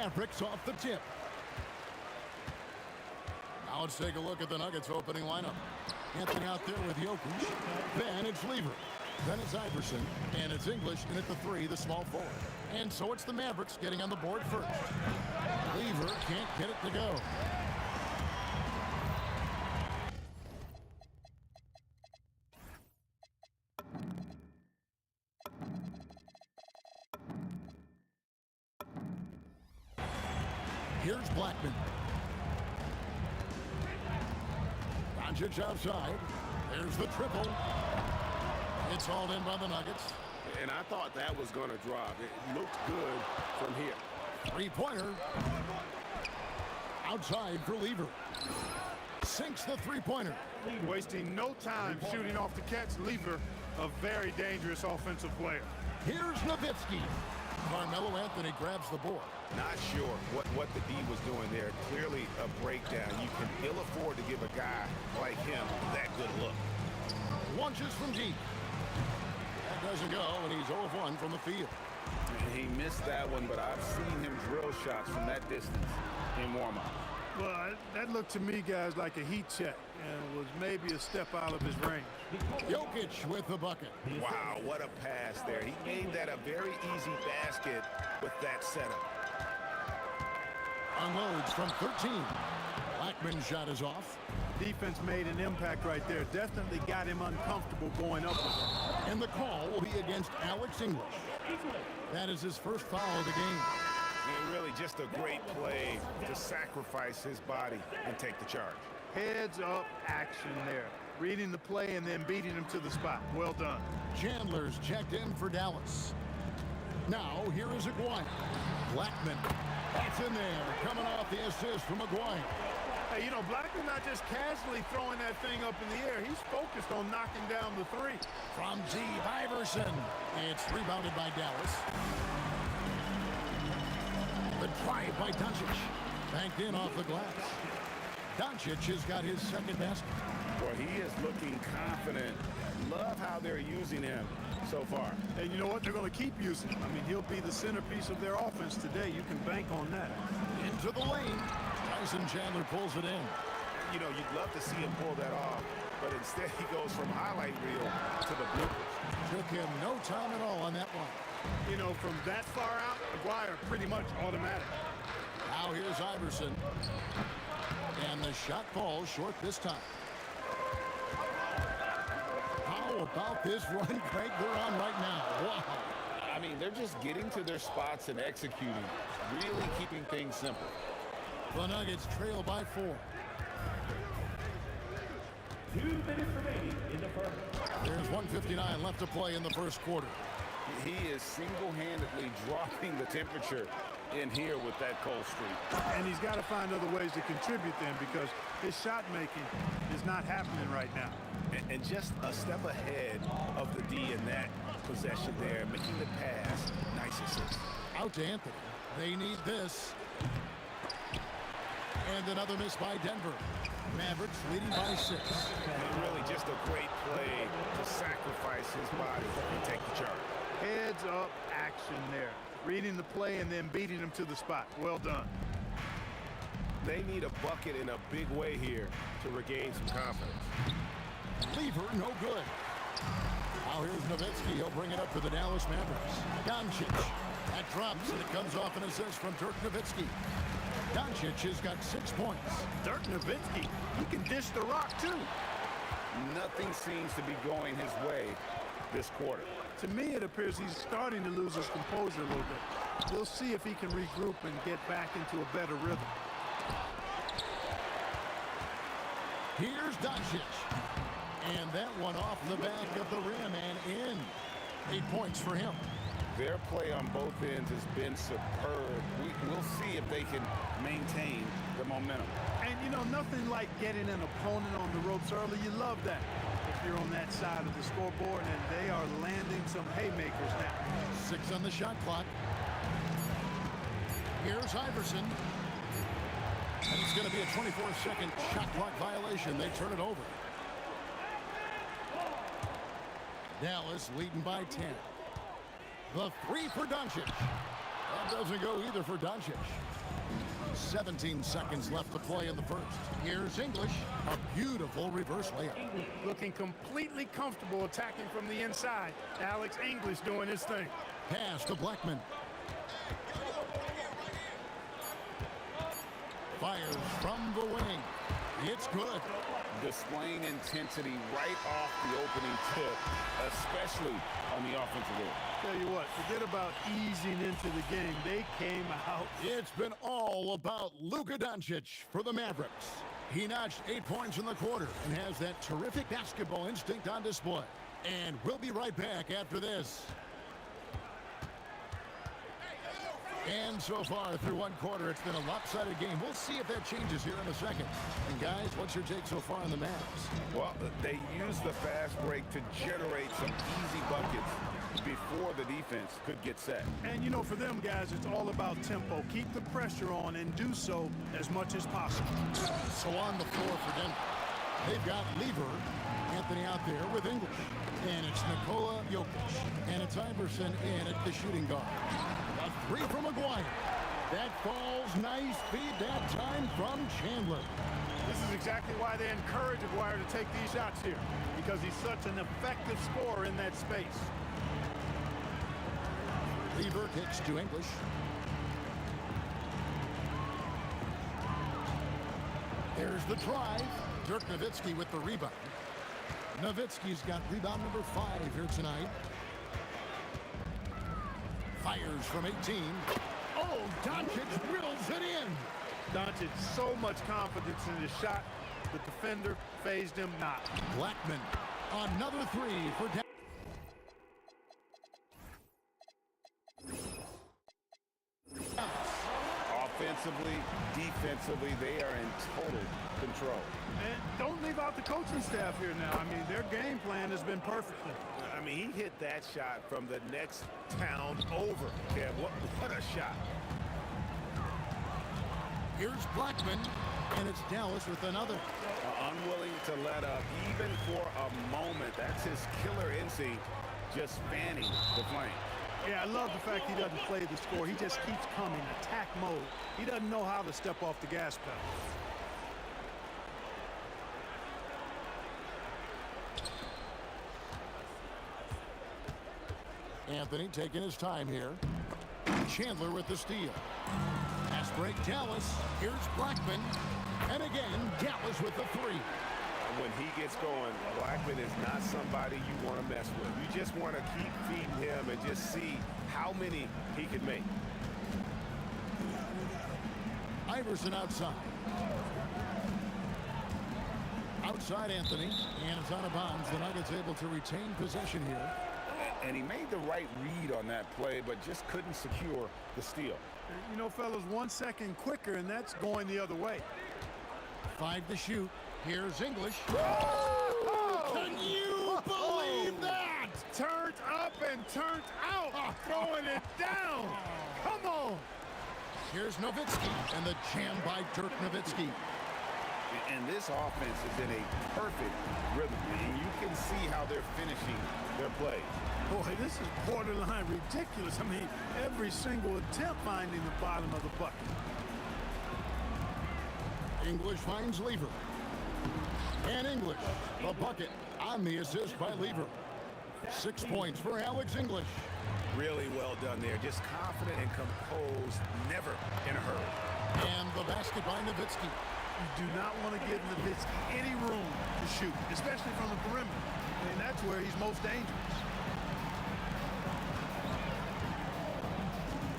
Mavericks off the tip. Now let's take a look at the Nuggets opening lineup. Anthony out there with Jokic. Then it's Lever. Then it's Iverson. And it's English. And at the 3, the small forward. And so it's the Mavericks getting on the board first. Lever can't get it to go. Here's Blackman. Doncic outside. There's the triple. It's hauled in by the Nuggets. And I thought that was going to drop. It looked good from here. Three-pointer. Outside for Lever. Sinks the three-pointer. Wasting no time shooting off the catch. Lever, a very dangerous offensive player. Here's Nowitzki. Carmelo Anthony grabs the board. Not sure what the D was doing there. Clearly a breakdown. You can ill afford to give a guy like him that good look. Launches from deep. That doesn't go, and he's 0 of 1 from the field. He missed that one, but I've seen him drill shots from that distance in warm-up. Well, that looked to me, guys, like a heat check, and was maybe a step out of his range. Jokic with the bucket. Wow, what a pass there. He made that a very easy basket with that setup. Unloads from 13. Blackman's shot is off. Defense made an impact right there. Definitely got him uncomfortable going up with him. And the call will be against Alex English. That is his first foul of the game. And really just a great play to sacrifice his body and take the charge. Heads up action there. Reading the play and then beating him to the spot. Well done. Chandler's checked in for Dallas. Now here is Aguirre. Blackman. That's in there. Coming off the assist from Aguirre. Hey, you know, Blackman not just casually throwing that thing up in the air. He's focused on knocking down the 3. From deep, Iverson. It's rebounded by Dallas. The drive by Doncic. Banked in off the glass. Doncic has got his second basket. Boy, he is looking confident. Love how they're using him. so far. And you know what? They're going to keep using him. I mean, he'll be the centerpiece of their offense today. You can bank on that. Into the lane. Tyson Chandler pulls it in. You know, you'd love to see him pull that off, but instead he goes from highlight reel to the bloopers. Took him no time at all on that one. You know, from that far out, McGuire pretty much automatic. Now here's Iverson. And the shot falls short this time. How about this run, Craig, they're on right now? Wow. I mean, they're just getting to their spots and executing, really keeping things simple. The Nuggets trail by 4. 2 minutes remaining in the first. There's 1:59 left to play in the first quarter. He is single-handedly dropping the temperature in here with that cold streak. And he's got to find other ways to contribute then, because his shot making is not happening right now. And just a step ahead of the D in that possession there, making the pass. Nice assist. Out to Anthony. They need this. And another miss by Denver. Mavericks leading by 6. And really just a great play to sacrifice his body and take the charge. Heads up action there. Reading the play and then beating him to the spot. Well done. They need a bucket in a big way here to regain some confidence. Lever, no good. Now here's Nowitzki. He'll bring it up for the Dallas Mavericks. Doncic. That drops, and it comes off an assist from Dirk Nowitzki. Doncic has got 6 points. Dirk Nowitzki, he can dish the rock too. Nothing seems to be going his way this quarter. To me, it appears he's starting to lose his composure a little bit. We'll see if he can regroup and get back into a better rhythm. Here's Doncic. And that one off the back of the rim and in. 8 points for him. Their play on both ends has been superb. We'll see if they can maintain the momentum. And, you know, nothing like getting an opponent on the ropes early. You love that if you're on that side of the scoreboard, and they are landing some haymakers now. 6 on the shot clock. Here's Iverson. And it's going to be a 24-second shot clock violation. They turn it over. Dallas leading by 10. The 3 for Doncic. That doesn't go either for Doncic. 17 seconds left to play in the first. Here's English. A beautiful reverse layup. Looking completely comfortable attacking from the inside. Alex English doing his thing. Pass to Blackman. Fires from the wing. It's good. Displaying intensity right off the opening tip, especially on the offensive end. Tell you what, forget about easing into the game. They came out. It's been all about Luka Doncic for the Mavericks. He notched 8 points in the quarter and has that terrific basketball instinct on display. And we'll be right back after this. And so far through one quarter, it's been a lopsided game. We'll see if that changes here in a second. And guys, what's your take so far on the Mavs? Well, they use the fast break to generate some easy buckets before the defense could get set. And, you know, for them guys, it's all about tempo. Keep the pressure on and do so as much as possible. So on the floor for Denver, they've got Lever, Anthony out there with English. And it's Nikola Jokic. And it's Iverson in at the shooting guard. A 3 from McGuire. That falls nice feed that time from Chandler. This is exactly why they encourage McGuire to take these shots here, because he's such an effective scorer in that space. Lever kicks to English. There's the drive. Dirk Nowitzki with the rebound. Nowitzki's got rebound number 5 here tonight. Fires from 18. Oh, Doncic riddles it in. Doncic, so much confidence in his shot. The defender phased him not. Blackman, another 3 for Dallas. Offensively, defensively, they are in total control. And don't leave out the coaching staff here now. I mean, their game plan has been perfect. I mean, he hit that shot from the next town over. Yeah, what a shot. Here's Blackman, and it's Dallas with another. Unwilling to let up, even for a moment. That's his killer instinct. just fanning the flame. Yeah, I love the fact he doesn't play the score. He just keeps coming, attack mode. He doesn't know how to step off the gas pedal. Anthony taking his time here. Chandler with the steal. Pass break, Dallas. Here's Blackman. And again, Dallas with the three. When he gets going, Blackman is not somebody you want to mess with. You just want to keep feeding him and just see how many he can make. Iverson outside. Outside Anthony, and it's out of bounds. The Nuggets able to retain possession here. And he made the right read on that play, but just couldn't secure the steal. You know, fellas, 1 second quicker, and that's going the other way. 5 to shoot. Here's English. Oh! Can you believe that? Turned up and turned out. Throwing it down. Come on. Here's Nowitzki, and the jam by Dirk Nowitzki. And this offense is in a perfect rhythm, and you can see how they're finishing their play. Boy, this is borderline ridiculous. I mean, every single attempt finding the bottom of the bucket. English finds Lever. And English, the bucket on the assist by Lever. 6 points for Alex English. Really well done there. Just confident and composed, never in a hurry. And the basket by Nowitzki. You do not want to give Nowitzki any room to shoot, especially from the perimeter. I mean, that's where he's most dangerous.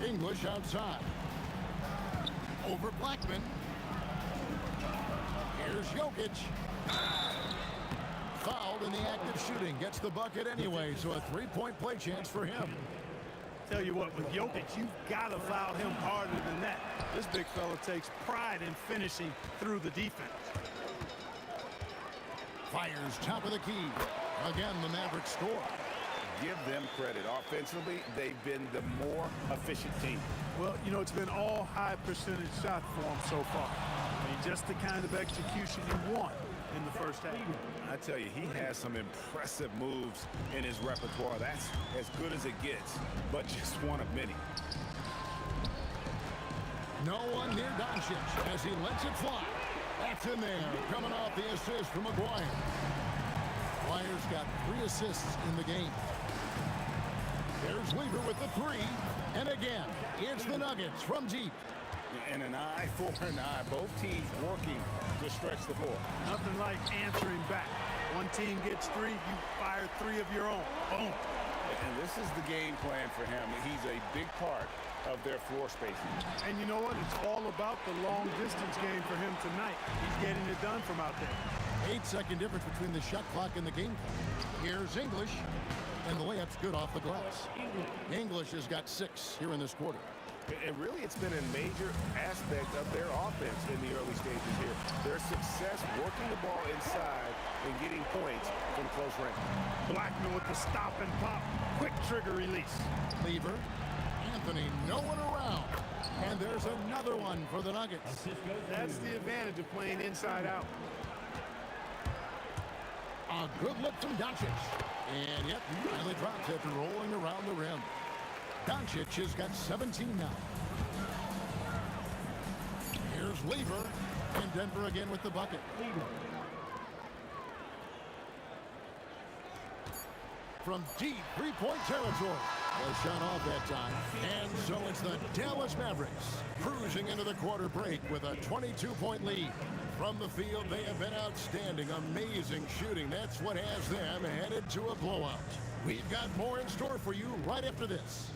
English outside. Over Blackman. Here's Jokic. Fouled in the act of shooting. Gets the bucket anyway, so a three-point play chance for him. Tell you what, with Jokic, you've got to foul him harder than that. This big fella takes pride in finishing through the defense. Fires top of the key. Again, the Mavericks score. Give them credit. Offensively, they've been the more efficient team. Well, you know, it's been all high percentage shot for them so far. I mean, just the kind of execution you want in the first half. I tell you, he has some impressive moves in his repertoire. That's as good as it gets, but just one of many. No one near Doncic as he lets it fly. That's in there, coming off the assist from McGuire. Flyers got 3 assists in the game. There's Lever with the 3, and again, it's the Nuggets from deep. And an eye for an eye. Both teams working to stretch the floor. Nothing like answering back. One team gets 3, you fire 3 of your own. Boom. And this is the game plan for him. He's a big part of their floor spacing. And you know what? It's all about the long distance game for him tonight. He's getting it done from out there. 8-second difference between the shot clock and the game clock. Here's English, and the layup's good off the glass. English has got 6 here in this quarter. And really, it's been a major aspect of their offense in the early stages here. Their success working the ball inside and getting points from close range. Blackman with the stop and pop. Quick trigger release. Lever. Anthony, no one around. And there's another one for the Nuggets. That's the advantage of playing inside out. A good look from Doncic. And yep, he finally drops after rolling around the rim. Doncic has got 17 now. Here's Lever. And Denver again with the bucket. From deep three-point territory. Well shot off that time. And so it's the Dallas Mavericks cruising into the quarter break with a 22-point lead. From the field, they have been outstanding. Amazing shooting. That's what has them headed to a blowout. We've got more in store for you right after this.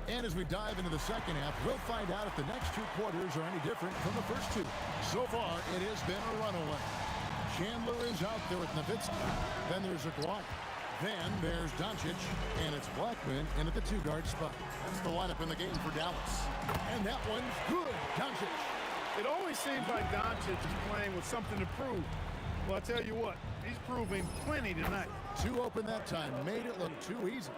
And as we dive into the second half, we'll find out if the next 2 quarters are any different from the first 2. So far, it has been a runaway. Chandler is out there with Nowitzki. Then there's Aguirre. Then there's Doncic, and it's Blackman in at the 2-guard spot. That's the lineup in the game for Dallas. And that one's good, Doncic. It always seems like Doncic is playing with something to prove. Well, I tell you what, he's proving plenty tonight. Too open that time. Made it look too easy.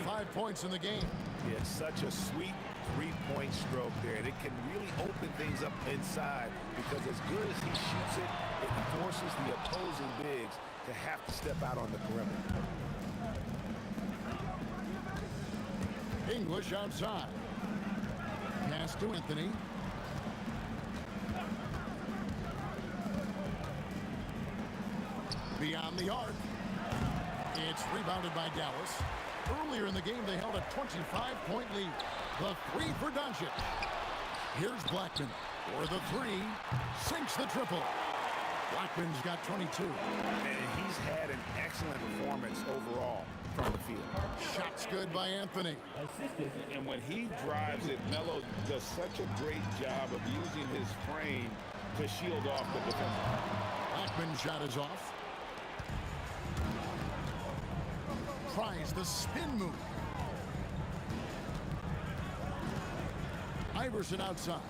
5 points in the game. Yeah, such a sweet three-point stroke there. And it can really open things up inside because as good as he shoots it, it forces the opposing bigs to have to step out on the perimeter. English outside. Pass to Anthony. Beyond the arc. It's rebounded by Dallas. Earlier in the game, they held a 25-point lead. The three for Doncic. Here's Blackman. For the three. Sinks the triple. Blackman's got 22. And he's had an excellent performance overall from the field. Shots good by Anthony. And when he drives it, Melo does such a great job of using his frame to shield off the defender. Blackman's shot is off. Tries the spin move. Iverson outside.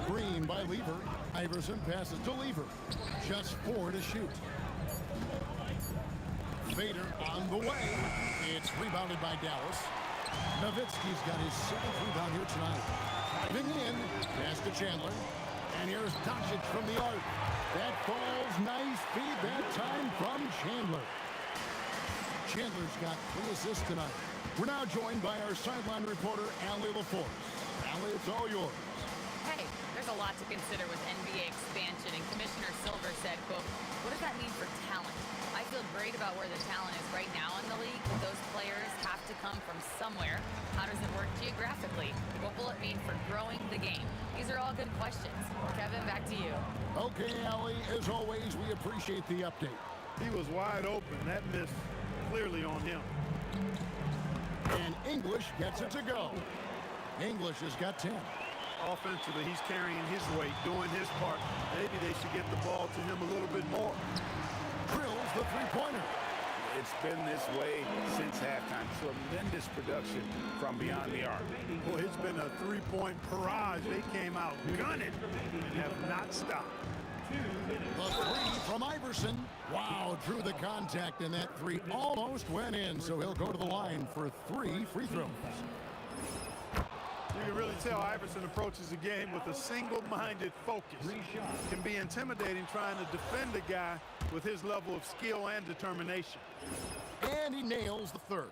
Screen by Lever. Iverson passes to Lever. Just 4 to shoot. Vader on the way. It's rebounded by Dallas. Nowitzki's got his 7th rebound here tonight. Driving in. Pass to Chandler. And here's Doncic from the arc. That falls. Nice feed that time from Chandler. Chandler's got 3 assists tonight. We're now joined by our sideline reporter, Allie LaForce. Allie, it's all yours. Hey, there's a lot to consider with NBA expansion, and Commissioner Silver said, quote, what does that mean for talent? I feel great about where the talent is right now in the league, but those players have to come from somewhere. How does it work geographically? What will it mean for growing the game? These are all good questions. Kevin, back to you. Okay, Allie, as always, we appreciate the update. He was wide open. That miss clearly on him. And English gets it to go. English has got 10. Offensively, he's carrying his weight, doing his part. Maybe they should get the ball to him a little bit more. Drills the three-pointer. It's been this way since halftime. Tremendous production from beyond the arc. Boy, it's been a three-point barrage. They came out gunning and have not stopped. The three from Iverson. Wow, drew the contact, and that three almost went in, so he'll go to the line for 3 free throws. You can really tell Iverson approaches the game with a single-minded focus. It can be intimidating trying to defend a guy with his level of skill and determination. And he nails the third.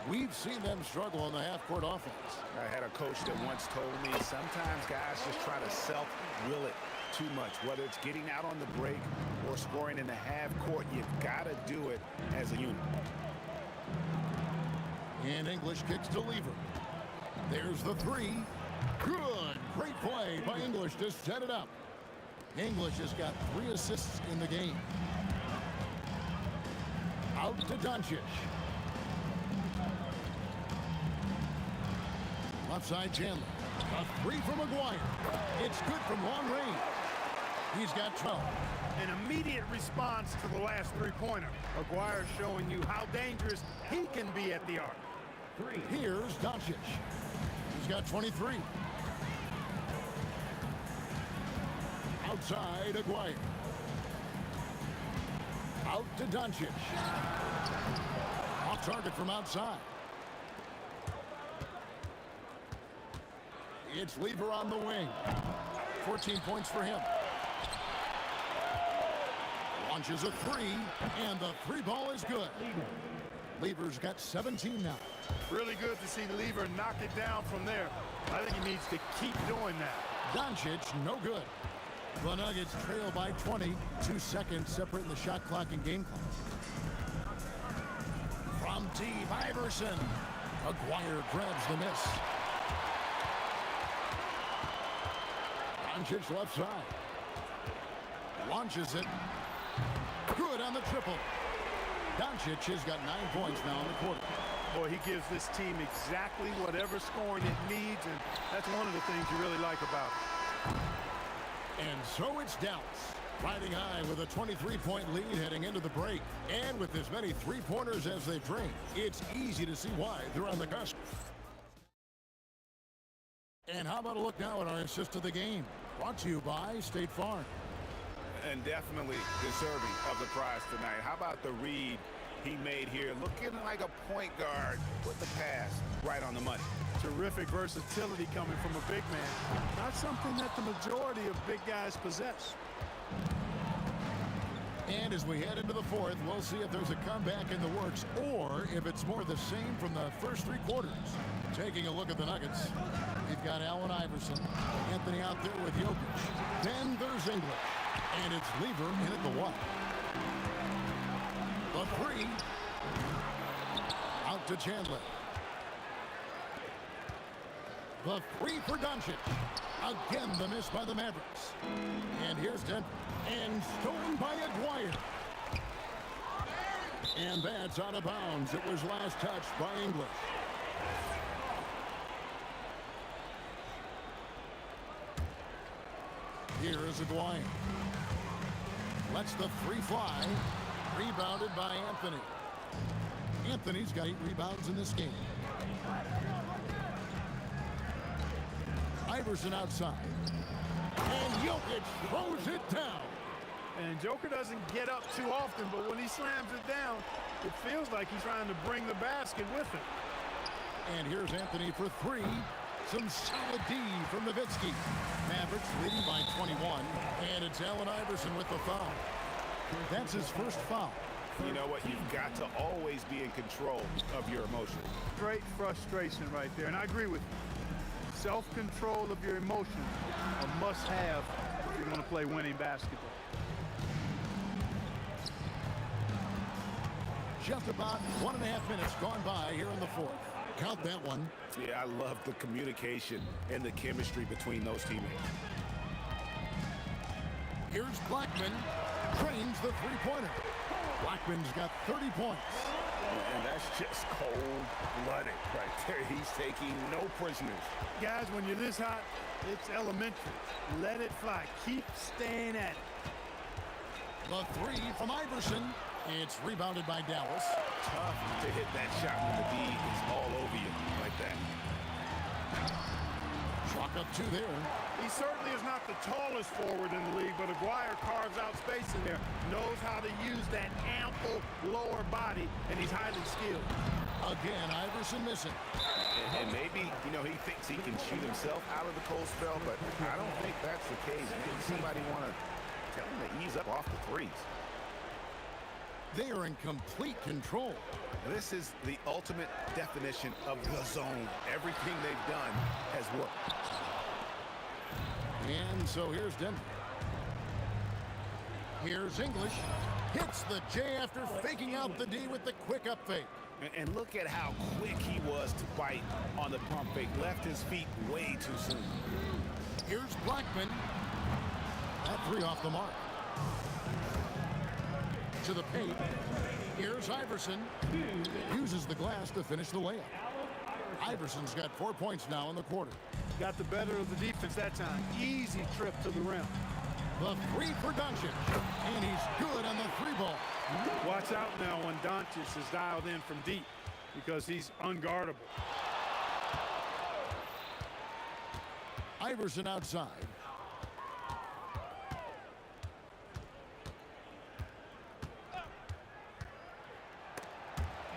We've seen them struggle on the half-court offense. I had a coach that once told me sometimes guys just try to self-will it too much. Whether it's getting out on the break or scoring in the half-court, you've got to do it as a unit. And English kicks to Lever. There's the three. Good. Great play by English to set it up. English has got 3 assists in the game. Out to Doncic. Left side Chandler. A 3 from McGuire. It's good from long range. He's got 12. An immediate response to the last three-pointer. McGuire showing you how dangerous he can be at the arc. Here's Doncic. He's got 23. Outside, Aguirre. Out to Doncic. Off target from outside. It's Lever on the wing. 14 points for him. Launches a 3, and the 3 ball is good. Lever's got 17 now. Really good to see Lever knock it down from there. I think he needs to keep doing that. Doncic, no good. The Nuggets trail by 20. 2 seconds separating the shot clock and game clock. From deep, Iverson. Aguirre grabs the miss. Doncic left side. Launches it. Good on the triple. Doncic has got 9 points now in the quarter. Boy, he gives this team exactly whatever scoring it needs, and that's one of the things you really like about it. And so it's Dallas, riding high with a 23-point lead heading into the break. And with as many three-pointers as they've drained, it's easy to see why they're on the cusp. And how about a look now at our assist of the game? Brought to you by State Farm. And definitely deserving of the prize tonight. How about the read he made here? Looking like a point guard with the pass right on the money. Terrific versatility coming from a big man. Not something that the majority of big guys possess. And as we head into the fourth, we'll see if there's a comeback in the works or if it's more the same from the first three quarters. Taking a look at the Nuggets, you've got Allen Iverson, Anthony out there with Jokic. Then there's English, and it's Lever in at the one. The three, out to Chandler. The three for Doncic. Again, the miss by the Mavericks. And here's Denver. And stolen by Aguirre. And that's out of bounds. It was last touched by English. Here is Aguirre. Lets the three fly. Rebounded by Anthony. Anthony's got 8 rebounds in this game. Iverson outside. And Jokic throws it down. And Joker doesn't get up too often, but when he slams it down, it feels like he's trying to bring the basket with him. And here's Anthony for three. Some solid D from Nowitzki. Mavericks leading by 21. And it's Allen Iverson with the foul. That's his first foul. You know what? You've got to always be in control of your emotions. Great frustration right there, and I agree with you. Self-control of your emotions, a must-have if you're going to play winning basketball. Just about 1.5 minutes gone by here in the fourth. Count that one. Yeah, I love the communication and the chemistry between those teammates. Here's Blackman. Trains the three-pointer. Blackman's got 30 points. And that's just cold-blooded right there. He's taking no prisoners. Guys, when you're this hot, it's elementary. Let it fly. Keep staying at it. The three from Iverson. It's rebounded by Dallas. Tough to hit that shot when the D is all over you like that. Chalk up two there. He certainly is not the tallest forward in the league, but Aguirre carves out space in there, knows how to use that ample lower body, and he's highly skilled. Again, Iverson missing. And maybe, you know, he thinks he can shoot himself out of the cold spell, but I don't think that's the case. Somebody want to tell him to ease up off the threes. They are in complete control. This is the ultimate definition of the zone. Everything they've done has worked. And so here's Denver. Here's English. Hits the J after faking out the D with the quick up fake. And look at how quick he was to bite on the pump fake. Left his feet way too soon. Here's Blackman. That three off the mark. To the paint. Here's Iverson. Uses the glass to finish the layup. Iverson's got 4 points now in the quarter. Got the better of the defense that time. Easy trip to the rim. The three for Doncic. And he's good on the three ball. Watch out now when Doncic is dialed in from deep because he's unguardable. Iverson outside.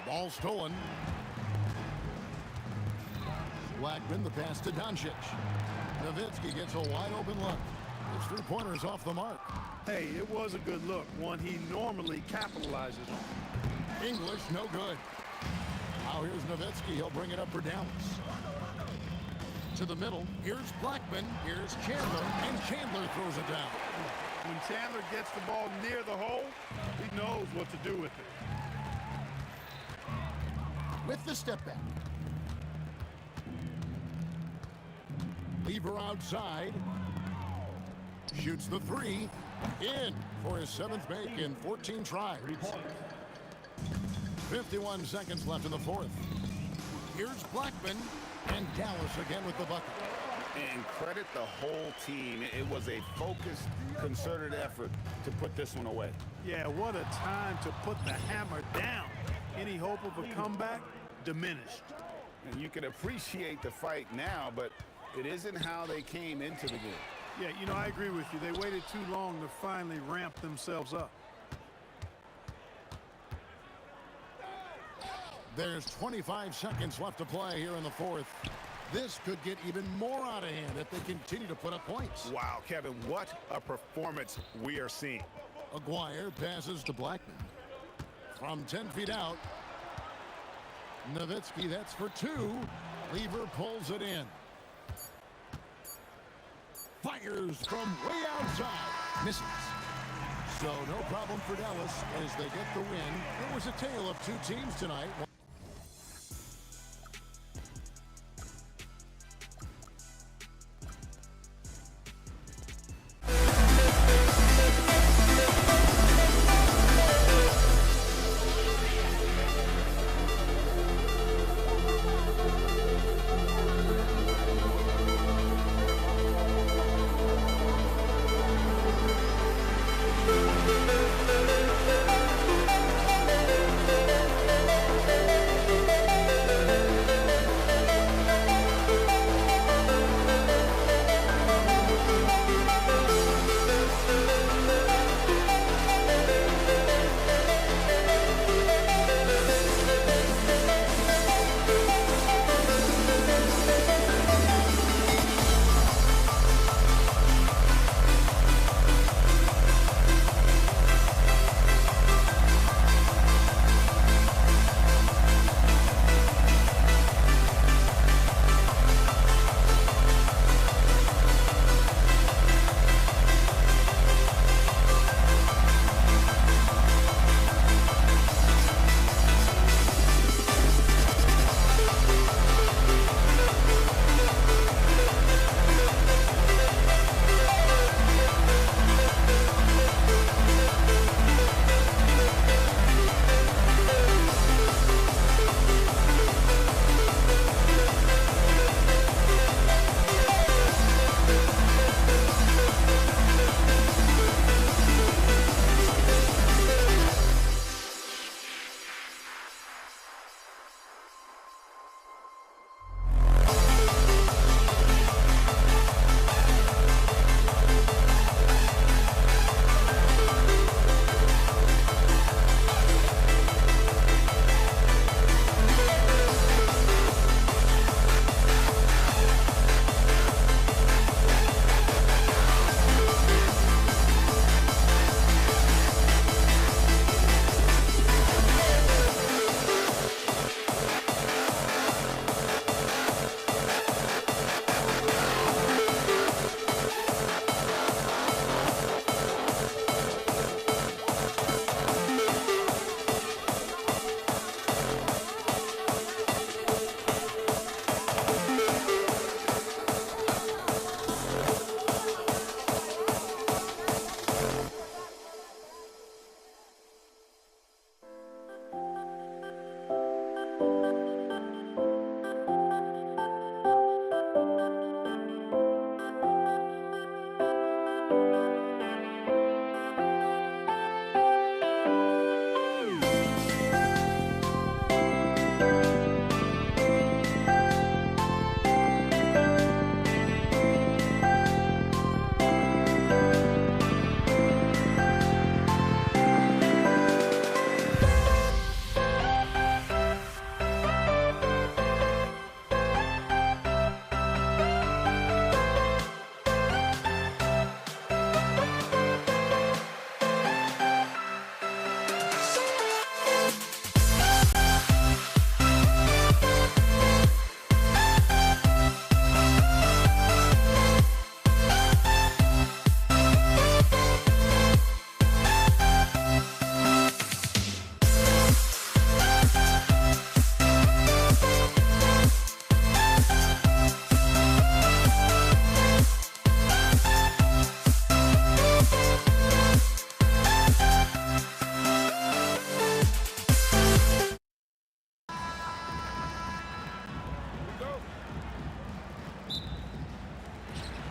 Ball stolen. Blackman, the pass to Doncic. Nowitzki gets a wide open look. His three-pointer is off the mark. Hey, it was a good look, one he normally capitalizes on. English, no good. Now here's Nowitzki. He'll bring it up for Dallas. To the middle. Here's Blackman. Here's Chandler. And Chandler throws it down. When Chandler gets the ball near the hole, he knows what to do with it. With the step back. Lever outside. Shoots the three. In for his 7th make in 14 tries. 51 seconds left in the fourth. Here's Blackman. And Dallas again with the bucket. And credit the whole team. It was a focused, concerted effort to put this one away. Yeah, what a time to put the hammer down. Any hope of a comeback? Diminished. And you can appreciate the fight now, but It isn't how they came into the game. Yeah, you know, I agree with you. They waited too long to finally ramp themselves up. There's 25 seconds left to play here in the fourth. This could get even more out of hand if they continue to put up points. Wow, Kevin, what a performance we are seeing. Aguirre passes to Blackman. From 10 feet out. Nowitzki, that's for two. Lever pulls it in. Fires from way outside. Misses. So no problem for Dallas as they get the win. It was a tale of two teams tonight.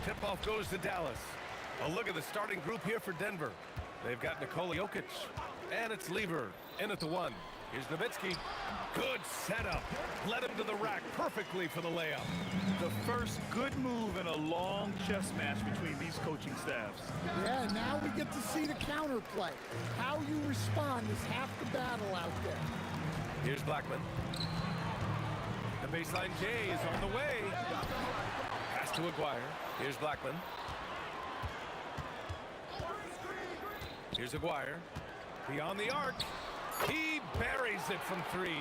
Tip-off goes to Dallas. A look at the starting group here for Denver. They've got Nikola Jokic, and it's Lever in at the 1. Here's Nowitzki. Good setup. Led him to the rack perfectly for the layup. The first good move in a long chess match between these coaching staffs. Yeah, now we get to see the counterplay. How you respond is half the battle out there. Here's Blackman. The baseline J is on the way. Pass to Aguirre. Here's Blackman. Here's Aguirre. Beyond the arc. He buries it from 3. You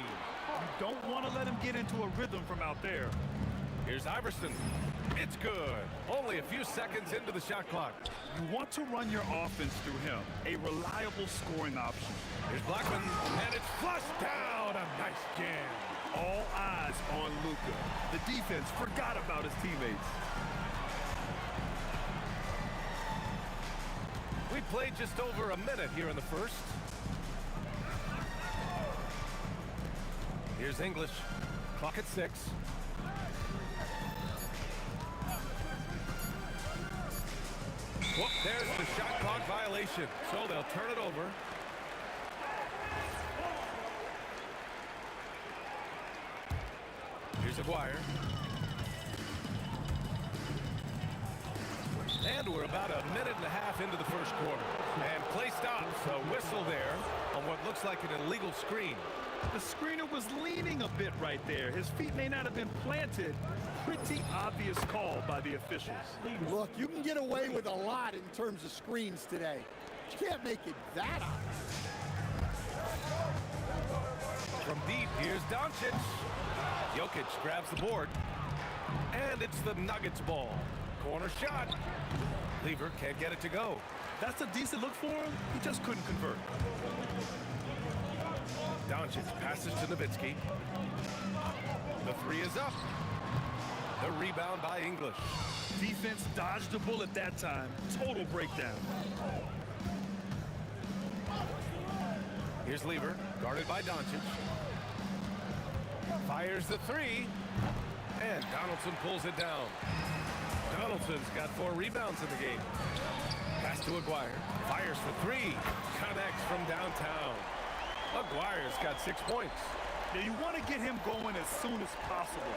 don't want to let him get into a rhythm from out there. Here's Iverson. It's good. Only a few seconds into the shot clock. You want to run your offense through him, a reliable scoring option. Here's Blackman, and it's flushed down. A nice jam. All eyes on Luka. The defense forgot about his teammates. We played just over a minute here in the first. Here's English. Clock at 6. Whoop, there's the shot clock violation. So they'll turn it over. Here's Aguirre. And we're about a minute and a half into the first quarter. And play stops. A whistle there on what looks like an illegal screen. The screener was leaning a bit right there. His feet may not have been planted. Pretty obvious call by the officials. Look, you can get away with a lot in terms of screens today. You can't make it that obvious. From deep, here's Doncic. Jokic grabs the board. And it's the Nuggets ball. Corner shot. Lever can't get it to go. That's a decent look for him. He just couldn't convert. Doncic passes to Nowitzki. The 3 is up. The rebound by English. Defense dodged a bullet that time. Total breakdown. Here's Lever, guarded by Doncic. Fires the 3. And Donaldson pulls it down. Donaldson's got 4 rebounds in the game. Pass to Aguirre. Fires for 3. Connects from downtown. Aguirre's got 6 points. Now you want to get him going as soon as possible.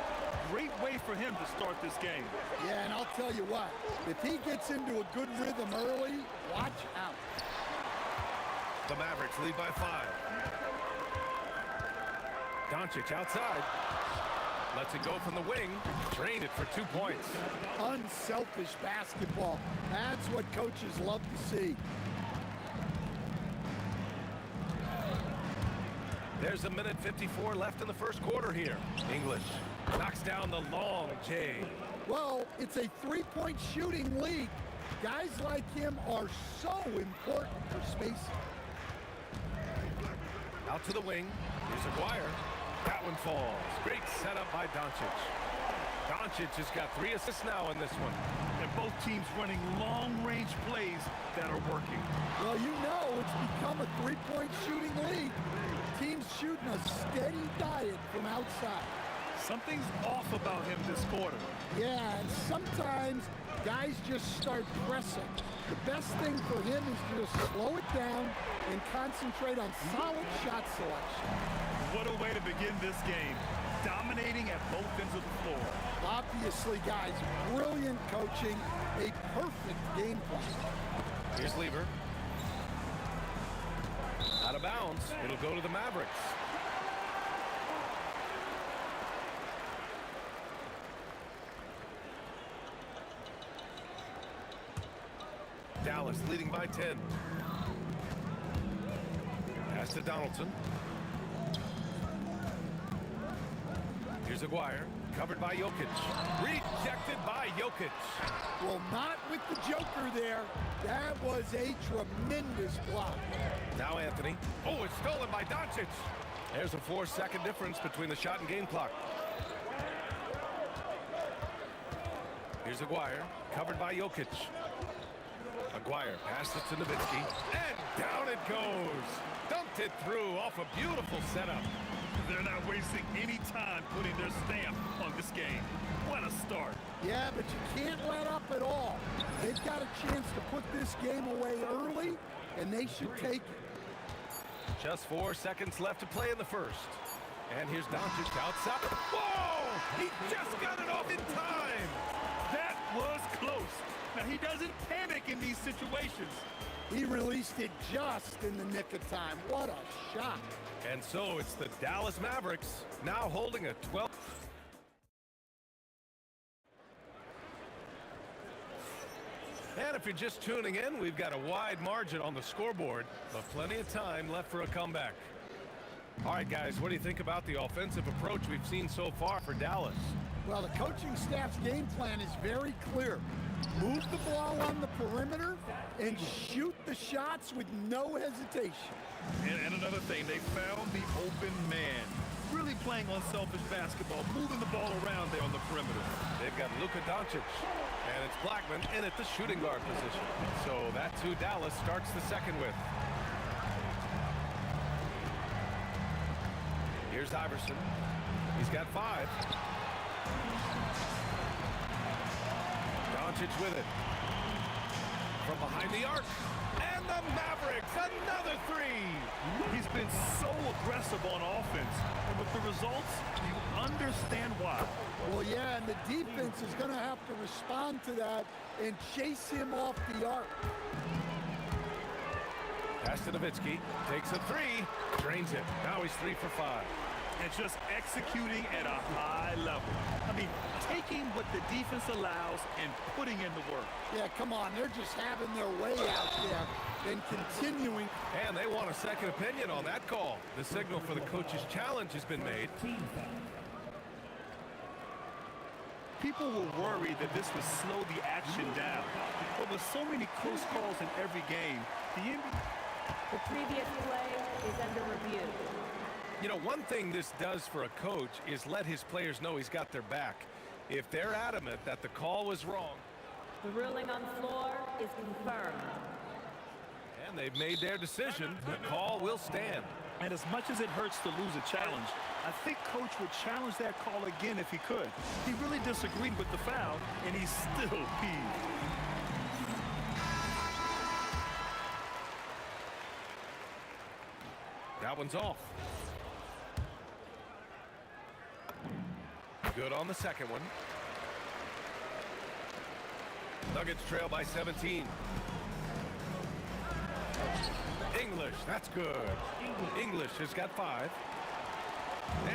Great way for him to start this game. Yeah, and I'll tell you what, if he gets into a good rhythm early, watch out. The Mavericks lead by 5. Doncic outside. Lets it go from the wing. Drained it for 2 points. Unselfish basketball. That's what coaches love to see. There's a minute 54 left in the first quarter here. English knocks down the long J. Well, it's a three-point shooting league. Guys like him are so important for spacing. Out to the wing. Here's Aguirre. That one falls. Great setup by Doncic. Doncic has got 3 assists now in this one. And both teams running long-range plays that are working. Well, you know it's become a three-point shooting league. Teams shooting a steady diet from outside. Something's off about him this quarter. Yeah, and sometimes guys just start pressing. The best thing for him is to just slow it down and concentrate on solid shot selection. What a way to begin this game. Dominating at both ends of the floor. Obviously, guys, brilliant coaching, a perfect game plan. Here's Lever. Out of bounds. It'll go to the Mavericks. Dallas leading by 10. Pass to Donaldson. Here's Aguirre, covered by Jokic. Rejected by Jokic. Well, not with the Joker there. That was a tremendous block. Now Anthony. Oh, it's stolen by Doncic. There's a 4-second difference between the shot and game clock. Here's Aguirre, covered by Jokic. Aguirre passes to Nowitzki, and down it goes. Dumped it through off a beautiful setup. They're not wasting any time putting their stamp on this game. What a start. Yeah, but you can't let up at all. They've got a chance to put this game away early, and they should take it. Just 4 seconds left to play in the first. And here's Doncic outside. Whoa! He just got it off in time! That was close. Now, he doesn't panic in these situations. He released it just in the nick of time. What a shot. And so it's the Dallas Mavericks now holding a 12. And if you're just tuning in, we've got a wide margin on the scoreboard, but plenty of time left for a comeback. All right, guys, what do you think about the offensive approach we've seen so far for Dallas? Well, the coaching staff's game plan is very clear. Move the ball on the perimeter and shoot the shots with no hesitation. And another thing, they found the open man. Really playing unselfish basketball, moving the ball around there on the perimeter. They've got Luka Doncic, and it's Blackman in at the shooting guard position. So that's who Dallas starts the second with. Here's Iverson. He's got 5. Doncic with it. From behind the arc. And the Mavericks, another 3. He's been so aggressive on offense. And with the results, you understand why. Well, yeah, and the defense is going to have to respond to that and chase him off the arc. Pass to Nowitzki. Takes a 3. Drains it. Now he's 3 for 5. And just executing at a high level. I mean, taking what the defense allows and putting in the work. Yeah, come on. They're just having their way out there and continuing. And they want a second opinion on that call. The signal for the coach's challenge has been made. People were worried that this would slow the action down. But with so many close calls in every game, the NBA... The previous play is under review. You know, one thing this does for a coach is let his players know he's got their back. If they're adamant that the call was wrong. The ruling on the floor is confirmed. And they've made their decision. The call will stand. And as much as it hurts to lose a challenge, I think Coach would challenge that call again if he could. He really disagreed with the foul, and he's still peeved. That one's off. Good on the second one. Nuggets trail by 17. English, that's good. English has got 5.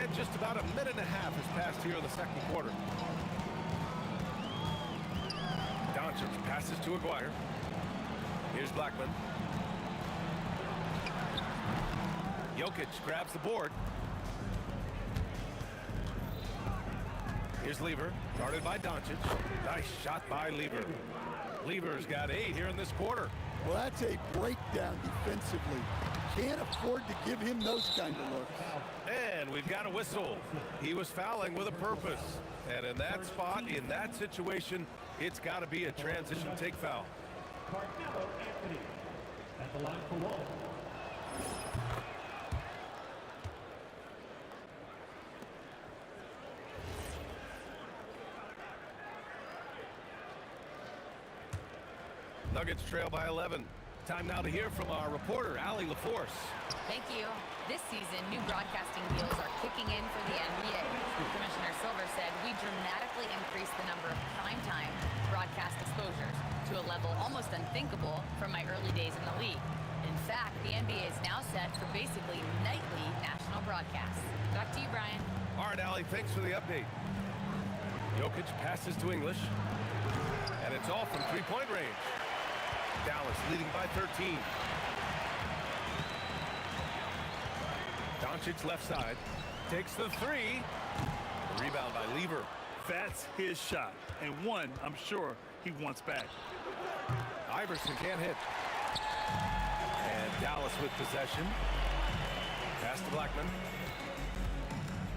And just about a minute and a half has passed here in the second quarter. Doncic passes to Aguirre. Here's Blackman. Jokic grabs the board. Here's Lever, guarded by Doncic. Nice shot by Lever. Lever's got 8 here in this quarter. Well, that's a breakdown defensively. Can't afford to give him those kind of looks. And we've got a whistle. He was fouling with a purpose. And in that spot, in that situation, it's got to be a transition take foul. Carmelo Anthony at the line for one. Nuggets trail by 11. Time now to hear from our reporter, Allie LaForce. Thank you. This season, new broadcasting deals are kicking in for the NBA. Commissioner Silver said we dramatically increased the number of primetime broadcast exposures to a level almost unthinkable from my early days in the league. In fact, the NBA is now set for basically nightly national broadcasts. Back to you, Brian. All right, Allie, thanks for the update. Jokic passes to English, and it's all from three-point range. Dallas leading by 13. Doncic left side, takes the 3. Rebound by Lever. That's his shot, and one I'm sure he wants back. Iverson can't hit. And Dallas with possession. Pass to Blackman.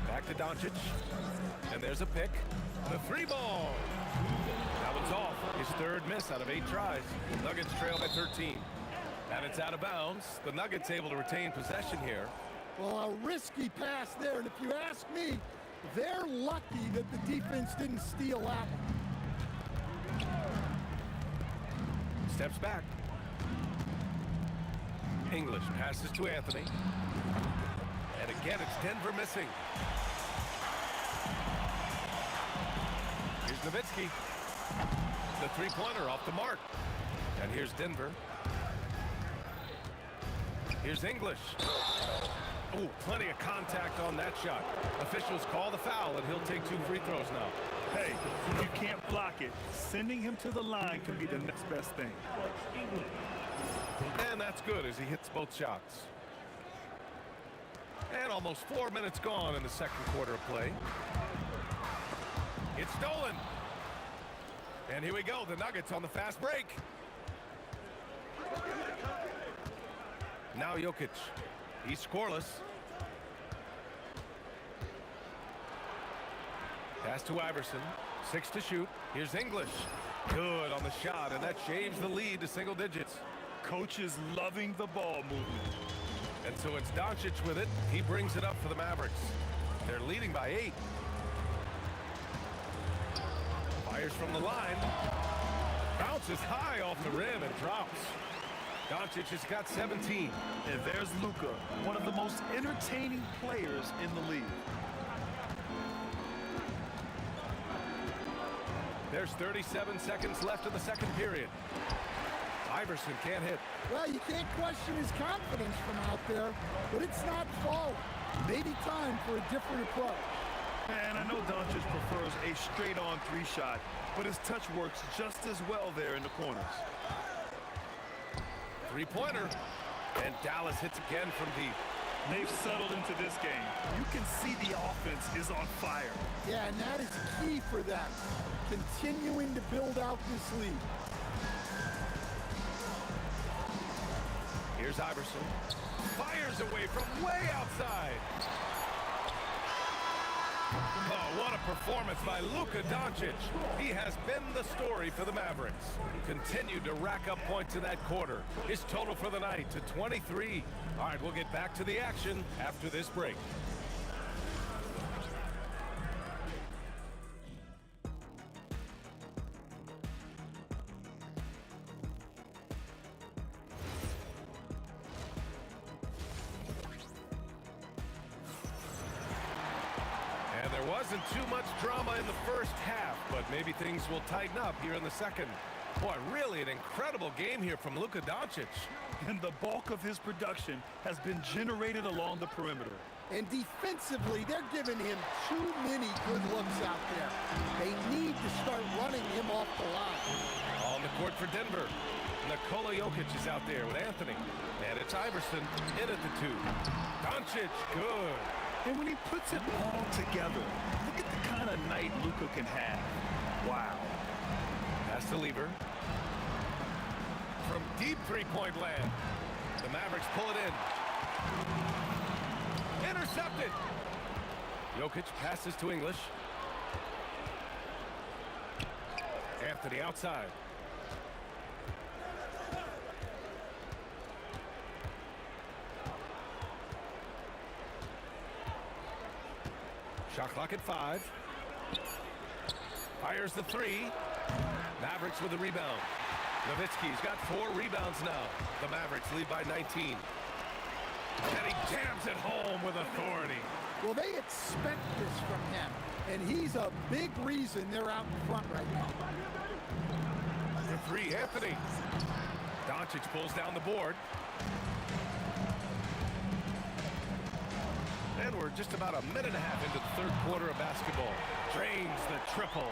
Back to Doncic. And there's a pick. The 3 ball. That one's off. His 3rd miss out of 8 tries. Nuggets trail by 13. And it's out of bounds. The Nuggets able to retain possession here. Well, a risky pass there, and if you ask me, they're lucky that the defense didn't steal that one. Steps back. English passes to Anthony. And again, it's Denver missing. Here's Nowitzki. The three-pointer off the mark. And here's Denver. Here's English. Oh, plenty of contact on that shot. Officials call the foul, and he'll take 2 free throws now. Hey, you can't block it. Sending him to the line can be the next best thing. And that's good as he hits both shots. And almost 4 minutes gone in the second quarter of play. It's stolen. And here we go, the Nuggets on the fast break. Now Jokic. He's scoreless. Pass to Iverson. 6 to shoot. Here's English. Good on the shot, and that shaves the lead to single digits. Coach is loving the ball movement. And so it's Doncic with it. He brings it up for the Mavericks. They're leading by 8. Fires from the line. Bounces high off the rim and drops. Doncic has got 17. And there's Luka, one of the most entertaining players in the league. There's 37 seconds left in the second period. Iverson can't hit. Well, you can't question his confidence from out there, but it's not falling. Maybe time for a different approach. And I know Doncic prefers a straight-on 3-shot, but his touch works just as well there in the corners. Three-pointer. And Dallas hits again from deep. They've settled into this game. You can see the offense is on fire. Yeah, and that is key for them, continuing to build out this lead. Here's Iverson. Fires away from way outside. Oh, what a performance by Luka Doncic. He has been the story for the Mavericks. Continued to rack up points in that quarter. His total for the night to 23. All right, we'll get back to the action after this break. Wasn't too much drama in the first half, but maybe things will tighten up here in the second. Boy, really an incredible game here from Luka Doncic. And the bulk of his production has been generated along the perimeter. And defensively, they're giving him too many good looks out there. They need to start running him off the line. On the court for Denver. Nikola Jokic is out there with Anthony. And it's Iverson in at the 2. Doncic, good. And when he puts it all together, look at the kind of night Luka can have. Wow. Pass to Lever. From deep three-point land. The Mavericks pull it in. Intercepted. Jokic passes to English. Anthony outside. Shot clock at 5. Fires the 3. Mavericks with the rebound. Nowitzki's got 4 rebounds now. The Mavericks lead by 19. And he jams it home with authority. Well, they expect this from him, and he's a big reason they're out in front right now. The 3, Anthony. Doncic pulls down the board. And we're just about a minute and a half into the third quarter of basketball. Drains the triple.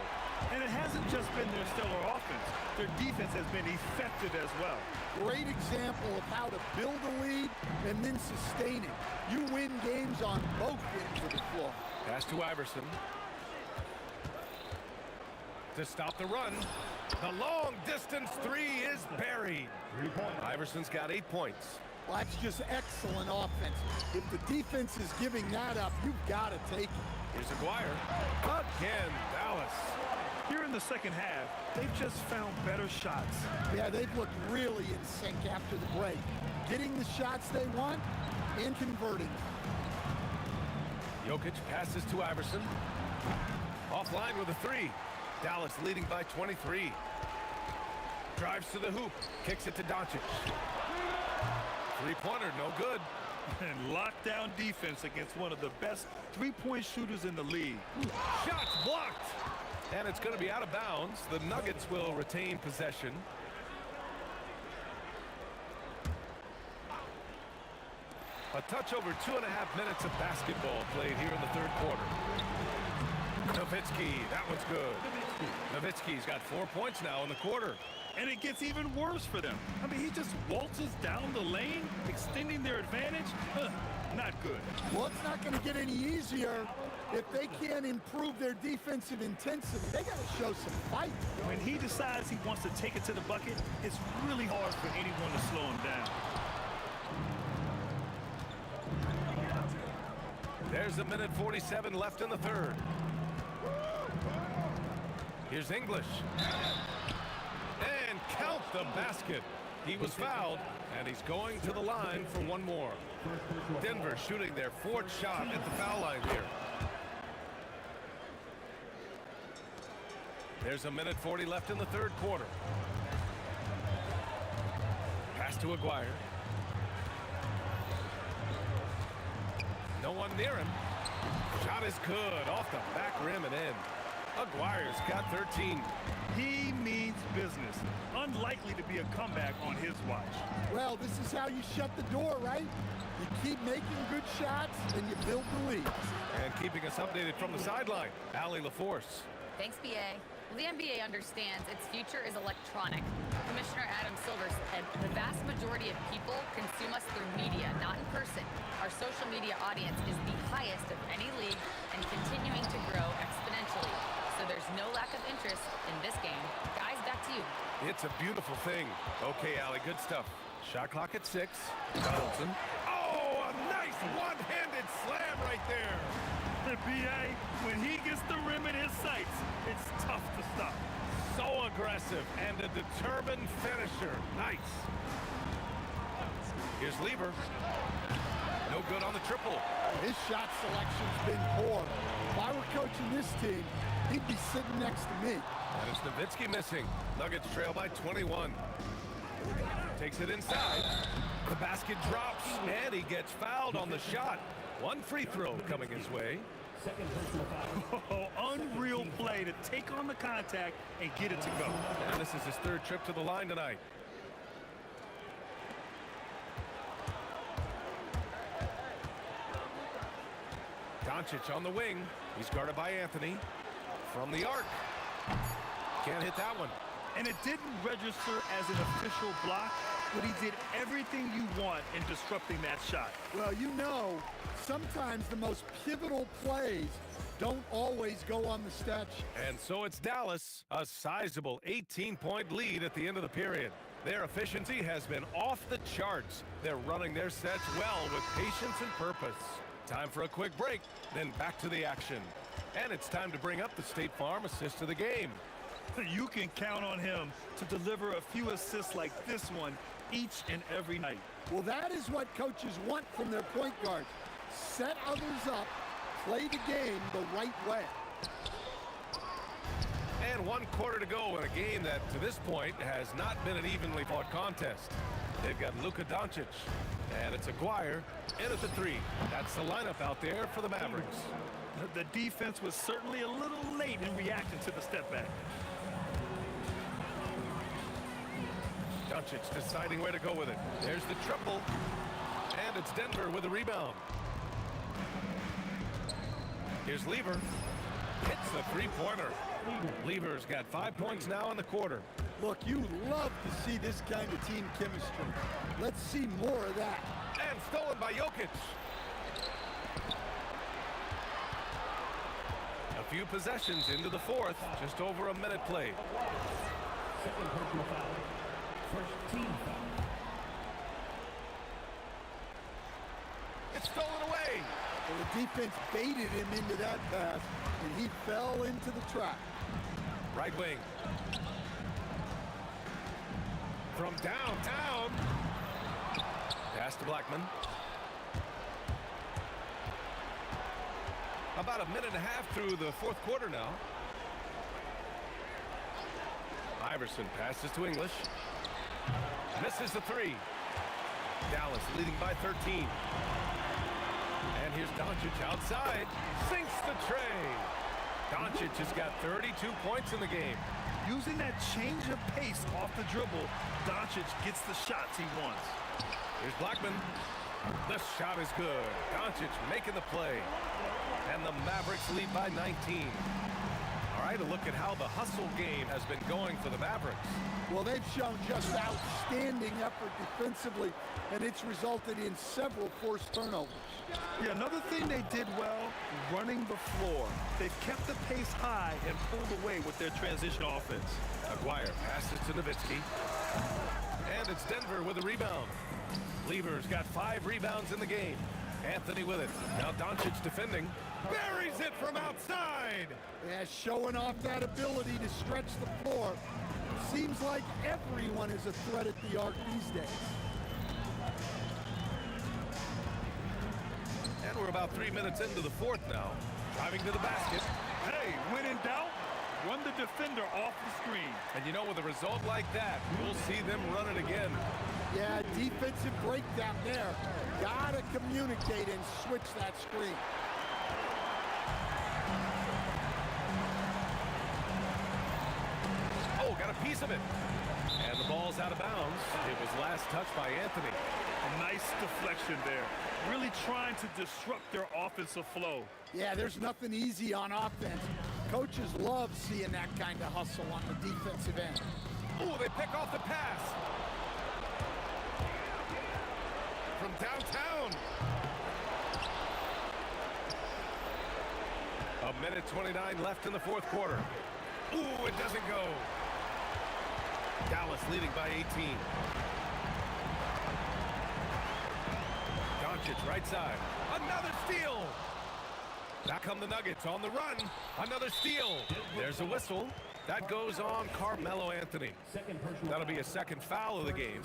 And it hasn't just been their stellar offense. Their defense has been effective as well. Great example of how to build a lead and then sustain it. You win games on both ends of the floor. Pass to Iverson. To stop the run. The long distance 3 is buried. Iverson's got 8 points. Well, that's just excellent offense. If the defense is giving that up, you've got to take it. Here's Aguirre. Again, Dallas. Here in the second half, they've just found better shots. Yeah, they've looked really in sync after the break. Getting the shots they want and converting. Jokic passes to Iverson. Offline with a 3. Dallas leading by 23. Drives to the hoop. Kicks it to Doncic. Three-pointer, no good. And lockdown defense against one of the best three-point shooters in the league. Shots blocked. And it's going to be out of bounds. The Nuggets will retain possession. A touch over 2.5 minutes of basketball played here in the third quarter. Nowitzki, that one's good. Nowitzki's got 4 points now in the quarter. And it gets even worse for them. I mean, he just waltzes down the lane, extending their advantage. Not good. Well, it's not going to get any easier if they can't improve their defensive intensity. They got to show some fight. When he decides he wants to take it to the bucket, it's really hard for anyone to slow him down. There's a minute 47 left in the third. Here's English. And count the basket. He was fouled, and he's going to the line for one more. Denver shooting their fourth shot at the foul line here. There's a minute 40 left in the third quarter. Pass to Aguirre. No one near him. Shot is good. Off the back rim and in. Aguirre's got 13. He means business. Unlikely to be a comeback on his watch. Well, this is how you shut the door, right? You keep making good shots, and you build the lead. And keeping us updated from the sideline, Allie LaForce. Thanks, BA. Well, the NBA understands its future is electronic. Commissioner Adam Silver said the vast majority of people consume us through media, not in person. Our social media audience is the highest of any league and continuing to grow exponentially. So there's no lack of interest in this game. Guys, back to you. It's a beautiful thing. Okay, Allie, good stuff. Shot clock at 6. Donaldson. Oh, a nice one-handed slam right there. The BA, when he gets the rim in his sights, it's tough to stop. So aggressive and a determined finisher. Nice. Here's Lever. No good on the triple. His shot selection's been poor. If I were coaching this team, he'd be sitting next to me. And it's Nowitzki missing. Nuggets trail by 21. Takes it inside. The basket drops, and he gets fouled on the shot. One free throw coming his way. Oh, unreal play to take on the contact and get it to go. And this is his third trip to the line tonight. Doncic on the wing. He's guarded by Anthony. From the arc. Can't hit that one. And it didn't register as an official block, but he did everything you want in disrupting that shot. Well, you know, sometimes the most pivotal plays don't always go on the stat sheet. And so it's Dallas, a sizable 18-point lead at the end of the period. Their efficiency has been off the charts. They're running their sets well with patience and purpose. Time for a quick break, then back to the action. And it's time to bring up the State Farm assist of the game. You can count on him to deliver a few assists like this one each and every night. Well, that is what coaches want from their point guards. Set others up, play the game the right way. And 1 quarter to go in a game that, to this point, has not been an evenly fought contest. They've got Luka Doncic, and it's Aguirre in at the 3. That's the lineup out there for the Mavericks. The defense was certainly a little late in reacting to the step back. Doncic deciding where to go with it. There's the triple. And it's Denver with a rebound. Here's Lever. Hits the three-pointer. Lever's got 5 points now in the quarter. Look, you love to see this kind of team chemistry. Let's see more of that. And stolen by Jokic. A few possessions into the fourth. Just over a minute played. Second personal foul. First team foul. It's stolen away. Well, the defense baited him into that pass, and he fell into the trap. Right wing. From downtown. Pass to Blackman. About a minute and a half through the fourth quarter now. Iverson passes to English. Misses the 3. Dallas leading by 13. And here's Doncic outside. Sinks the tray. Doncic has got 32 points in the game. Using that change of pace off the dribble, Doncic gets the shots he wants. Here's Blackman. The shot is good. Doncic making the play. And the Mavericks lead by 19. All right, a look at how the hustle game has been going for the Mavericks. Well, they've shown just outstanding effort defensively, and it's resulted in several forced turnovers. Yeah, another thing they did well, running the floor. They've kept the pace high and pulled away with their transition offense. Aguirre passes to Nowitzki. And it's Denver with a rebound. Lever's got 5 rebounds in the game. Anthony with it. Now Doncic defending. Buries it from outside. Yeah, showing off that ability to stretch the floor. Seems like everyone is a threat at the arc these days. And we're about 3 minutes into the fourth now. Driving to the basket. Hey, when in doubt, run the defender off the screen. And you know, with a result like that, you'll see them run it again. Yeah, defensive breakdown there. Gotta communicate and switch that screen. Oh, got a piece of it. And the ball's out of bounds. It was last touched by Anthony. A nice deflection there. Really trying to disrupt their offensive flow. Yeah, there's nothing easy on offense. Coaches love seeing that kind of hustle on the defensive end. Oh, they pick off the pass. From downtown. A minute 29 left in the fourth quarter. Ooh, it doesn't go. Dallas leading by 18. Doncic right side. Another steal. Back come the Nuggets on the run. Another steal. There's a whistle. That goes on Carmelo Anthony. That'll be a second foul of the game.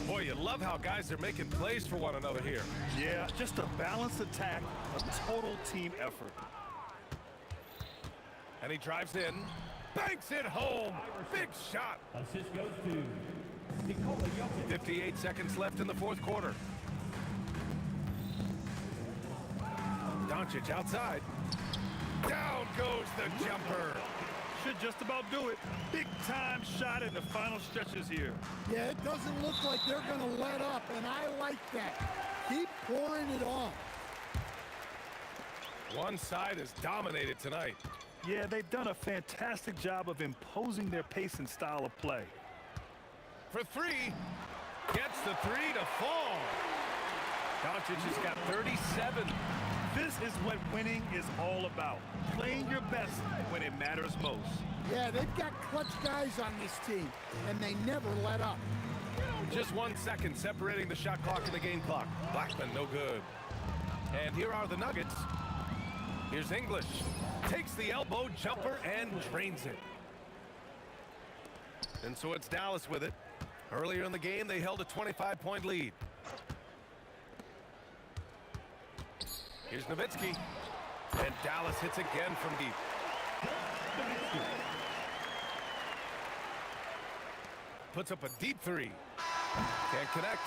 Boy, you love how guys are making plays for one another here. Yeah, just a balanced attack, a total team effort. And he drives in. Banks it home. Big shot. Assist goes to Nikola Jokic. 58 seconds left in the fourth quarter. Doncic outside. Down goes the jumper. Should just about do it. Big time shot in the final stretches here. Yeah, it doesn't look like they're going to let up, and I like that. Keep pouring it on. One side is dominated tonight. Yeah, they've done a fantastic job of imposing their pace and style of play. For three. Gets the three to fall. Doncic has got 37. This is what winning is all about. Playing your best when it matters most. Yeah, they've got clutch guys on this team, and they never let up. Just 1 second separating the shot clock and the game clock. Blackman, no good. And here are the Nuggets. Here's English. Takes the elbow jumper and drains it. And so it's Dallas with it. Earlier in the game, they held a 25-point lead. Here's Nowitzki. And Dallas hits again from deep. Puts up a deep three. Can't connect.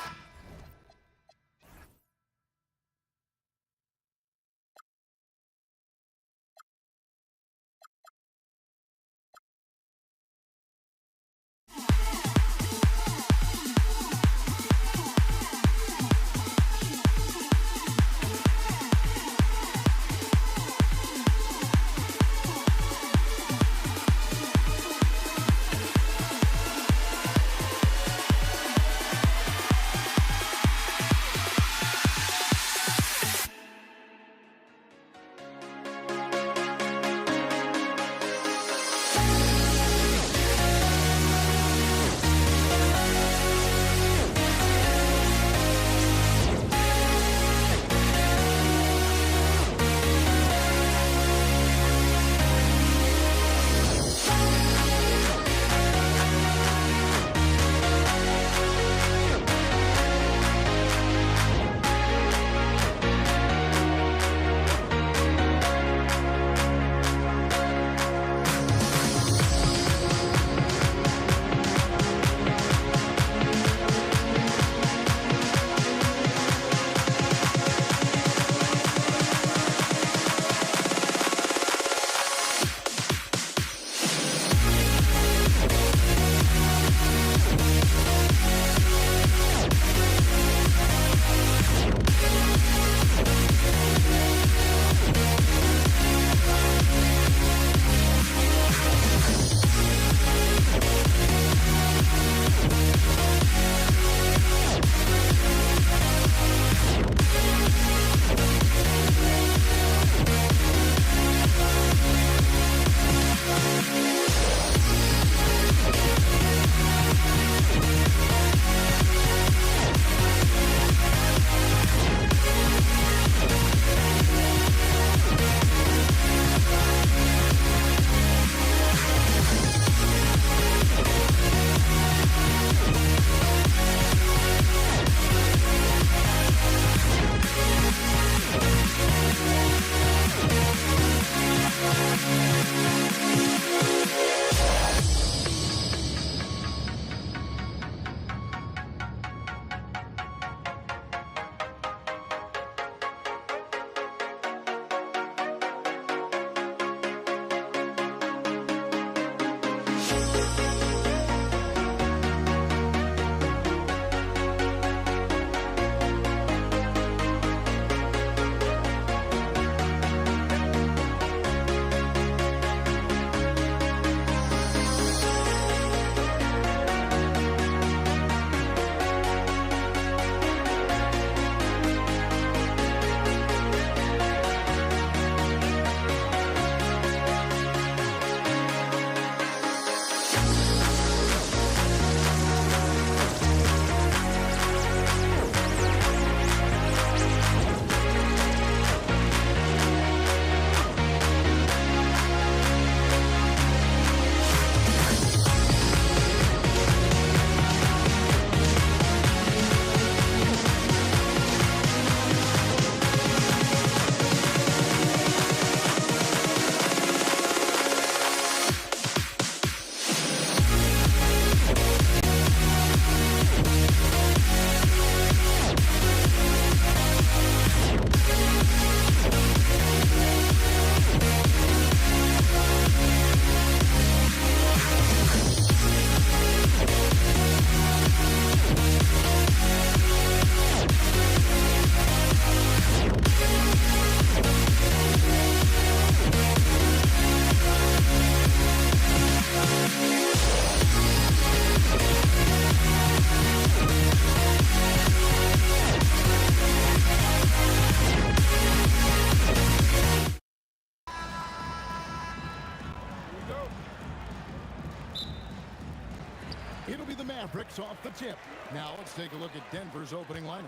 Mavericks off the tip. Now let's take a look at Denver's opening lineup.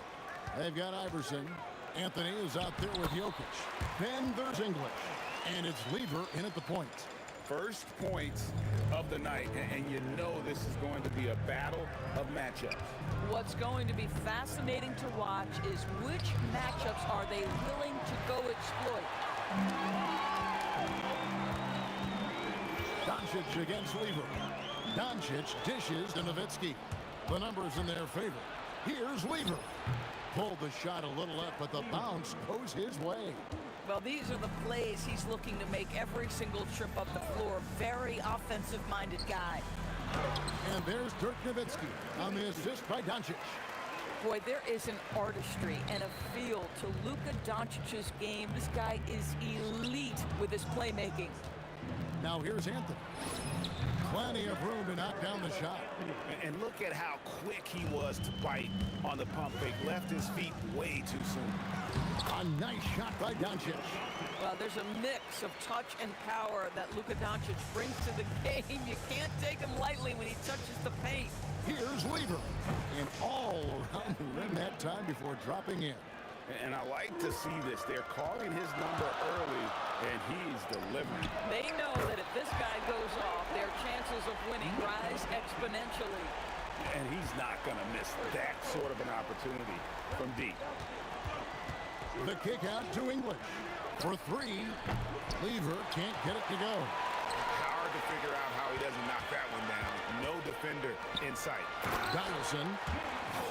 They've got Iverson. Anthony is out there with Jokic. Then there's English. And it's Lever in at the point. First points of the night, and you know this is going to be a battle of matchups. What's going to be fascinating to watch is which matchups are they willing to go exploit. Doncic against Lever. Doncic dishes to Nowitzki. The numbers in their favor. Here's Lever. Pulled the shot a little left, but the bounce goes his way. Well, these are the plays he's looking to make every single trip up the floor. Very offensive-minded guy. And there's Dirk Nowitzki on the assist by Doncic. Boy, there is an artistry and a feel to Luka Doncic's game. This guy is elite with his playmaking. Now here's Anthony. Plenty of room to knock down the shot. And look at how quick he was to bite on the pump fake. Left his feet way too soon. A nice shot by Doncic. Well, there's a mix of touch and power that Luka Doncic brings to the game. You can't take him lightly when he touches the paint. Here's Lever. And all around the rim that time before dropping in. And I like to see this. They're calling his number early, and he's delivering. They know that if this guy goes off, their chances of winning rise exponentially. And he's not going to miss that sort of an opportunity from deep. The kick out to English. For three, Lever can't get it to go. Hard to figure out how he doesn't knock that one down. No defender in sight. Donaldson.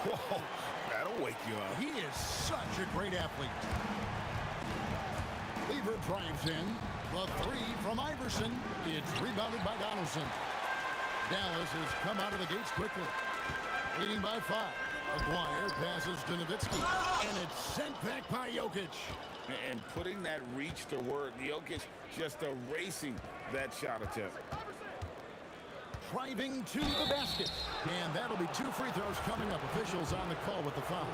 Whoa, that'll wake you up. He is such a great athlete. Lever drives in. The three from Iverson. It's rebounded by Donaldson. Dallas has come out of the gates quickly. Leading by 5. Aguirre passes to Nowitzki. And it's sent back by Jokic. And putting that reach to work, Jokic just erasing that shot attempt. Driving to the basket. And that'll be 2 free throws coming up. Officials on the call with the foul.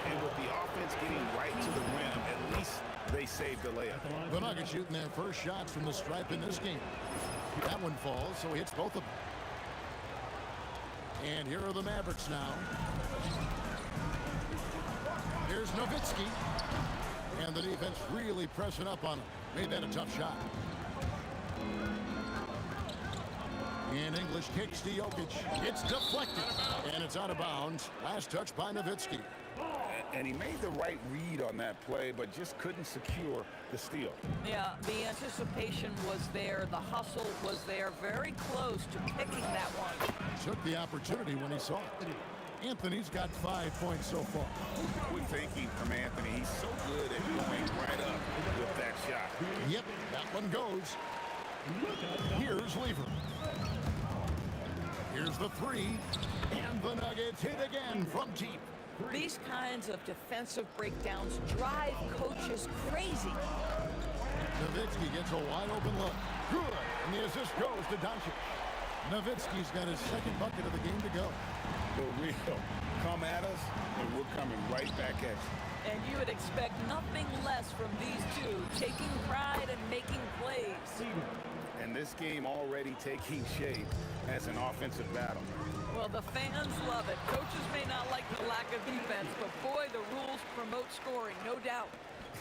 And with the offense getting right to the rim, at least they saved the layup. The Nuggets shooting their first shots from the stripe in this game. That one falls, so he hits both of them. And here are the Mavericks now. Here's Nowitzki. And the defense really pressing up on him. Made that a tough shot. And English kicks to Jokic. It's deflected. And it's out of bounds. Last touch by Nowitzki. And he made the right read on that play, but just couldn't secure the steal. Yeah, the anticipation was there. The hustle was there. Very close to picking that one. Took the opportunity when he saw it. Anthony's got 5 points so far. Good thinking from Anthony. He's so good at going right up with that shot. Yep, that one goes. Here's Lever. Here's the three. And the Nuggets hit again from deep. These kinds of defensive breakdowns drive coaches crazy. Nowitzki gets a wide open look. Good. And the assist goes to Doncic. Nowitzki's got his second bucket of the game to go. For real. Come at us, and we're coming right back at you. And you would expect nothing less from these two, taking pride and making plays. And this game already taking shape as an offensive battle. Well, the fans love it. Coaches may not like the lack of defense, but boy, the rules promote scoring, no doubt.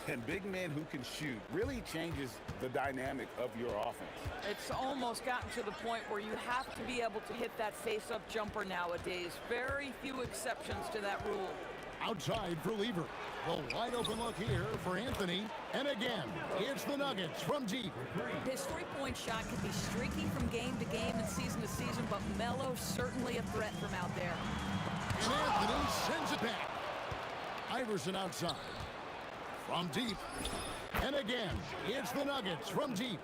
And big men who can shoot really changes the dynamic of your offense. It's almost gotten to the point where you have to be able to hit that face-up jumper nowadays. Very few exceptions to that rule. Outside for Lever. The wide open look here for Anthony. And again, it's the Nuggets from deep. His three-point shot can be streaky from game to game and season to season, but Melo's certainly a threat from out there. And Anthony sends it back. Iverson outside. From deep. And again, it's the Nuggets from deep.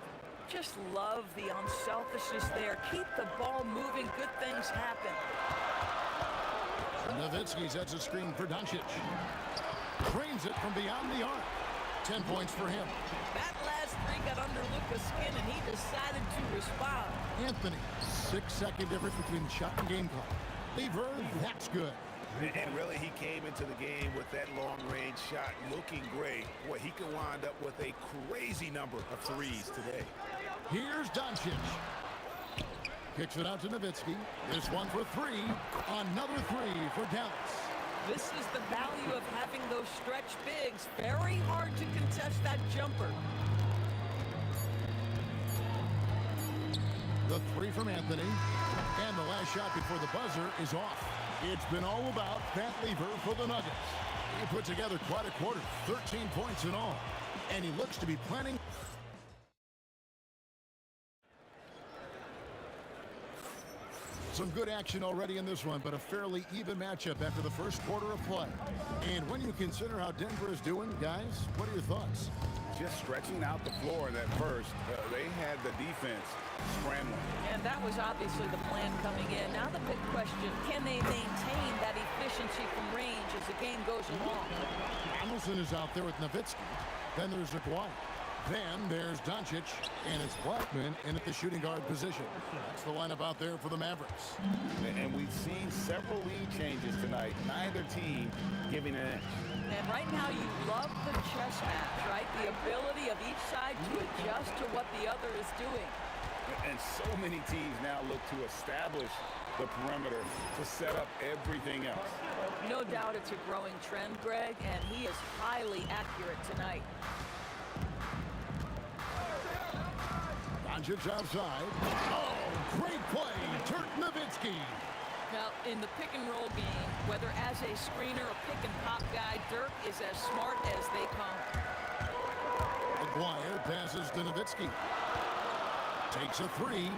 Just love the unselfishness there. Keep the ball moving. Good things happen. Nowitzki sets a screen for Doncic. Drains it from beyond the arc. 10 points for him. That last three got under Luka's skin, and he decided to respond. Anthony, 6-second difference between shot and game clock. Lever, that's good. And really, he came into the game with that long-range shot looking great. Boy, he can wind up with a crazy number of threes today. Here's Doncic. Kicks it out to Nowitzki. This one for three. Another three for Dallas. This is the value of having those stretch bigs. Very hard to contest that jumper. The three from Anthony. And the last shot before the buzzer is off. It's been all about Pat Lever for the Nuggets. He put together quite a quarter, 13 points in all. And he looks to be planning. Some good action already in this one, but a fairly even matchup after the first quarter of play. And when you consider how Denver is doing, guys, what are your thoughts? Just stretching out the floor in that first. They had the defense scrambling. And that was obviously the plan coming in. Now the big question, can they maintain that efficiency from range as the game goes along? Donaldson is out there with Nowitzki. Then there's Aguirre. Then there's Doncic, and it's Blackman in at the shooting guard position. That's the lineup out there for the Mavericks. And we've seen several lead changes tonight. Neither team giving an inch. And right now you love the chess match, right? The ability of each side to adjust to what the other is doing. And so many teams now look to establish the perimeter to set up everything else. No doubt it's a growing trend, Greg, and he is highly accurate tonight. Doncic outside. Oh, great play. Dirk Nowitzki. Now, in the pick and roll game, whether as a screener or pick and pop guy, Dirk is as smart as they come. Aguirre passes to Nowitzki. Takes a three,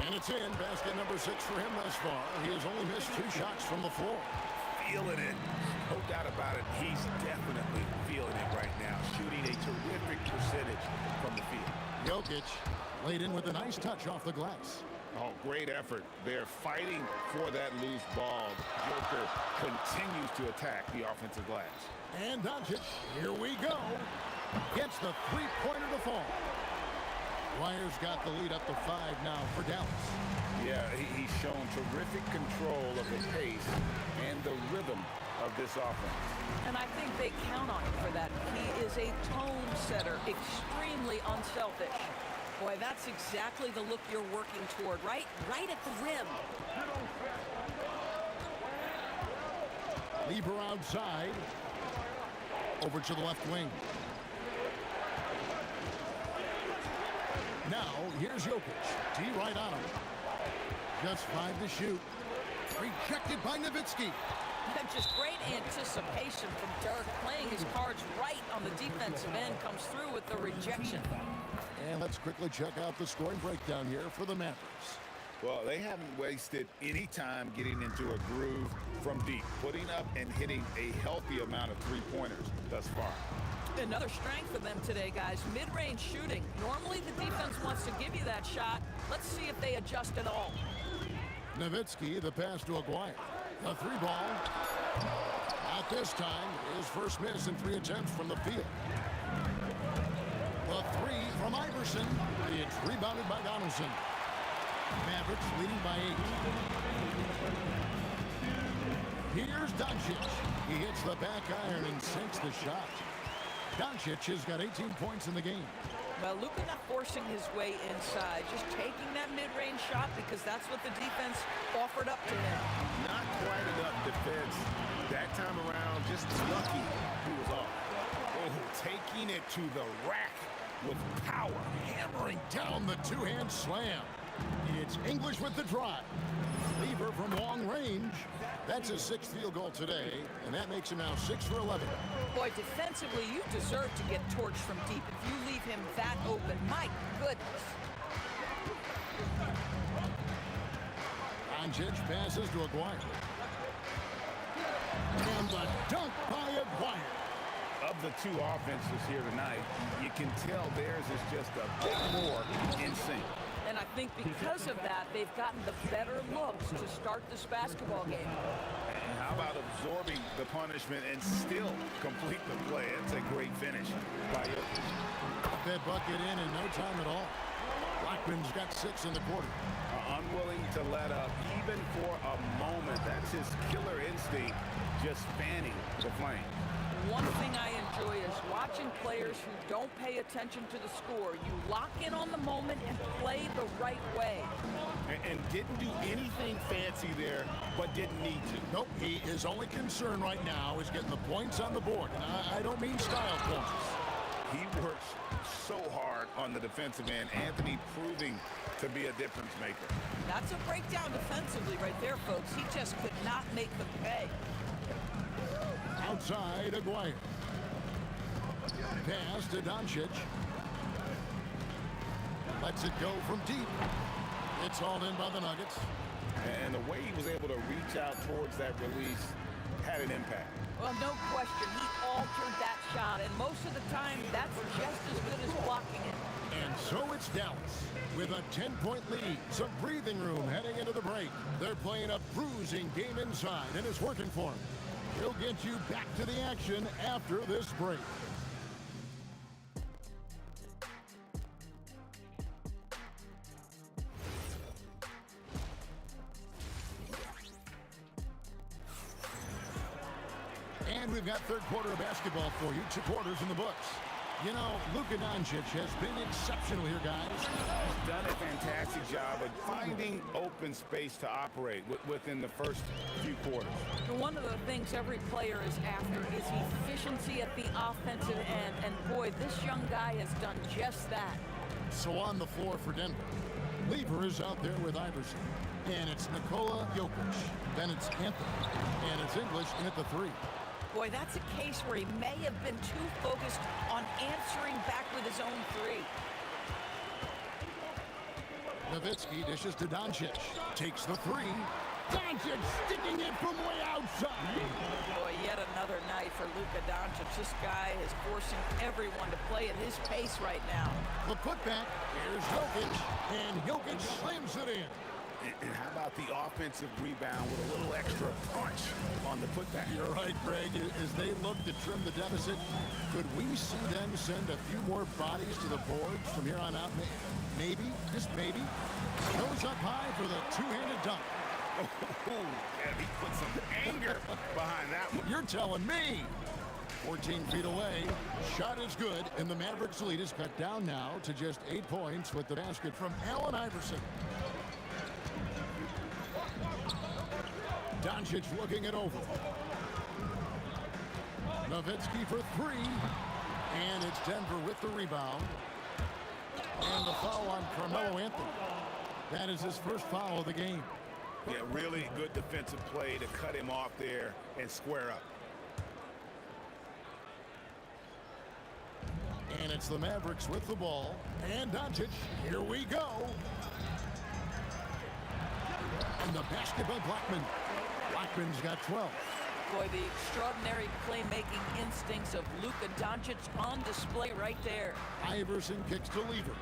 and it's in. Basket number 6 for him thus far. He has only missed 2 shots from the floor. Feeling it. No doubt about it. He's definitely feeling it right now. Shooting a terrific percentage from the field. Jokic laid in with a nice touch off the glass. Oh, great effort. They're fighting for that loose ball. Joker continues to attack the offensive glass. And Doncic, here we go. Gets the three-pointer to fall. Wyer's got the lead up to 5 now for Dallas. Yeah, he's shown terrific control of the pace and the rhythm of this offense. And I think they count on him for that. He is a tone setter, extremely unselfish. Boy, that's exactly the look you're working toward, right? Right at the rim. Lever outside. Over to the left wing. Now, here's Jokic. D right on him. Just 5 to shoot. Rejected by Nowitzki. And just great anticipation from Dirk, playing his cards right on the defensive end, comes through with the rejection. And let's quickly check out the scoring breakdown here for the Mavericks. Well, they haven't wasted any time getting into a groove from deep, putting up and hitting a healthy amount of three-pointers thus far. Another strength for them today, guys. Mid-range shooting. Normally the defense wants to give you that shot. Let's see if they adjust at all. Nowitzki, the pass to Aguirre. The 3-ball. Not this time. His first miss in 3 attempts from the field. The 3 from Iverson. It's rebounded by Donaldson. Mavericks leading by 8. Here's Doncic. He hits the back iron and sinks the shot. Doncic has got 18 points in the game. Well, Luka not forcing his way inside, just taking that mid-range shot because that's what the defense offered up to him. Not quite enough defense that time around, just lucky he was off. Oh, taking it to the rack with power, hammering down the 2-hand slam. It's English with the drive. Lever from long range. That's his 6th field goal today, and that makes him now 6 for 11. Boy, defensively, you deserve to get torched from deep if you leave him that open. My goodness. Doncic passes to Aguirre. And the dunk by Aguirre. Of the 2 offenses here tonight, you can tell theirs is just a bit more in sync. And I think because of that, they've gotten the better looks to start this basketball game. And how about absorbing the punishment and still complete the play? That's a great finish by Jokic. That bucket in no time at all. Blackman's got 6 in the quarter. Unwilling to let up even for a moment. That's his killer instinct just fanning the flame. One thing I enjoy is watching players who don't pay attention to the score. You lock in on the moment and play the right way. And didn't do anything fancy there, but didn't need to. Nope, he is only concern right now is getting the points on the board. And I don't mean style points. He works so hard on the defensive end. Anthony proving to be a difference maker. That's a breakdown defensively right there, folks. He just could not make them pay. Outside, Aguirre. Pass to Doncic. Lets it go from deep. It's hauled in by the Nuggets. And the way he was able to reach out towards that release had an impact. Well, no question. He altered that shot, and most of the time, that's just as good as blocking it. And so it's Dallas with a 10-point lead. Some breathing room heading into the break. They're playing a bruising game inside, and it's working for them. We'll get you back to the action after this break. And we've got third quarter of basketball for you. 2 quarters in the books. You know, Luka Doncic has been exceptional here, guys. He's done a fantastic job of finding open space to operate within the first few quarters. One of the things every player is after is efficiency at the offensive end, and boy, this young guy has done just that. So on the floor for Denver, Lever is out there with Iverson. And it's Nikola Jokic. Then it's Anthony. And it's English in at the 3. Boy, that's a case where he may have been too focused on answering back with his own 3. Nowitzki dishes to Doncic. Takes the 3. Doncic sticking it from way outside. Boy, yet another night for Luka Doncic. This guy is forcing everyone to play at his pace right now. The putback. Here's Jokic. And Jokic slams it in. And how about the offensive rebound with a little extra punch on the putback? You're right, Greg. As they look to trim the deficit, could we see them send a few more bodies to the boards from here on out? Maybe, just maybe. Goes up high for the two-handed dunk. And he put some anger behind that one. You're telling me. 14 feet away. Shot is good, and the Mavericks lead is cut down now to just 8 points with the basket from Allen Iverson. Doncic looking it over. Nowitzki for 3. And it's Denver with the rebound. And the foul on Carmelo Anthony. That is his first foul of the game. Yeah, really good defensive play to cut him off there and square up. And it's the Mavericks with the ball. And Doncic, here we go. And the basket by Blackman. Blackman's got 12. Boy, the extraordinary playmaking instincts of Luka Doncic on display right there. Iverson kicks to Lever.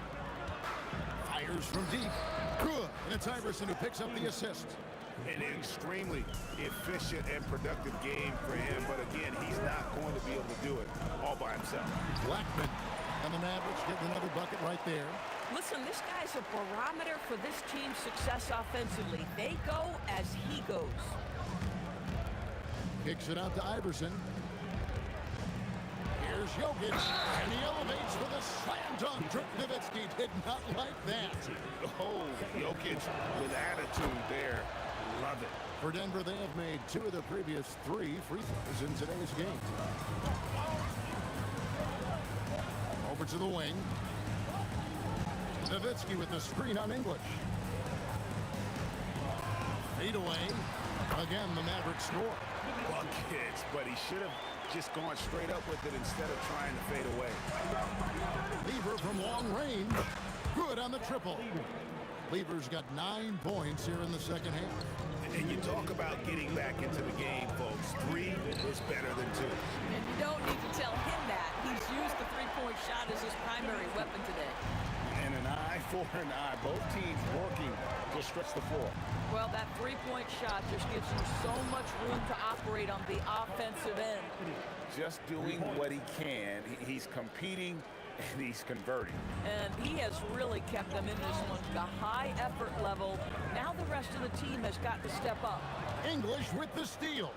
Fires from deep. Good. And it's Iverson who picks up the assist. An extremely efficient and productive game for him, but again, he's not going to be able to do it all by himself. Blackman and the Mavericks getting another bucket right there. Listen, this guy's a barometer for this team's success offensively. They go as he goes. Kicks it out to Iverson. Here's Jokic, and he elevates for the slam dunk. Nowitzki did not like that. Oh, Jokic with attitude there. Love it. For Denver, they have made 2 of their previous 3 free throws in today's game. Over to the wing. Nowitzki with the screen on English. Fade away. Again, the Mavericks score. Buckets, but he should have just gone straight up with it instead of trying to fade away. Lever from long range. Good on the triple. Lever's got 9 points here in the second half. And you talk about getting back into the game, folks. 3 is better than 2. And you don't need to tell him that. He's used the three-point shot as his primary weapon today. And an eye for an eye. Both teams working to stretch the floor. Well, that three-point shot just gives you so much room to operate on the offensive end. Just doing what he can. He's competing and he's converting. And he has really kept them in this one. The high effort level. Now the rest of the team has got to step up. English with the steal.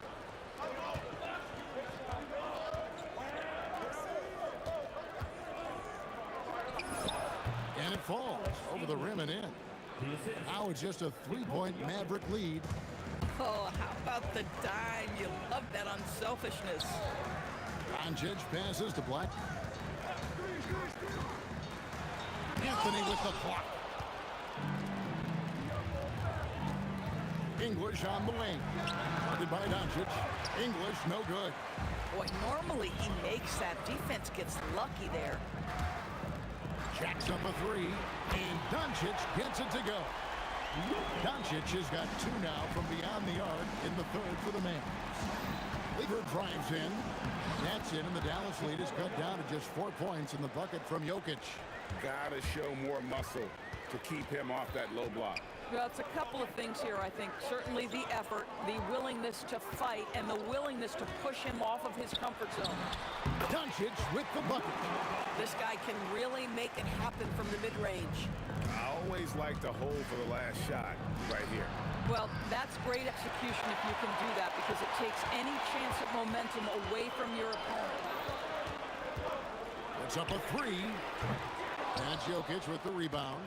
And it falls over the rim and in. Now it's just a three-point Maverick lead. Oh, how about the dime? You love that unselfishness. Doncic passes to Black. Anthony with the block. English on the wing. Guarded by Doncic. English no good. Boy, normally he makes that. Defense gets lucky there. Jacks up a three, and Doncic gets it to go. Doncic has got two now from beyond the arc in the third for the man. Lever drives in. That's in, and the Dallas lead is cut down to just 4 points in the bucket from Jokic. Gotta show more muscle to keep him off that low block. Well, it's a couple of things here, I think. Certainly the effort, the willingness to fight, and the willingness to push him off of his comfort zone. Doncic with the bucket. This guy can really make it happen from the mid-range. I always like to hold for the last shot right here. Well, that's great execution if you can do that, because it takes any chance of momentum away from your opponent. It's up a three. That's Jokic with the rebound.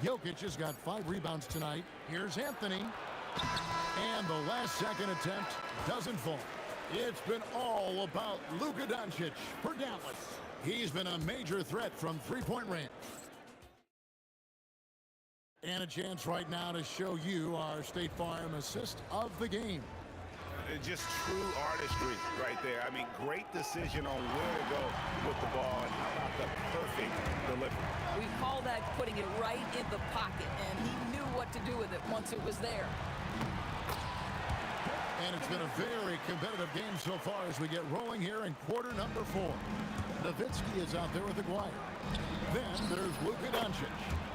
Jokic has got 5 rebounds tonight. Here's Anthony. And the last second attempt doesn't fall. It's been all about Luka Doncic for Dallas. He's been a major threat from three-point range. And a chance right now to show you our State Farm assist of the game. Just true artistry right there. I mean, great decision on where to go with the ball, and how about the perfect delivery. We call that putting it right in the pocket, and he knew what to do with it once it was there. And it's been a very competitive game so far as we get rolling here in quarter number 4. Nowitzki is out there with Aguirre. Then there's Luka Doncic.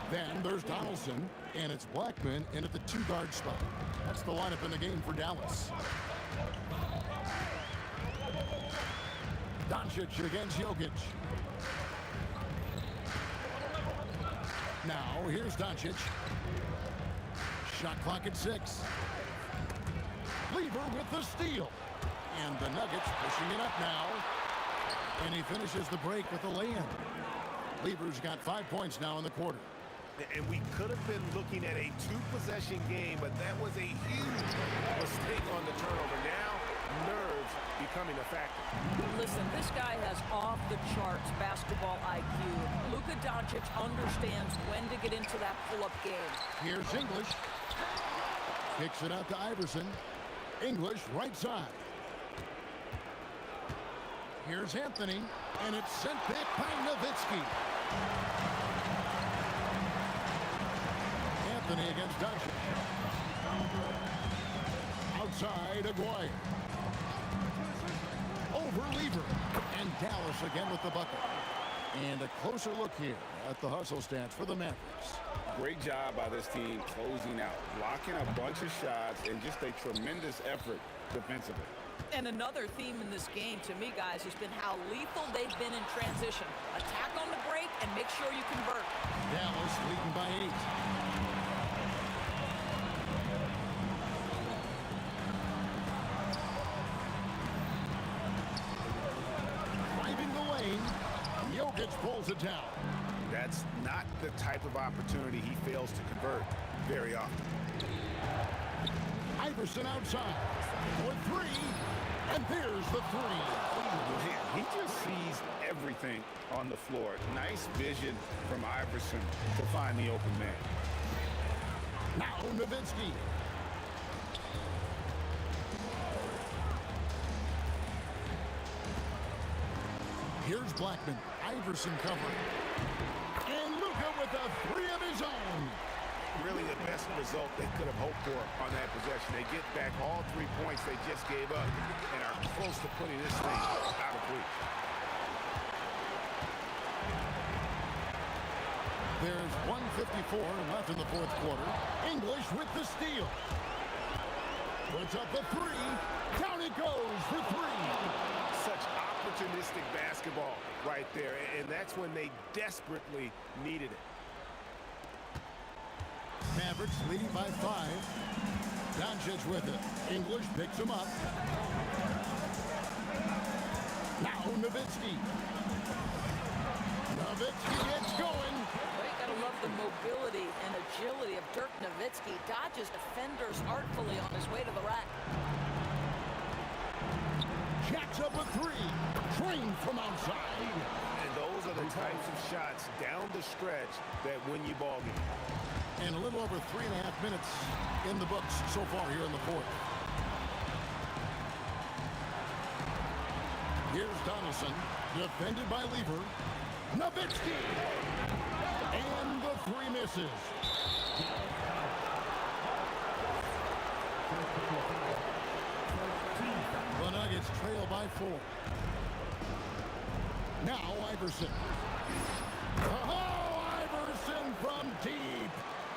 Then there's Donaldson, and it's Blackman in at the 2-guard spot. That's the lineup in the game for Dallas. Doncic against Jokic. Now, here's Doncic. Shot clock at 6. Lever with the steal. And the Nuggets pushing it up now. And he finishes the break with a lay-in. Lever's got 5 points now in the quarter. And we could have been looking at a 2-possession game, but that was a huge mistake on the turnover. Now, nerves becoming a factor. Listen, this guy has off-the-charts basketball IQ. Luka Doncic understands when to get into that pull-up game. Here's English. Kicks it out to Iverson. English right side. Here's Anthony, and it's sent back by Nowitzki. Anthony against Doncic. Outside, Aguirre. Over Lever. And Dallas again with the bucket. And a closer look here at the hustle stats for the Mavericks. Great job by this team closing out, blocking a bunch of shots, and just a tremendous effort defensively. And another theme in this game, to me, guys, has been how lethal they've been in transition. Attack on the break and make sure you convert. Dallas leading by 8. Driving the lane, Jokic pulls it down. That's not the type of opportunity he fails to convert very often. Iverson outside for 3, and there's the 3. Man, he just sees everything on the floor. Nice vision from Iverson to find the open man. Now Nowitzki. Here's Blackman. Iverson covering. And Luka with a 3 of his own. Really the best result they could have hoped for on that possession. They get back all 3 points they just gave up and are close to putting this thing out of reach. There's 1:54 left in the 4th quarter. English with the steal. Puts up a 3. Down it goes for 3. Such opportunistic basketball right there, and that's when they desperately needed it. Mavericks leading by 5. Doncic with it. English picks him up. Now Nowitzki. Nowitzki gets going. Well, you gotta love the mobility and agility of Dirk Nowitzki. Dodges defenders artfully on his way to the rack. Jacks up a three. Trained from outside. And those are the types of shots down the stretch that win you ball games. And a little over 3.5 minutes in the books so far here in the fourth. Here's Donaldson, defended by Lever. Nowitzki! And the three misses. The Nuggets trail by 4. Now Iverson. Oh, Iverson from deep.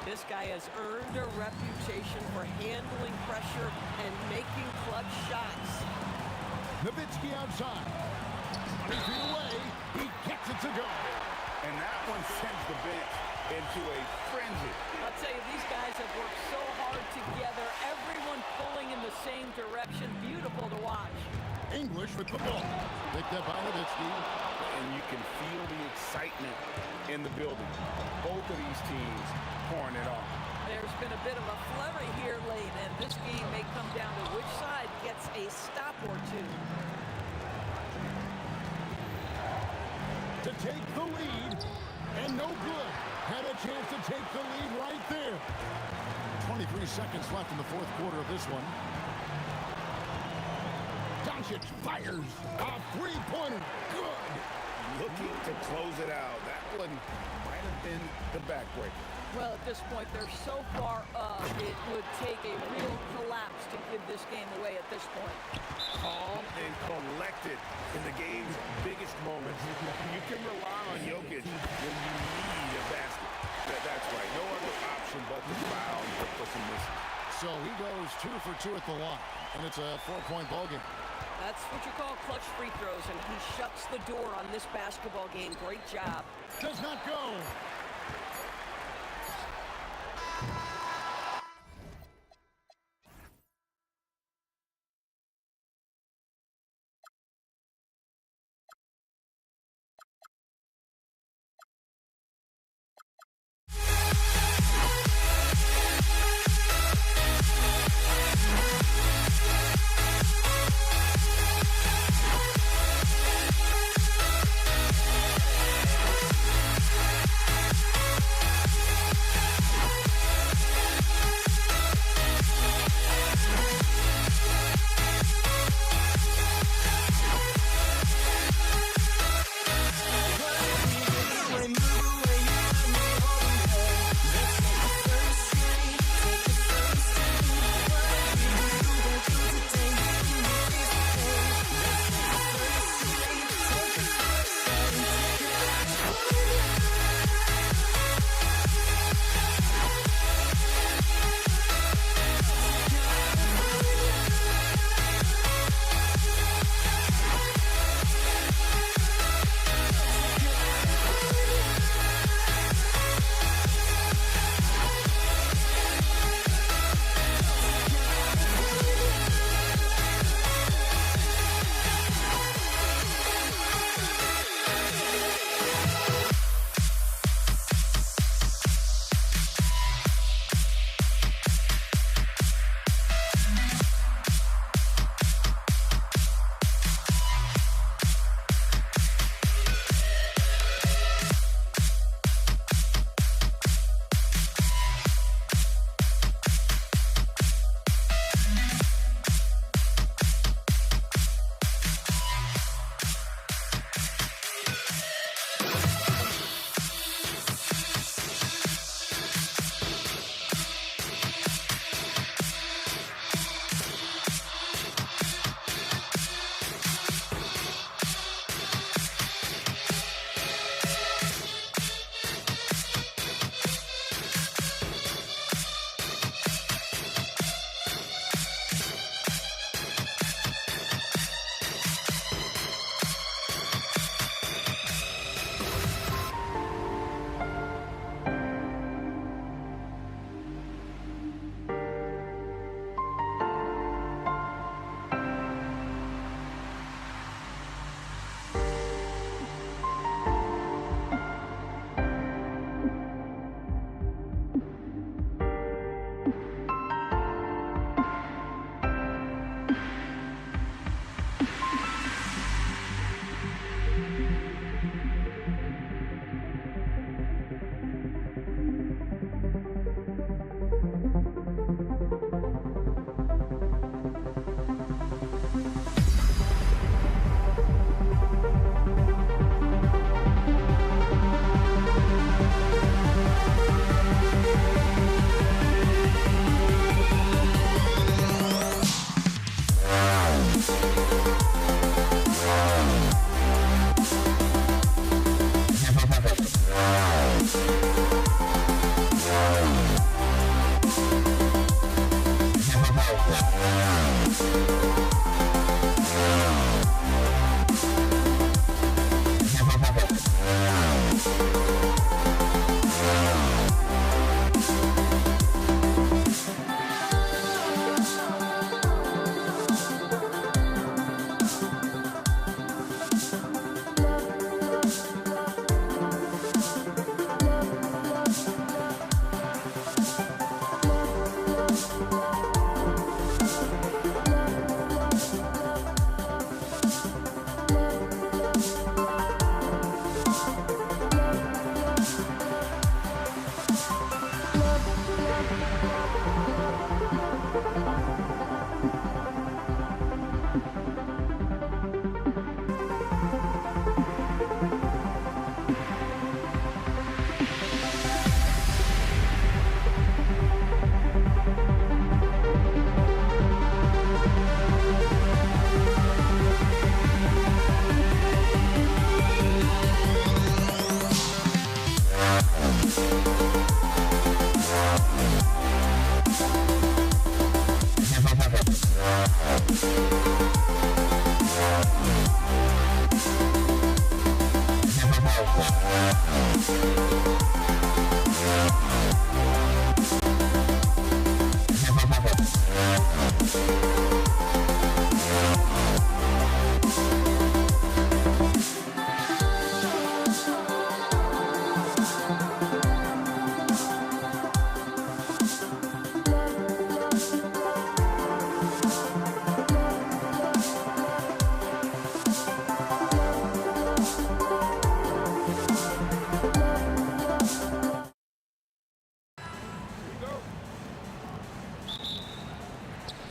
This guy has earned a reputation for handling pressure and making clutch shots. Nowitzki outside. 20 feet away. He gets it to go. And that one sends the bench into a frenzy. I'll tell you, these guys have worked so hard together. Everyone pulling in the same direction. Beautiful to watch. English with the ball. Picked up by Nowitzki. And you can feel the excitement in the building. Both of these teams pouring it on. There's been a bit of a flurry here late, and this game may come down to which side gets a stop or two. To take the lead, and no good. Had a chance to take the lead right there. 23 seconds left in the fourth quarter of this one. Doncic fires a three-pointer. Good. Looking to close it out. That one might have been the backbreaker. Well, at this point, they're so far up, it would take a real collapse to give this game away at this point. Calm and collected in the game's biggest moments. You can rely on Jokic when you need a basket. That's right. No other option but to foul and put some misses. So he goes 2 for 2 at the line, and it's a 4-point ball game. That's what you call clutch free throws, and he shuts the door on this basketball game. Great job. Does not go.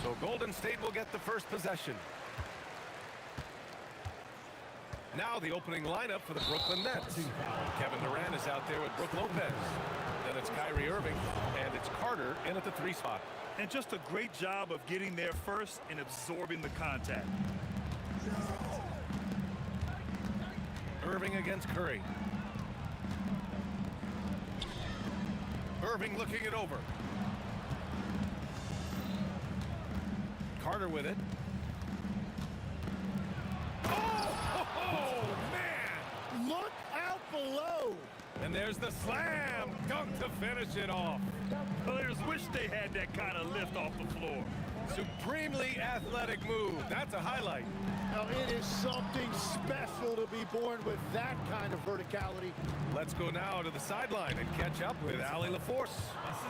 So Golden State will get the first possession. Now the opening lineup for the Brooklyn Nets. Kevin Durant is out there with Brook Lopez. Then it's Kyrie Irving, and it's Carter in at the 3 spot. And just a great job of getting there first and absorbing the contact. Irving against Curry. Irving looking it over. Carter with it. Oh, man! Look out below. And there's the slam dunk to finish it off. Players wish they had that kind of lift off the floor. Supremely athletic move. That's a highlight. Now, it is something special to be born with that kind of verticality. Let's go now to the sideline and catch up with Allie LaForce.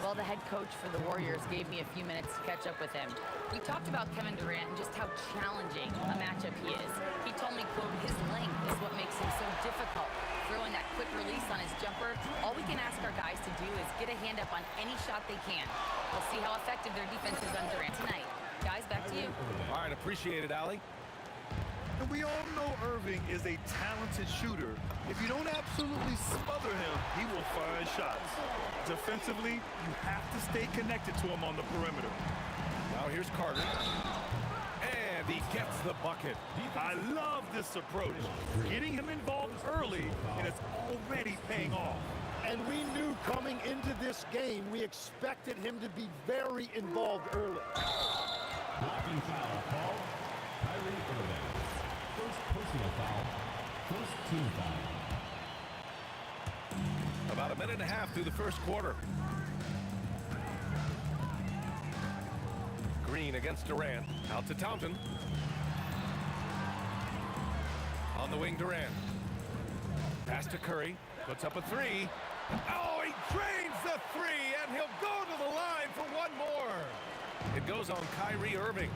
Well, the head coach for the Warriors gave me a few minutes to catch up with him. We talked about Kevin Durant and just how challenging a matchup he is. He told me, quote, his length is what makes him so difficult. Throwing that quick release on his jumper, all we can ask our guys to do is get a hand up on any shot they can. We'll see how effective their defense is on Durant tonight. Guys, back to you. All right, appreciate it, Allie. And we all know Irving is a talented shooter. If you don't absolutely smother him, he will find shots. Defensively, you have to stay connected to him on the perimeter. Now here's Carter. And he gets the bucket. I love this approach. Getting him involved early, and it's already paying off. And we knew coming into this game, we expected him to be very involved early. Blocking foul called. Kyrie Irving. First personal foul. First team foul. About a minute and a half through the first quarter. Green against Durant. Out to Thompson. On the wing, Durant. Pass to Curry. Puts up a 3. Oh, he drains the 3, and he'll go to the line for one more. It goes on Kyrie Irving.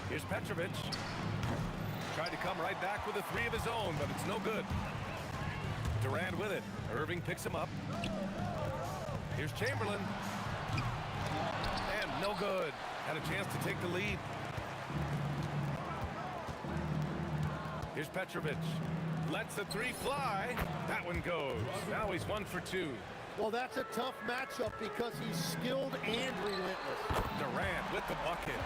Here's Petrovic. Tried to come right back with a 3 of his own, but it's no good. Durant with it. Irving picks him up. Here's Chamberlain. And no good. Had a chance to take the lead. Here's Petrovic. Lets the 3 fly. That one goes. Now he's 1 for 2. Well, that's a tough matchup because he's skilled and relentless. Durant with the bucket.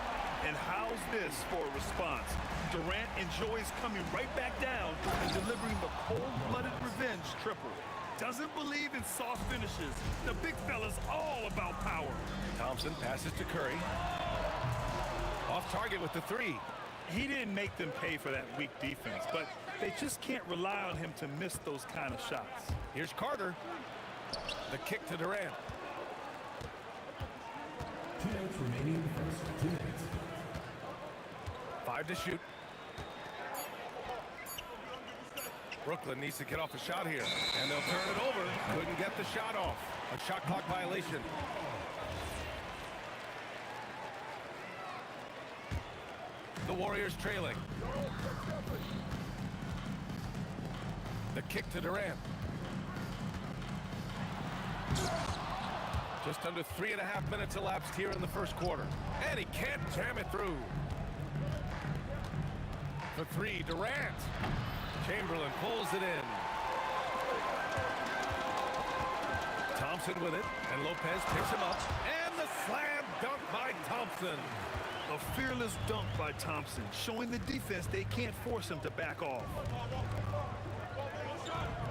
And how's this for a response? Durant enjoys coming right back down and delivering the cold-blooded revenge triple. Doesn't believe in soft finishes. The big fella's all about power. Thompson passes to Curry. Off target with the 3. He didn't make them pay for that weak defense, but they just can't rely on him to miss those kind of shots. Here's Carter. The kick to Durant. 2 minutes remaining in the first 2 minutes. 5 to shoot. Brooklyn needs to get off a shot here, and they'll turn it over. Couldn't get the shot off. A shot clock violation. The Warriors trailing. The kick to Durant. Just under 3.5 minutes elapsed here in the first quarter. And he can't jam it through. For 3, Durant. Chamberlain pulls it in. Thompson with it, and Lopez picks him up. And the slam dunk by Thompson. A fearless dunk by Thompson, showing the defense they can't force him to back off.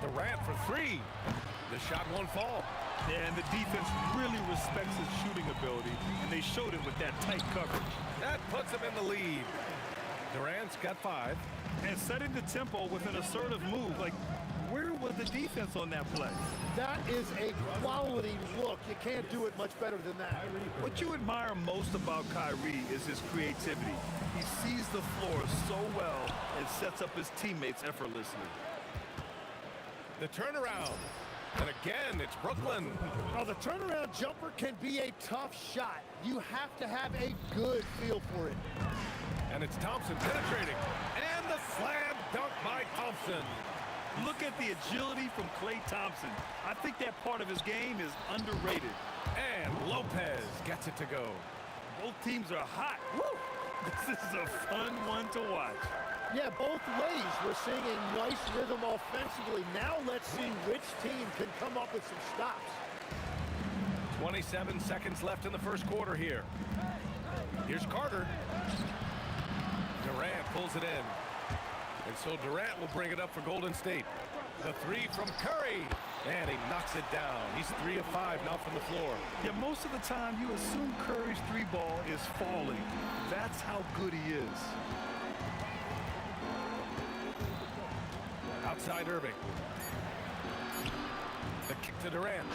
Durant for three. The shot won't fall. Yeah, and the defense really respects his shooting ability, and they showed it with that tight coverage. That puts him in the lead. Durant's got 5. And setting the tempo with an assertive move. Like, where was the defense on that play? That is a quality look. You can't do it much better than that. What you admire most about Kyrie is his creativity. He sees the floor so well and sets up his teammates effortlessly. The turnaround. And again, it's Brooklyn. Now, the turnaround jumper can be a tough shot. You have to have a good feel for it. And it's Thompson penetrating. And the slam dunk by Thompson. Look at the agility from Klay Thompson. I think that part of his game is underrated. And Lopez gets it to go. Both teams are hot. Woo! This is a fun one to watch. Yeah, both ways. We're seeing a nice rhythm offensively. Now let's see which team can come up with some stops. 27 seconds left in the first quarter here. Here's Carter. Durant pulls it in. And so Durant will bring it up for Golden State. The three from Curry. And he knocks it down. He's 3 of 5 now from the floor. Yeah, most of the time you assume Curry's three ball is falling. That's how good he is. Outside Irving. The kick to Durant.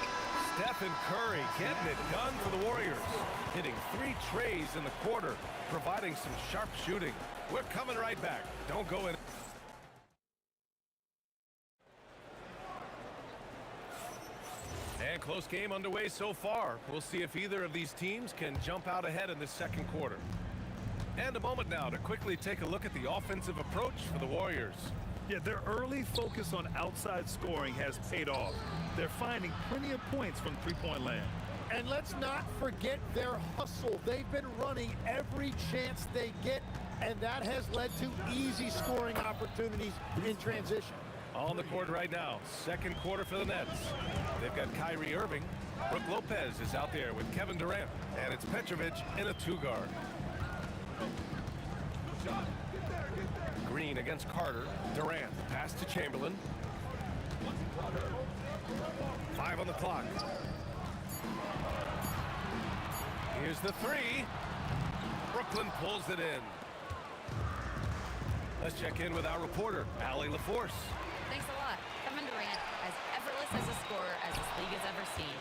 Stephen Curry getting it done for the Warriors. Hitting 3 trays in the quarter, providing some sharp shooting. We're coming right back. Don't go in. And close game underway so far. We'll see if either of these teams can jump out ahead in the second quarter. And a moment now to quickly take a look at the offensive approach for the Warriors. Yeah, their early focus on outside scoring has paid off. They're finding plenty of points from three-point land. And let's not forget their hustle. They've been running every chance they get, and that has led to easy scoring opportunities in transition. On the court right now, second quarter for the Nets. They've got Kyrie Irving. Brook Lopez is out there with Kevin Durant. And it's Petrovic in a 2-guard. Green against Carter. Durant, pass to Chamberlain. 5 on the clock. Here's the 3. Brooklyn pulls it in. Let's check in with our reporter, Allie LaForce. Thanks a lot. Kevin Durant, as effortless as a scorer as this league has ever seen.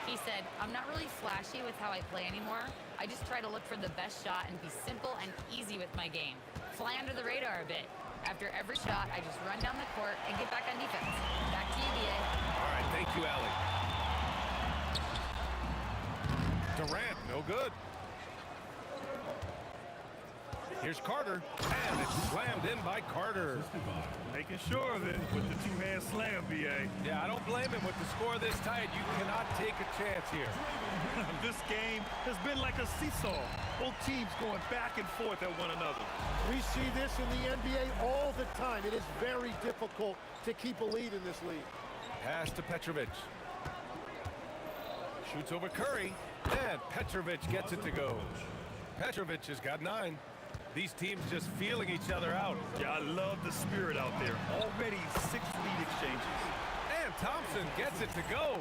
He said, "I'm not really flashy with how I play anymore. I just try to look for the best shot and be simple and easy with my game. Fly under the radar a bit. After every shot, I just run down the court and get back on defense." Back to you, BA. All right, thank you, Allie. Durant, no good. Here's Carter, and it's slammed in by Carter. Making sure of it with the two-hand slam, BA. Yeah, I don't blame him with the score this tight. You cannot take a chance here. This game has been like a seesaw. Both teams going back and forth at one another. We see this in the NBA all the time. It is very difficult to keep a lead in this league. Pass to Petrovic. Shoots over Curry, and Petrovic gets it to go. Petrovic has got 9. These teams just feeling each other out. Yeah, I love the spirit out there. Already 6 lead exchanges. And Thompson gets it to go.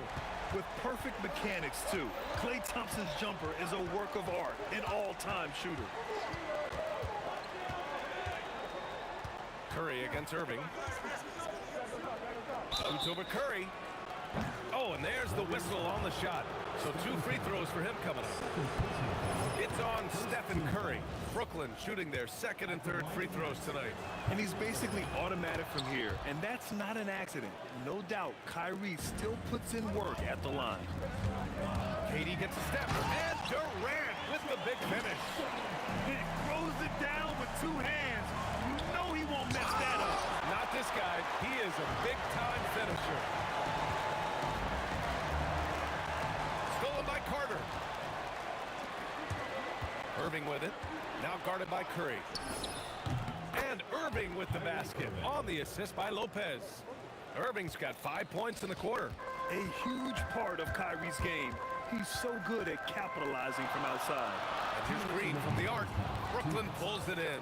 With perfect mechanics, too. Klay Thompson's jumper is a work of art, an all-time shooter. Curry against Irving. Shoots over Curry. Oh, and there's the whistle on the shot. So 2 free throws for him coming up. It's on Stephen Curry. Brooklyn shooting their second and third free throws tonight. And he's basically automatic from here, and that's not an accident. No doubt, Kyrie still puts in work at the line. KD gets a step, and Durant with the big finish. He throws it down with 2 hands. You know he won't mess that up. Not this guy. He is a big-time finisher. Stolen by Carter. Irving with it. Now guarded by Curry. And Irving with the basket on the assist by Lopez. Irving's got 5 points in the quarter. A huge part of Kyrie's game. He's so good at capitalizing from outside. And here's Green from the arc. Brooklyn pulls it in.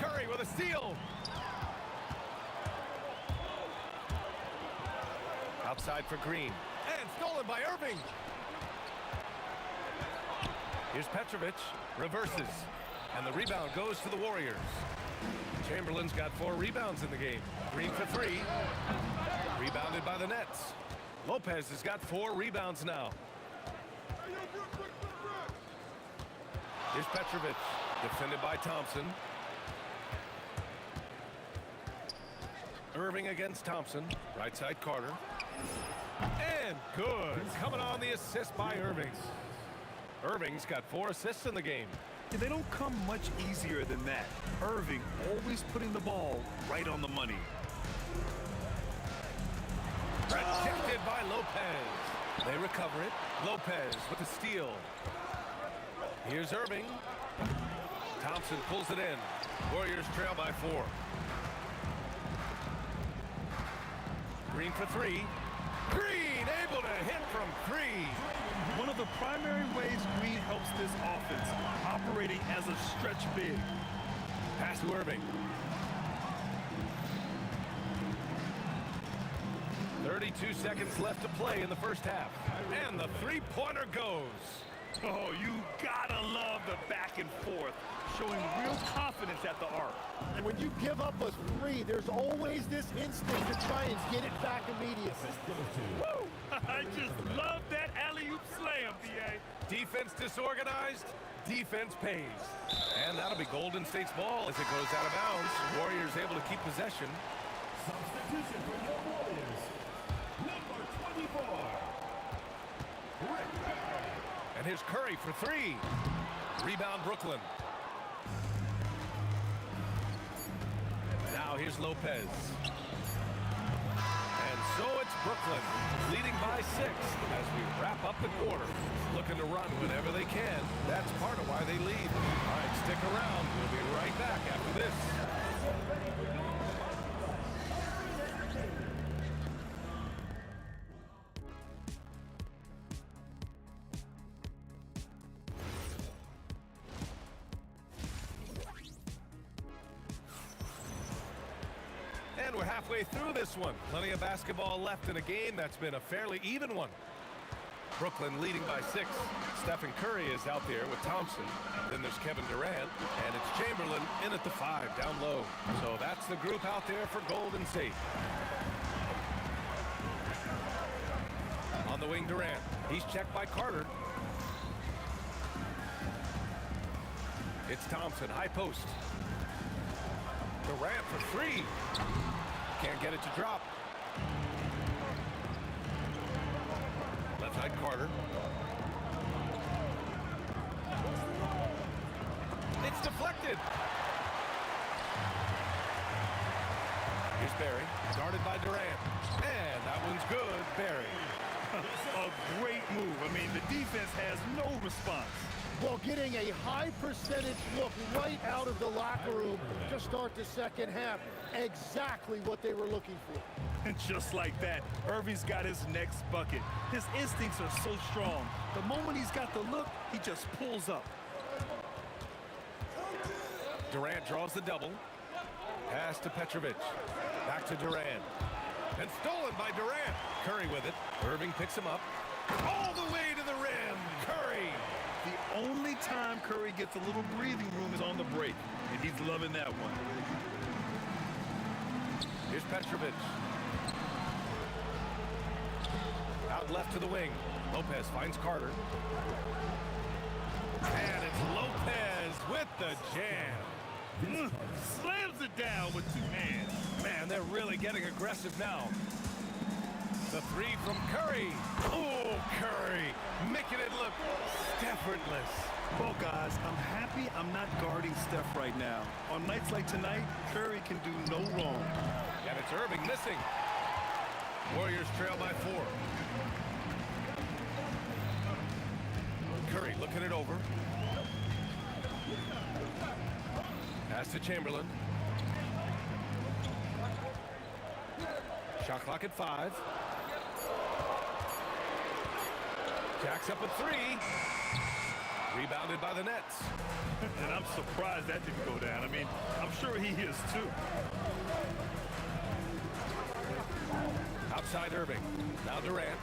Curry with a steal. Outside for Green. And stolen by Irving. Here's Petrovic. Reverses. And the rebound goes to the Warriors. Chamberlain's got 4 rebounds in the game. Green for 3. Rebounded by the Nets. Lopez has got 4 rebounds now. Here's Petrovic. Defended by Thompson. Irving against Thompson. Right side Carter. And good. Coming on the assist by Irving. Irving's got 4 assists in the game. They don't come much easier than that. Irving always putting the ball right on the money. Rejected by Lopez. They recover it. Lopez with the steal. Here's Irving. Thompson pulls it in. Warriors trail by 4. Green for 3. Green able to hit from 3. One of the primary ways Green helps this offense, operating as a stretch big. Pass to Irving. 32 seconds left to play in the first half. And the three-pointer goes. Oh, you gotta love the back and forth, showing real confidence at the arc. And when you give up a 3, there's always this instinct to try and get it back immediately. Woo! I just love that alley-oop slam, B.A. Defense disorganized, defense pays. And that'll be Golden State's ball as it goes out of bounds. Warriors able to keep possession. Substitution for your Warriors. Number 24. And here's Curry for 3. Rebound Brooklyn. Now here's Lopez. And so it's Brooklyn leading by 6 as we wrap up the quarter. Looking to run whenever they can. That's part of why they lead. All right, stick around. We'll be right back after this. And we're halfway through this one. Plenty of basketball left in a game that's been a fairly even one. Brooklyn leading by 6. Stephen Curry is out there with Thompson. Then there's Kevin Durant, and it's Chamberlain in at the 5, down low. So that's the group out there for Golden State. On the wing, Durant. He's checked by Carter. It's Thompson, high post. Durant for 3. Can't get it to drop. Left side Carter. It's deflected. Here's Barry, guarded by Durant. And that one's good, Barry. A great move. I mean, the defense has no response. Well, getting a high percentage look right out of the locker room to start the second half. Exactly what they were looking for. And just like that, Irving's got his next bucket. His instincts are so strong. The moment he's got the look, he just pulls up. Durant draws the double. Pass to Petrovic. Back to Durant. And stolen by Durant. Curry with it. Irving picks him up. All the way to the rim. Curry. The only time Curry gets a little breathing room is on the break, and he's loving that one. Here's Petrovic. Out left to the wing. Lopez finds Carter. And it's Lopez with the jam. Slams it down with 2 hands. Man, they're really getting aggressive now. The 3 from Curry. Oh, Curry, making it look effortless. Well, guys, I'm happy I'm not guarding Steph right now. On nights like tonight, Curry can do no wrong. And it's Irving missing. Warriors trail by 4. Curry looking it over. Pass to Chamberlain. Shot clock at 5. Jacks up a 3. Rebounded by the Nets. And I'm surprised that didn't go down. I mean, I'm sure he is too. Outside Irving. Now Durant.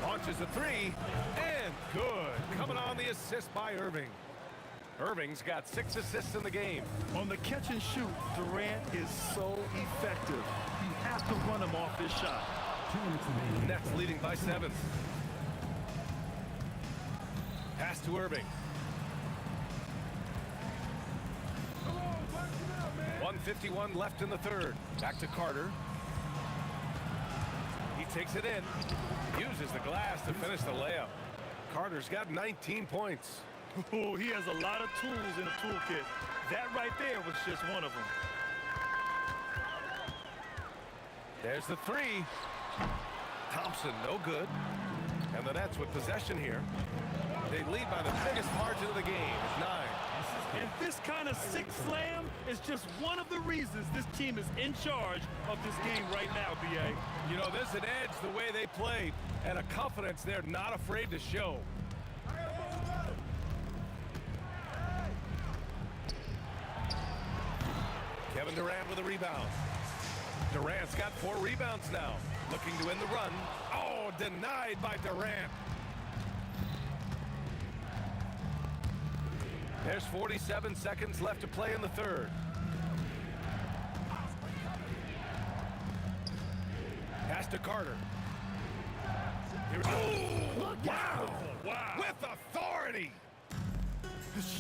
Launches a three. And good. Coming on the assist by Irving. Irving's got 6 assists in the game. On the catch and shoot, Durant is so effective. You have to run him off this shot. Nets leading by 7. Pass to Irving. 1:51 left in the third. Back to Carter. He takes it in. Uses the glass to finish the layup. Carter's got 19 points. Oh, he has a lot of tools in the toolkit. That right there was just one of them. There's the three. Thompson, no good. And the Nets with possession here. They lead by the biggest margin of the game, 9. And this kind of sick slam is just one of the reasons this team is in charge of this game right now, B.A. You know, there's an edge the way they play and a confidence they're not afraid to show. Kevin Durant with a rebound. Durant's got 4 rebounds now. Looking to win the run. Oh, denied by Durant. There's 47 seconds left to play in the third. Pass to Carter. Oh, wow. Wow. With authority.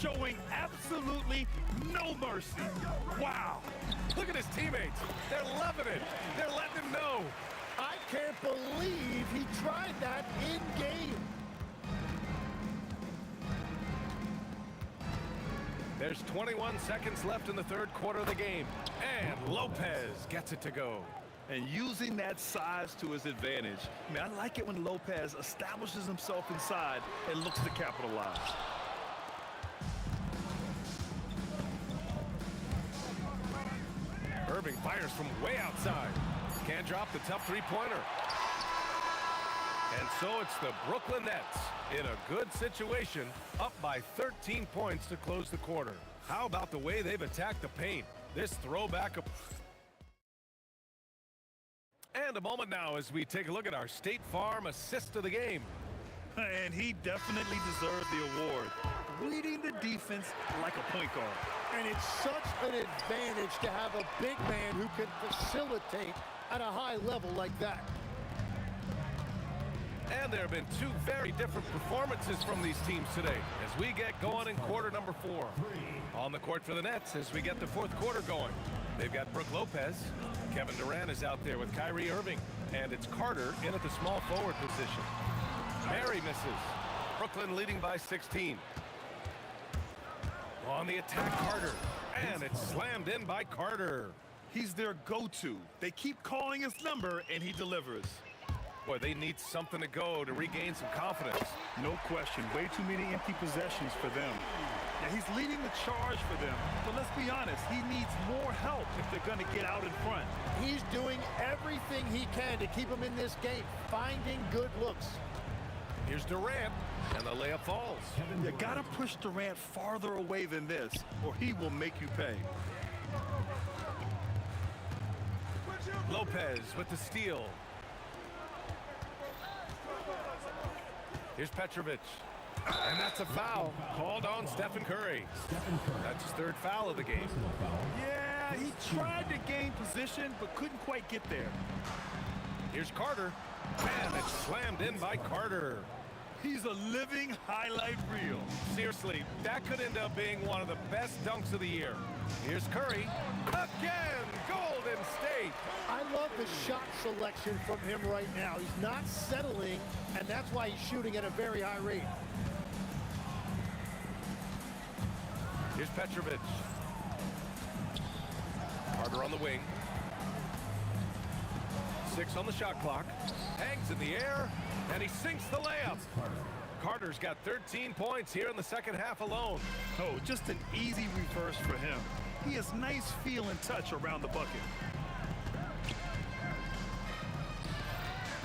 Showing absolutely no mercy. Wow. Look at his teammates. They're loving it. They're letting him know. I can't believe he tried that in game. There's 21 seconds left in the third quarter of the game. And Lopez gets it to go. And using that size to his advantage. I mean, I like it when Lopez establishes himself inside and looks to capitalize. Irving fires from way outside. Can't drop the tough three-pointer. And so it's the Brooklyn Nets in a good situation, up by 13 points to close the quarter. How about the way they've attacked the paint? This throwback. And a moment now as we take a look at our State Farm assist of the game. And he definitely deserved the award. Reading the defense like a point guard. And it's such an advantage to have a big man who can facilitate at a high level like that. And there have been 2 very different performances from these teams today as we get going in quarter number 4. On the court for the Nets as we get the fourth quarter going. They've got Brook Lopez. Kevin Durant is out there with Kyrie Irving. And it's Carter in at the small forward position. Mary misses. Brooklyn leading by 16. On the attack, Carter. And it's slammed in by Carter. He's their go-to. They keep calling his number, and he delivers. Boy, they need something to go to regain some confidence. No question. Way too many empty possessions for them. Now, he's leading the charge for them. But let's be honest, he needs more help if they're going to get out in front. He's doing everything he can to keep them in this game, finding good looks. Here's Durant, and the layup falls. You got to push Durant farther away than this, or he will make you pay. Lopez with the steal. Here's Petrovic. And that's a foul called on Stephen Curry. That's his 3rd foul of the game. Yeah, he tried to gain position, but couldn't quite get there. Here's Carter. And it's slammed in by Carter. He's a living highlight reel. Seriously, that could end up being one of the best dunks of the year. Here's Curry. Again, Golden State. I love the shot selection from him right now. He's not settling, and that's why he's shooting at a very high rate. Here's Petrovic. Carter on the wing. 6 on the shot clock. Hangs in the air, and he sinks the layup. Carter's got 13 points here in the second half alone. Oh, just an easy reverse for him. He has nice feel and touch around the bucket.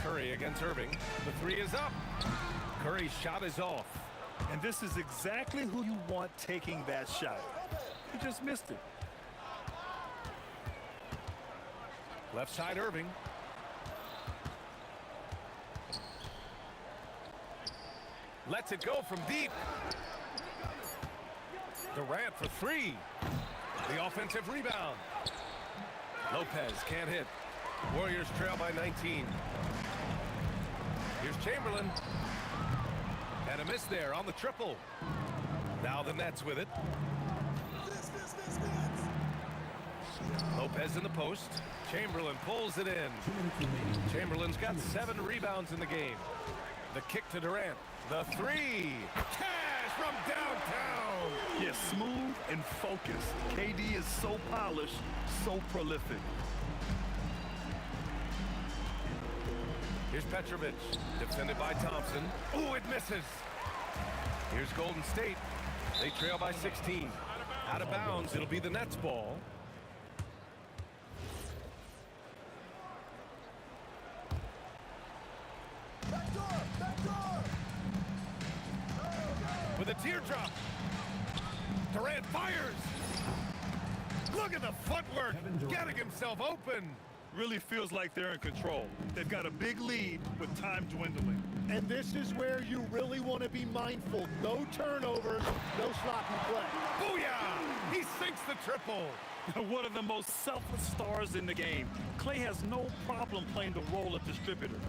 Curry against Irving. The 3 is up. Curry's shot is off. And this is exactly who you want taking that shot. He just missed it. Left side Irving. Lets it go from deep. Durant for three. The offensive rebound. Lopez can't hit. Warriors trail by 19. Here's Chamberlain. And a miss there on the triple. Now the Nets with it. Lopez in the post. Chamberlain pulls it in. Chamberlain's got 7 rebounds in the game. The kick to Durant. The three. Cash from downtown. Yeah, smooth and focused. KD is so polished, so prolific. Here's Petrovic, defended by Thompson. Ooh, it misses. Here's Golden State. They trail by 16. Out of bounds, it'll be the Nets ball. With a teardrop. Durant fires. Look at the footwork. Getting himself open. Really feels like they're in control. They've got a big lead with time dwindling. And this is where you really want to be mindful. No turnovers, no sloppy play. Booyah! He sinks the triple. One of the most selfless stars in the game. Klay has no problem playing the role of distributor.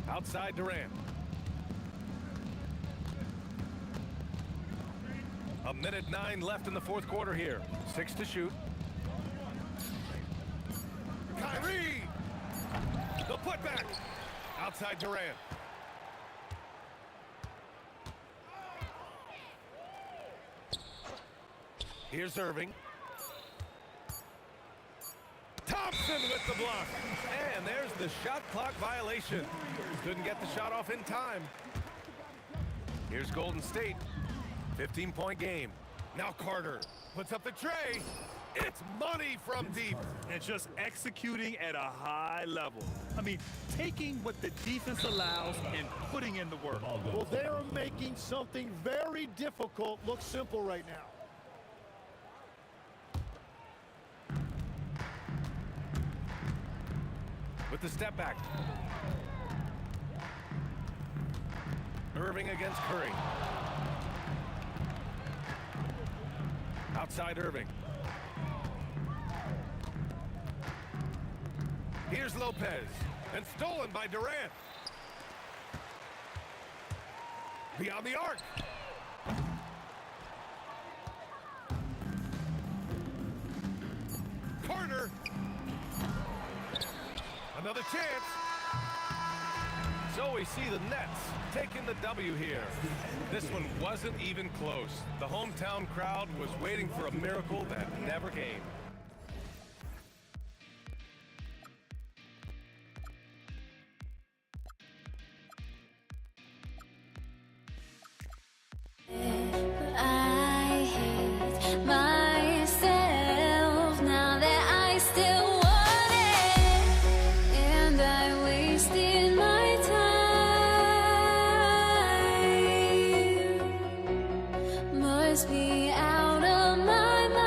Outside Durant. A minute 9 left in the fourth quarter here. 6 to shoot. Kyrie! The putback! Outside Durant. Here's Irving. Thompson with the block. And there's the shot clock violation. Couldn't get the shot off in time. Here's Golden State. 15-point game. Now Carter puts up the tray. It's money from deep. And just executing at a high level. I mean, taking what the defense allows and putting in the work. Well, they're making something very difficult look simple right now. With the step back. Irving against Curry. Outside Irving. Here's Lopez. And stolen by Durant. Beyond the arc. Carter. Another chance. So we see the Nets taking the W here. This one wasn't even close. The hometown crowd was waiting for a miracle that never came. I hate myself now that I still want it, and I wasted my time. Must be out of my mind.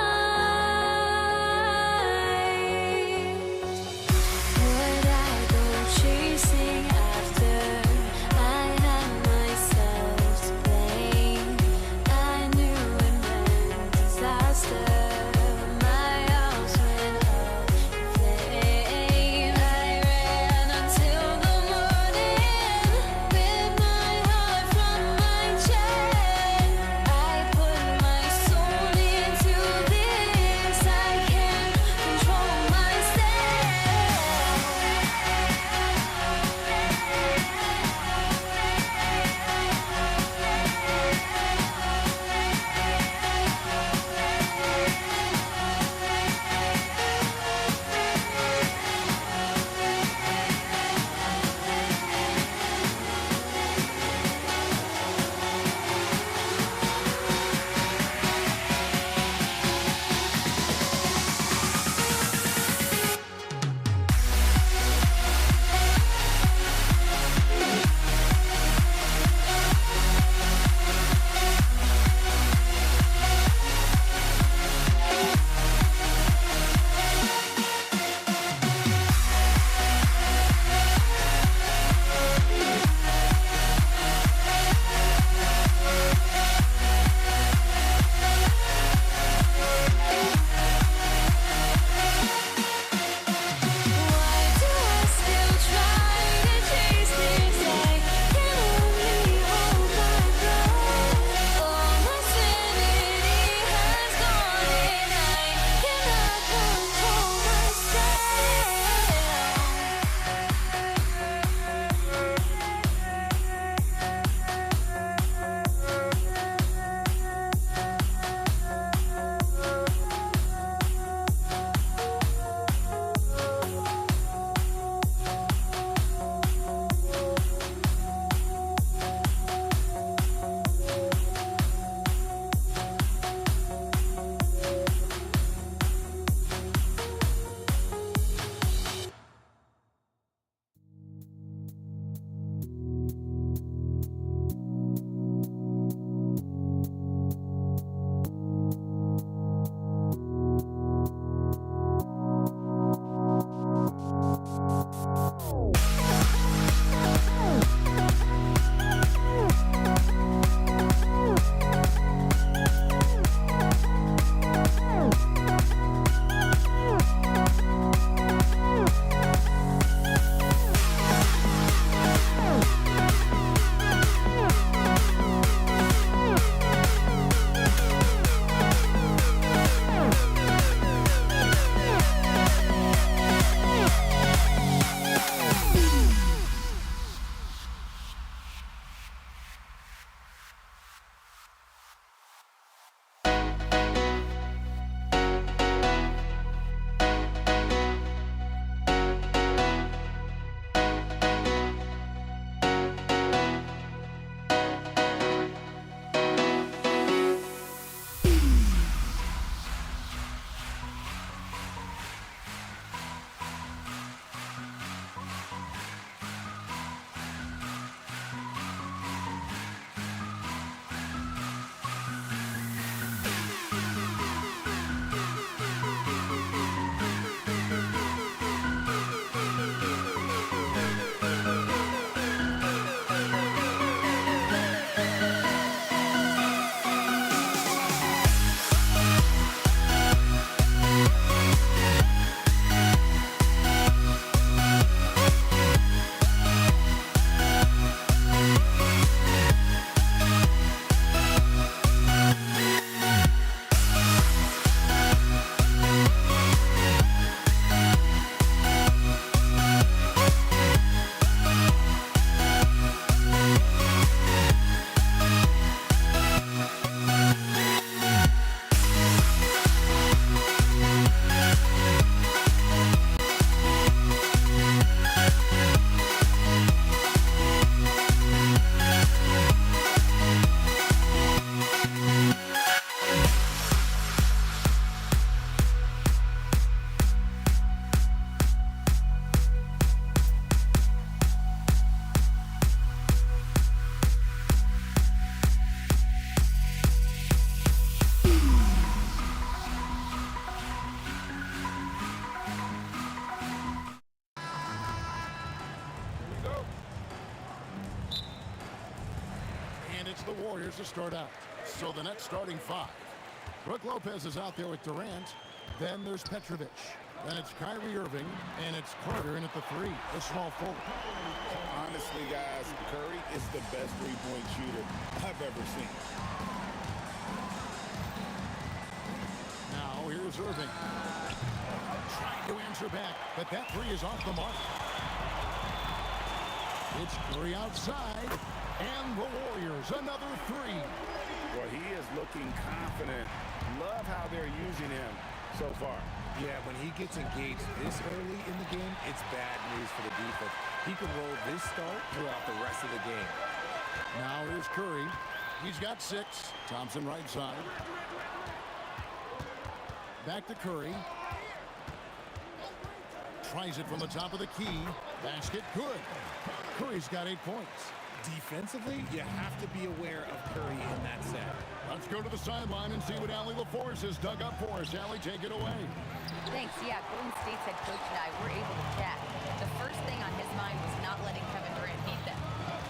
Would I go chasing after? I had myself to blame. I knew it meant disaster. My house went up in flames. I ran until the morning with my heart from my chest. I put my Warriors to start out. So the next starting five. Brook Lopez is out there with Durant. Then there's Petrovic. Then it's Kyrie Irving, and it's Carter in at the three, the small forward. Honestly, guys, Curry is the best three-point shooter I've ever seen. Now here's Irving. Trying to answer back, but that three is off the mark. It's Curry outside, and the Warriors another three. Well, he is looking confident. Love how they're using him so far. Yeah, when he gets engaged this early in the game, it's bad news for the defense. He can roll this start throughout the rest of the game. Now here's Curry. He's got 6. Thompson right side. Back to Curry. Tries it from the top of the key. Basket good. Curry's got 8 points. Defensively, you have to be aware of Curry in that set. Let's go to the sideline and see what Allie LaForce has dug up for us. Allie, take it away. Thanks. Yeah, Golden State's head coach and I were able to chat. The first thing on his mind was not letting Kevin Durant beat them.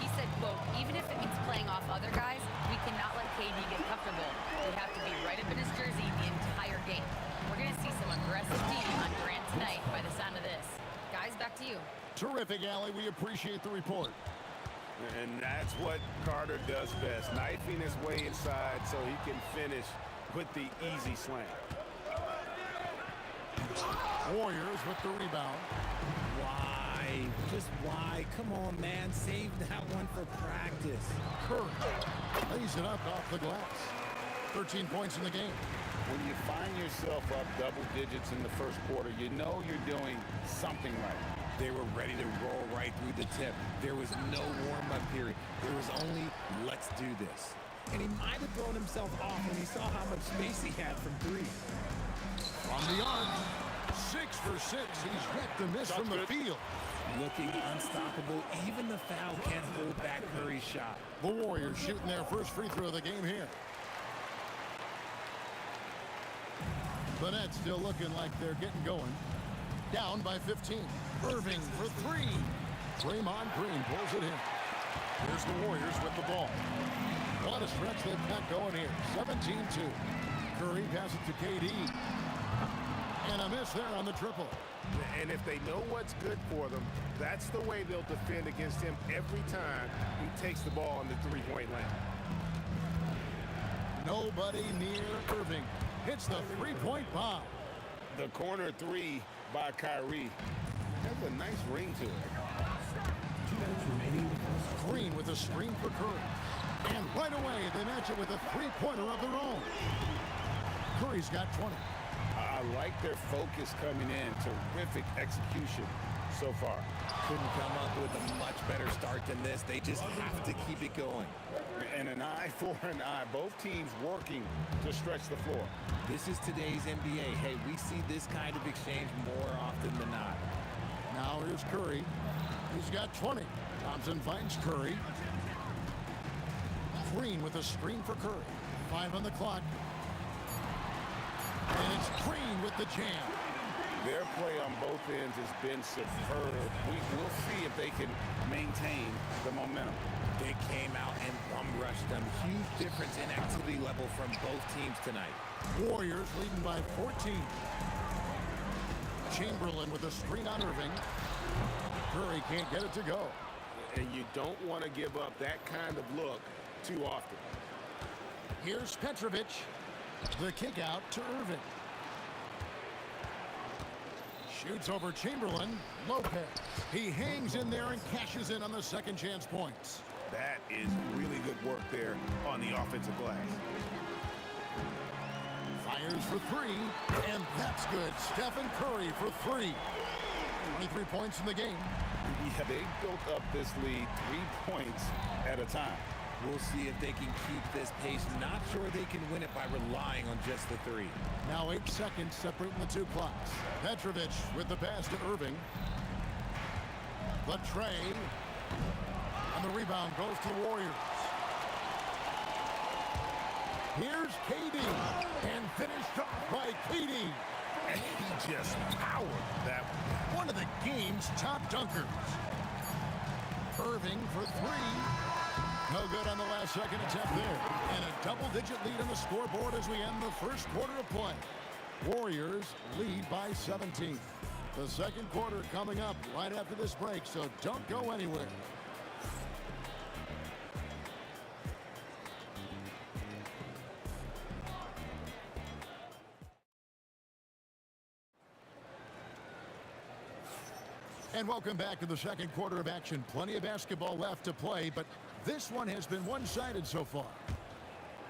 He said, quote, even if it means playing off other guys, we cannot let KD get comfortable. We have to be right up in his jersey the entire game. We're going to see some aggressive D on Durant tonight by the sound of this. Guys, back to you. Terrific, Allie. We appreciate the report. And that's what Carter does best, knifing his way inside so he can finish with the easy slam. Warriors with the rebound. Why? Just why? Come on, man. Save that one for practice. Curry lays it up off the glass. 13 points in the game. When you find yourself up double digits in the first quarter, you know you're doing something right. They were ready to roll right through the tip. There was no warm-up period. There was only, let's do this. And he might have thrown himself off when he saw how much space he had from three. On the arc, 6 for 6. He's yet to miss from the field. Looking unstoppable. Even the foul can't hold back Curry's shot. The Warriors shooting their first free throw of the game here. The Nets still looking like they're getting going. Down by 15. Irving for 3. Draymond Green pulls it in. Here's the Warriors with the ball. What a stretch they've got going here. 17-2. Curry passes to KD. And a miss there on the triple. And if they know what's good for them, that's the way they'll defend against him every time he takes the ball on the three-point line. Nobody near Irving. Hits the three-point bomb. The corner three by Kyrie has a nice ring to it. 2 minutes remaining. Green with a screen for Curry. And right away, they match it with a three-pointer of their own. Curry's got 20. I like their focus coming in. Terrific execution so far. Couldn't come up with a much better start than this. They just have to keep it going. And an eye for an eye. Both teams working to stretch the floor. This is today's NBA. Hey, we see this kind of exchange more often than not. Now here's Curry. He's got 20. Thompson finds Curry. Green with a screen for Curry. 5 on the clock. And it's Green with the jam. Their play on both ends has been superb. We'll see if they can maintain the momentum. They came out and bum-rushed them. Huge difference in activity level from both teams tonight. Warriors leading by 14. Chamberlain with a screen on Irving. Curry can't get it to go. And you don't want to give up that kind of look too often. Here's Petrovic. The kick out to Irving. Shoots over Chamberlain. Lopez. He hangs in there and cashes in on the second chance points. That is really good work there on the offensive glass. Fires for 3, and that's good. Stephen Curry for 3. 23 points in the game. Yeah, they built up this lead 3 points at a time. We'll see if they can keep this pace. Not sure they can win it by relying on just the 3. Now 8 seconds separating the 2 clocks. Petrovic with the pass to Irving. The tray. And the rebound goes to the Warriors. Here's KD. And finished off by KD. And he just powered that one. One of the game's top dunkers. Irving for 3. No good on the last second attempt there. And a double-digit lead on the scoreboard as we end the first quarter of play. Warriors lead by 17. The second quarter coming up right after this break, so don't go anywhere. And welcome back to the second quarter of action. Plenty of basketball left to play, but this one has been one-sided so far.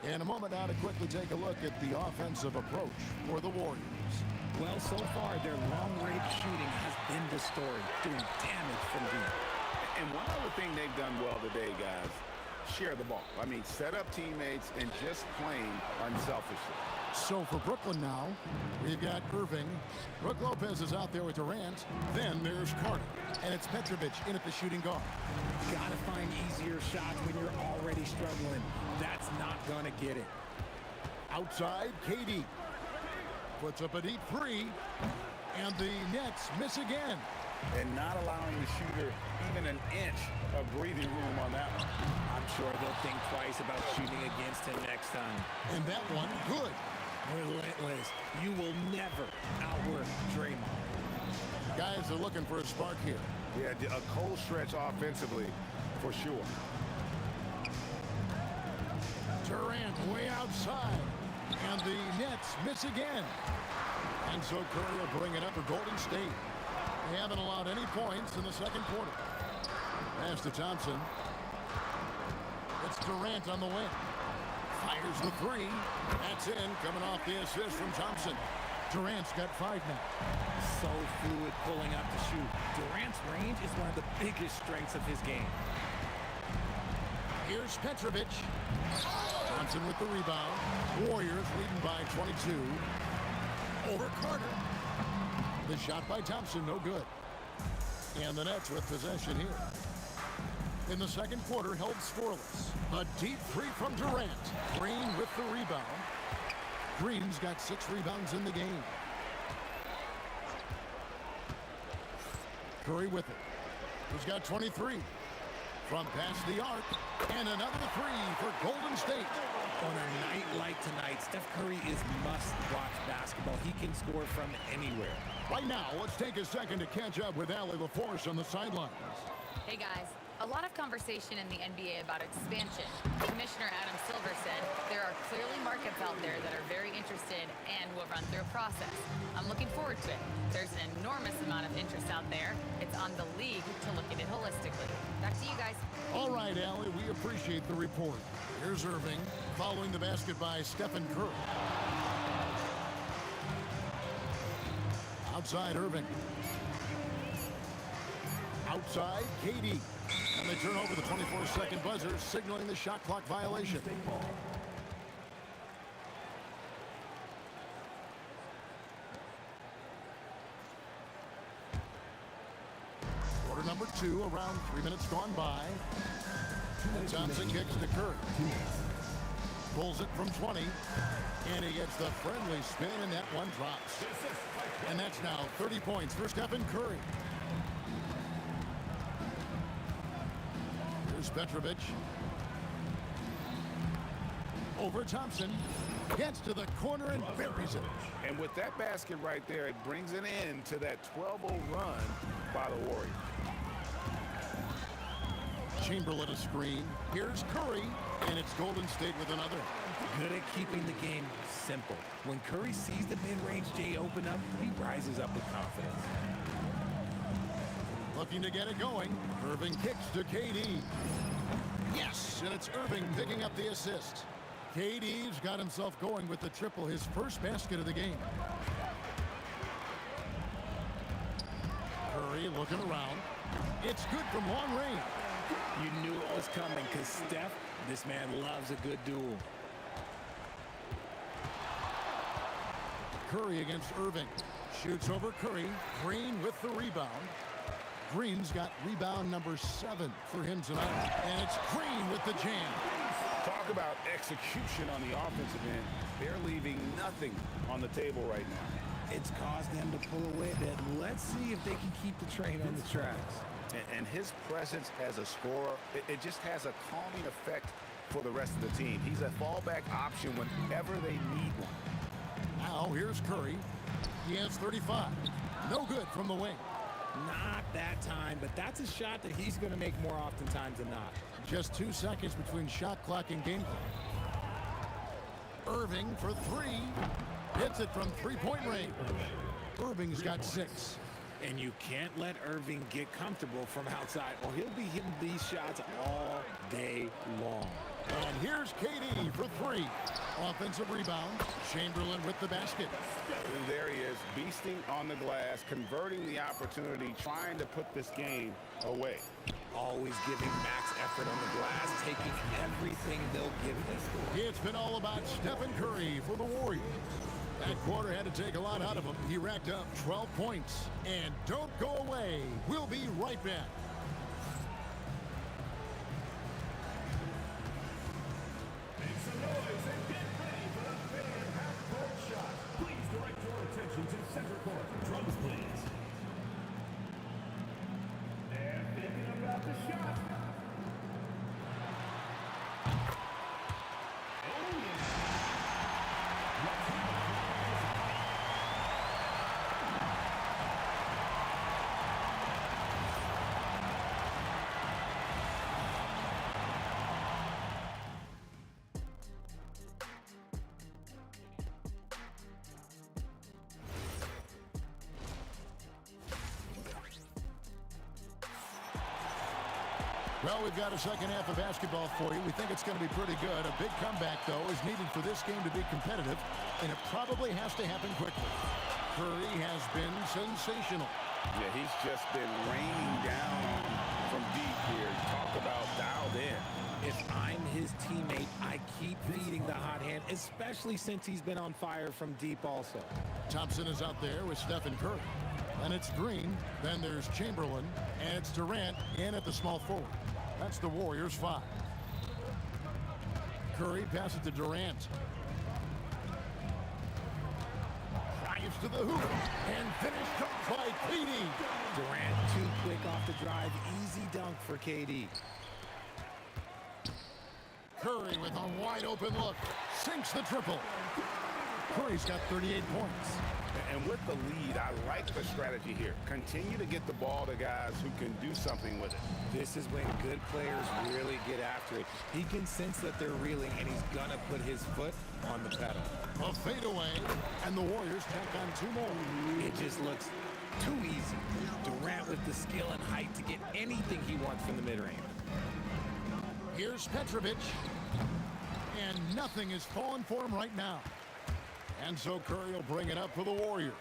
In a moment now to quickly take a look at the offensive approach for the Warriors. Well, so far, their long-range shooting has been the story, doing damage from deep. And one other thing they've done well today, guys, share the ball. I mean, set up teammates and just playing unselfishly. So for Brooklyn now, we've got Irving. Brook Lopez is out there with Durant. Then there's Carter. And it's Petrovic in at the shooting guard. Gotta find easier shots when you're already struggling. That's not gonna get it. Outside, KD. Puts up a deep three. And the Nets miss again. And not allowing the shooter even an inch of breathing room on that one. I'm sure they'll think twice about shooting against him next time. And that one, good. Relentless. You will never outwork Draymond. Guys are looking for a spark here. Yeah, a cold stretch offensively, for sure. Durant way outside. And the Nets miss again. And so Curry will bring it up for Golden State. They haven't allowed any points in the second quarter. Pass to Thompson. It's Durant on the wing. Fires the three. That's in, coming off the assist from Thompson. Durant's got 5 now. So fluid pulling up to shoot. Durant's range is one of the biggest strengths of his game. Here's Petrovic. Thompson with the rebound. Warriors leading by 22. Over Carter. The shot by Thompson, no good. And the Nets with possession here. In the second quarter, held scoreless. A deep three from Durant. Green with the rebound. Green's got 6 rebounds in the game. Curry with it. He's got 23. From past the arc. And another three for Golden State. On a night like tonight, Steph Curry is must-watch basketball. He can score from anywhere. Right now, let's take a second to catch up with Allie LaForce on the sidelines. Hey guys, a lot of conversation in the NBA about expansion. Commissioner Adam Silver said there are clearly markets out there that are very interested and will run through a process. I'm looking forward to it. There's an enormous amount of interest out there. It's on the league to look at it holistically. Back to you guys. All right, Allie, we appreciate the report. Here's Irving, following the basket by Stephen Curry. Outside, Irving. Outside, KD. And they turn over the 24-second buzzer, signaling the shot clock violation. Quarter number 2, around 3 minutes gone by. And Thompson kicks to Curry. Pulls it from 20. And he gets the friendly spin, and that one drops. And that's now 30 points for Stephen Curry. Here's Petrovic. Over Thompson. Gets to the corner and buries it. And with that basket right there, it brings an end to that 12-0 run by the Warriors. Chamberlain a screen. Here's Curry, and it's Golden State with another. Good at keeping the game simple. When Curry sees the mid-range J open up, he rises up with confidence. Looking to get it going. Irving kicks to KD. Yes, and it's Irving picking up the assist. KD's got himself going with the triple, his first basket of the game. Curry looking around. It's good from long range. You knew it was coming because Steph, this man loves a good duel. Curry against Irving. Shoots over Curry. Green with the rebound. Green's got rebound number 7 for him tonight. And it's Green with the jam. Talk about execution on the offensive end. They're leaving nothing on the table right now. It's caused them to pull away a bit. Let's see if they can keep the train on the tracks. And his presence as a scorer, it just has a calming effect for the rest of the team. He's a fallback option whenever they need one. Now here's Curry. He has 35. No good from the wing. Not that time, but that's a shot that he's going to make more oftentimes than not. Just 2 seconds between shot clock and game clock. Irving for 3. Hits it from three-point range. Irving's got 6. And you can't let Irving get comfortable from outside, or he'll be hitting these shots all day long. And here's KD for 3. Offensive rebound. Chamberlain with the basket. There he is, beasting on the glass, converting the opportunity, trying to put this game away. Always giving max effort on the glass, taking everything they'll give him. It's been all about Stephen Curry for the Warriors. That quarter had to take a lot out of him. He racked up 12 points. And don't go away. We'll be right back. Make some noise and get ready for the fan half-court shot. Please direct your attention to center court. Drums, please. They're thinking about the shot. Oh, yeah. Let's have it. Well, we've got a second half of basketball for you. We think it's going to be pretty good. A big comeback, though, is needed for this game to be competitive, and it probably has to happen quickly. Curry has been sensational. Yeah, he's just been raining down from deep here. Talk about dialed in. If I'm his teammate, I keep feeding the hot hand, especially since he's been on fire from deep also. Thompson is out there with Stephen Curry. And it's Green, then there's Chamberlain, and it's Durant in at the small forward. That's the Warriors' 5. Curry passes to Durant. Drives to the hoop, and finished up by KD. Durant too quick off the drive. Easy dunk for KD. Curry with a wide open look. Sinks the triple. Curry's got 38 points. And with the lead, I like the strategy here. Continue to get the ball to guys who can do something with it. This is when good players really get after it. He can sense that they're reeling, and he's going to put his foot on the pedal. A fadeaway, and the Warriors tack on 2 more. It just looks too easy. Durant with the skill and height to get anything he wants from the mid-range. Here's Petrovic, and nothing is falling for him right now. And so Curry will bring it up for the Warriors.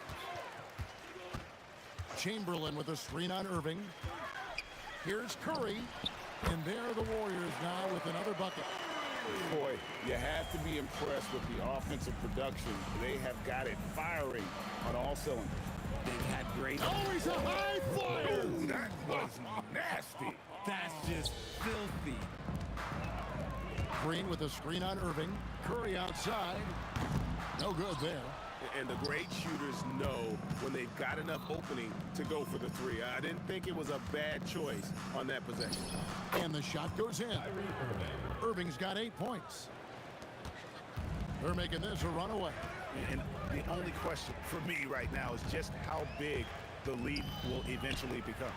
Chamberlain with a screen on Irving. Here's Curry, and there are the Warriors now with another bucket. Boy, you have to be impressed with the offensive production. They have got it firing on all cylinders. They've had great... Oh, he's a high flyer! Ooh, that was nasty. That's just filthy. Green with a screen on Irving. Curry outside. No good there. And the great shooters know when they've got enough opening to go for the 3. I didn't think it was a bad choice on that possession. And the shot goes in. Irving's got 8 points. They're making this a runaway. And the only question for me right now is just how big the lead will eventually become.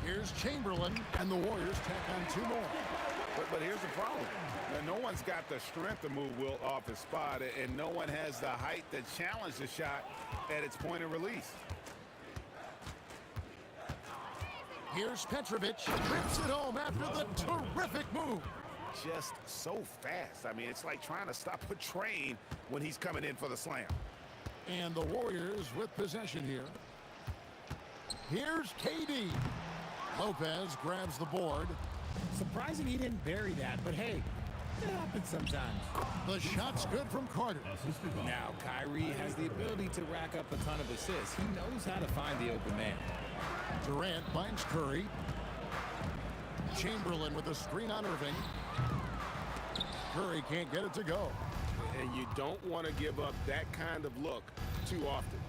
Here's Chamberlain, and the Warriors tack on 2 more. But here's the problem. Now, no one's got the strength to move Wilt off his spot, and no one has the height to challenge the shot at its point of release. Here's Petrovic. Rips it home after the terrific move. Just so fast. I mean, it's like trying to stop a train when he's coming in for the slam. And the Warriors with possession here. Here's KD. Lopez grabs the board. Surprising he didn't bury that, but hey, it happens sometimes. The shot's good from Carter. Now, Kyrie has the ability to rack up a ton of assists. He knows how to find the open man. Durant finds Curry. Chamberlain with a screen on Irving. Curry can't get it to go. And you don't want to give up that kind of look too often.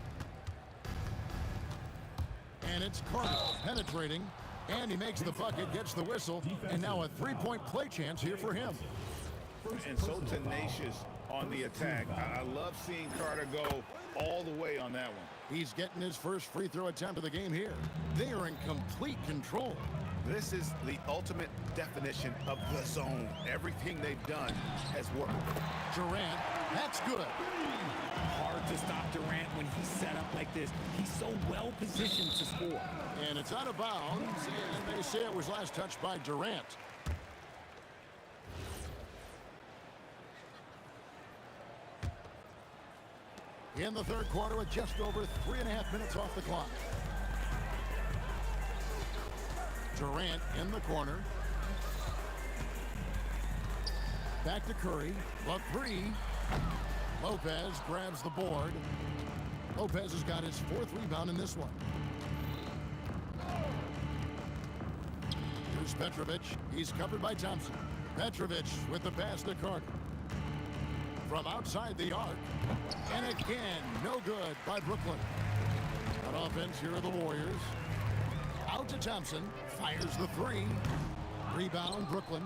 And it's Carter penetrating. And he makes the bucket, gets the whistle, and now a three-point play chance here for him. And so tenacious on the attack. I love seeing Carter go all the way on that one. He's getting his first free throw attempt of the game here. They are in complete control. This is the ultimate definition of the zone. Everything they've done has worked. Durant, that's good. Hard to stop Durant when he's set up like this. He's so well positioned to score. And it's out of bounds, and they say it was last touched by Durant. In the third quarter with just over 3.5 minutes off the clock. Durant in the corner. Back to Curry. The three. Lopez grabs the board. Lopez has got his fourth rebound in this one. Here's Petrovic. He's covered by Thompson. Petrovic with the pass to Carter. From outside the arc. And again, no good by Brooklyn. On offense, here are the Warriors. Out to Thompson. Fires the three. Rebound, Brooklyn.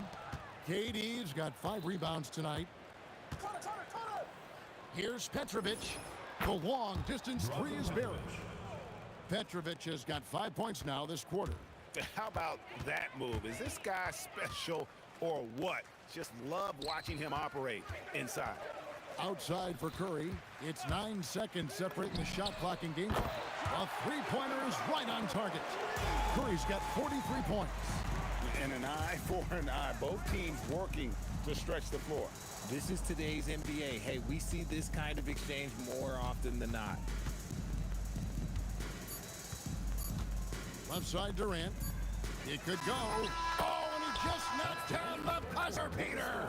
KD's got 5 rebounds tonight. Here's Petrovic. The long distance three is buried. Petrovic has got 5 points now this quarter. How about that move? Is this guy special or what? Just love watching him operate inside. Outside for Curry. It's 9 seconds separating the shot clock and game clock. A three-pointer is right on target. Curry's got 43 points. And an eye for an eye. Both teams working to stretch the floor. This is today's NBA. Hey, we see this kind of exchange more often than not. Left side Durant. It could go. Oh, and he just knocked down the buzzer beater.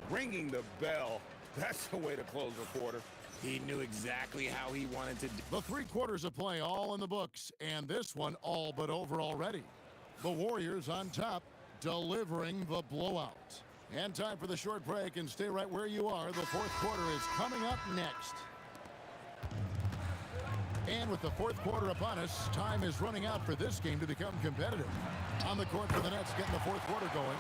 Ringing the bell. That's the way to close a quarter. He knew exactly how he wanted to do. The 3 quarters of play all in the books, and this one all but over already. The Warriors on top, delivering the blowout. And time for the short break, and stay right where you are. The fourth quarter is coming up next. And with the fourth quarter upon us, time is running out for this game to become competitive. On the court for the Nets, getting the fourth quarter going.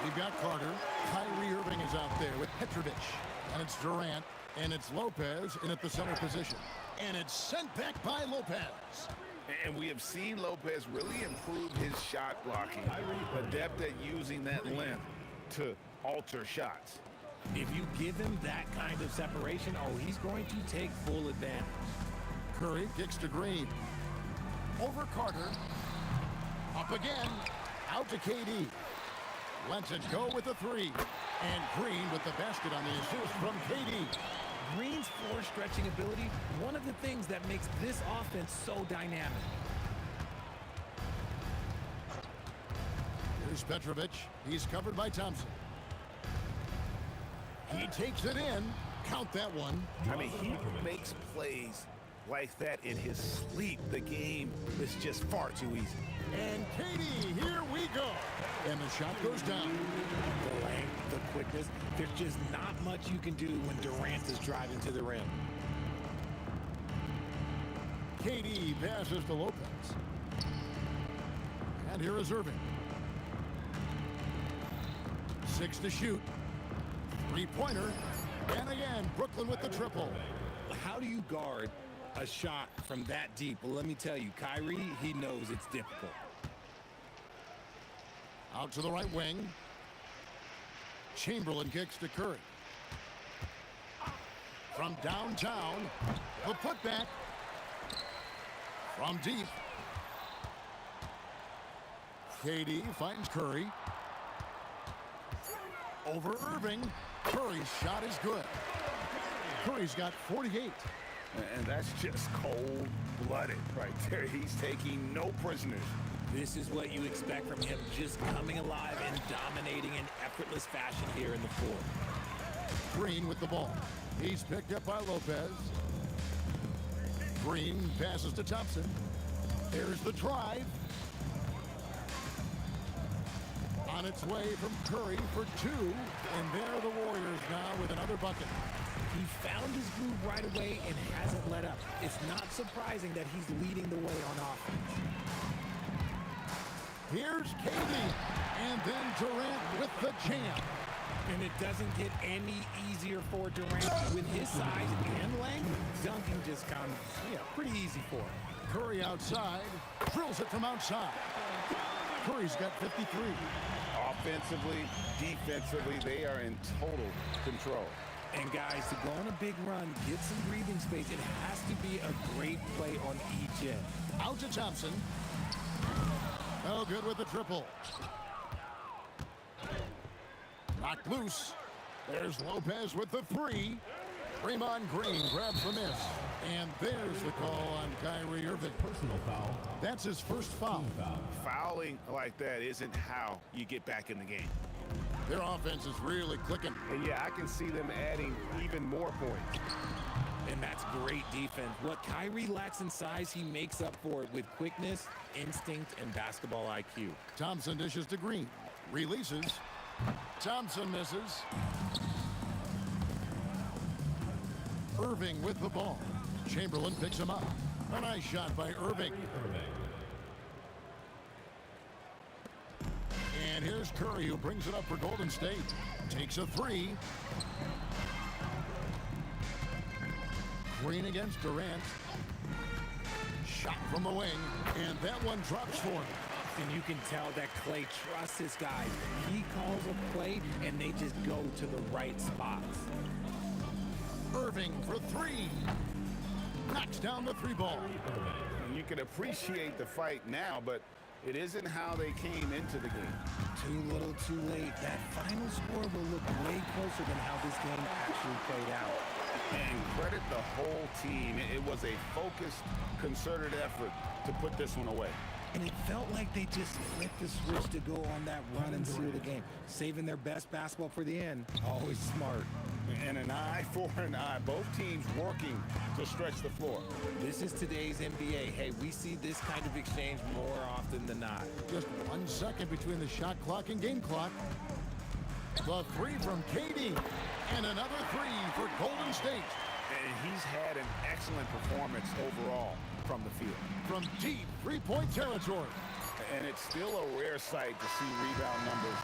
We've got Carter. Kyrie Irving is out there with Petrovic. And it's Durant. And it's Lopez in at the center position. And it's sent back by Lopez. And we have seen Lopez really improve his shot blocking. Adept at using that length to alter shots. If you give him that kind of separation, oh, he's going to take full advantage. Curry kicks to Green. Over Carter. Up again. Out to KD. Lets it go with the three. And Green with the basket on the assist from KD. Green's floor stretching ability, one of the things that makes this offense so dynamic. Here's Petrovic. He's covered by Thompson. He takes it in. Count that one. I mean, he makes plays like that in his sleep. The game is just far too easy. And KD, here we go. And the shot goes down. The length, the quickness, there's just not much you can do when Durant is driving to the rim. KD passes to Lopez. And here is Irving. 6 to shoot. Three-pointer. And again, Brooklyn with the triple. How do you guard a shot from that deep? Well, let me tell you, Kyrie, he knows it's difficult. Out to the right wing. Chamberlain kicks to Curry. From downtown, the putback. From deep. KD finds Curry. Over Irving. Curry's shot is good. Curry's got 48. And that's just cold-blooded right there. He's taking no prisoners. This is what you expect from him, just coming alive and dominating in effortless fashion here in the fourth. Green with the ball. He's picked up by Lopez. Green passes to Thompson. There's the drive. On its way from Curry for 2. And there are the Warriors now with another bucket. He found his groove right away and hasn't let up. It's not surprising that he's leading the way on offense. Here's KD, and then Durant with the jam. And it doesn't get any easier for Durant. With his size and length, dunking just comes, pretty easy for him. Curry outside, drills it from outside. Curry's got 53. Offensively, defensively, they are in total control. And guys, to go on a big run, get some breathing space, it has to be a great play on each end. Out to Thompson. No good with the triple. Knocked loose. There's Lopez with the three. Draymond Green grabs the miss. And there's the call on Kyrie Irving. Personal foul. That's his first foul. Fouling like that isn't how you get back in the game. Their offense is really clicking. And yeah, I can see them adding even more points. And that's great defense. What Kyrie lacks in size, he makes up for it with quickness, instinct, and basketball IQ. Thompson dishes to Green. Releases. Thompson misses. Irving with the ball. Chamberlain picks him up. A nice shot by Irving. And here's Curry, who brings it up for Golden State. Takes a three. Green against Durant. Shot from the wing, and that one drops for him. And you can tell that Klay trusts his guys. He calls a play, and they just go to the right spots. Irving for three. Knocks down the three ball. You can appreciate the fight now, but it isn't how they came into the game. Too little, too late. That final score will look way closer than how this game actually played out. And credit the whole team. It was a focused, concerted effort to put this one away. And it felt like they just flipped the switch to go on that run and seal the game. Saving their best basketball for the end. Always smart. And an eye for an eye. Both teams working to stretch the floor. This is today's NBA. Hey, we see this kind of exchange more often than not. Just 1 second between the shot clock and game clock. The three from KD. And another three for Golden State. And he's had an excellent performance overall from the field. From deep three-point territory. And it's still a rare sight to see rebound numbers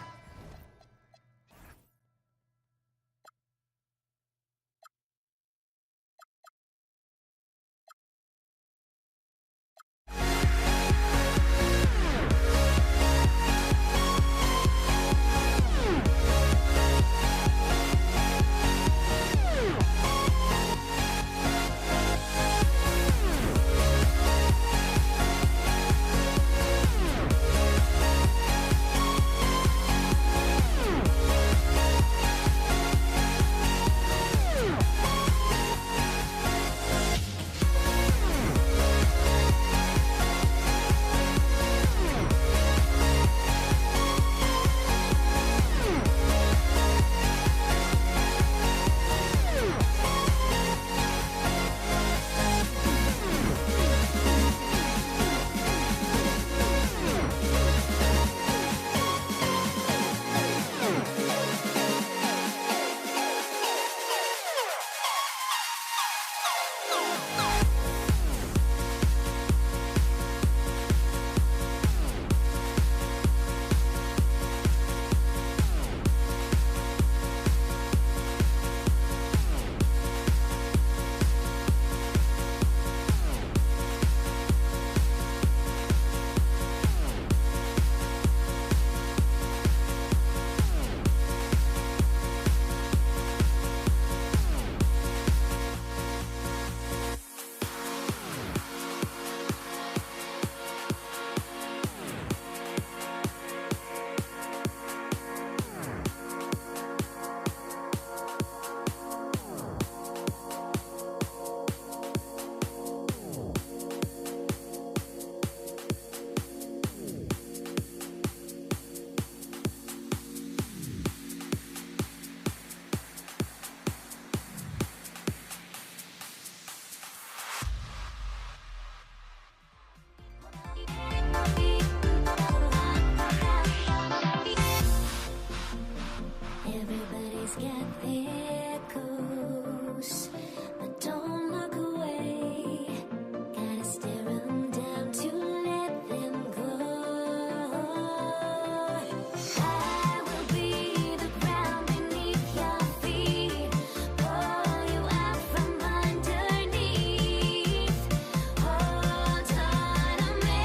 Everybody's got their goals, but don't look away. Gotta stare 'em down to let them go. I will be the ground beneath your feet, pull you out from underneath. Hold on to me.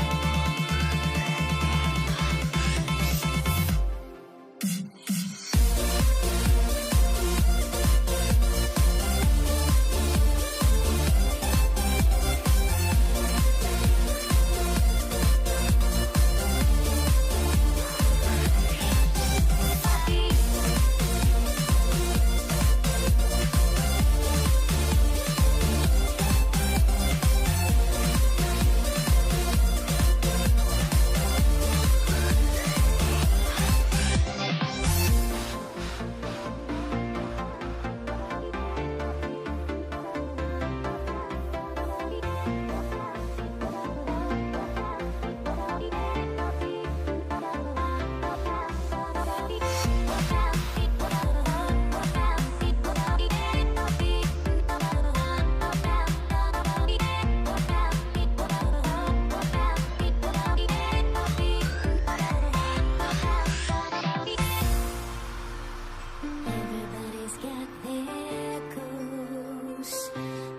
Everybody's got their goals,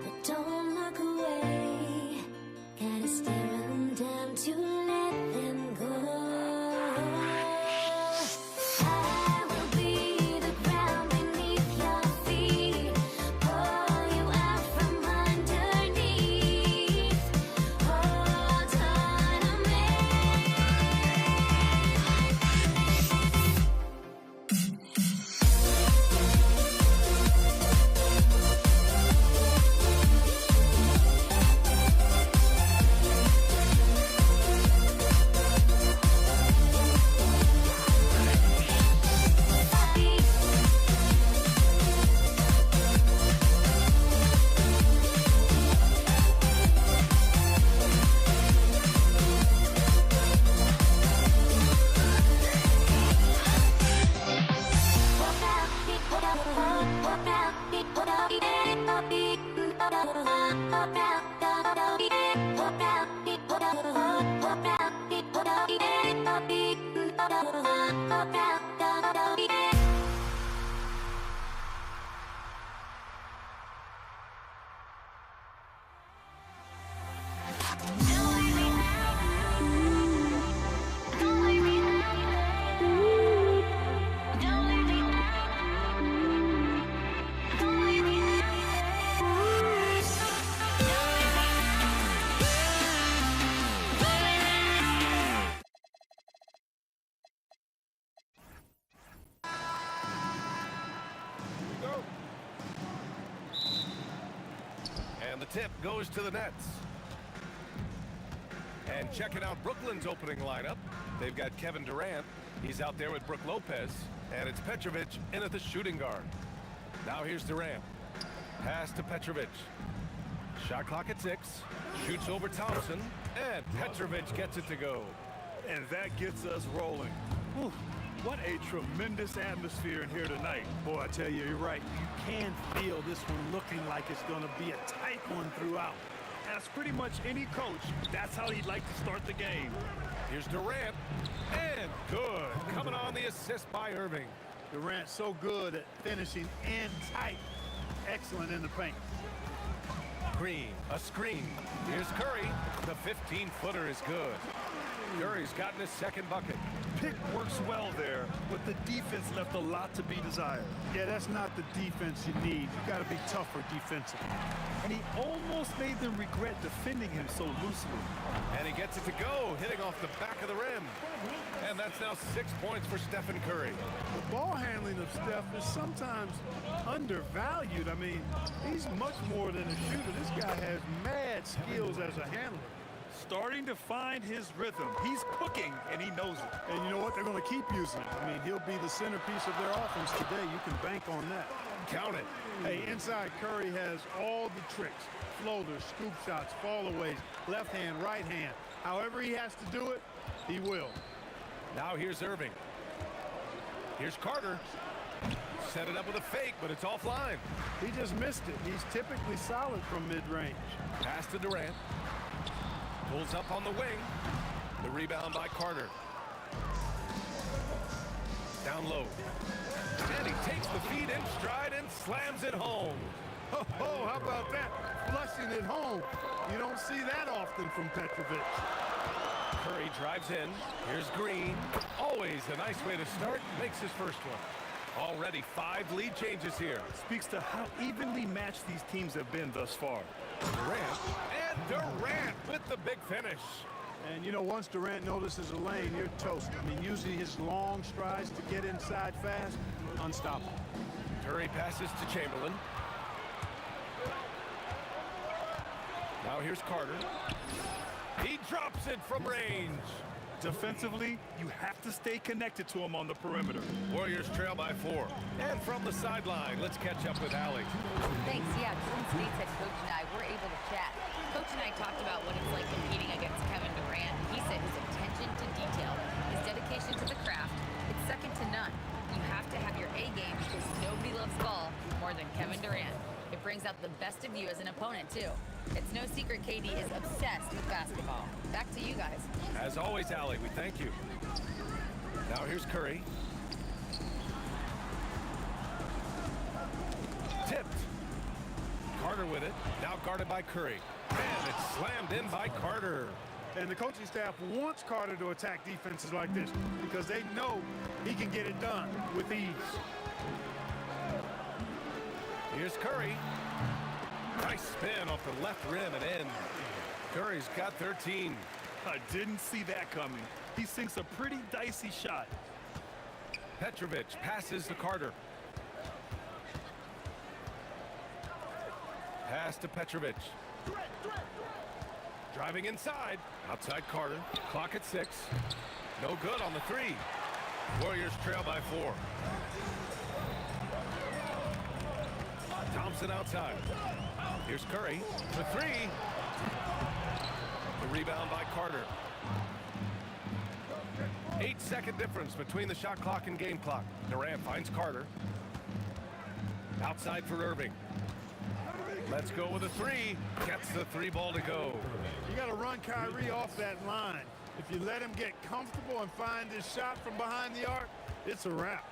but don't look away. Gotta stare 'em down to let them go. I will be the ground beneath your feet, pull you out from underneath. Hold on to me. And the tip goes to the Nets. And checking out Brooklyn's opening lineup, they've got Kevin Durant. He's out there with Brook Lopez. And it's Petrovic in at the shooting guard. Now here's Durant. Pass to Petrovic. Shot clock at 6. Shoots over Thompson. And Petrovic gets it to go. And that gets us rolling. Whew. What a tremendous atmosphere in here tonight. Boy, I tell you, you're right. You can feel this one looking like it's going to be a tight one throughout. As pretty much any coach, that's how he'd like to start the game. Here's Durant. And good. Coming on the assist by Irving. Durant so good at finishing in tight. Excellent in the paint. Green, a screen. Here's Curry. The 15-footer is good. Curry's gotten his second bucket. Pick works well there, but the defense left a lot to be desired. Yeah, that's not the defense you need. You got to be tougher defensively. And he almost made them regret defending him so loosely. And he gets it to go, hitting off the back of the rim. And that's now 6 points for Stephen Curry. The ball handling of Steph is sometimes undervalued. I mean, he's much more than a shooter. This guy has mad skills as a handler. Starting to find his rhythm. He's cooking, and he knows it. And you know what? They're going to keep using him. I mean, he'll be the centerpiece of their offense today. You can bank on that. Count it. Hey, inside Curry has all the tricks. Floaters, scoop shots, fallaways, left hand, right hand. However he has to do it, he will. Now here's Irving. Here's Carter. set it up with a fake, but it's offline. He just missed it. He's typically solid from mid-range. Pass to Durant. Pulls up on the wing. The rebound by Carter. Down low. And he takes the feed in stride and slams it home. Oh, how about that? Flushing it home. You don't see that often from Petrovic. Curry drives in. Here's Green. Always a nice way to start. Makes his first one. Already 5 lead changes here. Speaks to how evenly matched these teams have been thus far. Durant. And Durant with the big finish. And, you know, once Durant notices a lane, you're toast. I mean, using his long strides to get inside fast, unstoppable. Curry passes to Chamberlain. Now here's Carter. He drops it from range. Defensively, you have to stay connected to him on the perimeter. Warriors trail by 4. And from the sideline, let's catch up with Allie. Thanks. Yeah, Golden State said Coach and I were able to chat. Coach and I talked about what it's like competing against Kevin Durant. He said his attention to detail, his dedication to the craft, it's second to none. You have to have your A game because nobody loves ball more than Kevin Durant. It brings out the best of you as an opponent, too. It's no secret KD is obsessed with basketball. Back to you guys. As always, Allie, we thank you. Now here's Curry. Tipped. Carter with it. Now guarded by Curry. And it's slammed in by Carter. And the coaching staff wants Carter to attack defenses like this because they know he can get it done with ease. Here's Curry. Nice spin off the left rim and in. Curry's got 13. I didn't see that coming. He sinks a pretty dicey shot. Petrovic passes to Carter. Pass to Petrovic. Driving inside. Outside Carter. Clock at 6. No good on the 3. Warriors trail by 4. Thompson outside. Here's Curry for 3. The rebound by Carter. 8-second difference between the shot clock and game clock. Durant finds Carter. Outside for Irving. Let's go with a 3. Gets the 3 ball to go. You got to run Kyrie off that line. If you let him get comfortable and find his shot from behind the arc, it's a wrap.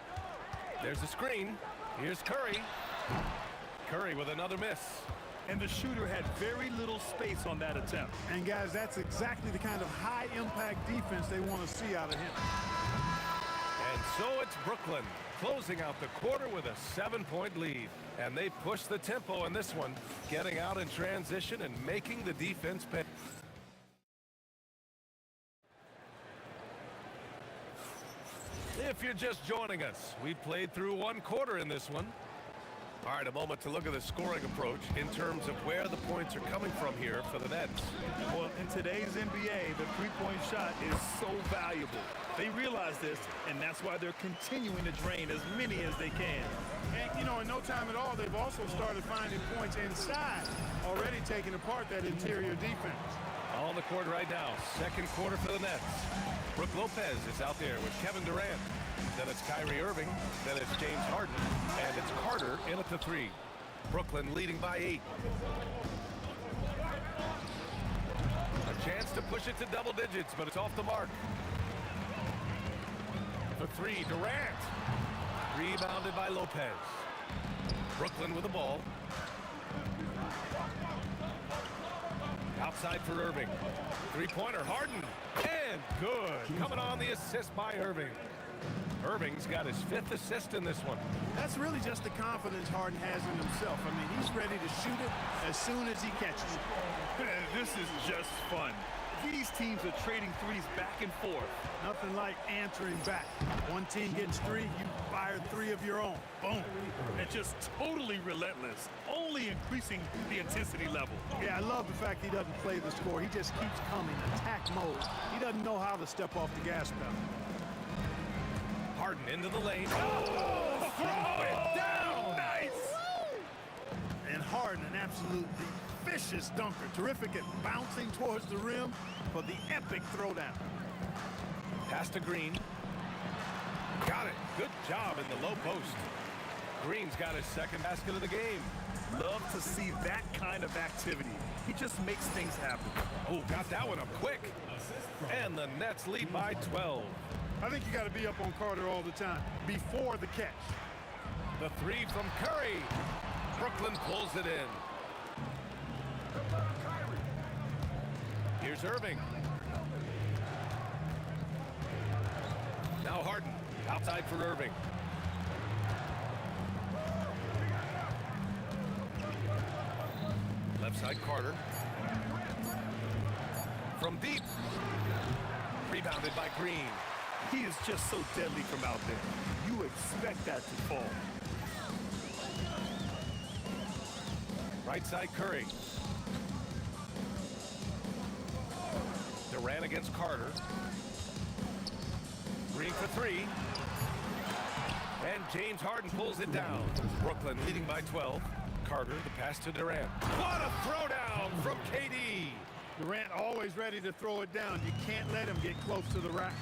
There's a screen. Here's Curry. Curry with another miss. And the shooter had very little space on that attempt. And guys, that's exactly the kind of high-impact defense they want to see out of him. And so it's Brooklyn closing out the quarter with a 7-point lead. And they push the tempo in this one, getting out in transition and making the defense pay. If you're just joining us, we played through 1 quarter in this one. All right, a moment to look at the scoring approach in terms of where the points are coming from here for the Nets. Well, in today's NBA, the three-point shot is so valuable. They realize this, and that's why they're continuing to drain as many as they can. And, you know, in no time at all, they've also started finding points inside, already taking apart that interior defense. On the court right now, second quarter for the Nets. Brook Lopez is out there with Kevin Durant. Then it's Kyrie Irving. Then it's James Harden. And it's Carter in at the 3. Brooklyn leading by 8. A chance to push it to double digits, but it's off the mark. The 3, Durant. Rebounded by Lopez. Brooklyn with the ball. Outside for Irving. 3-pointer, Harden. And good. Coming on the assist by Irving. Irving's got his 5th assist in this one. That's really just the confidence Harden has in himself. I mean, he's ready to shoot it as soon as he catches it. This is just fun. These teams are trading threes back and forth. Nothing like answering back. One team gets 3, you fire 3 of your own. Boom. And just totally relentless, only increasing the intensity level. Yeah, I love the fact he doesn't play the score. He just keeps coming, attack mode. He doesn't know how to step off the gas pedal. Harden into the lane. Oh, throw it down. Nice. And Harden, an absolutely vicious dunker. Terrific at bouncing towards the rim for the epic throwdown. Pass to Green. Got it. Good job in the low post. Green's got his second basket of the game. Love to see that kind of activity. He just makes things happen. Oh, got that one up quick. And the Nets lead by 12. I think you got to be up on Carter all the time before the catch. The three from Curry. Brooklyn pulls it in. Here's Irving. Now Harden. Outside for Irving. Left side Carter. From deep. Rebounded by Green. He is just so deadly from out there. You expect that to fall. Right side Curry. Durant against Carter. Green for three. And James Harden pulls it down. Brooklyn leading by 12. Carter, the pass to Durant. What a throwdown from KD. Durant always ready to throw it down. You can't let him get close to the rack.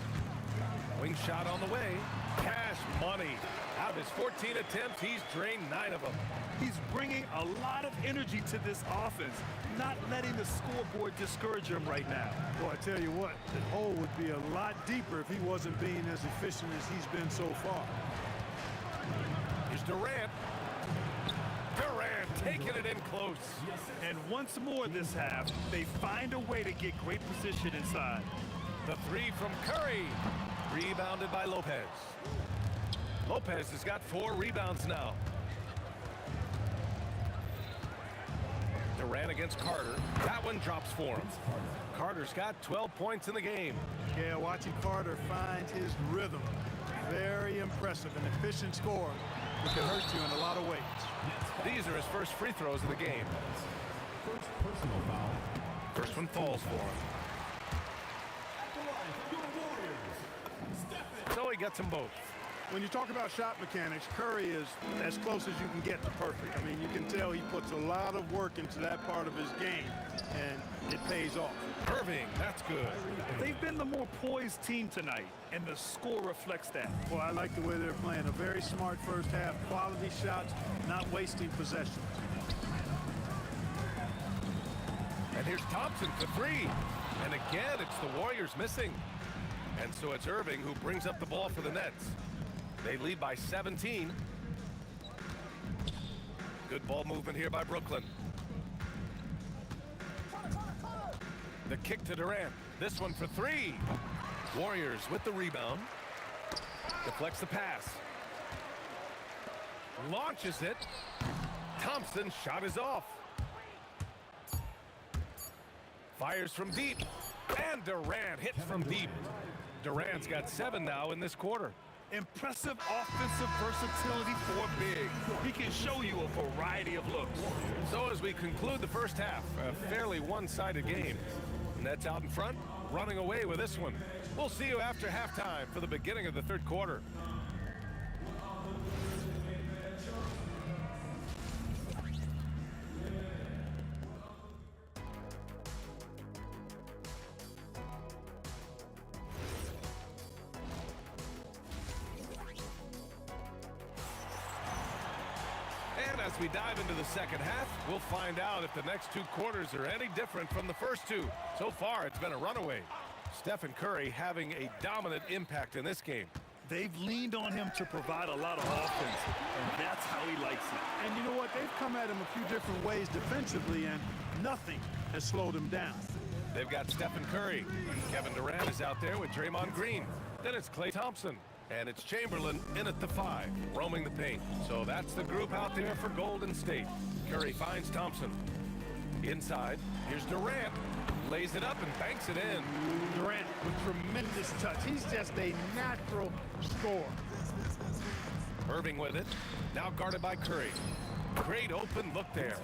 Wing shot on the way. Cash money. Out of his 14 attempts, he's drained 9 of them. He's bringing a lot of energy to this offense, not letting the scoreboard discourage him right now. Boy, I tell you what, the hole would be a lot deeper if he wasn't being as efficient as he's been so far. Here's Durant. Durant taking it in close. And once more this half, they find a way to get great position inside. The three from Curry. Rebounded by Lopez. Lopez has got 4 rebounds now. Durant against Carter. That one drops for him. Carter's got 12 points in the game. Yeah, watching Carter find his rhythm. Very impressive, an efficient scorer that can hurt you in a lot of ways. These are his first free throws of the game. First personal foul. First one falls for him. So he gets them both. When you talk about shot mechanics, Curry is as close as you can get to perfect. I mean, you can tell he puts a lot of work into that part of his game, and it pays off. Irving, that's good. They've been the more poised team tonight, and the score reflects that. Well, I like the way they're playing. A very smart first half, quality shots, not wasting possessions. And here's Thompson for 3. And again, it's the Warriors missing. And so it's Irving who brings up the ball for the Nets. They lead by 17. Good ball movement here by Brooklyn. The kick to Durant. This one for 3. Warriors with the rebound. Deflects the pass. Launches it. Thompson shot is off. Fires from deep. And Durant hits from deep. Durant's got 7 now in this quarter. Impressive offensive versatility for big. He can show you a variety of looks. So as we conclude the first half, a fairly one-sided game. Nets out in front, running away with this one. We'll see you after halftime for the beginning of the third quarter. And as we dive into the second half, we'll find out if the next 2 quarters are any different from the first 2. So far, it's been a runaway. Stephen Curry having a dominant impact in this game. They've leaned on him to provide a lot of offense, and that's how he likes it. And you know what? They've come at him a few different ways defensively, and nothing has slowed him down. They've got Stephen Curry. Kevin Durant is out there with Draymond Green. Then it's Klay Thompson. And it's Chamberlain in at the 5, roaming the paint. So that's the group out there for Golden State. Curry finds Thompson. Inside, here's Durant. Lays it up and banks it in. Durant with tremendous touch. He's just a natural scorer. Irving with it. Now guarded by Curry. Great open look there.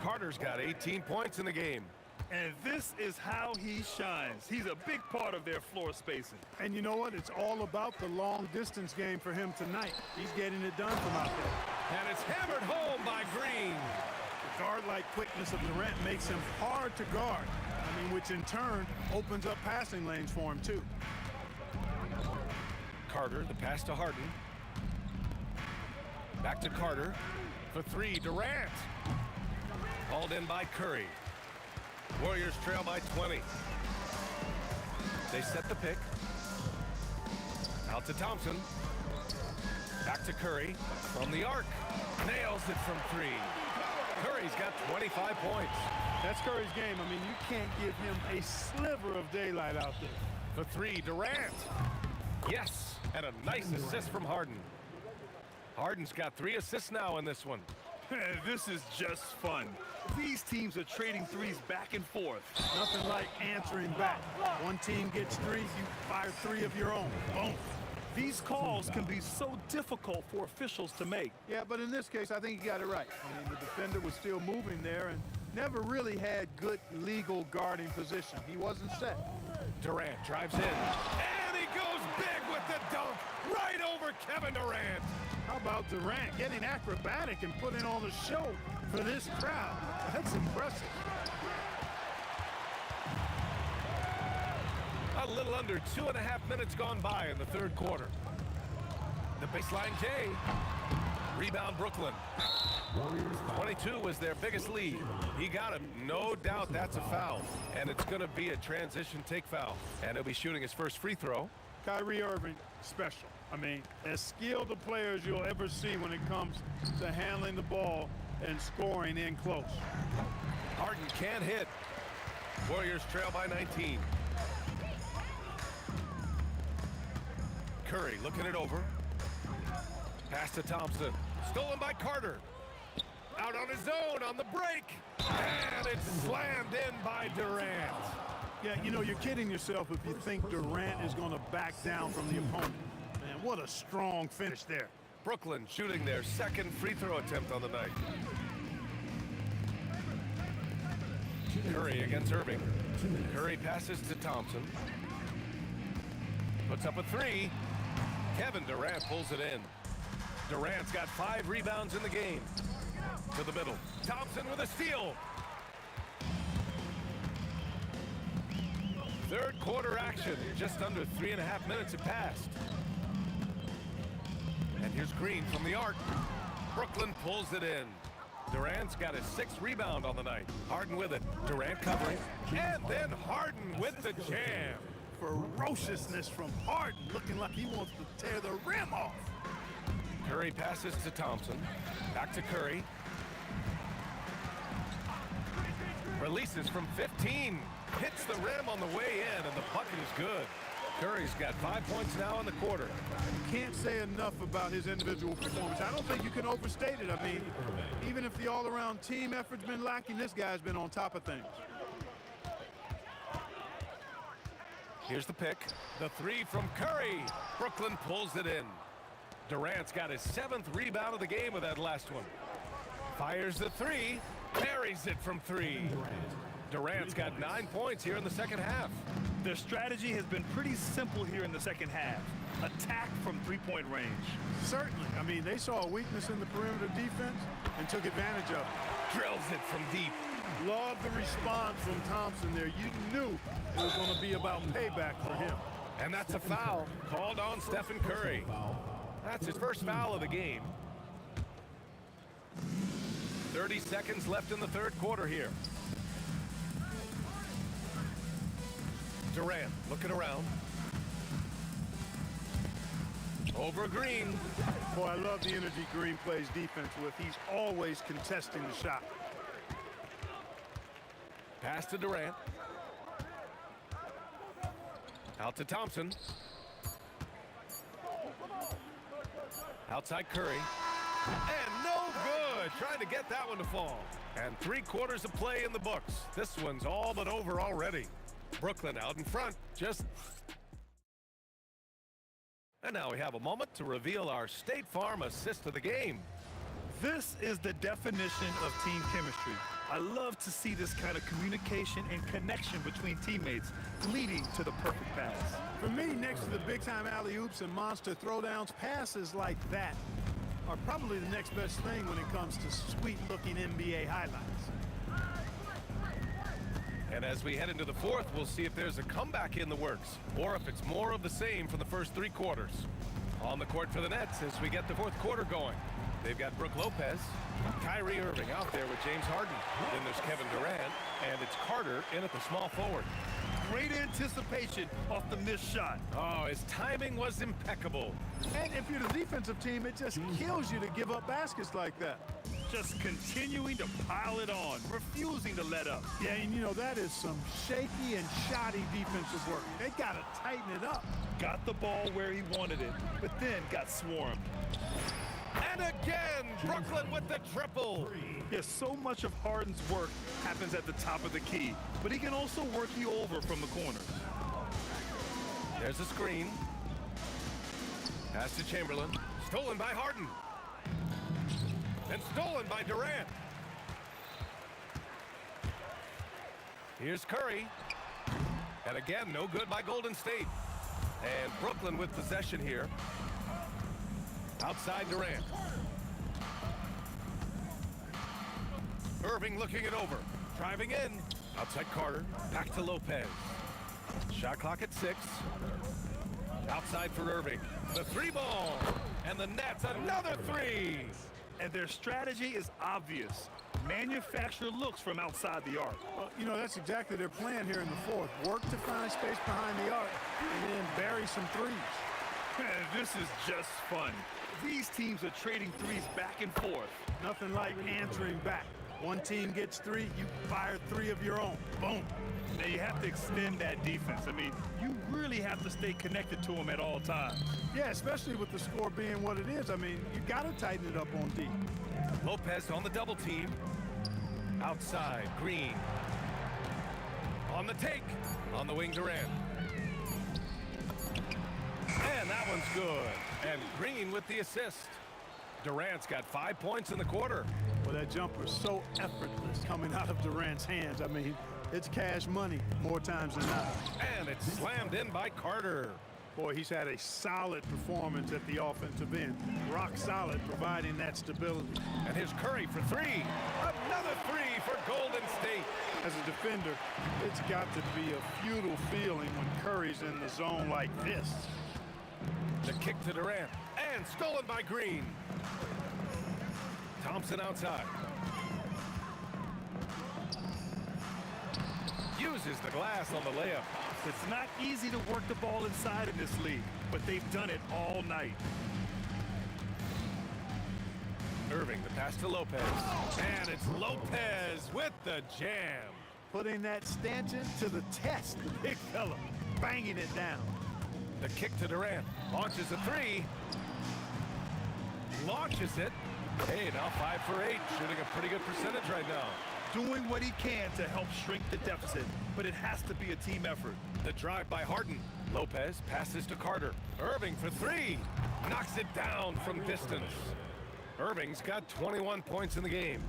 Carter's got 18 points in the game. And this is how he shines. He's a big part of their floor spacing. And you know what? It's all about the long-distance game for him tonight. He's getting it done from out there. And it's hammered home by Green. The guard-like quickness of Durant makes him hard to guard. I mean, which in turn opens up passing lanes for him, too. Carter, the pass to Harden. Back to Carter. For three, Durant. Hauled in by Curry. Warriors trail by 20. They set the pick. Out to Thompson. Back to Curry. From the arc. Nails it from three. Curry's got 25 points. That's Curry's game. I mean, you can't give him a sliver of daylight out there. For three, Durant. Yes, and a nice assist from Harden. Harden's got 3 assists now in this one. This is just fun. These teams are trading threes back and forth. Nothing like answering back. One team gets 3, you fire 3 of your own. Boom. These calls can be so difficult for officials to make. Yeah, but in this case, I think he got it right. I mean, the defender was still moving there and never really had good legal guarding position. He wasn't set. Durant drives in, and he goes big with the dunk right over Kevin Durant. How about Durant getting acrobatic and putting on a show for this crowd? That's impressive. A little under 2.5 minutes gone by in the third quarter. The baseline J. Rebound Brooklyn. 22 was their biggest lead. He got him. No doubt that's a foul. And it's going to be a transition take foul. And he'll be shooting his first free throw. Kyrie Irving, special. I mean, as skilled a player as you'll ever see when it comes to handling the ball and scoring in close. Harden can't hit. Warriors trail by 19. Curry looking it over. Pass to Thompson. Stolen by Carter. Out on his own on the break. And it's slammed in by Durant. Yeah, you know, you're kidding yourself if you think Durant is going to back down from the opponent. Man, what a strong finish there. Brooklyn shooting their second free throw attempt on the night. Curry against Irving. Curry passes to Thompson. Puts up a 3. Kevin Durant pulls it in. Durant's got 5 rebounds in the game. To the middle. Thompson with a steal. Third quarter action. Just under 3.5 minutes have passed. And here's Green from the arc. Brooklyn pulls it in. Durant's got his 6th rebound on the night. Harden with it. Durant covering. And then Harden with the jam. Ferociousness from Harden, looking like he wants to tear the rim off. Curry passes to Thompson. Back to Curry. Releases from 15. Hits the rim on the way in, and the bucket is good. Curry's got 5 points now in the quarter. You can't say enough about his individual performance. I don't think you can overstate it. I mean, even if the all-around team effort's been lacking, this guy's been on top of things. Here's the pick. The 3 from Curry. Brooklyn pulls it in. Durant's got his 7th rebound of the game with that last one. Fires the 3. Parries it from 3. Durant's got 9 points here in the second half. Their strategy has been pretty simple here in the second half. Attack from three-point range. Certainly. I mean, they saw a weakness in the perimeter defense and took advantage of it. Drills it from deep. Love the response from Thompson there. You knew it was going to be about payback for him. And that's a foul called on Stephen Curry. That's his first foul of the game. 30 seconds left in the third quarter here. Durant looking around. Over Green. Boy, I love the energy Green plays defense with. He's always contesting the shot. Pass to Durant. Out to Thompson. Outside Curry. And no good. Trying to get that one to fall. And 3 quarters of play in the books. This one's all but over already. Brooklyn out in front. And now we have a moment to reveal our State Farm assist of the game. This is the definition of team chemistry. I love to see this kind of communication and connection between teammates leading to the perfect pass. For me, next to the big-time alley-oops and monster throwdowns, passes like that are probably the next best thing when it comes to sweet-looking NBA highlights. And as we head into the fourth, we'll see if there's a comeback in the works or if it's more of the same for the first 3 quarters. On the court for the Nets as we get the fourth quarter going. They've got Brook Lopez, Kyrie Irving out there with James Harden. Then there's Kevin Durant, and it's Carter in at the small forward. Great anticipation off the missed shot. Oh, his timing was impeccable. And if you're the defensive team, it just kills you to give up baskets like that. Just continuing to pile it on, refusing to let up. Yeah, and you know, that is some shaky and shoddy defensive work. They got to tighten it up. Got the ball where he wanted it, but then got swarmed. And again, Brooklyn with the triple. Yeah, so much of Harden's work happens at the top of the key, but he can also work you over from the corners. There's a screen. Pass to Chamberlain. Stolen by Harden. And stolen by Durant. Here's Curry. And again, no good by Golden State. And Brooklyn with possession here. Outside Durant. Irving looking it over. Driving in. Outside Carter. Back to Lopez. Shot clock at 6. Outside for Irving. The 3-ball. And the Nets another 3. And their strategy is obvious. Manufacture looks from outside the arc. Well, you know, that's exactly their plan here in the fourth. Work to find space behind the arc and then bury some threes. This is just fun. These teams are trading threes back and forth. Nothing like answering back. One team gets 3, you fire 3 of your own. Boom. Now you have to extend that defense. I mean, you really have to stay connected to them at all times. Yeah, especially with the score being what it is. I mean, you got to tighten it up on D. Lopez on the double team. Outside, Green. On the take. On the wing, Durant. And that one's good. And Green with the assist. Durant's got 5 points in the quarter. Well, that jumper's so effortless coming out of Durant's hands. I mean, it's cash money more times than not. And it's slammed in by Carter. Boy, he's had a solid performance at the offensive end. Rock solid, providing that stability. And here's Curry for 3. Another 3 for Golden State. As a defender, it's got to be a futile feeling when Curry's in the zone like this. The kick to Durant. And stolen by Green. Thompson outside. Uses the glass on the layup. It's not easy to work the ball inside in this league, but they've done it all night. Irving, the pass to Lopez. And it's Lopez with the jam. Putting that stanchion to the test, the big fella, banging it down. The kick to Durant. Launches a 3. Launches it. Hey, now 5 for 8. Shooting a pretty good percentage right now. Doing what he can to help shrink the deficit, but it has to be a team effort. The drive by Harden. Lopez passes to Carter. Irving for 3. Knocks it down from distance. Irving's got 21 points in the game.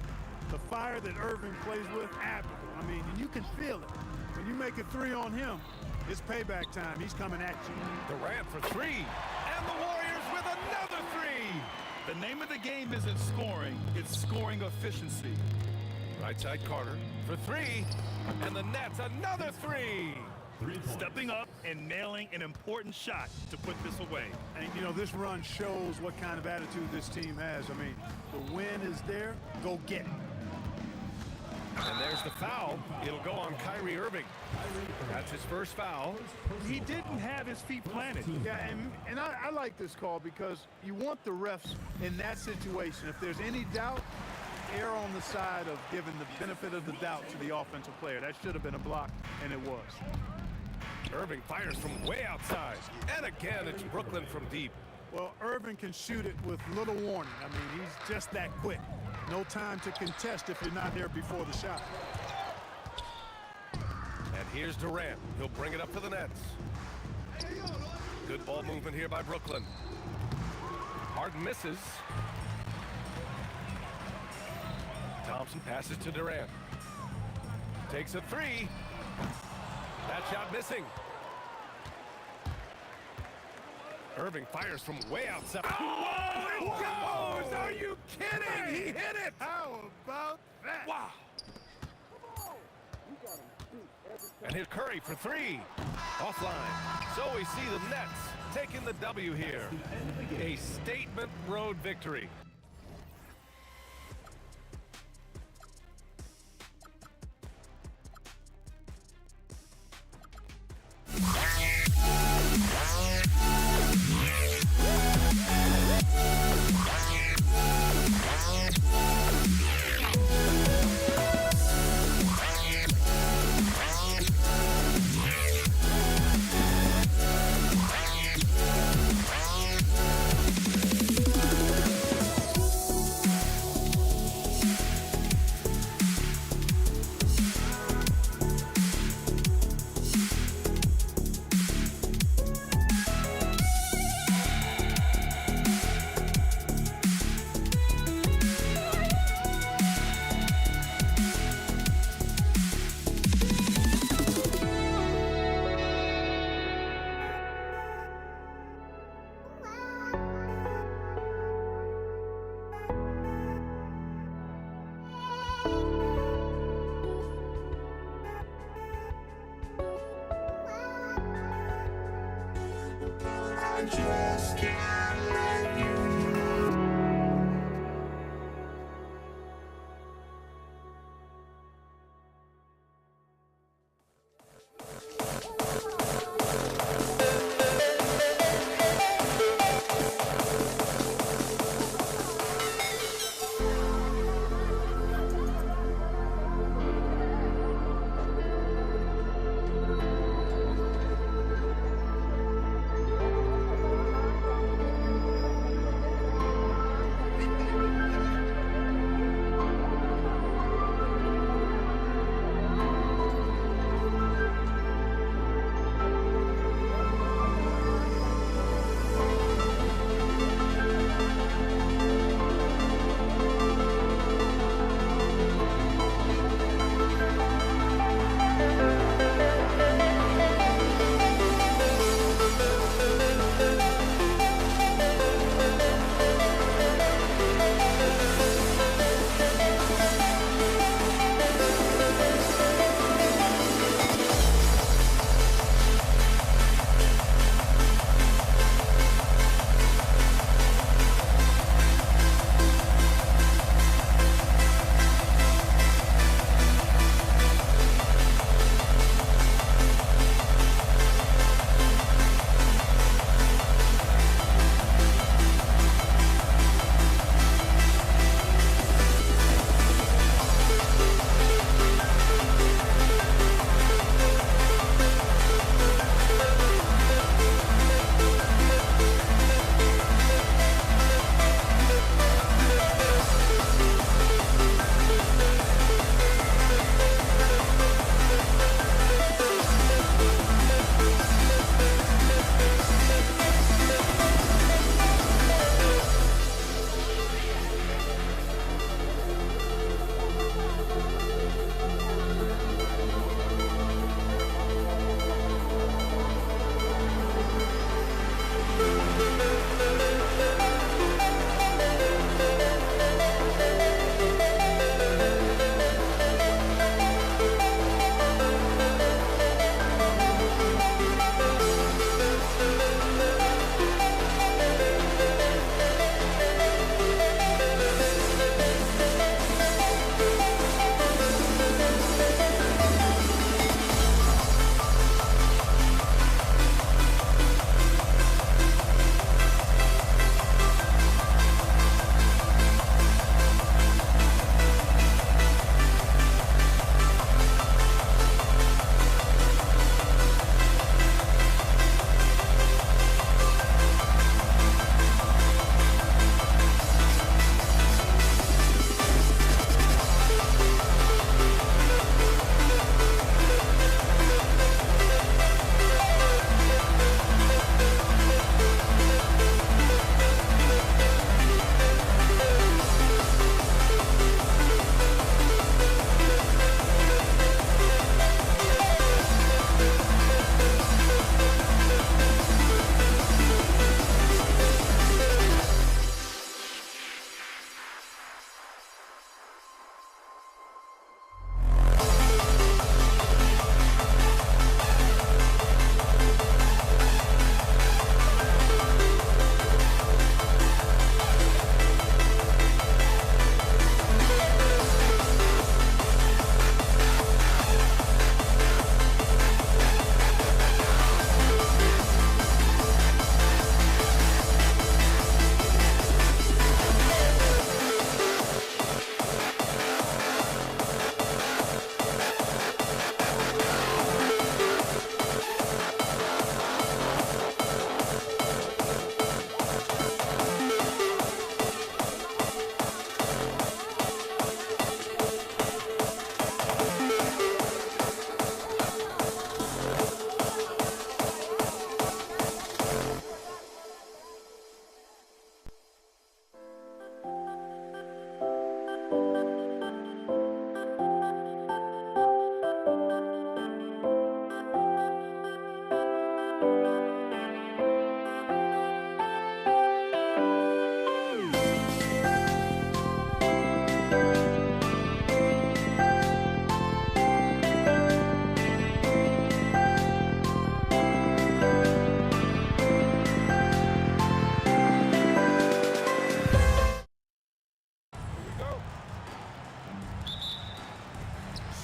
The fire that Irving plays with, admirable. I mean, you can feel it. When you make a 3 on him, it's payback time. He's coming at you. Durant for 3. And the Warriors with another 3. The name of the game isn't scoring, it's scoring efficiency. Right side Carter for 3. And the Nets another 3. Stepping up and nailing an important shot to put this away. And, you know, this run shows what kind of attitude this team has. I mean, the win is there. Go get it. And there's the foul. It'll go on Kyrie Irving. That's his first foul. He didn't have his feet planted. Yeah, and I like this call because you want the refs in that situation. If there's any doubt, err on the side of giving the benefit of the doubt to the offensive player. That should have been a block, and it was. Irving fires from way outside. And again, it's Brooklyn from deep. Well, Irving can shoot it with little warning. I mean, he's just that quick. No time to contest if you're not there before the shot. And here's Durant. He'll bring it up for the Nets. Good ball movement here by Brooklyn. Harden misses. Thompson passes to Durant. Takes a 3. That shot missing. Irving fires from way outside. Oh, it goes! Are you kidding? He hit it! How about that? Wow. And here's Curry for 3. Offline. So we see the Nets taking the W here. A statement road victory. just can't let you go.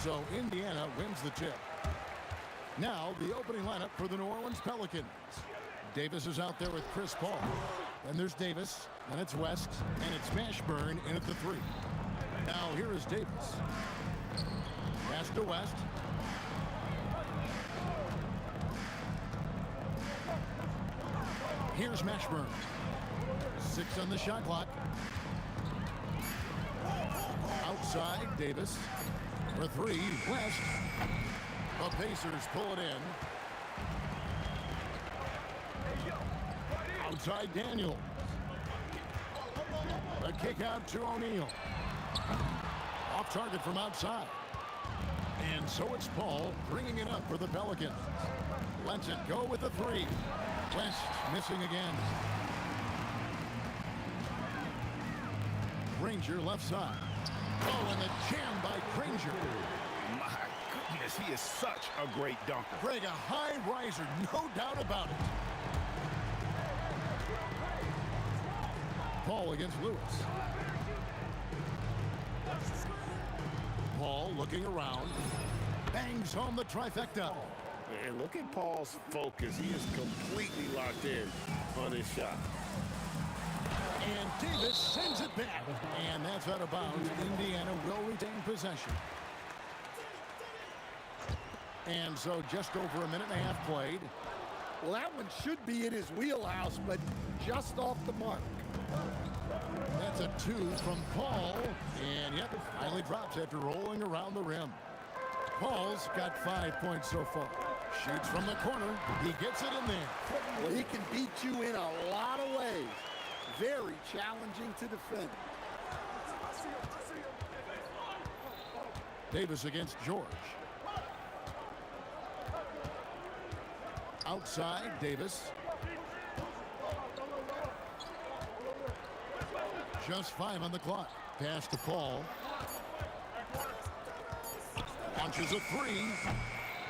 So Indiana wins the tip. Now the opening lineup for the New Orleans Pelicans. Davis is out there with Chris Paul. Then there's Davis, then it's West, and it's Mashburn in at the 3. Now here is Davis. Pass to West. Here's Mashburn. 6 on the shot clock. Outside, Davis. For 3, West. The Pacers pull it in. Outside, Daniel. The kick out to O'Neal. Off target from outside. And so it's Paul bringing it up for the Pelicans. Lets it go with the 3. West missing again. Granger left side. Oh, and the jam by Granger. My goodness, he is such a great dunker. Greg, a high riser, no doubt about it. Paul against Lewis. Paul looking around. Bangs home the trifecta. And look at Paul's focus. He is completely locked in on his shot. And Davis sends it back. And that's out of bounds. Indiana will retain possession. And so just over a minute and a half played. Well, that one should be in his wheelhouse, but just off the mark. That's a 2 from Paul. And yep, finally drops after rolling around the rim. Paul's got 5 points so far. Shoots from the corner. He gets it in there. Well, he can beat you in a lot of ways. Very challenging to defend. Davis against George. Outside, Davis. Just 5 on the clock. Pass to Paul. Launches a 3.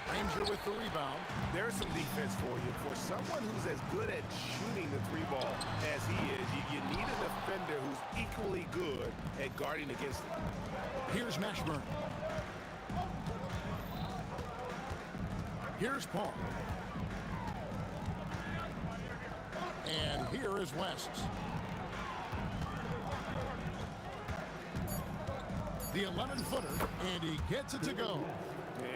Granger with the rebound. There's some defense for you. For someone who's as good at shooting the 3 ball as he is, you need a defender who's equally good at guarding against him. Here's Mashburn. Here's Paul. And here is West. The 11-footer, and he gets it to go.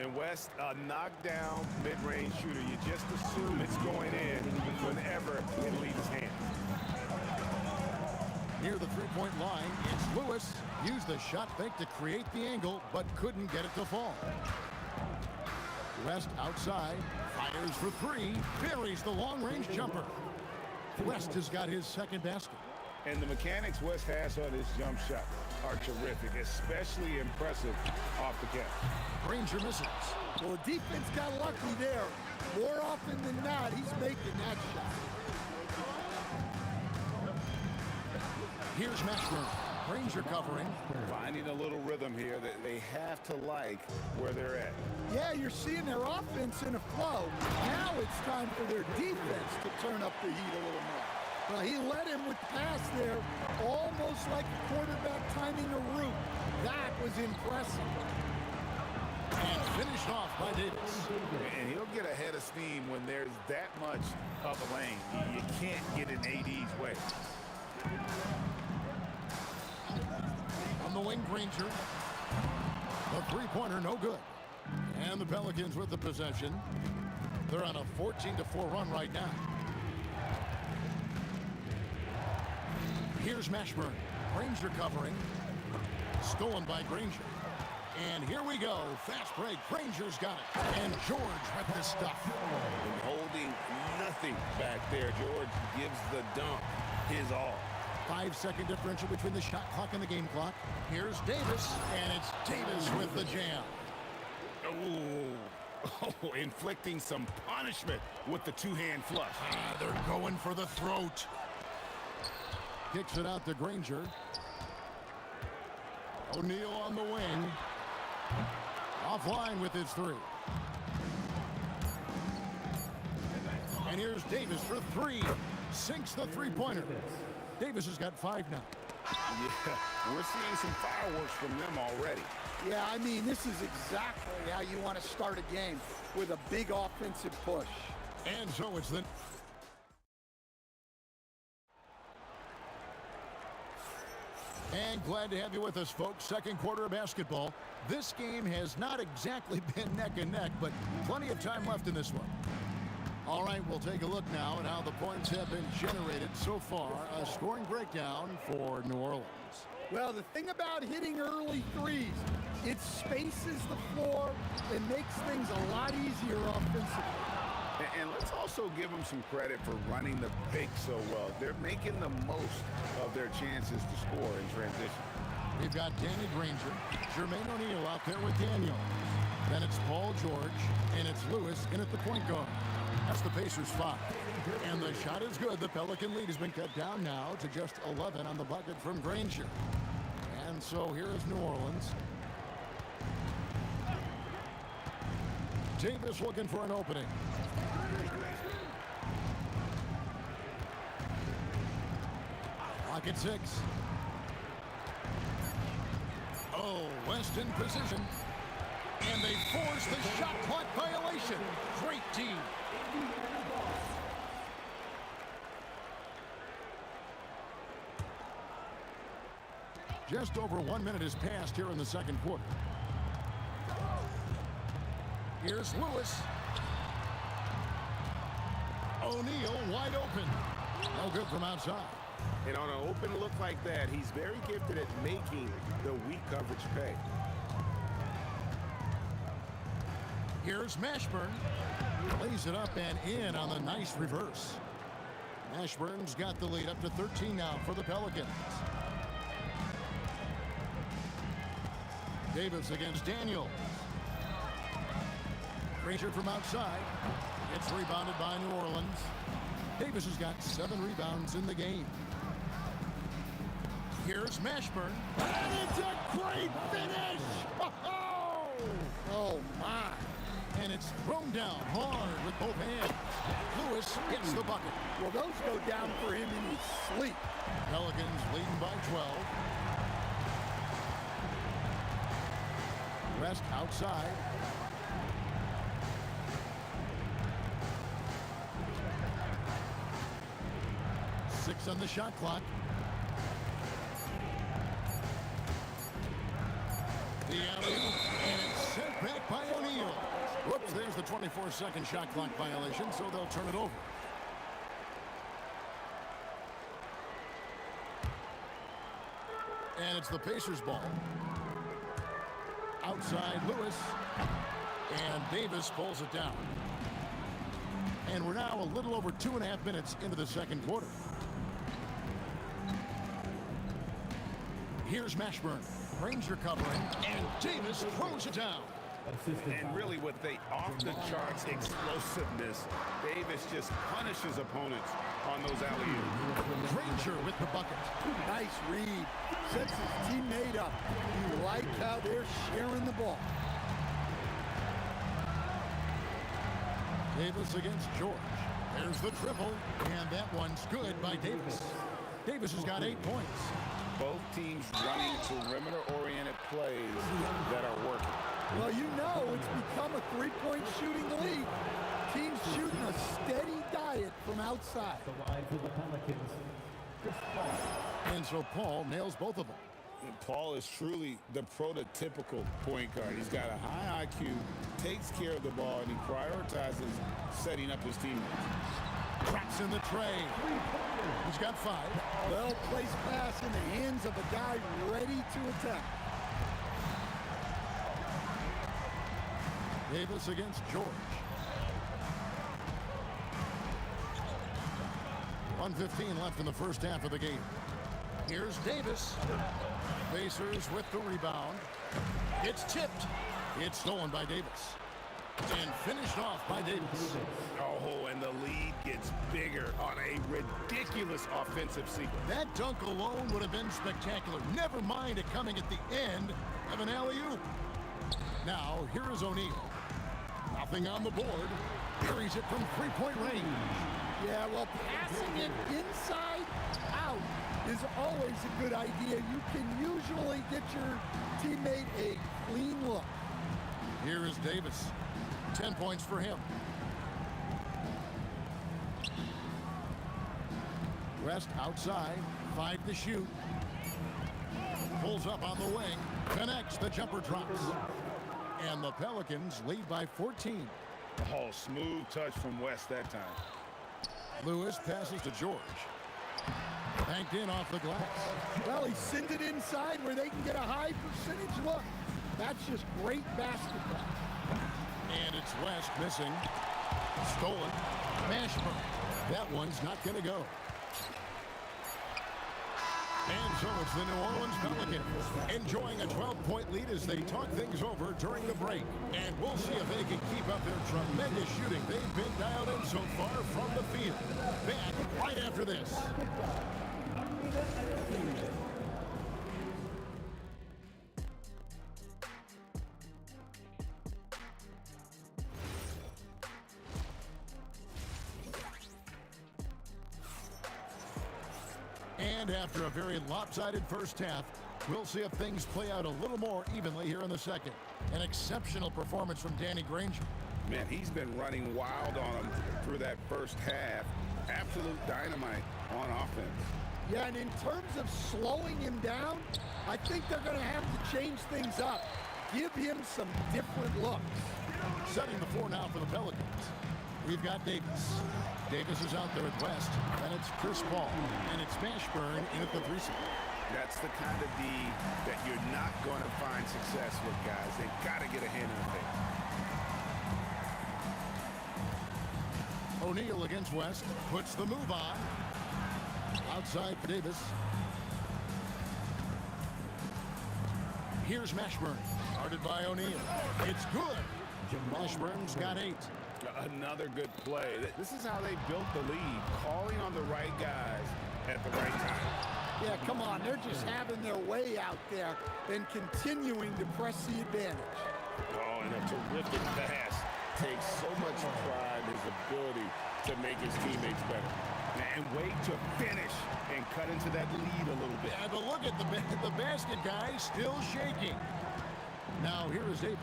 And West, a knockdown mid-range shooter. You just assume it's going in whenever it leaves his hands. Near the three-point line, it's Lewis. Used the shot fake to create the angle, but couldn't get it to fall. West outside, fires for 3, buries the long-range jumper. West has got his second basket. And the mechanics West has on his jump shot are terrific, especially impressive off the catch. Granger misses. Well, the defense got lucky there. More often than not, he's making that shot. Here's Mashburn. Granger covering. Finding a little rhythm here that they have to like where they're at. Yeah, you're seeing their offense in a flow. Now it's time for their defense to turn up the heat a little more. Well, he led him with the pass there, almost like a quarterback timing a route. That was impressive. And finished off by Davis. And he'll get ahead of steam when there's that much of a lane. You can't get in AD's way. On the wing, Granger. The three-pointer, no good. And the Pelicans with the possession. They're on a 14-4 run right now. Here's Mashburn. Granger covering. Stolen by Granger. And here we go. Fast break. Granger's got it. And George with the stuff. And holding nothing back there. George gives the dunk his all. 5-second differential between the shot clock and the game clock. Here's Davis. And it's Davis with the jam. Oh, inflicting some punishment with the two-hand flush. They're going for the throat. Kicks it out to Granger. O'Neal on the wing. Offline with his 3. And here's Davis for 3. Sinks the three-pointer. Davis has got 5 now. Yeah, we're seeing some fireworks from them already. Yeah, I mean, this is exactly how you want to start a game, with a big offensive push. And so it's the... And glad to have you with us, folks. Second quarter of basketball. This game has not exactly been neck and neck, but plenty of time left in this one. All right, we'll take a look now at how the points have been generated so far. A scoring breakdown for New Orleans. Well, the thing about hitting early threes, it spaces the floor and makes things a lot easier offensively. And let's also give them some credit for running the pick so well. They're making the most of their chances to score in transition. We've got Danny Granger, Jermaine O'Neal out there with Daniel. Then it's Paul George, and it's Lewis in at the point guard. That's the Pacers' 5. And the shot is good. The Pelican lead has been cut down now to just 11 on the bucket from Granger. And so here is New Orleans. Davis looking for an opening. Clock at 6. Oh, West in position. And they force the shot clock violation. Great team. Just over 1 minute has passed here in the second quarter. Here's Lewis. O'Neal wide open. No good from outside. And on an open look like that, he's very gifted at making the weak coverage pay. Here's Mashburn. Lays it up and in on the nice reverse. Mashburn's got the lead up to 13 now for the Pelicans. Davis against Daniels. Granger from outside. It's rebounded by New Orleans. Davis has got 7 rebounds in the game. Here's Mashburn. And it's a great finish! Oh, my. And it's thrown down hard with both hands. Lewis hits the bucket. Well, those go down for him in his sleep. Pelicans leading by 12. West outside. Six on the shot clock. The alley, and it's sent back by O'Neal. Whoops, there's the 24-second shot clock violation, so they'll turn it over. And it's the Pacers' ball. Outside Lewis, and Davis pulls it down. And we're now a little over 2.5 minutes into the second quarter. Here's Mashburn. Granger covering, and Davis throws it down. And really with the off-the-charts explosiveness, Davis just punishes opponents on those alley-oops. Granger with the bucket. Nice read. Sets his teammate up. You like how they're sharing the ball. Davis against George. There's the triple, and that one's good by Davis. Davis has got 8 points. Both teams running perimeter-oriented plays that are working. Well, you know it's become a three-point shooting league. Teams shooting a steady diet from outside. And so Paul nails both of them. And Paul is truly the prototypical point guard. He's got a high IQ, takes care of the ball, and he prioritizes setting up his teammates. Cracks in the tray. He's got 5. Well-placed pass in the hands of a guy ready to attack. Davis against George. 1:15 left in the first half of the game. Here's Davis. Pacers with the rebound. It's tipped. It's stolen by Davis. And finished off by Davis. Oh, and the lead gets bigger on a ridiculous offensive sequence. That dunk alone would have been spectacular. Never mind it coming at the end of an alley-oop. Now, here is O'Neal. Nothing on the board. Buries it from three-point range. Yeah, well, passing it inside out is always a good idea. You can usually get your teammate a clean look. Here is Davis. 10 points for him. West outside, 5 to shoot. Pulls up on the wing, connects, the jumper drops. And the Pelicans lead by 14. Oh, smooth touch from West that time. Lewis passes to George. Banked in off the glass. Well, he sent it inside where they can get a high percentage look. That's just great basketball. And it's West missing. Stolen. Mashburn. That one's not going to go. And so it's the New Orleans Pelicans enjoying a 12-point lead as they talk things over during the break. And we'll see if they can keep up their tremendous shooting they've been dialed in so far from the field. Back right after this. And after a very lopsided first half, we'll see if things play out a little more evenly here in the second. An exceptional performance from Danny Granger. Man, he's been running wild on him through that first half. Absolute dynamite on offense. Yeah, and in terms of slowing him down, I think they're going to have to change things up. Give him some different looks. Setting the floor now for the Pelicans. We've got Davis. Davis is out there at West, and it's Chris Paul, and it's Mashburn in at the 3 spot. That's the kind of D that you're not going to find success with, guys. They've got to get a hand in the face. O'Neal against West, puts the move on. Outside for Davis. Here's Mashburn, guarded by O'Neal. It's good. Mashburn's got 8. Another good play. This is how they built the lead, calling on the right guys at the right time. Yeah, come on. They're just having their way out there and continuing to press the advantage. Oh, and a terrific pass. Takes so much pride in his ability to make his teammates better. And wait to finish and cut into that lead a little bit. Yeah, but look at the basket guy still shaking. Now here is Davis.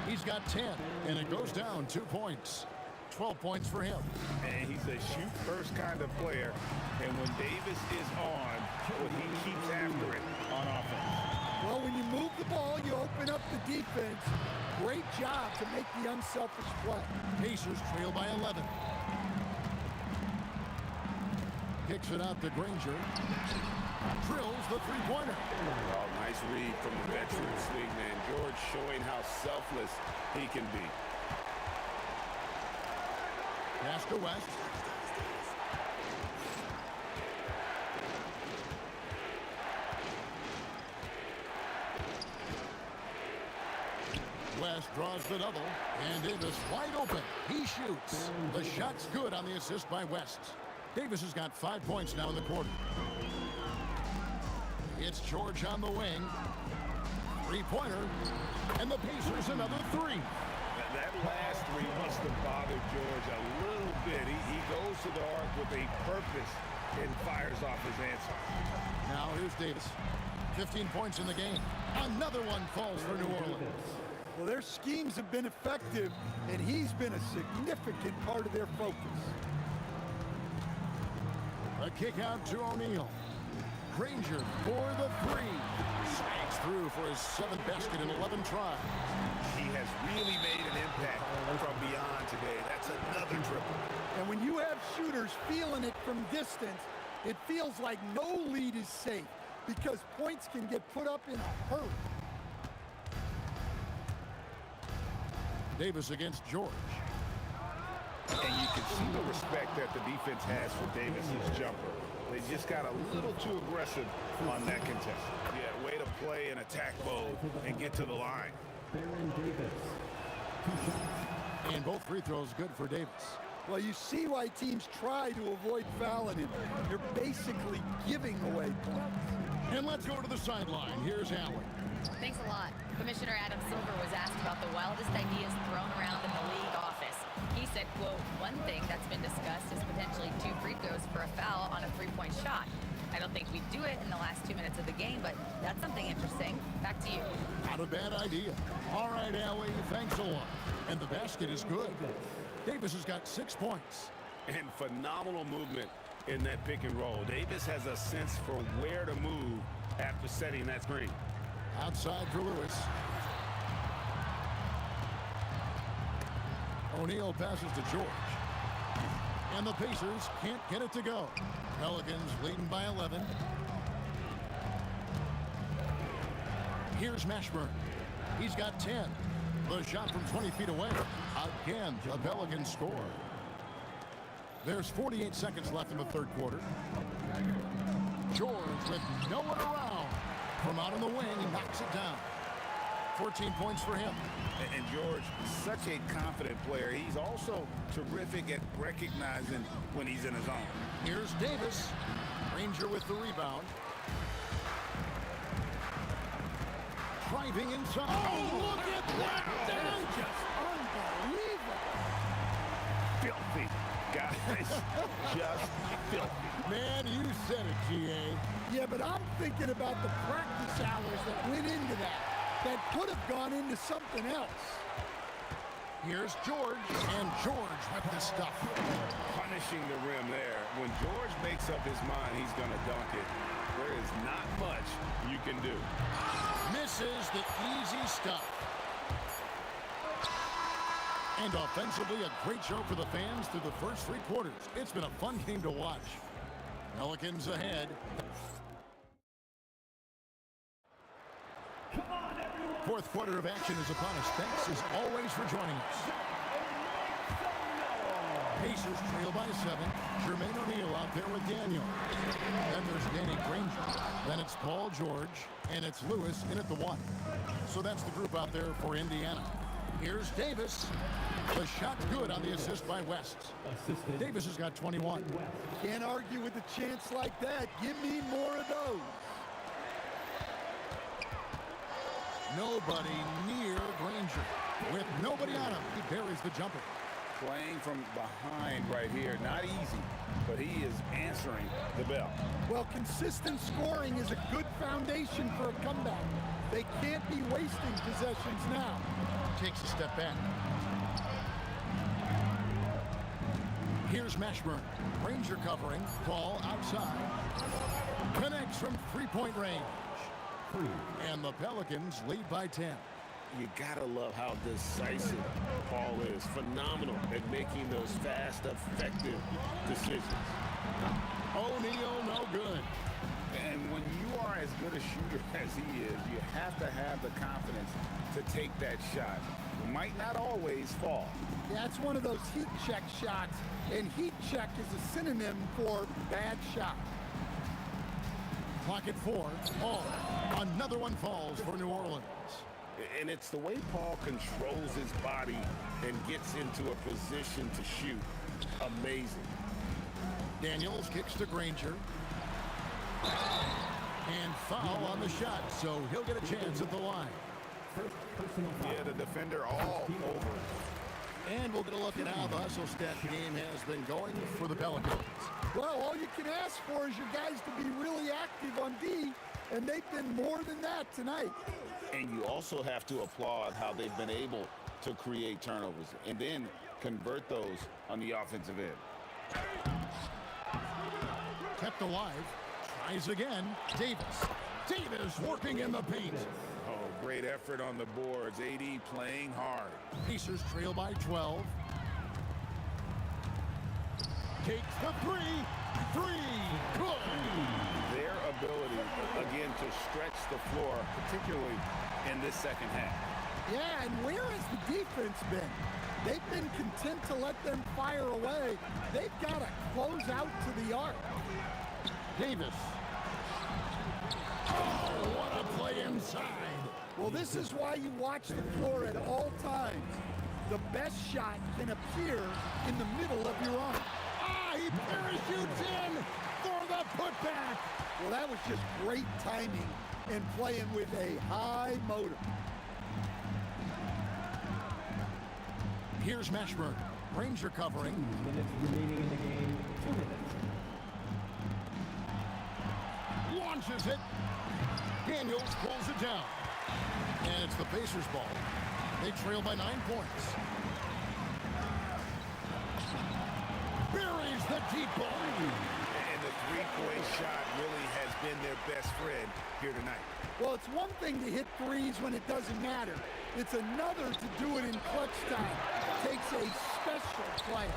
He's got 10, and it goes down 2 points. 12 points for him. And he's a shoot-first kind of player. And when Davis is on, well, he keeps after it on offense. Well, when you move the ball, you open up the defense. Great job to make the unselfish play. Pacers trail by 11. Kicks it out to Granger. Drills the three-pointer. Oh, nice read from the veterans league, man. George showing how selfless he can be. Pass to West. West draws the double, and Davis wide open. He shoots. The shot's good on the assist by West. Davis has got 5 points now in the quarter. It's George on the wing. Three-pointer. And the Pacers another 3. That last 3 must have bothered George a little bit. He goes to the arc with a purpose and fires off his answer. Now here's Davis. 15 points in the game. Another one falls for New Orleans. Well, their schemes have been effective, and he's been a significant part of their focus. A kick out to O'Neal. Granger for the 3. Snags through for his 7th basket in 11 tries. He has really made an impact from beyond today. That's another triple. And when you have shooters feeling it from distance, it feels like no lead is safe because points can get put up in a hurry. Davis against George. And you can see the respect that the defense has for Davis's jumper. They just got a little too aggressive on that contest. Yeah, way to play in attack mode and get to the line. And both free throws good for Davis. Well, you see why teams try to avoid fouling him. You're basically giving away points. And let's go to the sideline. Here's Allen. Thanks a lot. Commissioner Adam Silver was asked about the wildest ideas thrown around in the league office. He said, quote, one thing that's been discussed is potentially 2 free throws for a foul on a 3-point shot. I don't think we'd do it in the last 2 minutes of the game, but that's something interesting. Back to you. Not a bad idea. All right, Allie, thanks a lot. And the basket is good. Davis has got 6 points. And phenomenal movement in that pick and roll. Davis has a sense for where to move after setting that screen. Outside for Lewis. O'Neal passes to George. And the Pacers can't get it to go. Pelicans leading by 11. Here's Mashburn. He's got 10. The shot from 20 feet away. Again, the Pelicans score. There's 48 seconds left in the third quarter. George with no one around. From out on the wing, he knocks it down. 14 points for him. And George, such a confident player. He's also terrific at recognizing when he's in his zone. Here's Davis. Ranger with the rebound. Driving inside. Oh, look at that! That's just unbelievable. Filthy. Guys, just filthy. Man, you said it, G.A. Yeah, but I'm thinking about the practice hours that went into that. That could have gone into something else. Here's George, and George with the stuff. Punishing the rim there. When George makes up his mind he's going to dunk it, there is not much you can do. Misses the easy stuff. And offensively, a great show for the fans through the first 3 quarters. It's been a fun game to watch. Pelicans ahead. Fourth quarter of action is upon us. Thanks as always for joining us. Pacers trail by 7. Jermaine O'Neal out there with Daniel. Then there's Danny Granger. Then it's Paul George. And it's Lewis in at the 1. So that's the group out there for Indiana. Here's Davis. The shot good on the assist by West. Davis has got 21. Can't argue with a chance like that. Give me more of those. Nobody near Granger. With nobody on him, he buries the jumper. Playing from behind right here, not easy, but he is answering the bell. Well, consistent scoring is a good foundation for a comeback. They can't be wasting possessions now. Takes a step back. Here's Mashburn. Ranger covering. Ball outside. Connects from three-point range. And the Pelicans lead by 10. You gotta love how decisive Paul is. Phenomenal at making those fast, effective decisions. O'Neal, no good. And when you are as good a shooter as he is, you have to have the confidence to take that shot. It might not always fall. Yeah, it's one of those heat check shots, and heat check is a synonym for bad shot. Clock at 4. Oh, another one falls for New Orleans. And it's the way Paul controls his body and gets into a position to shoot. Amazing. Daniels kicks to Granger. And foul on the shot, so he'll get a chance at the line. Yeah, the defender all over. And we'll get a look at how the hustle stat game has been going for the Pelicans. Well, all you can ask for is your guys to be really active on D, and they've been more than that tonight. And you also have to applaud how they've been able to create turnovers and then convert those on the offensive end. Kept alive. Tries again. Davis. Davis working in the paint. Oh, great effort on the boards. AD playing hard. Pacers trail by 12. Takes the three. Good. Their ability, again, to stretch the floor, particularly in this second half. Yeah, and where has the defense been? They've been content to let them fire away. They've got to close out to the arc. Davis. Oh, what a play inside. Well, this is why you watch the floor at all times. The best shot can appear in the middle of your arm. Ah, he parachutes in for the putback. Well, that was just great timing and playing with a high motor. Here's Mashburn. Ranger covering. 2 minutes remaining in the game. 2 minutes. launches it. Daniels pulls it down. And it's the Pacers' ball. They trail by 9 points. Buries the deep ball. And the three-point shot really has been their best friend here tonight. Well, it's one thing to hit threes when it doesn't matter. It's another to do it in clutch time. It takes a special player.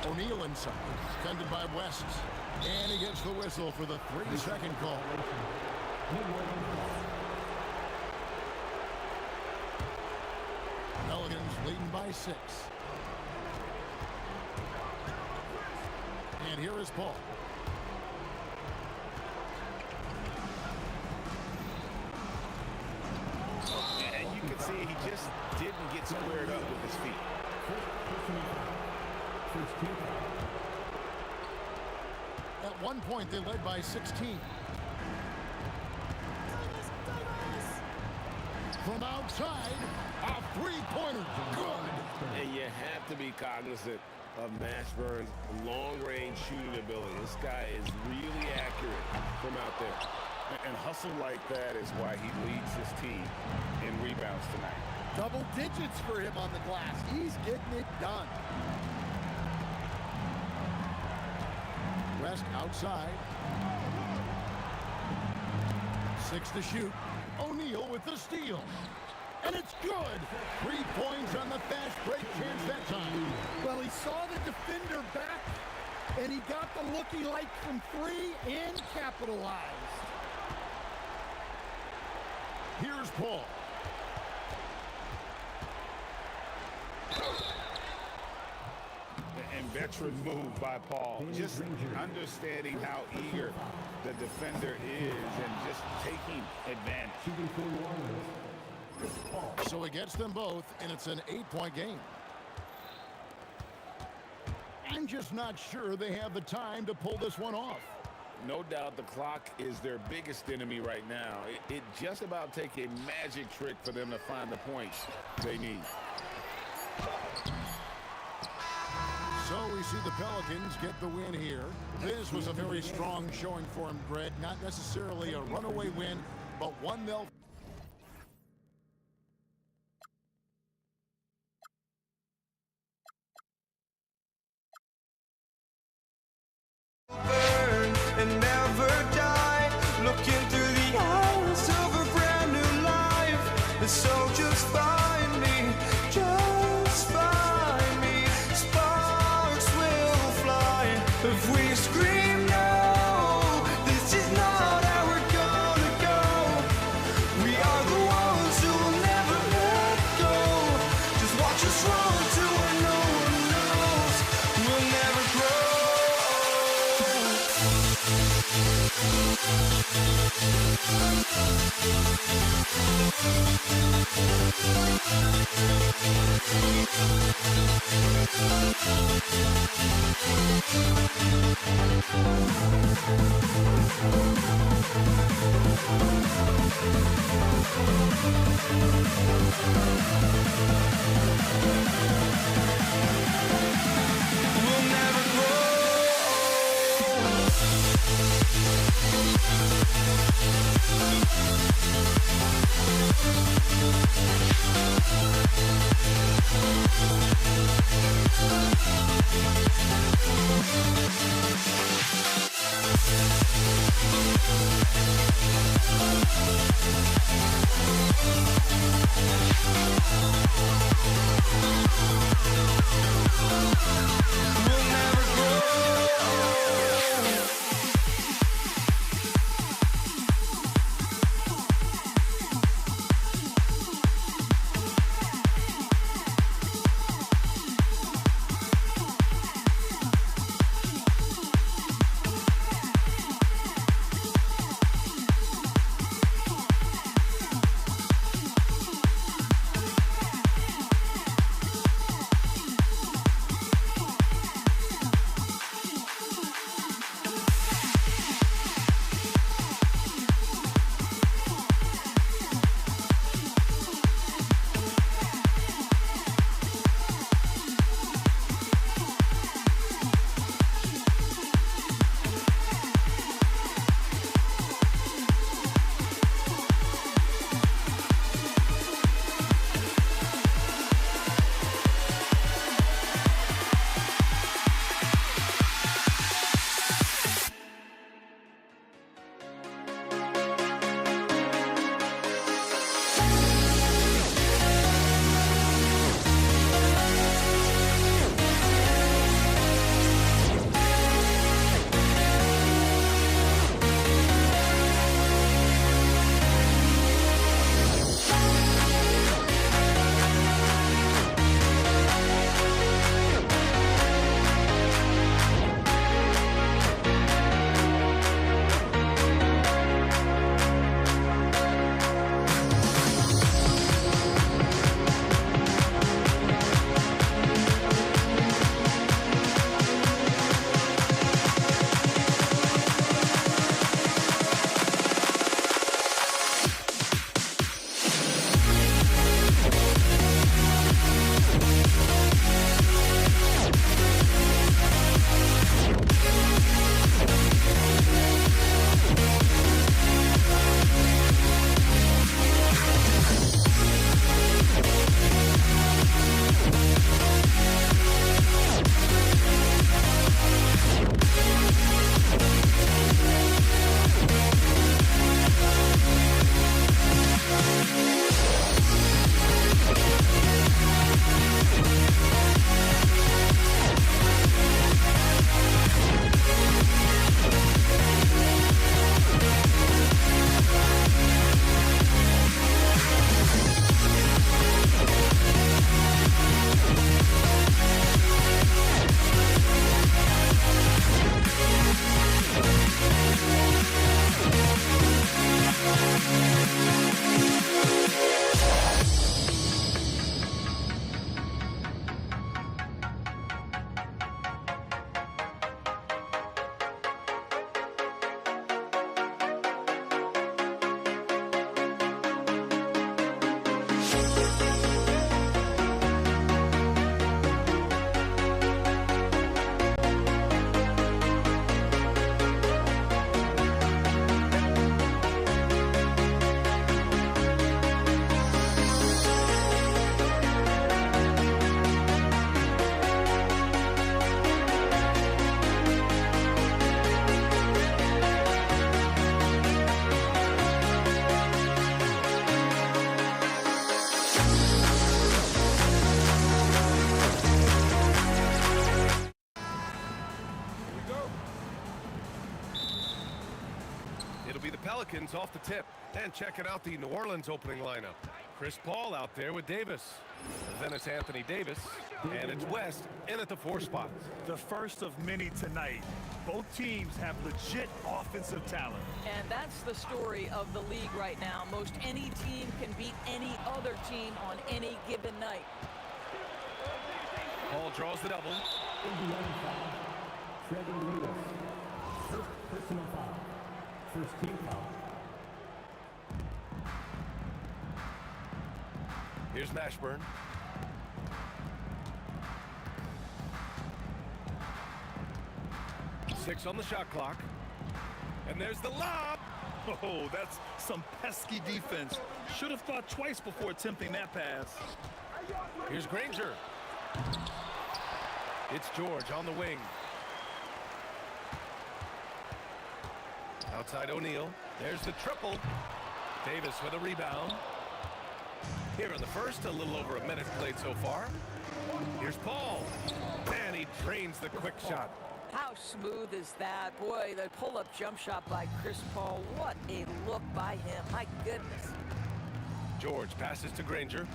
O'Neal inside, defended by West. And he gets the whistle for the 3-second call. Pelicans leading by 6. And here is Paul. And you can see he just didn't get squared up with his feet. At one point, they led by 16. From outside, a three-pointer. Good. And you have to be cognizant of Mashburn's long-range shooting ability. This guy is really accurate from out there. And hustle like that is why he leads his team in rebounds tonight. Double digits for him on the glass. He's getting it done. West outside. 6 to shoot. O'Neal with the steal. And it's good. 3 points on the fast break chance that time. Well, he saw the defender back, and he got the look he liked from 3 and capitalized. Here's Paul. And veteran move by Paul. Just understanding how eager the defender is and just taking advantage. So he gets them both, and it's an 8-point game. I'm just not sure they have the time to pull this one off. No doubt the clock is their biggest enemy right now. It just about takes a magic trick for them to find the points they need. So we see the Pelicans get the win here. This was a very strong showing for them, Greg. Not necessarily a runaway win, but one they'll... And never die, looking through the eyes of a brand new life. And so just find me, sparks will fly if we scream no. This is not how we're gonna go. We are the ones who will never let go. Just watch us run to where no one knows. We'll never grow. We'll never grow. We'll never grow. It'll be the Pelicans off the tip. And checking out the New Orleans opening lineup. Chris Paul out there with Davis. Then it's Anthony Davis. And it's West in at the 4 spot. The first of many tonight. Both teams have legit offensive talent. And that's the story of the league right now. Most any team can beat any other team on any given night. Paul draws the double. Indiana foul. Trevor Lewis. First personal foul. First team foul. Here's Mashburn. Six on the shot clock. And there's the lob. Oh, that's some pesky defense. Should have thought twice before attempting that pass. Here's Granger. It's George on the wing. Outside O'Neal. There's the triple. Davis with a rebound. Here in the first, a little over a minute played so far. Here's Paul. Man, he drains the quick shot. How smooth is that? Boy, the pull-up jump shot by Chris Paul. What a look by him. My goodness. George passes to Granger.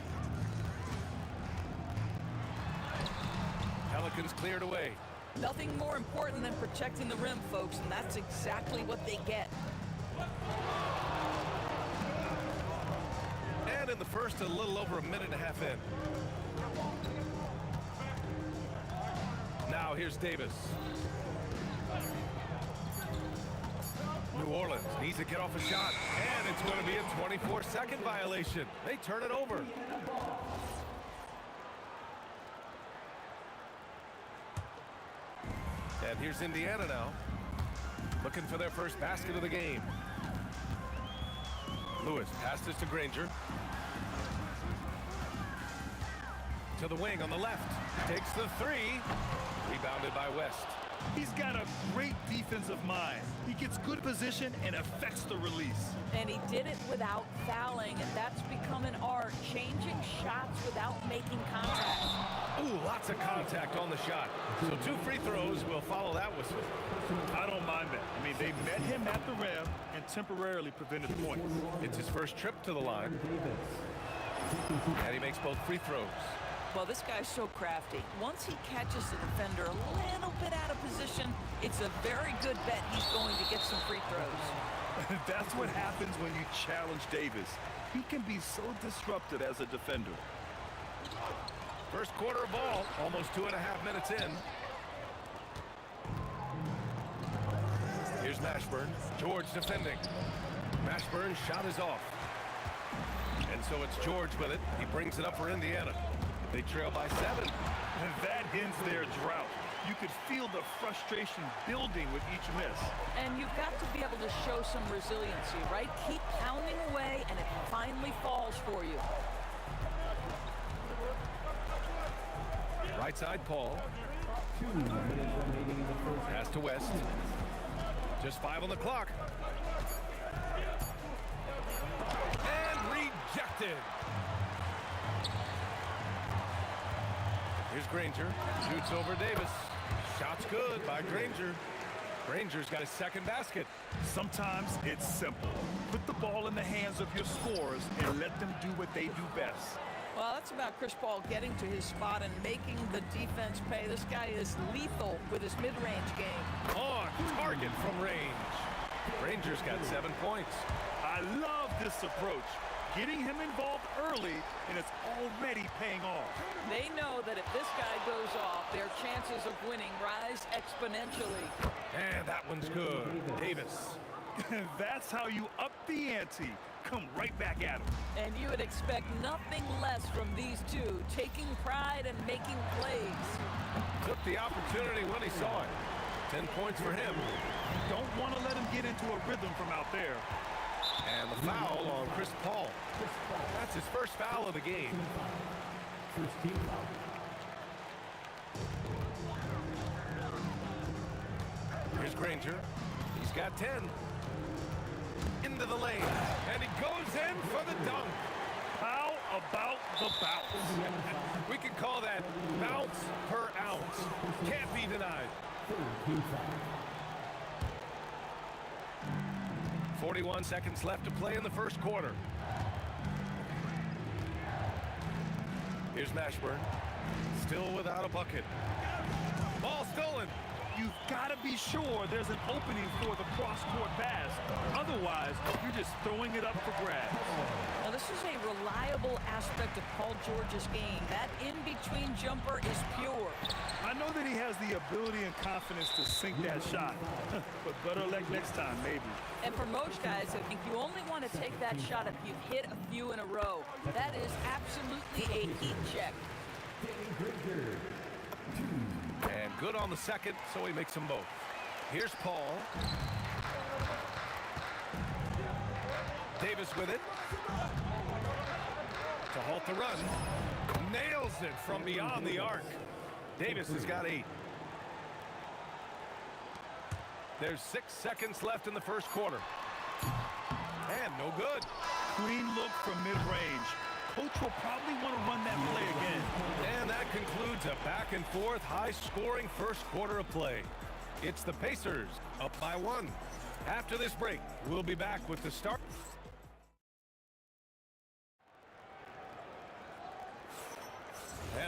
Pelicans cleared away. Nothing more important than protecting the rim, folks, and that's exactly what they get. And in the first, a little over a minute and a half in. Now here's Davis. New Orleans needs to get off a shot, and it's going to be a 24-second violation. They turn it over. And here's Indiana now, looking for their first basket of the game. Lewis passes to Granger. To the wing on the left. Takes the three. Rebounded by West. He's got a great defensive mind. He gets good position and affects the release. And he did it without fouling, and that's become an art, changing shots without making contact. Ooh, lots of contact on the shot. So 2 free throws will follow that whistle. I don't mind that. I mean, they met him at the rim and temporarily prevented points. It's his first trip to the line. And he makes both free throws. Well, this guy's so crafty. Once he catches the defender a little bit out of position, it's a very good bet he's going to get some free throws. That's what happens when you challenge Davis. He can be so disruptive as a defender. First quarter of ball, almost 2.5 minutes in. Here's Mashburn. George defending. Mashburn's shot is off. And so it's George with it. He brings it up for Indiana. They trail by 7. And that ends their drought. You could feel the frustration building with each miss. And you've got to be able to show some resiliency, right? Keep pounding away, and it finally falls for you. Right side, Paul. 2 minutes remaining in the first. Pass to West. Just 5 on the clock. And rejected. Here's Granger. Shoots over Davis. Shot's good by Granger. Granger's got his second basket. Sometimes it's simple. Put the ball in the hands of your scorers and let them do what they do best. Well, that's about Chris Paul getting to his spot and making the defense pay. This guy is lethal with his mid-range game. On target from range. Granger's got 7 points. I love this approach. Getting him involved early, and it's already paying off. They know that if this guy goes off, their chances of winning rise exponentially. And that one's good. Davis. That's how you up the ante. come right back at him. And you would expect nothing less from these two, taking pride and making plays. Took the opportunity when he saw it. 10 points for him. Don't want to let him get into a rhythm from out there. And the foul on Chris Paul. That's his first foul of the game. First team foul. Here's Granger. He's got 10. Into the lane. And he goes in for the dunk. How about the bounce? We can call that bounce per ounce. Can't be denied. 41 seconds left to play in the first quarter. Here's Mashburn. Still without a bucket. Ball stolen. You've got to be sure there's an opening for the cross-court pass. Otherwise, you're just throwing it up for grabs. Now, this is a reliable aspect of Paul George's game. That in-between jumper is pure. I know that he has the ability and confidence to sink that shot. But better luck next time, maybe. And for most guys, I think you only want to take that shot if you've hit a few in a row. That is absolutely a heat check. And good on the second, so he makes them both. Here's Paul. Davis with it. To halt the run. Nails it from beyond the arc. Davis has got 8. There's 6 seconds left in the first quarter. And no good. Clean look from mid-range. Coach will probably want to run that play again. And that concludes a back-and-forth, high-scoring first quarter of play. It's the Pacers up by 1. After this break, we'll be back with the start.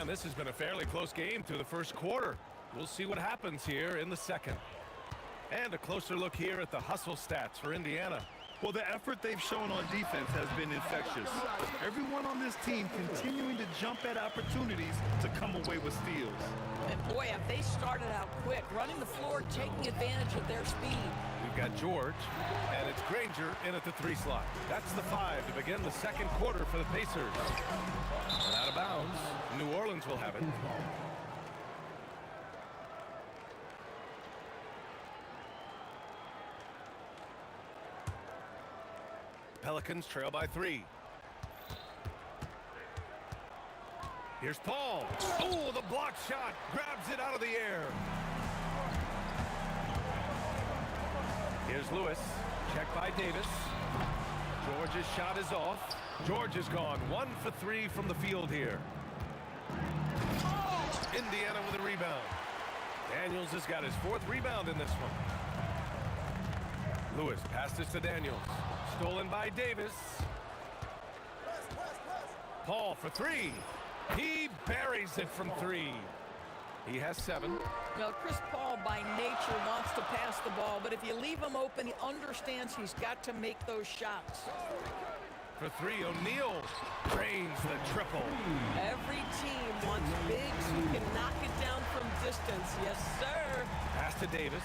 And this has been a fairly close game through the first quarter. We'll see what happens here in the second. And a closer look here at the hustle stats for Indiana. Well, the effort they've shown on defense has been infectious. Everyone on this team continuing to jump at opportunities to come away with steals. And boy, have they started out quick, running the floor, taking advantage of their speed. We've got George, and it's Granger in at the 3 slot. That's the 5 to begin the second quarter for the Pacers. And out of bounds, New Orleans will have it. Pelicans trail by 3. Here's Paul. Oh, the block shot. Grabs it out of the air. Here's Lewis. Checked by Davis. George's shot is off. George is gone 1 for 3 from the field here. Indiana with a rebound. Daniels has got his 4th rebound in this one. Lewis passes to Daniels. Stolen by Davis. Paul for 3. He buries it from 3. He has 7. Well, Chris Paul by nature wants to pass the ball, but if you leave him open, he understands he's got to make those shots. For 3, O'Neal drains the triple. Every team wants bigs who can knock it down from distance. Yes, sir. Pass to Davis.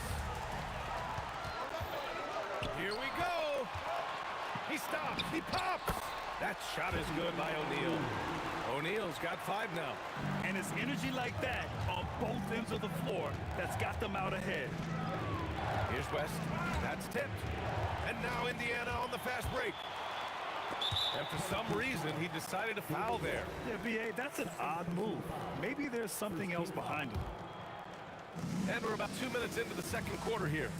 Here we go. He stops. He pops. That shot is good by O'Neal. O'Neal's got 5 now. And it's energy like that on both ends of the floor that's got them out ahead. Here's West. That's tipped. And now Indiana on the fast break. And for some reason, he decided to foul there. Yeah, B.A., that's an odd move. Maybe there's something else behind it. And we're about 2 minutes into the second quarter here.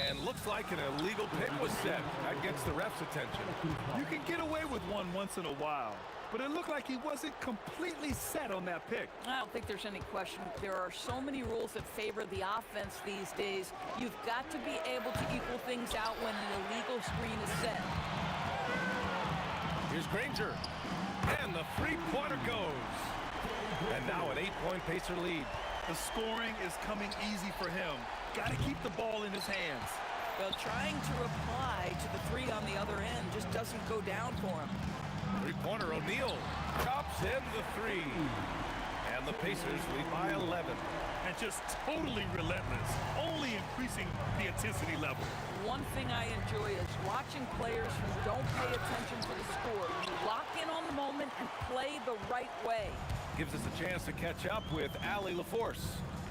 And looks like an illegal pick was set. That gets the ref's attention. You can get away with one once in a while, but it looked like he wasn't completely set on that pick. I don't think there's any question. There are so many rules that favor the offense these days. You've got to be able to equal things out when an illegal screen is set. Here's Granger. And the 3-pointer goes. And now an 8-point Pacer lead. The scoring is coming easy for him. Got to keep the ball in his hands. Well, trying to reply to the 3 on the other end just doesn't go down for him. 3-pointer O'Neal chops in the 3. And And the Pacers lead by 11. And just totally relentless, only increasing the intensity level. One thing I enjoy is watching players who don't pay attention to the score. You lock in on the moment and play the right way. Gives us a chance to catch up with Allie LaForce.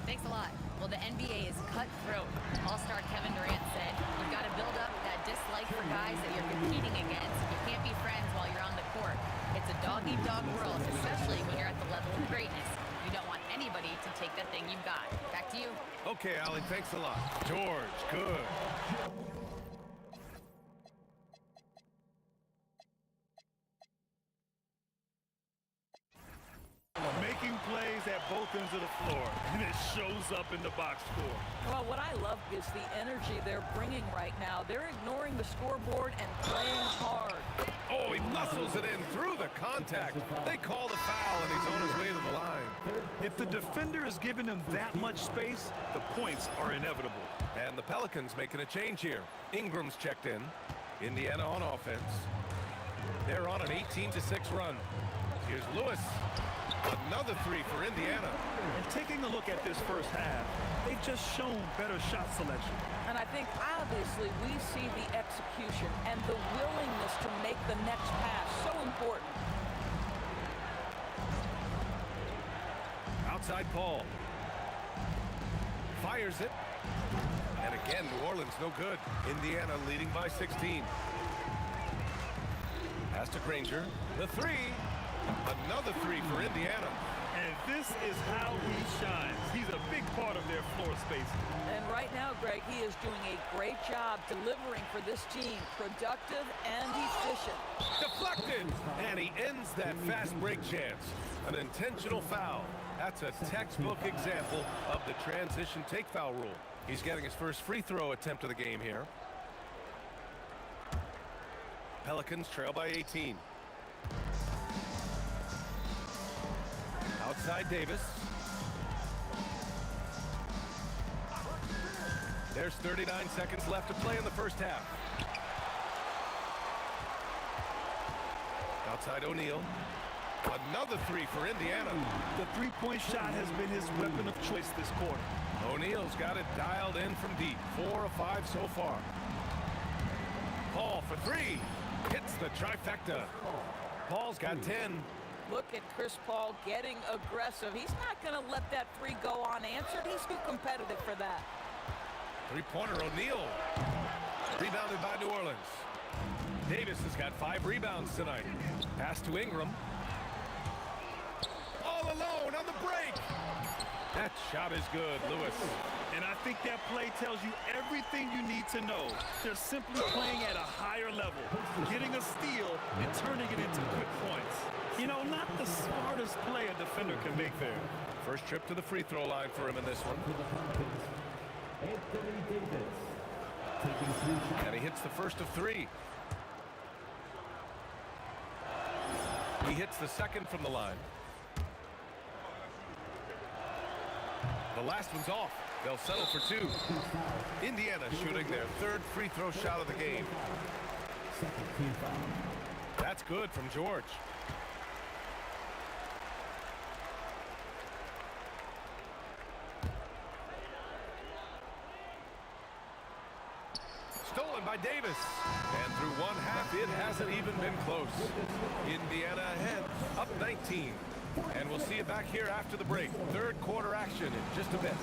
Thanks a lot. Well, the NBA is cutthroat. All-star Kevin Durant said, you've got to build up that dislike for guys that you're competing against. You can't be friends while you're on the court. It's a dog-eat-dog world, especially when you're at the level of greatness. You don't want anybody to take that thing you've got. Back to you. Okay, Allie, thanks a lot. George, good. Making plays at both ends of the floor, and it shows up in the box score. Well, what I love is the energy they're bringing right now. They're ignoring the scoreboard and playing hard. Oh, he muscles it in through the contact. They call the foul, and he's on his way to the line. If the defender is giving him that much space, the points are inevitable. And the Pelicans making a change here. Ingram's checked in. Indiana on offense. They're on an 18-6 run. Here's Lewis. Another three for Indiana. And taking a look at this first half, they've just shown better shot selection. And I think obviously we see the execution and the willingness to make the next pass so important. Outside Paul. Fires it. And again, New Orleans no good. Indiana leading by 16. Pass to Granger. The three. Another three for Indiana. And this is how he shines. He's a big part of their floor space. And right now, Greg, he is doing a great job delivering for this team. Productive and efficient. Deflected. And he ends that fast break chance. An intentional foul. That's a textbook example of the transition take foul rule. He's getting his first free throw attempt of the game here. Pelicans trail by 18. Outside Davis. There's 39 seconds left to play in the first half. Outside O'Neal. Another three for Indiana. The three-point shot has been his weapon of choice this quarter. O'Neal's got it dialed in from deep. 4 of 5 so far. Paul for three. Hits the trifecta. Paul's got 10. Look at Chris Paul getting aggressive. He's not going to let that three go unanswered. He's too competitive for that. Three-pointer O'Neal. Rebounded by New Orleans. Davis has got 5 rebounds tonight. Pass to Ingram. All alone on the break. That shot is good, Lewis. And I think that play tells you everything you need to know. They're simply playing at a higher level, getting a steal and turning it into quick points. You know, not the smartest play a defender can make there. First trip to the free throw line for him in this one. Anthony Davis. And he hits the first of 3. He hits the second from the line. The last one's off. They'll settle for 2. Indiana shooting their 3rd free throw shot of the game. That's good from George. Stolen by Davis. And through one half, it hasn't even been close. Indiana ahead, up 19. And we'll see you back here after the break. 3rd quarter action in just a bit.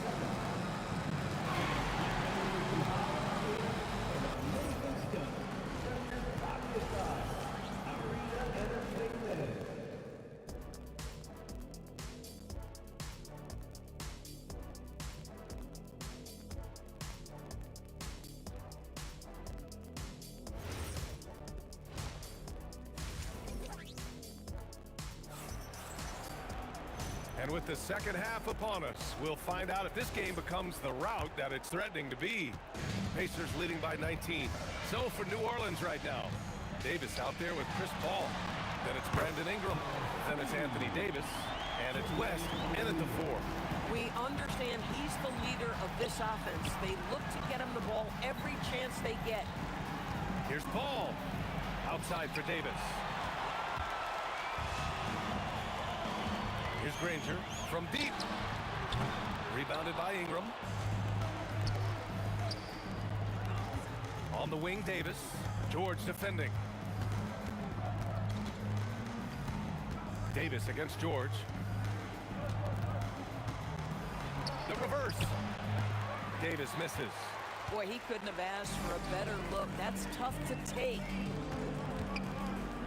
And with the second half upon us, we'll find out if this game becomes the rout that it's threatening to be. Pacers leading by 19. So for New Orleans right now, Davis out there with Chris Paul. Then it's Brandon Ingram. Then it's Anthony Davis. And it's West in at the 4. We understand he's the leader of this offense. They look to get him the ball every chance they get. Here's Paul. Outside for Davis. Here's Granger from deep. Rebounded by Ingram. On the wing, Davis. George defending. Davis against George. The reverse. Davis misses. Boy, he couldn't have asked for a better look. That's tough to take.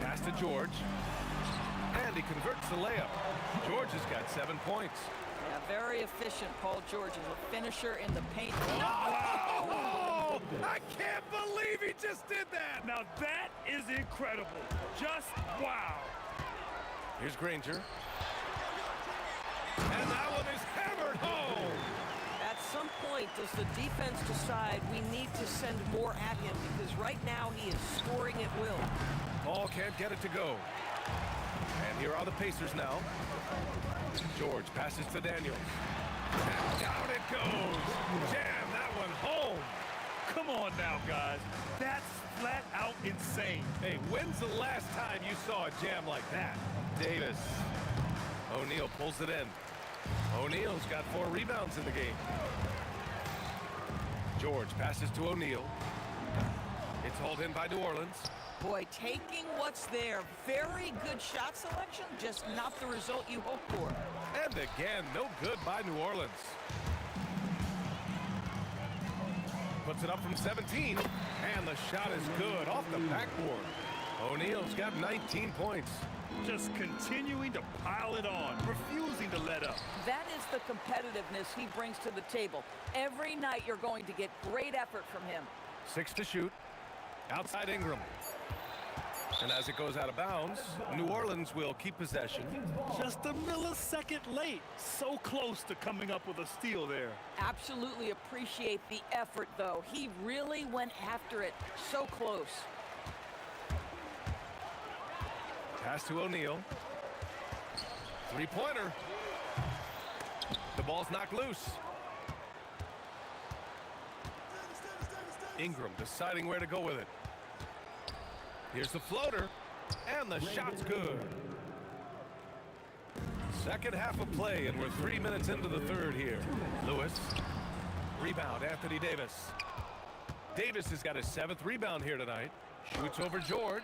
Pass to George. And he converts the layup. George has got 7 points. Yeah, very efficient. Paul George is a finisher in the paint. Oh, I can't believe he just did that. Now that is incredible. Just wow. Here's Granger. And that one is hammered home. At some point, does the defense decide we need to send more at him? Because right now he is scoring at will. Paul can't get it to go. And here are the Pacers now. George passes to Daniels. And down it goes. Jam that one home. Come on now, guys. That's flat out insane. Hey, when's the last time you saw a jam like that? Davis. O'Neal pulls it in. O'Neal's got 4 rebounds in the game. George passes to O'Neal. It's hauled in by New Orleans. Boy, taking what's there. Very good shot selection, just not the result you hoped for. And again, no good by New Orleans. Puts it up from 17. And the shot is good off the backboard. O'Neal's got 19 points. Just continuing to pile it on, refusing to let up. That is the competitiveness he brings to the table. Every night you're going to get great effort from him. 6 to shoot. Outside Ingram. And as it goes out of bounds, New Orleans will keep possession. Just a millisecond late. So close to coming up with a steal there. Absolutely appreciate the effort, though. He really went after it. So close. Pass to O'Neal. Three-pointer. The ball's knocked loose. Ingram deciding where to go with it. Here's the floater. And the shot's good. Second half of play, and we're 3 minutes into the third here. Lewis. Rebound, Anthony Davis. Davis has got his 7th rebound here tonight. Shoots over George.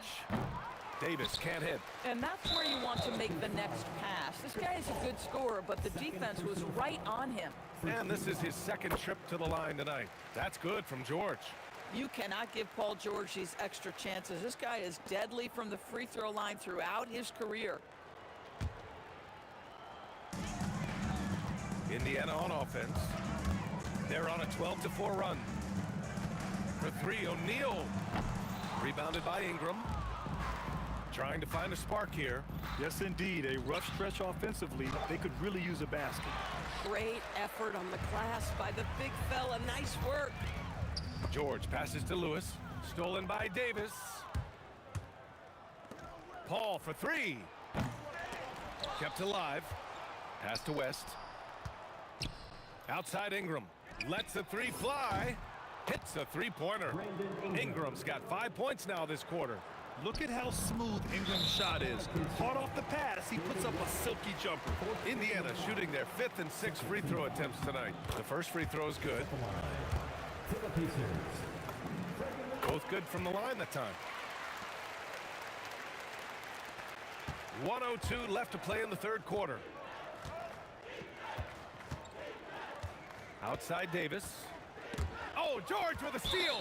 Davis can't hit. And that's where you want to make the next pass. This guy is a good scorer, but the defense was right on him. And this is his 2nd trip to the line tonight. That's good from George. You cannot give Paul George these extra chances. This guy is deadly from the free throw line throughout his career. Indiana on offense. They're on a 12-4 run. For 3, O'Neal. Rebounded by Ingram. Trying to find a spark here. Yes, indeed. A rough stretch offensively. They could really use a basket. Great effort on the glass by the big fella. Nice work. George passes to Lewis. Stolen by Davis. Paul for 3. Kept alive. Pass to West. Outside Ingram. Lets the 3 fly. Hits a 3-pointer. Ingram's got 5 points now this quarter. Look at how smooth Ingram's shot is. Hard off the pass, he puts up a silky jumper. Indiana shooting their 5th and 6th free throw attempts tonight. The first free throw is good. Both good from the line that time. 1:02 left to play in the third quarter. Outside Davis. Oh, George with a steal.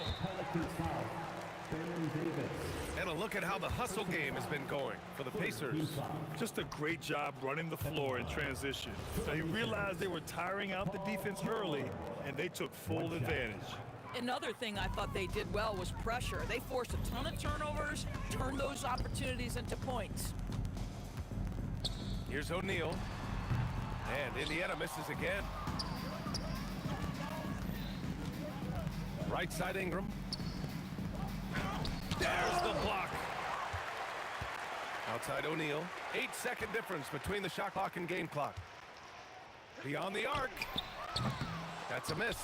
And a look at how the hustle game has been going for the Pacers. Just a great job running the floor in transition. They realized they were tiring out the defense early, and they took full advantage. Another thing I thought they did well was pressure. They forced a ton of turnovers, turned those opportunities into points. Here's O'Neal. And Indiana misses again. Right side Ingram. There's the block. Outside O'Neal. 8-second difference between the shot clock and game clock. Beyond the arc. That's a miss.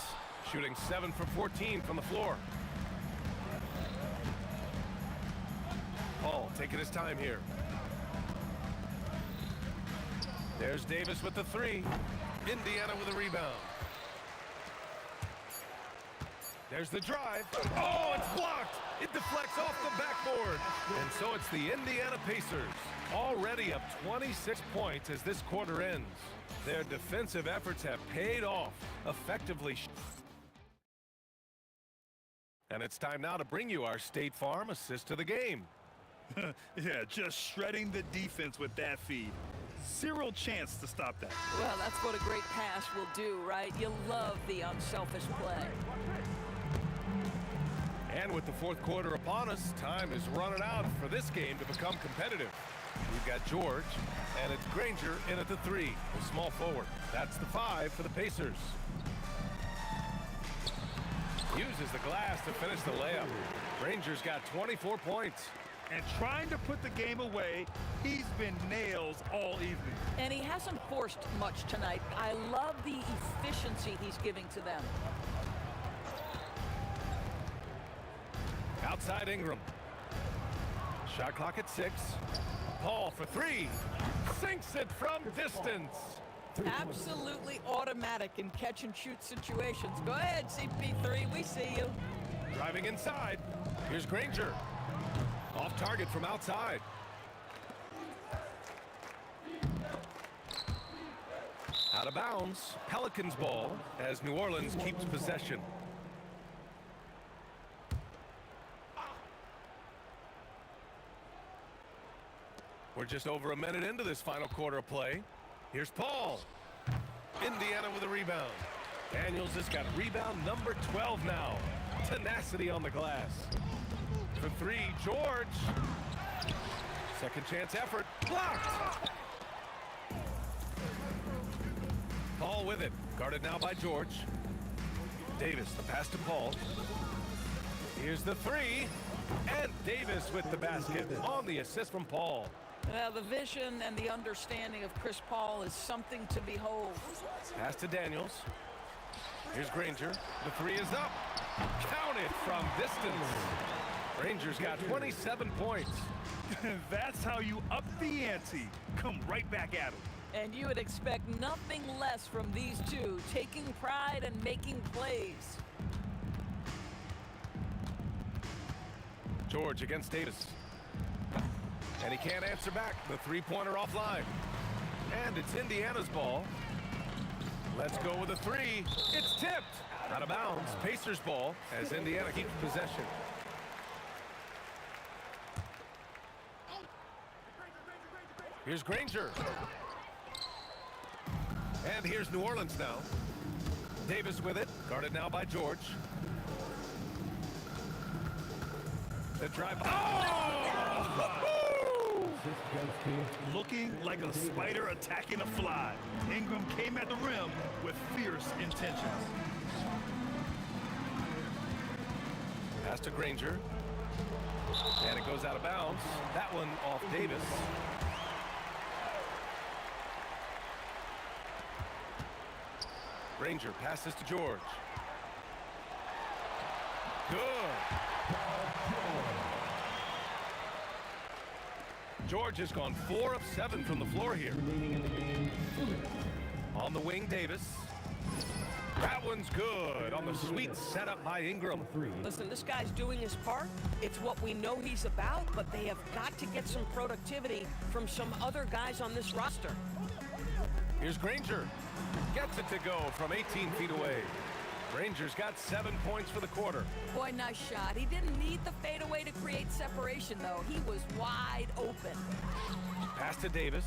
Shooting 7 for 14 from the floor. Paul taking his time here. There's Davis with the three. Indiana with a rebound. There's the drive. Oh, it's blocked. It deflects off the backboard. And so it's the Indiana Pacers, already up 26 points as this quarter ends. Their defensive efforts have paid off, effectively. And it's time now to bring you our State Farm assist to the game. Yeah, just shredding the defense with that feed. Zero chance to stop that. Well, that's what a great pass will do, right? You love the unselfish play. And with the fourth quarter upon us, time is running out for this game to become competitive. We've got George, and it's Granger in at the three, the small forward. That's the 5 for the Pacers. Uses the glass to finish the layup. Granger's got 24 points. And trying to put the game away, he's been nails all evening. And he hasn't forced much tonight. I love the efficiency he's giving to them. Outside Ingram. Shot clock at 6. Paul for 3. Sinks it from distance. Absolutely automatic in catch-and-shoot situations. Go ahead, CP3, we see you. Driving inside. Here's Granger. Off target from outside. Out of bounds. Pelicans ball as New Orleans keeps possession. We're just over a minute into this final quarter of play. Here's Paul. Indiana with a rebound. Daniels has got rebound number 12 now. Tenacity on the glass. For 3, George. Second chance effort. Blocked. Paul with it. Guarded now by George. Davis, the pass to Paul. Here's the 3. And Davis with the basket on the assist from Paul. Well, the vision and the understanding of Chris Paul is something to behold. Pass to Daniels. Here's Granger. The 3 is up. Count it from distance. Granger's got 27 points. That's how you up the ante. Come right back at him. And you would expect nothing less from these two, taking pride and making plays. George against Davis. And he can't answer back. The three-pointer offline. And it's Indiana's ball. Let's go with a 3. It's tipped. Out of bounds. Pacers ball as Indiana keeps possession. Here's Granger. And here's New Orleans now. Davis with it. Guarded now by George. The drive. Oh! Looking like a spider attacking a fly. Ingram came at the rim with fierce intentions. Pass to Granger. And it goes out of bounds. That one off Davis. Granger passes to George. Good. George has gone 4 of 7 from the floor here. On the wing, Davis. That one's good on the sweet setup by Ingram. Listen, this guy's doing his part. It's what we know he's about, but they have got to get some productivity from some other guys on this roster. Here's Granger. Gets it to go from 18 feet away. Granger's got 7 points for the quarter. Boy, nice shot. He didn't need the fadeaway to create separation, though. He was wide open. Pass to Davis.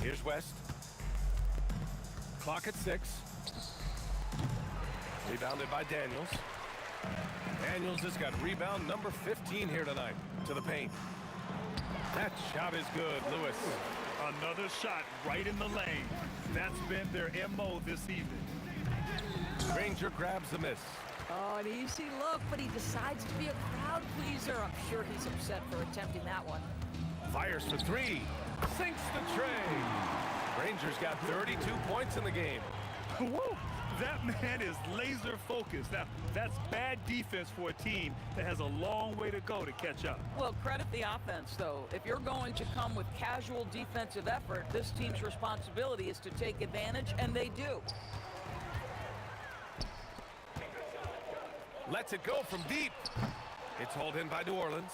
Here's West. Clock at 6. Rebounded by Daniels. Daniels has got rebound number 15 here tonight to the paint. That shot is good, Lewis. Another shot right in the lane. That's been their MO this evening. Granger grabs the miss. Oh, an easy look, but he decides to be a crowd pleaser. I'm sure he's upset for attempting that one. Fires for 3. Sinks the tray. Granger's got 32 points in the game. Woo! That man is laser focused. Now, that's bad defense for a team that has a long way to go to catch up. Well, credit the offense, though. If you're going to come with casual defensive effort, this team's responsibility is to take advantage, and they do. Lets it go from deep. It's hauled in by New Orleans.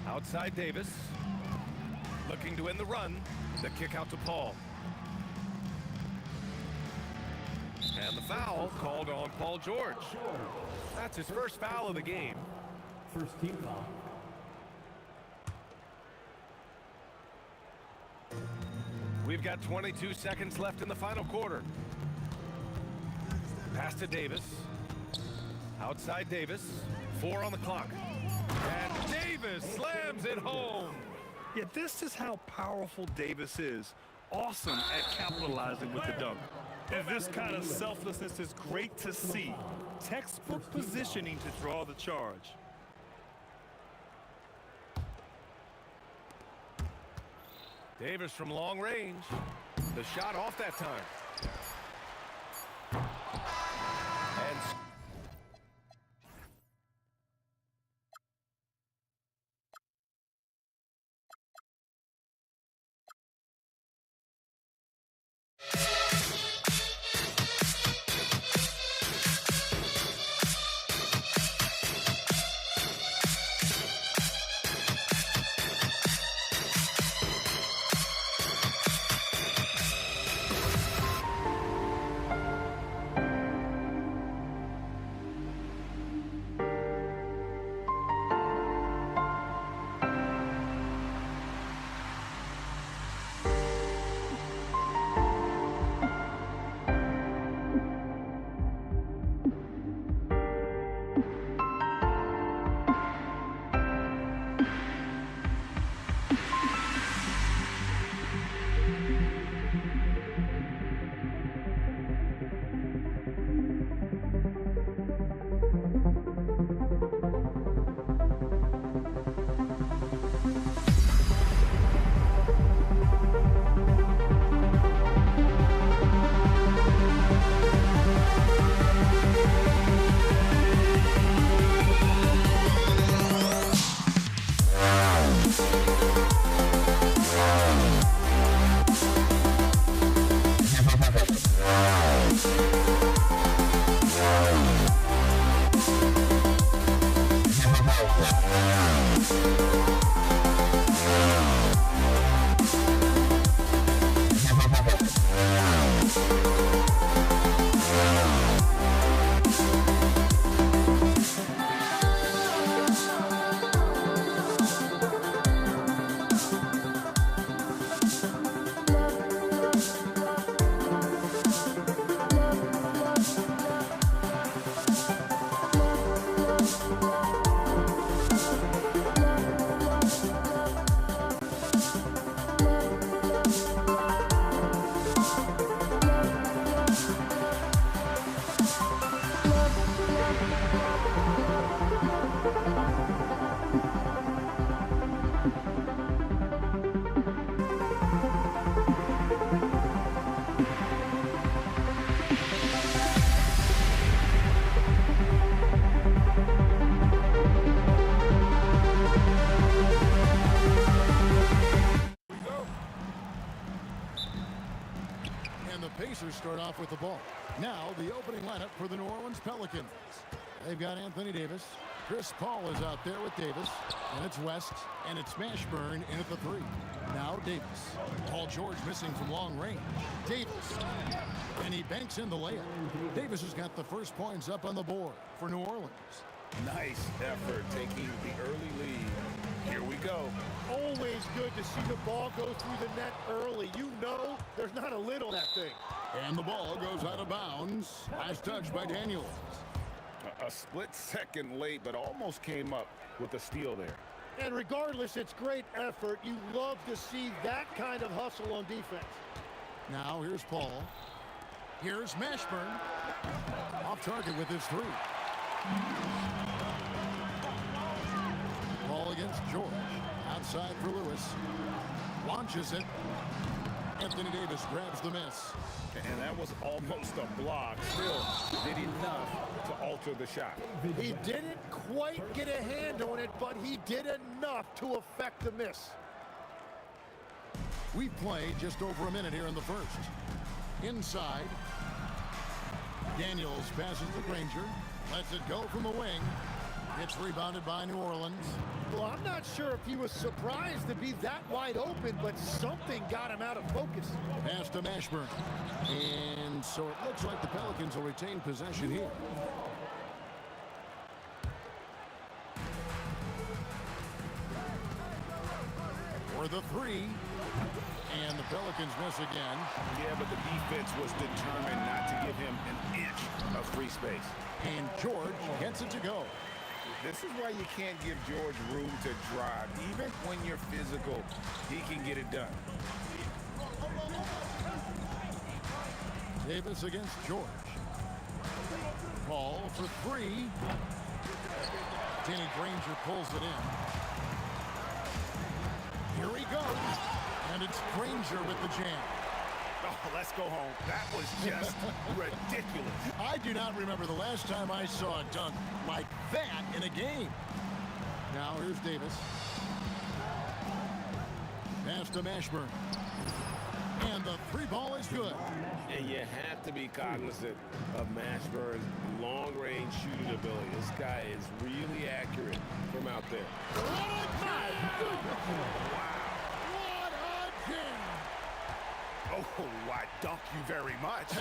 Outside Davis. Looking to end the run. The kick out to Paul. And the foul called on Paul George. That's his first foul of the game. First team foul. We've got 22 seconds left in the final quarter. Pass to Davis. Outside Davis. 4 on the clock. And Davis slams it home. Yeah, this is how powerful Davis is. Awesome at capitalizing with the dunk. And this kind of selflessness is great to see. Textbook positioning to draw the charge. Davis from long range. The shot off that time. And Pacers start off with the ball. Now the opening lineup for the New Orleans Pelicans. They've got Anthony Davis. Chris Paul is out there with Davis. And it's West. And it's Mashburn in at the 3. Now Davis. Paul George missing from long range. Davis. And he banks in the layup. Davis has got the first points up on the board for New Orleans. Nice effort taking the early lead. Here we go. Always good to see the ball go through the net early. You know there's not a lid on that thing. And the ball goes out of bounds. Last touch by Daniels. A split second late, but almost came up with a steal there. And regardless, it's great effort. You love to see that kind of hustle on defense. Now here's Paul. Here's Mashburn. Off target with his 3. Ball against George. Outside for Lewis. Launches it. Anthony Davis grabs the miss. And that was almost a block. Still did enough to alter the shot. He didn't quite get a hand on it, but he did enough to affect the miss. We've played just over a minute here in the first. Inside. Daniels passes to Granger. Lets it go from the wing. It's rebounded by New Orleans. Well, I'm not sure if he was surprised to be that wide open, but something got him out of focus. Pass to Mashburn. And so it looks like the Pelicans will retain possession here. For the three. And the Pelicans miss again. Yeah, but the defense was determined not to give him an inch of free space. And George gets it to go. This is why you can't give George room to drive. Even when you're physical, he can get it done. Davis against George. Ball for three. Danny Granger pulls it in. Here he goes. And it's Granger with the jam. Oh, let's go home. That was just ridiculous. I do not remember the last time I saw a dunk like that in a game. Now here's Davis. Pass to Mashburn. And the three ball is good. And you have to be cognizant of Mashburn's long-range shooting ability. This guy is really accurate from out there. My goodness. What a jam. Oh, I dunk you very much.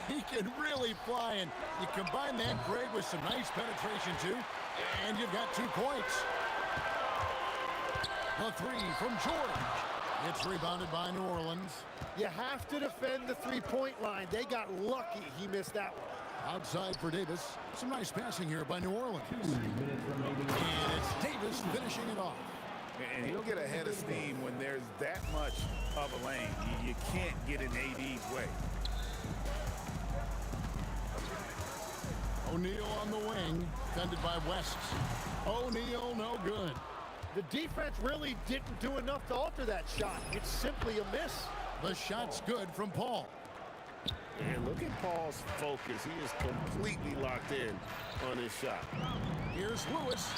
He can really fly, and you combine that grade with some nice penetration, too, and you've got 2 points. The three from George. It's rebounded by New Orleans. You have to defend the three-point line. They got lucky he missed that one. Outside for Davis. Some nice passing here by New Orleans. And it's Davis finishing it off. And he'll get ahead of steam when there's that much of a lane. You can't get in AD's way. O'Neal on the wing, defended by West. O'Neal, no good. The defense really didn't do enough to alter that shot. It's simply a miss. The shot's good from Paul. And look at Paul's focus. He is completely locked in on his shot. Here's Lewis.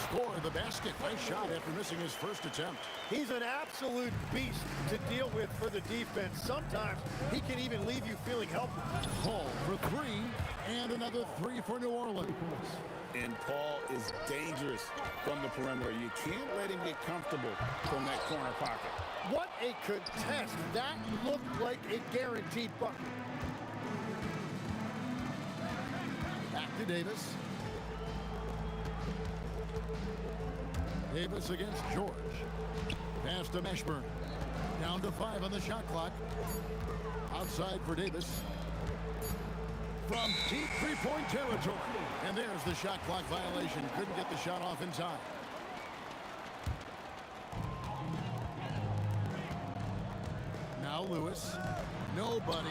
Score the basket. Nice shot after missing his first attempt. He's an absolute beast to deal with for the defense. Sometimes he can even leave you feeling helpless. Paul for three, and another three for New Orleans. And Paul is dangerous from the perimeter. You can't let him get comfortable from that corner pocket. What a contest. That looked like a guaranteed bucket. Back to Davis. Davis against George. Pass to Mashburn. Down to 5 on the shot clock. Outside for Davis. From deep three-point territory. And there's the shot clock violation. Couldn't get the shot off in time. Now Lewis. Nobody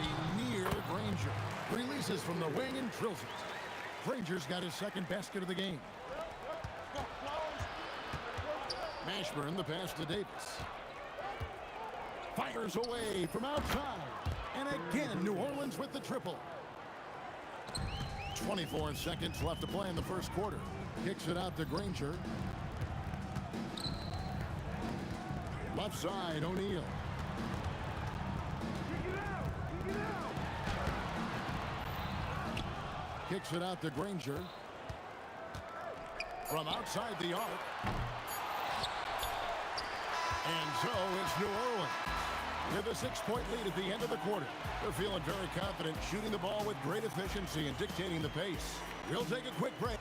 near Granger. Releases from the wing and drills it. Granger's got his second basket of the game. Mashburn, the pass to Davis. Fires away from outside. And again, New Orleans with the triple. 24 seconds left to play in the first quarter. Kicks it out to Granger. Left side, O'Neal. Kicks it out to Granger. From outside the arc. And so it's New Orleans with a 6-point lead at the end of the quarter. They're feeling very confident, shooting the ball with great efficiency and dictating the pace. We'll take a quick break.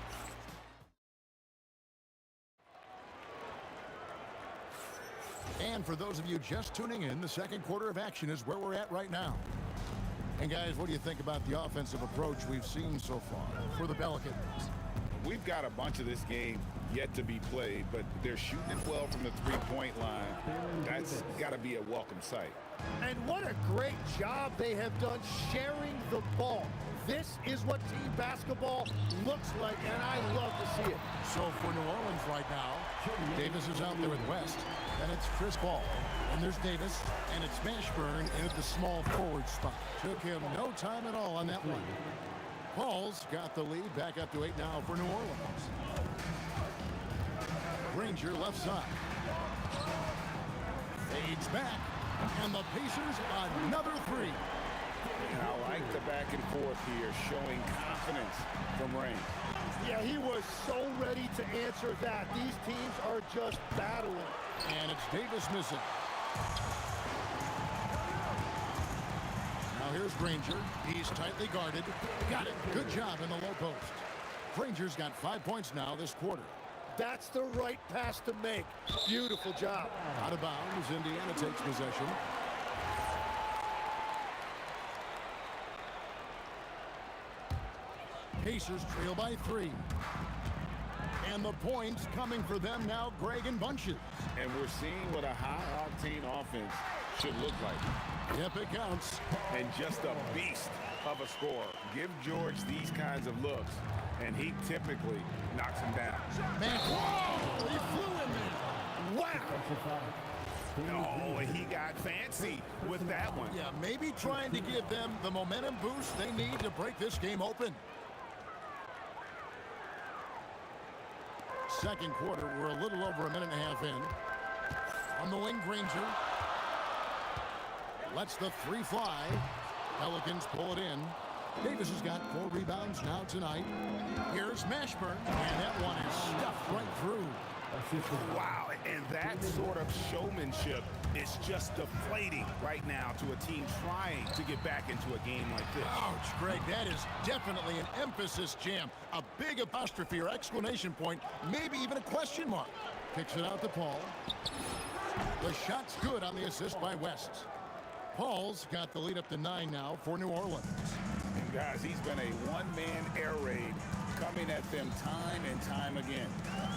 And for those of you just tuning in, the second quarter of action is where we're at right now. And guys, what do you think about the offensive approach we've seen so far for the Pelicans? We've got a bunch of this game yet to be played, but they're shooting it well from the three-point line. That's got to be a welcome sight. And what a great job they have done sharing the ball. This is what team basketball looks like, and I love to see it. So for New Orleans right now, Davis is out there with West, and it's Chris Paul. And there's Davis, and it's Mashburn in at the small forward spot. Took him no time at all on that one. Paul's got the lead, back up to 8 now for New Orleans. Granger left side. Fades back, and the Pacers another three. And I like the back and forth here, showing confidence from Rain. Yeah, he was so ready to answer that. These teams are just battling. And it's Davis missing. Now here's Granger. He's tightly guarded. Got it. Good job in the low post. Granger's got 5 points now this quarter. That's the right pass to make. Beautiful job. Out of bounds, Indiana takes possession. Pacers trail by 3. And the points coming for them now, Greg, in bunches. And we're seeing what a high-octane offense should look like. Yep, it counts. And just a beast of a scorer. Give George these kinds of looks, and he typically knocks him down. Man, whoa! He flew in there. Wow! Oh, he got fancy with that one. Yeah, maybe trying to give them the momentum boost they need to break this game open. Second quarter, we're a little over a minute and a half in. On the wing, Granger lets the 3 fly. Pelicans pull it in. Davis has got 4 rebounds now tonight. Here's Mashburn, and that one is stuffed right through. Wow, and that sort of showmanship is just deflating right now to a team trying to get back into a game like this. Ouch, Greg, that is definitely an emphasis jam. A big apostrophe or exclamation point, maybe even a question mark. Kicks it out to Paul. The shot's good on the assist by West. Paul's got the lead up to 9 now for New Orleans. And guys, he's been a one-man air raid coming at them time and time again.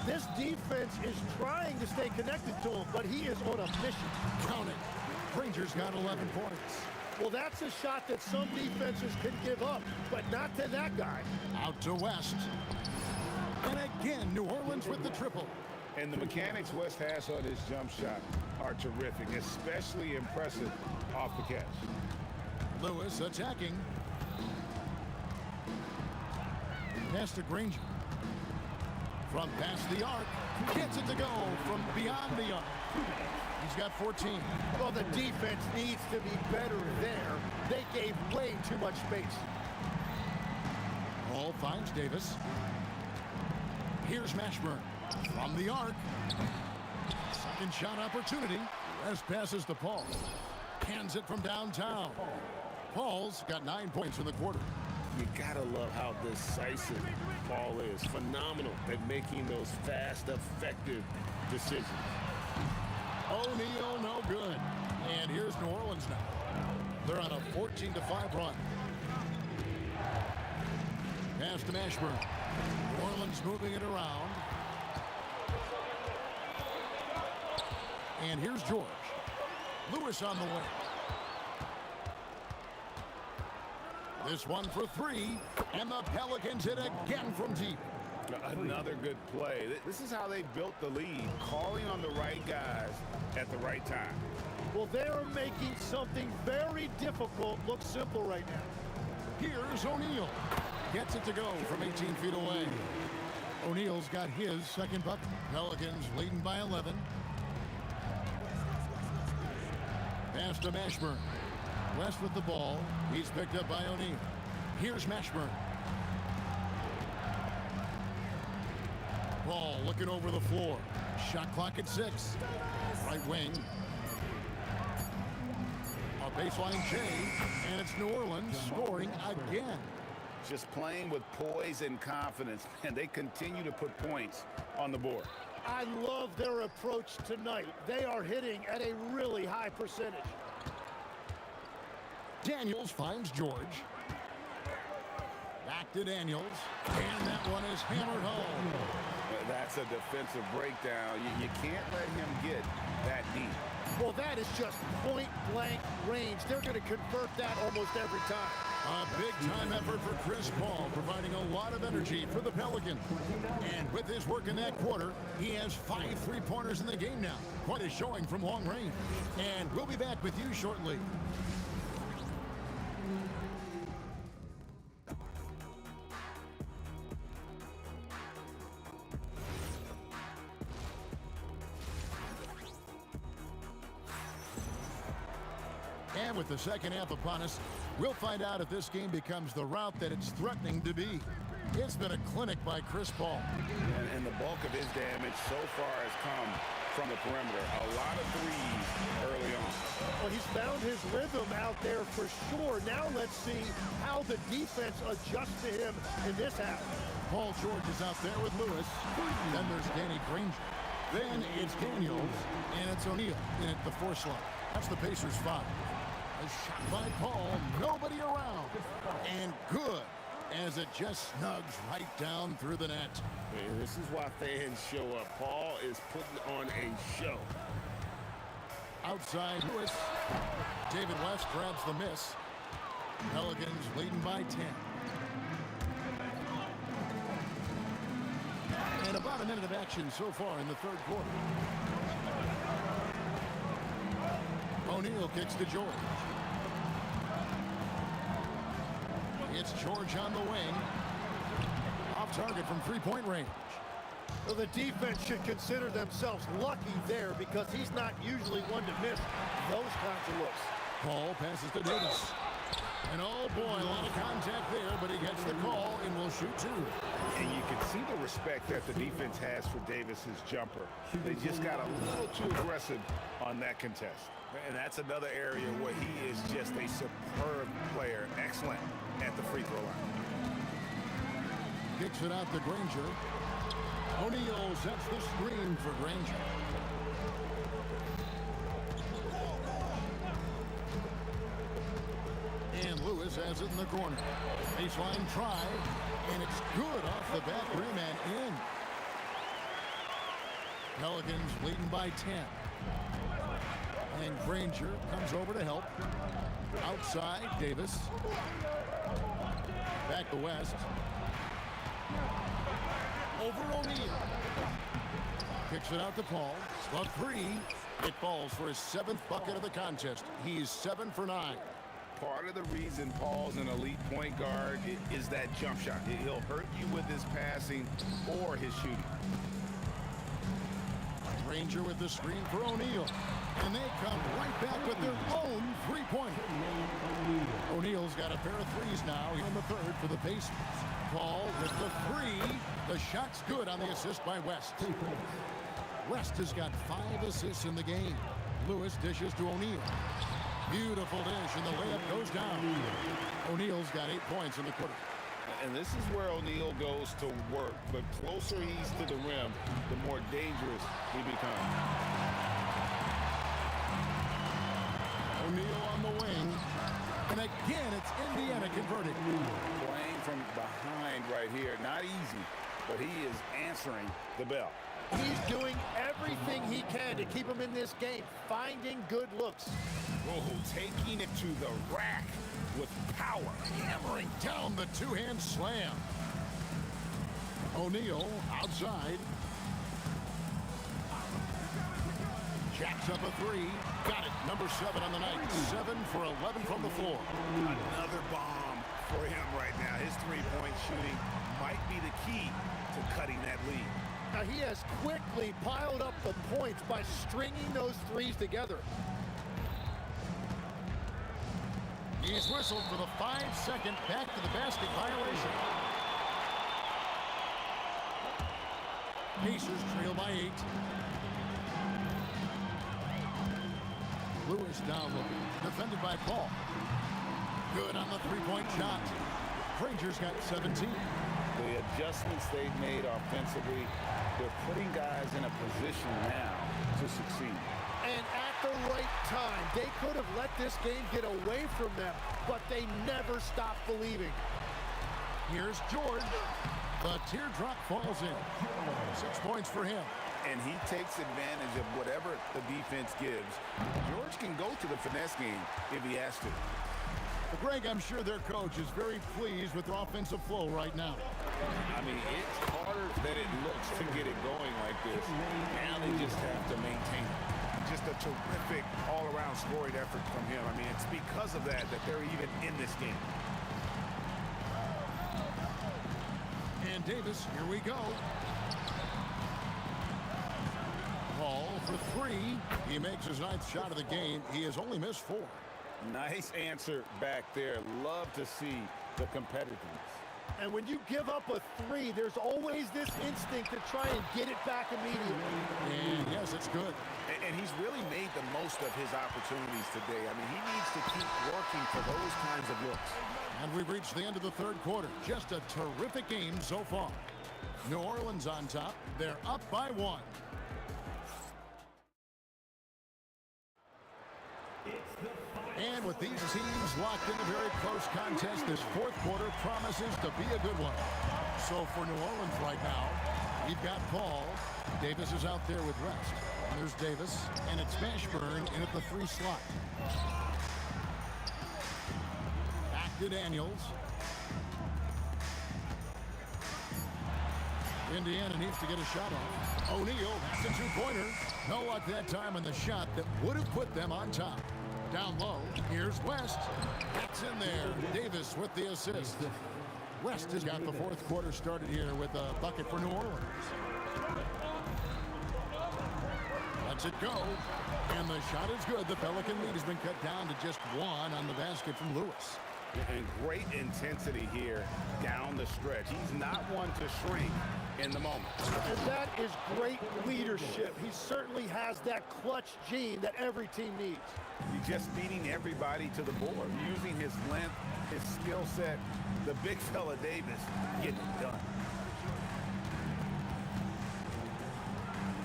This defense is trying to stay connected to him, but he is on a mission. Count it. Granger's got 11 points. Well, that's a shot that some defenses can give up, but not to that guy. Out to West. And again, New Orleans with the triple. And the mechanics West has on his jump shot are terrific, especially impressive off the catch. Lewis attacking. Pass to Granger. From past the arc. Gets it to go from beyond the arc. He's got 14. Well, the defense needs to be better there. They gave way too much space. Hall finds Davis. Here's Mashburn. From the arc. Second shot opportunity. West passes to Paul. Hands it from downtown. Paul's got 9 points in the quarter. You gotta love how decisive Paul is. Phenomenal at making those fast, effective decisions. O'Neal, no good. And here's New Orleans now. They're on a 14-5 run. Pass to Mashburn. New Orleans moving it around. And here's George. Lewis on the way. This one for 3, and the Pelicans hit again from deep. Another good play. This is how they built the lead, calling on the right guys at the right time. Well, they're making something very difficult look simple right now. Here's O'Neal. Gets it to go from 18 feet away. O'Neal's got his second bucket. Pelicans leading by 11. Pass to Mashburn. West with the ball. He's picked up by O'Neal. Here's Mashburn. Ball looking over the floor. Shot clock at 6. Right wing. A baseline change, and it's New Orleans scoring again. Just playing with poise and confidence, and they continue to put points on the board. I love their approach tonight. They are hitting at a really high percentage. Daniels finds George. Back to Daniels. And that one is hammered home. That's a defensive breakdown. You can't let him get that deep. Well, that is just point-blank range. They're going to convert that almost every time. A big-time effort for Chris Paul, providing a lot of energy for the Pelicans. And with his work in that quarter, he has 5 3-pointers in the game now. Quite a showing from long range. And we'll be back with you shortly. And with the second half upon us, we'll find out if this game becomes the route that it's threatening to be. It's been a clinic by Chris Paul. And the bulk of his damage so far has come from the perimeter. A lot of threes early on. Well, he's found his rhythm out there for sure. Now let's see how the defense adjusts to him in this half. Paul George is out there with Lewis. Then there's Danny Granger. Then it's Daniels, and it's O'Neal in at the 4 slot. That's the Pacers' 5. A shot by Paul, nobody around. And good, as it just snugs right down through the net. And this is why fans show up. Paul is putting on a show. Outside Lewis. David West grabs the miss. Pelicans leading by 10. And about a minute of action so far in the third quarter. O'Neal kicks to George. It's George on the wing. Off target from 3-point range. Well, the defense should consider themselves lucky there because he's not usually one to miss those kinds of looks. Paul passes to Davis. And oh boy, a lot of contact there, but he gets the call and will shoot 2. And you can see the respect that the defense has for Davis's jumper. They just got a little too aggressive on that contest. And that's another area where he is just a superb player. Excellent at the free throw line. Kicks it out to Granger. O'Neal sets the screen for Granger. And Lewis has it in the corner. Baseline try, and it's good off the back rim and in. Pelicans leading by 10. And Granger comes over to help. Outside, Davis. Back to West. Over O'Neal. Kicks it out to Paul. A 3. It falls for his 7th bucket of the contest. He's 7 for 9. Part of the reason Paul's an elite point guard is that jump shot. He'll hurt you with his passing or his shooting. Granger with the screen for O'Neal. And they come right back with their own 3-pointer. O'Neal's got a pair of 3s now in the third for the Pacers. Paul with the 3. The shot's good on the assist by West. West has got 5 assists in the game. Lewis dishes to O'Neal. Beautiful dish, and the layup goes down. O'Neal's got 8 points in the quarter. And this is where O'Neal goes to work. The closer he's to the rim, the more dangerous he becomes. O'Neal on the wing. And again, it's Indiana converting. Playing from behind right here. Not easy, but he is answering the bell. He's doing everything he can to keep him in this game, finding good looks. Whoa, taking it to the rack with power. Hammering down the 2-hand slam. O'Neal outside. Jacks up a 3. Got it. Number 7 on the night. 7 for 11 from the floor. Another bomb for him right now. His 3-point shooting might be the key to cutting that lead. Now, he has quickly piled up the points by stringing those 3s together. He's whistled for the 5-second back to the basket violation. Pacers trail by 8. Lewis down looking, defended by Paul. Good on the 3-point shot. Granger's got 17. The adjustments they've made offensively, they're putting guys in a position now to succeed. And at the right time, they could have let this game get away from them, but they never stopped believing. Here's George. The teardrop falls in. 6 points for him. And he takes advantage of whatever the defense gives. George can go to the finesse game if he has to. Greg, I'm sure their coach is very pleased with their offensive flow right now. I mean, it's harder than it looks to get it going like this. Now they just have to maintain it. Just a terrific all-around scoring effort from him. I mean, it's because of that they're even in this game. And Davis, here we go. Ball for three. He makes his ninth shot of the game. He has only missed 4. Nice answer back there. Love to see the competitiveness. And when you give up a 3, there's always this instinct to try and get it back immediately. And yes, it's good. And he's really made the most of his opportunities today. I mean, he needs to keep working for those kinds of looks. And we've reached the end of the third quarter. Just a terrific game so far. New Orleans on top. They're up by 1. And with these teams locked in a very close contest, this fourth quarter promises to be a good one. So for New Orleans right now, we've got Paul. Davis is out there with West. And there's Davis, and it's Mashburn in at the 3 slot. Back to Daniels. Indiana needs to get a shot off. O'Neal, that's a 2-pointer. No luck that time on the shot that would have put them on top. Down low, here's West. That's in there. Davis with the assist. West has got the fourth quarter started here with a bucket for New Orleans. Lets it go. And the shot is good. The Pelican lead has been cut down to just 1 on the basket from Lewis. And great intensity here down the stretch. He's not one to shrink in the moment. And that is great leadership. He certainly has that clutch gene that every team needs. He's just beating everybody to the board, using his length, his skill set. The big fella Davis getting it done.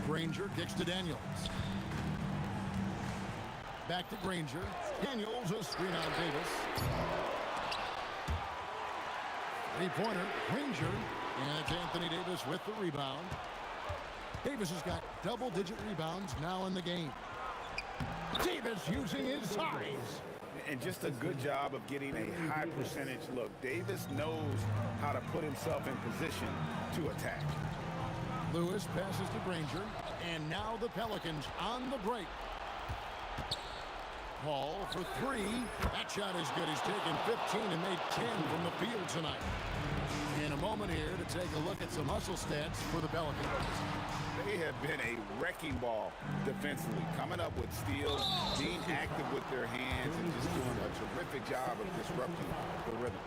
Granger kicks to Daniels. Back to Granger. Daniels, a screen on Davis. 3-pointer, Granger. And it's Anthony Davis with the rebound. Davis has got double-digit rebounds now in the game. Davis using his size. And just a good job of getting a high percentage look. Davis knows how to put himself in position to attack. Lewis passes to Granger. And now the Pelicans on the break. Paul for 3. That shot is good. He's taken 15 and made 10 from the field tonight. In a moment here to take a look at some hustle stats for the Pelicans. They have been a wrecking ball defensively, coming up with steals, being active with their hands, and just doing a terrific job of disrupting the rhythm.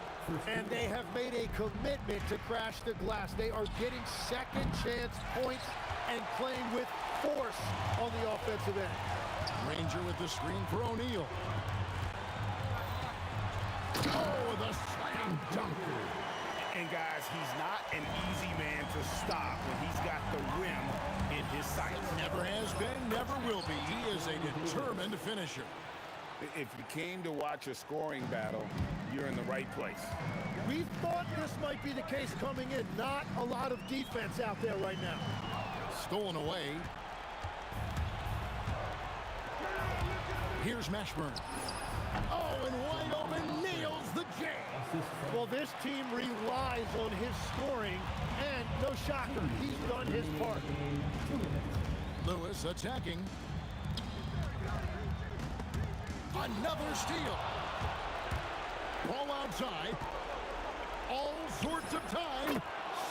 And they have made a commitment to crash the glass. They are getting second chance points and playing with force on the offensive end. Ranger with the screen for O'Neal. Oh, the slam dunk. And guys, he's not an easy man to stop when he's got the rim in his sights. Never has been, never will be. He is a determined finisher. If you came to watch a scoring battle, you're in the right place. We thought this might be the case coming in. Not a lot of defense out there right now. Stolen away. Here's Mashburn. Oh, and wide open, nails the jam. Well, this team relies on his scoring, and no shocker, he's done his part. Lewis attacking. Another steal. Ball outside. All sorts of time.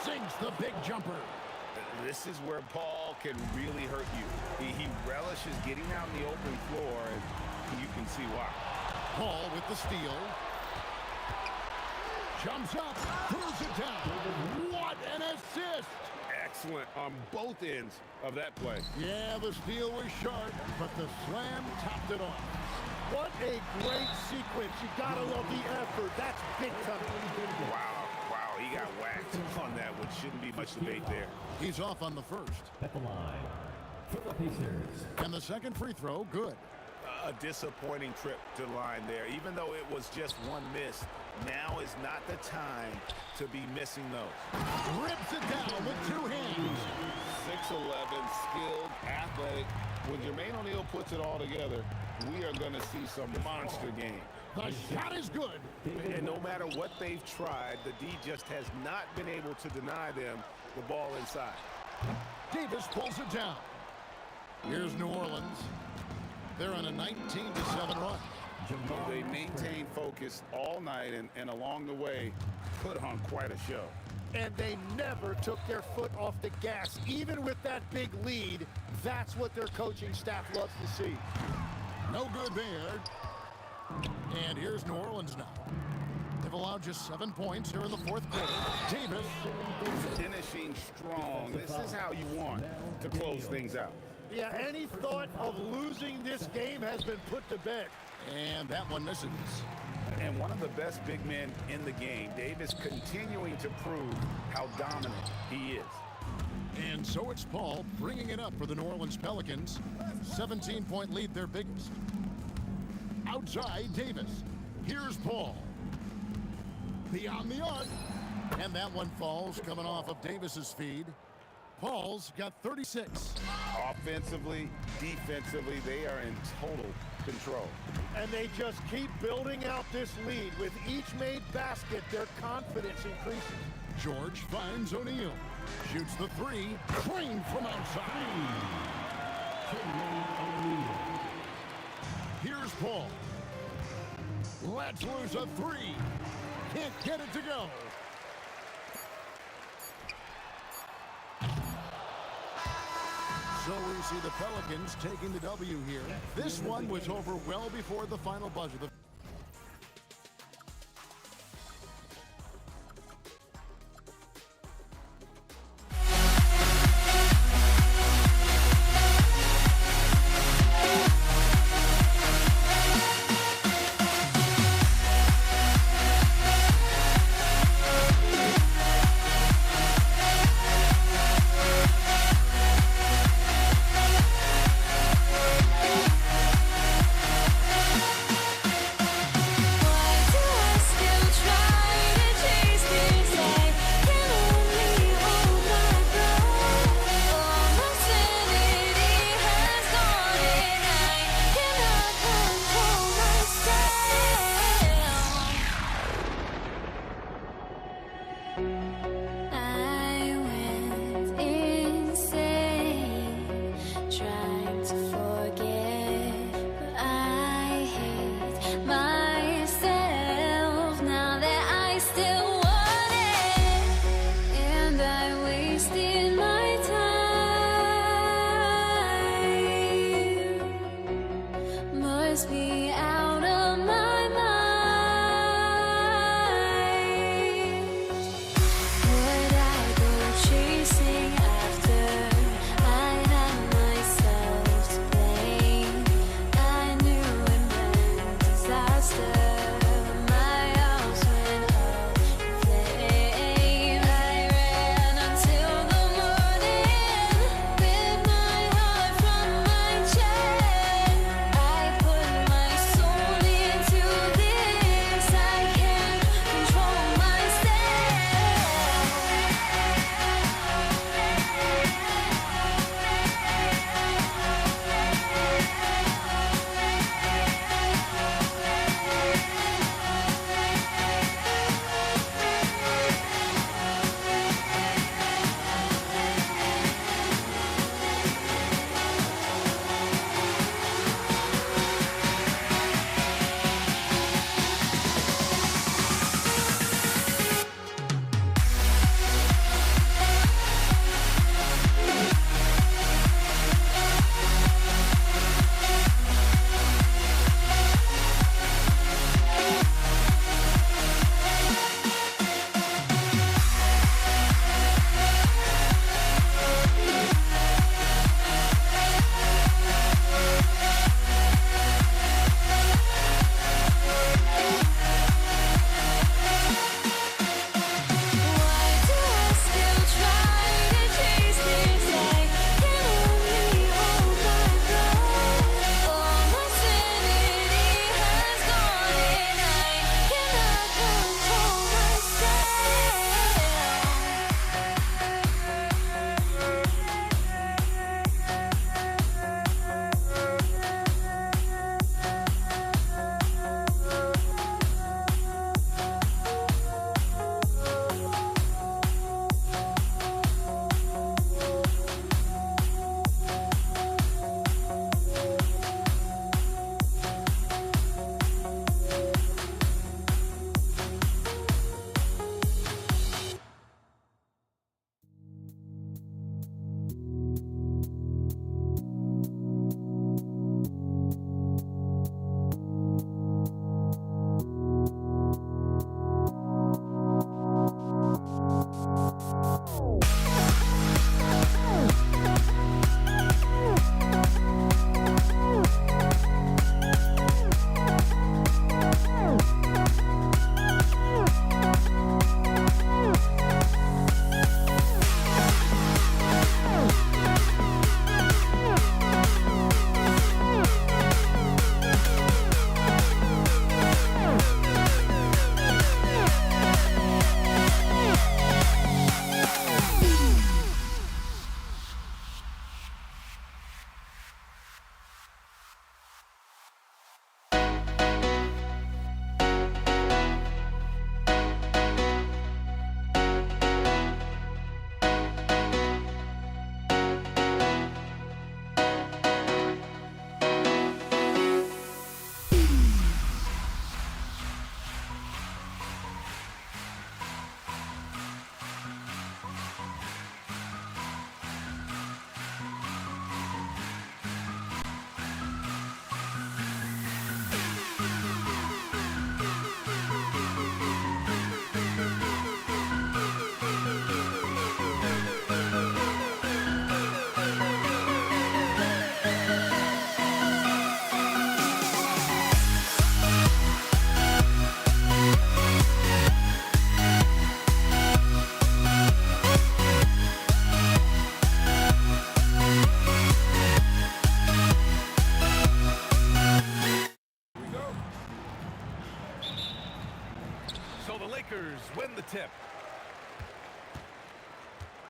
Sinks the big jumper. This is where Paul can really hurt you. He relishes getting out in the open floor, and you can see why. Paul with the steal. Jumps up, throws it down. What an assist! Excellent on both ends of that play. Yeah, the steal was sharp, but the slam topped it off. What a great sequence. You gotta love the effort. That's big time. Wow, he got whacked on that, which shouldn't be much debate there. He's off on the first. At the line for the Pacers. And the second free throw, good. A disappointing trip to the line there. Even though it was just one miss, now is not the time to be missing those. Rips it down with 2 hands. 6'11", skilled, athletic. When Jermaine O'Neal puts it all together, we are going to see some monster game The shot is good. And no matter what they've tried, the D just has not been able to deny them the ball inside. Davis pulls it down. Here's New Orleans. They're on a 19-7 run. They maintained focus all night and along the way put on quite a show. And they never took their foot off the gas, even with that big lead. That's what their coaching staff loves to see. No good there. And here's New Orleans now. They've allowed just 7 points here in the fourth quarter. Davis. Finishing strong. This is how you want to close things out. Yeah, any thought of losing this game has been put to bed. And that one misses. And one of the best big men in the game, Davis, continuing to prove how dominant he is. And so it's Paul bringing it up for the New Orleans Pelicans. 17-point lead, their biggest. Outside, Davis. Here's Paul. Beyond the arc. And that one falls coming off of Davis's feed. Paul's got 36. Offensively, defensively, they are in total control. And they just keep building out this lead. With each made basket, their confidence increases. George finds O'Neal. Shoots the three. Clean from outside. Here's Paul. Let's lose a three. Can't get it to go. So we see the Pelicans taking the W here. This one was over well before the final buzzer.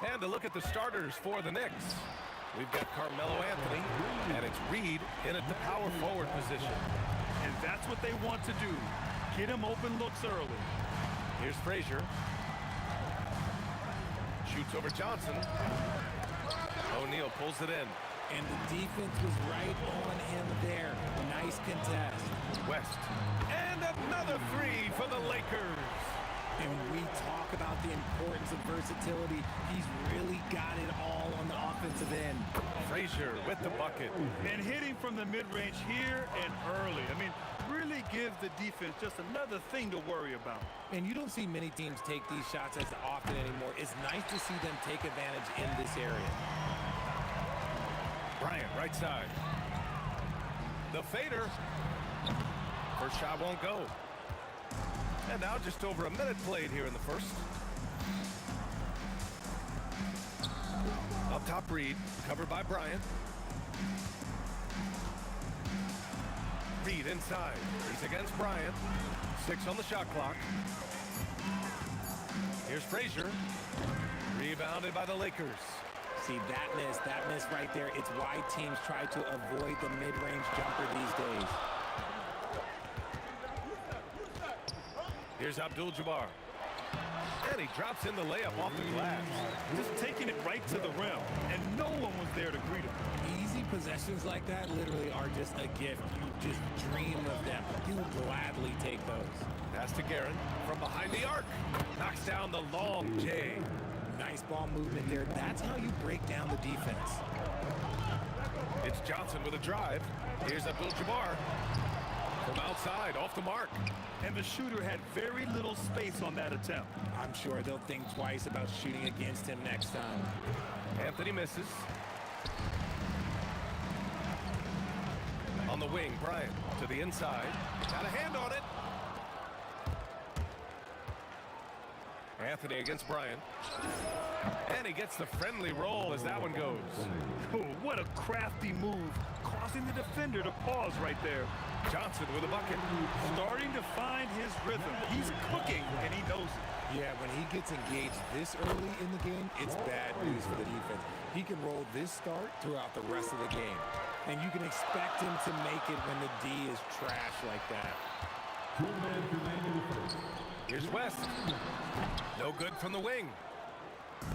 And a look at the starters for the Knicks. We've got Carmelo Anthony, and it's Reed in at the power forward position. And that's what they want to do. Get him open looks early. Here's Frazier. Shoots over Johnson. O'Neal pulls it in. And the defense was right on him there. Nice contest. West. And another three for the Lakers. And when we talk about the importance of versatility, he's really got it all on the offensive end. Frazier with the bucket. And hitting from the mid-range here and early. I mean, really gives the defense just another thing to worry about. And you don't see many teams take these shots as often anymore. It's nice to see them take advantage in this area. Bryant, right side. The fader. First shot won't go. And now just over a minute played here in the first. Up top, Reed, covered by Bryant. Reed inside. He's against Bryant. 6 on the shot clock. Here's Frazier. Rebounded by the Lakers. See, that miss right there. It's why teams try to avoid the mid-range jumper these days. Here's Abdul-Jabbar. And he drops in the layup off the glass. Just taking it right to the rim, and no one was there to greet him. Easy possessions like that literally are just a gift. You just dream of them. He'll gladly take those. Pass to Guerin from behind the arc. Knocks down the long J. Nice ball movement there. That's how you break down the defense. It's Johnson with a drive. Here's Abdul-Jabbar. From outside, off the mark. And the shooter had very little space on that attempt. I'm sure they'll think twice about shooting against him next time. Anthony misses. On the wing, Bryant to the inside. Got a hand on it. Anthony against Bryant. And he gets the friendly roll as that one goes. Oh, what a crafty move, causing the defender to pause right there. Johnson with a bucket. Starting to find his rhythm. He's cooking, and he knows it. Yeah, when he gets engaged this early in the game, it's bad news for the defense. He can roll this start throughout the rest of the game. And you can expect him to make it when the D is trash like that. Here's West. No good from the wing.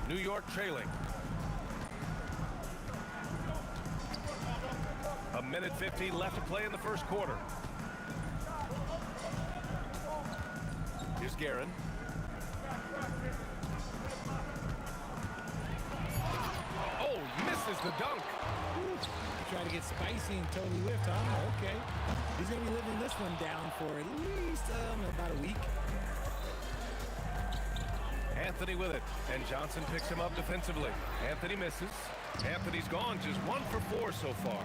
New York trailing. A minute 15 left to play in the first quarter. Here's Guerin. Oh, misses the dunk. Try to get spicy and totally whiffed, huh? Okay. He's going to be living this one down for at least about a week. Anthony with it, and Johnson picks him up defensively. Anthony misses. Anthony's gone just 1 for 4 so far.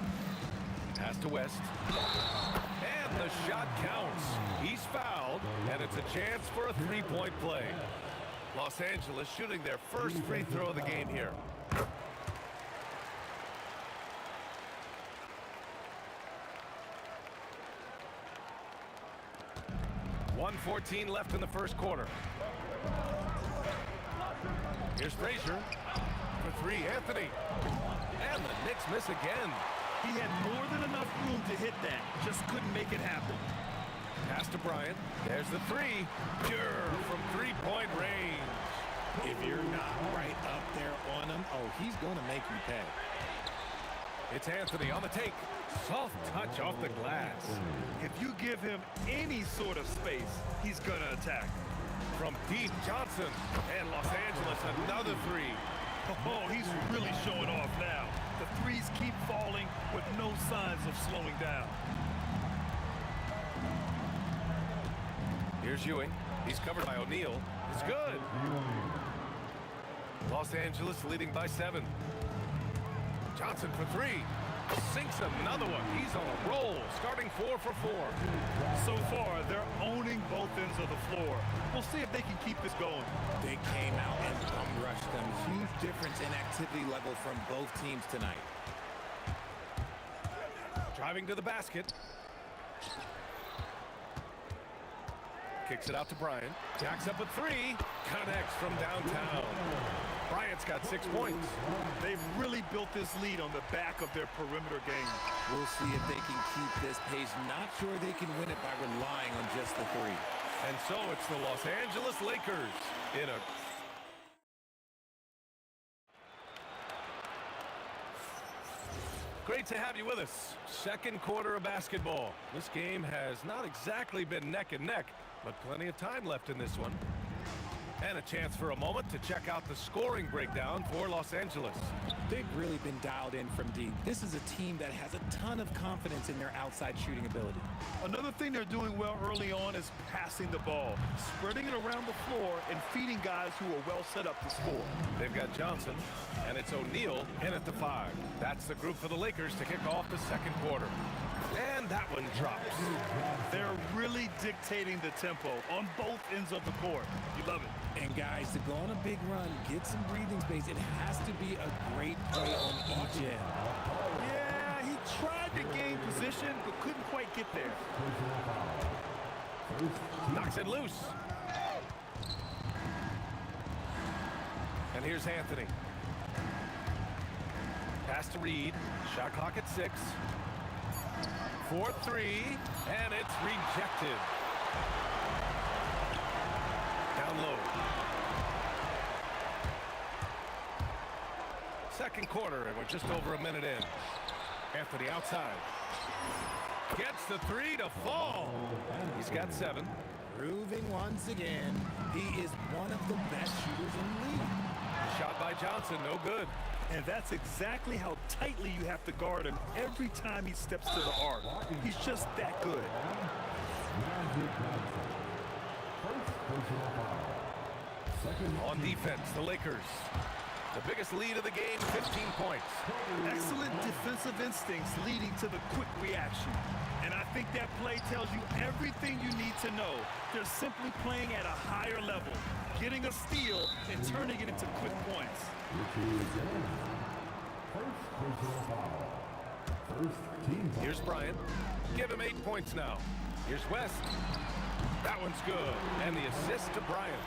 Pass to West. And the shot counts. He's fouled, and it's a chance for a three-point play. Los Angeles shooting their first free throw of the game here. .114 left in the first quarter. Here's Frazier for 3, Anthony. And the Knicks miss again. He had more than enough room to hit that. Just couldn't make it happen. Pass to Bryant. There's the 3. Pure from three-point range. If you're not right up there on him, oh, he's going to make you pay. It's Anthony on the take. Soft touch off the glass. If you give him any sort of space, he's going to attack. From deep, Johnson. And Los Angeles, another 3. Oh, he's really showing off now. The threes keep falling with no signs of slowing down. Here's Ewing. He's covered by O'Neal. It's good. Los Angeles leading by 7. Johnson for 3. Sinks another one. He's on a roll, starting 4 for 4. So far, they're owning both ends of the floor. We'll see if they can keep this going. They came out and bum-rushed them. Huge difference in activity level from both teams tonight. Driving to the basket. Kicks it out to Bryant. Jacks up a 3. Connects from downtown. Bryant Bryant's got 6 points. They've really built this lead on the back of their perimeter game. We'll see if they can keep this pace. Not sure they can win it by relying on just the three. And so it's the Los Angeles Lakers in a... Great to have you with us. Second quarter of basketball. This game has not exactly been neck and neck, but plenty of time left in this one. And a chance for a moment to check out the scoring breakdown for Los Angeles. They've really been dialed in from deep. This is a team that has a ton of confidence in their outside shooting ability. Another thing they're doing well early on is passing the ball, spreading it around the floor and feeding guys who are well set up to score. They've got Johnson, and it's O'Neal in at the 5. That's the group for the Lakers to kick off the second quarter. And that one drops. They're really dictating the tempo on both ends of the court. You love it. And guys, to go on a big run, get some breathing space, it has to be a great play on each end. Yeah, he tried to gain position, but couldn't quite get there. Knocks it loose. And here's Anthony. Pass to Reed. Shot clock at 6. 4-3, and it's rejected. Down low. Second quarter, and we're just over a minute in. Anthony outside. Gets the 3 to fall. He's got 7. Proving once again, he is one of the best shooters in the league. Shot by Johnson, no good. And that's exactly how tightly you have to guard him every time he steps to the arc. He's just that good. On defense, the Lakers. The biggest lead of the game, 15 points. Excellent defensive instincts leading to the quick reaction. And I think that play tells you everything you need to know. They're simply playing at a higher level, getting a steal and turning it into quick points. Here's Bryant. Give him 8 points now. Here's West. That one's good. And the assist to Bryant.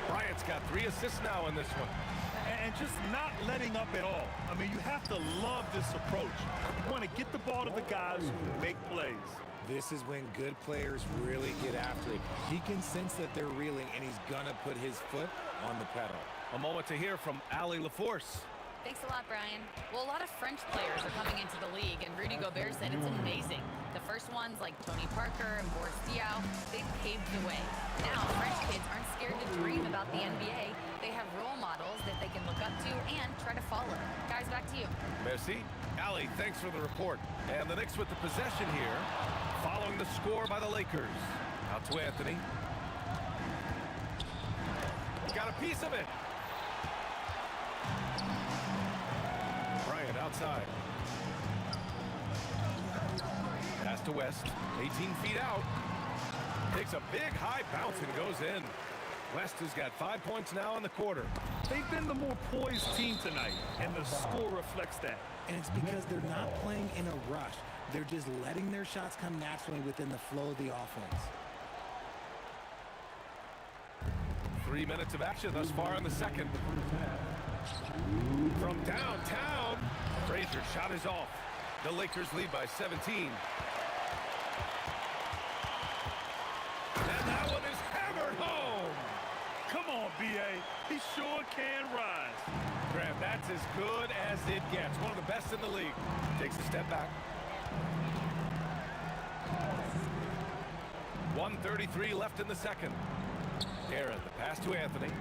Bryant's got 3 assists now in this one. And just not letting up at all. I mean, you have to love this approach. You want to get the ball to the guys who make plays. This is when good players really get after it. He can sense that they're reeling, and he's gonna put his foot on the pedal. A moment to hear from Ali LaForce. Thanks a lot, Brian. Well, a lot of French players are coming into the league, and Rudy Gobert said it's amazing. The first ones, like Tony Parker and Boris Diaw, they've paved the way. Now, French kids aren't scared to dream about the NBA. They have role models that they can look up to and try to follow. Guys, back to you. Merci. Ali, thanks for the report. And the Knicks with the possession here, following the score by the Lakers. Out to Anthony. Got a piece of it. Bryant outside. Pass to West. 18 feet out. Takes a big high bounce and goes in. West has got 5 points now in the quarter. They've been the more poised team tonight, and the score reflects that. And it's because they're not playing in a rush. They're just letting their shots come naturally within the flow of the offense. 3 minutes of action thus far in the second. From downtown, Frazier's shot is off. The Lakers lead by 17. And that one is hammered home. Come on, B.A. He sure can rise. Grant, that's as good as it gets. One of the best in the league. Takes a step back. 1:33 left in the second. Aaron, the pass to Anthony.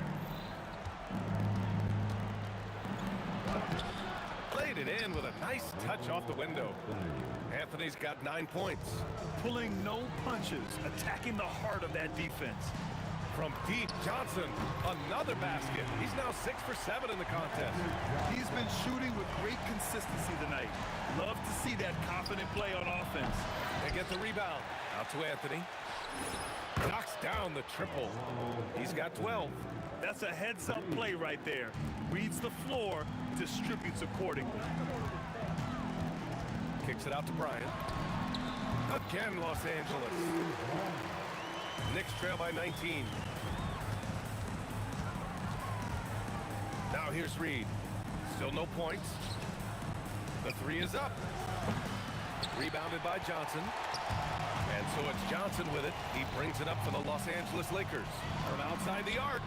Played it in with a nice touch off the window. Anthony's got 9 points. Pulling no punches, attacking the heart of that defense. From deep, Johnson, another basket. He's now 6 for 7 in the contest. He's been shooting with great consistency tonight. Love to see that confident play on offense. They get the rebound. Out to Anthony. Knocks down the triple. He's got 12. That's a heads-up play right there. Reads the floor, distributes accordingly. Kicks it out to Bryant. Again, Los Angeles. Knicks trail by 19. Now here's Reed. Still no points. The three is up. Rebounded by Johnson. And so it's Johnson with it. He brings it up for the Los Angeles Lakers. From outside the arc.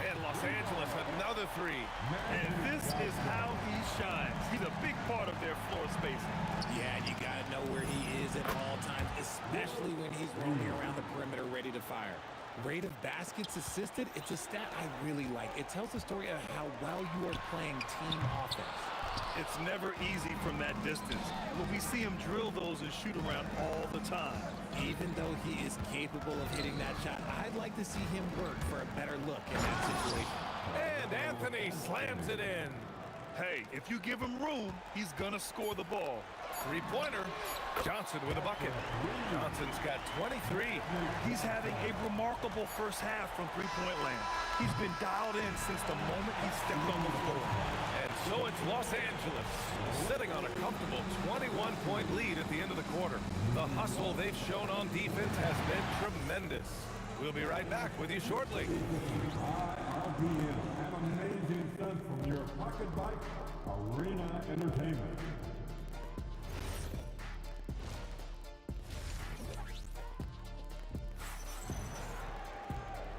And Los Angeles, another three. And this is how he shines. He's a big part of their floor spacing. Yeah, and you got to know where he is at all times, especially when he's roaming around the perimeter ready to fire. Rate of baskets assisted, it's a stat I really like. It tells the story of how well you are playing team offense. It's never easy from that distance, but we see him drill those and shoot around all the time. Even though he is capable of hitting that shot, I'd like to see him work for a better look in that situation. And Anthony slams it in. Hey, if you give him room, he's gonna score the ball. Three-pointer. Johnson with a bucket. Johnson's got 23. He's having a remarkable first half from three-point land. He's been dialed in since the moment he stepped on the floor. And so it's Los Angeles, sitting on a comfortable 21-point lead at the end of the quarter. The hustle they've shown on defense has been tremendous. We'll be right back with you shortly. iGame, an amazing stunt from your pocket bike, Arena Entertainment.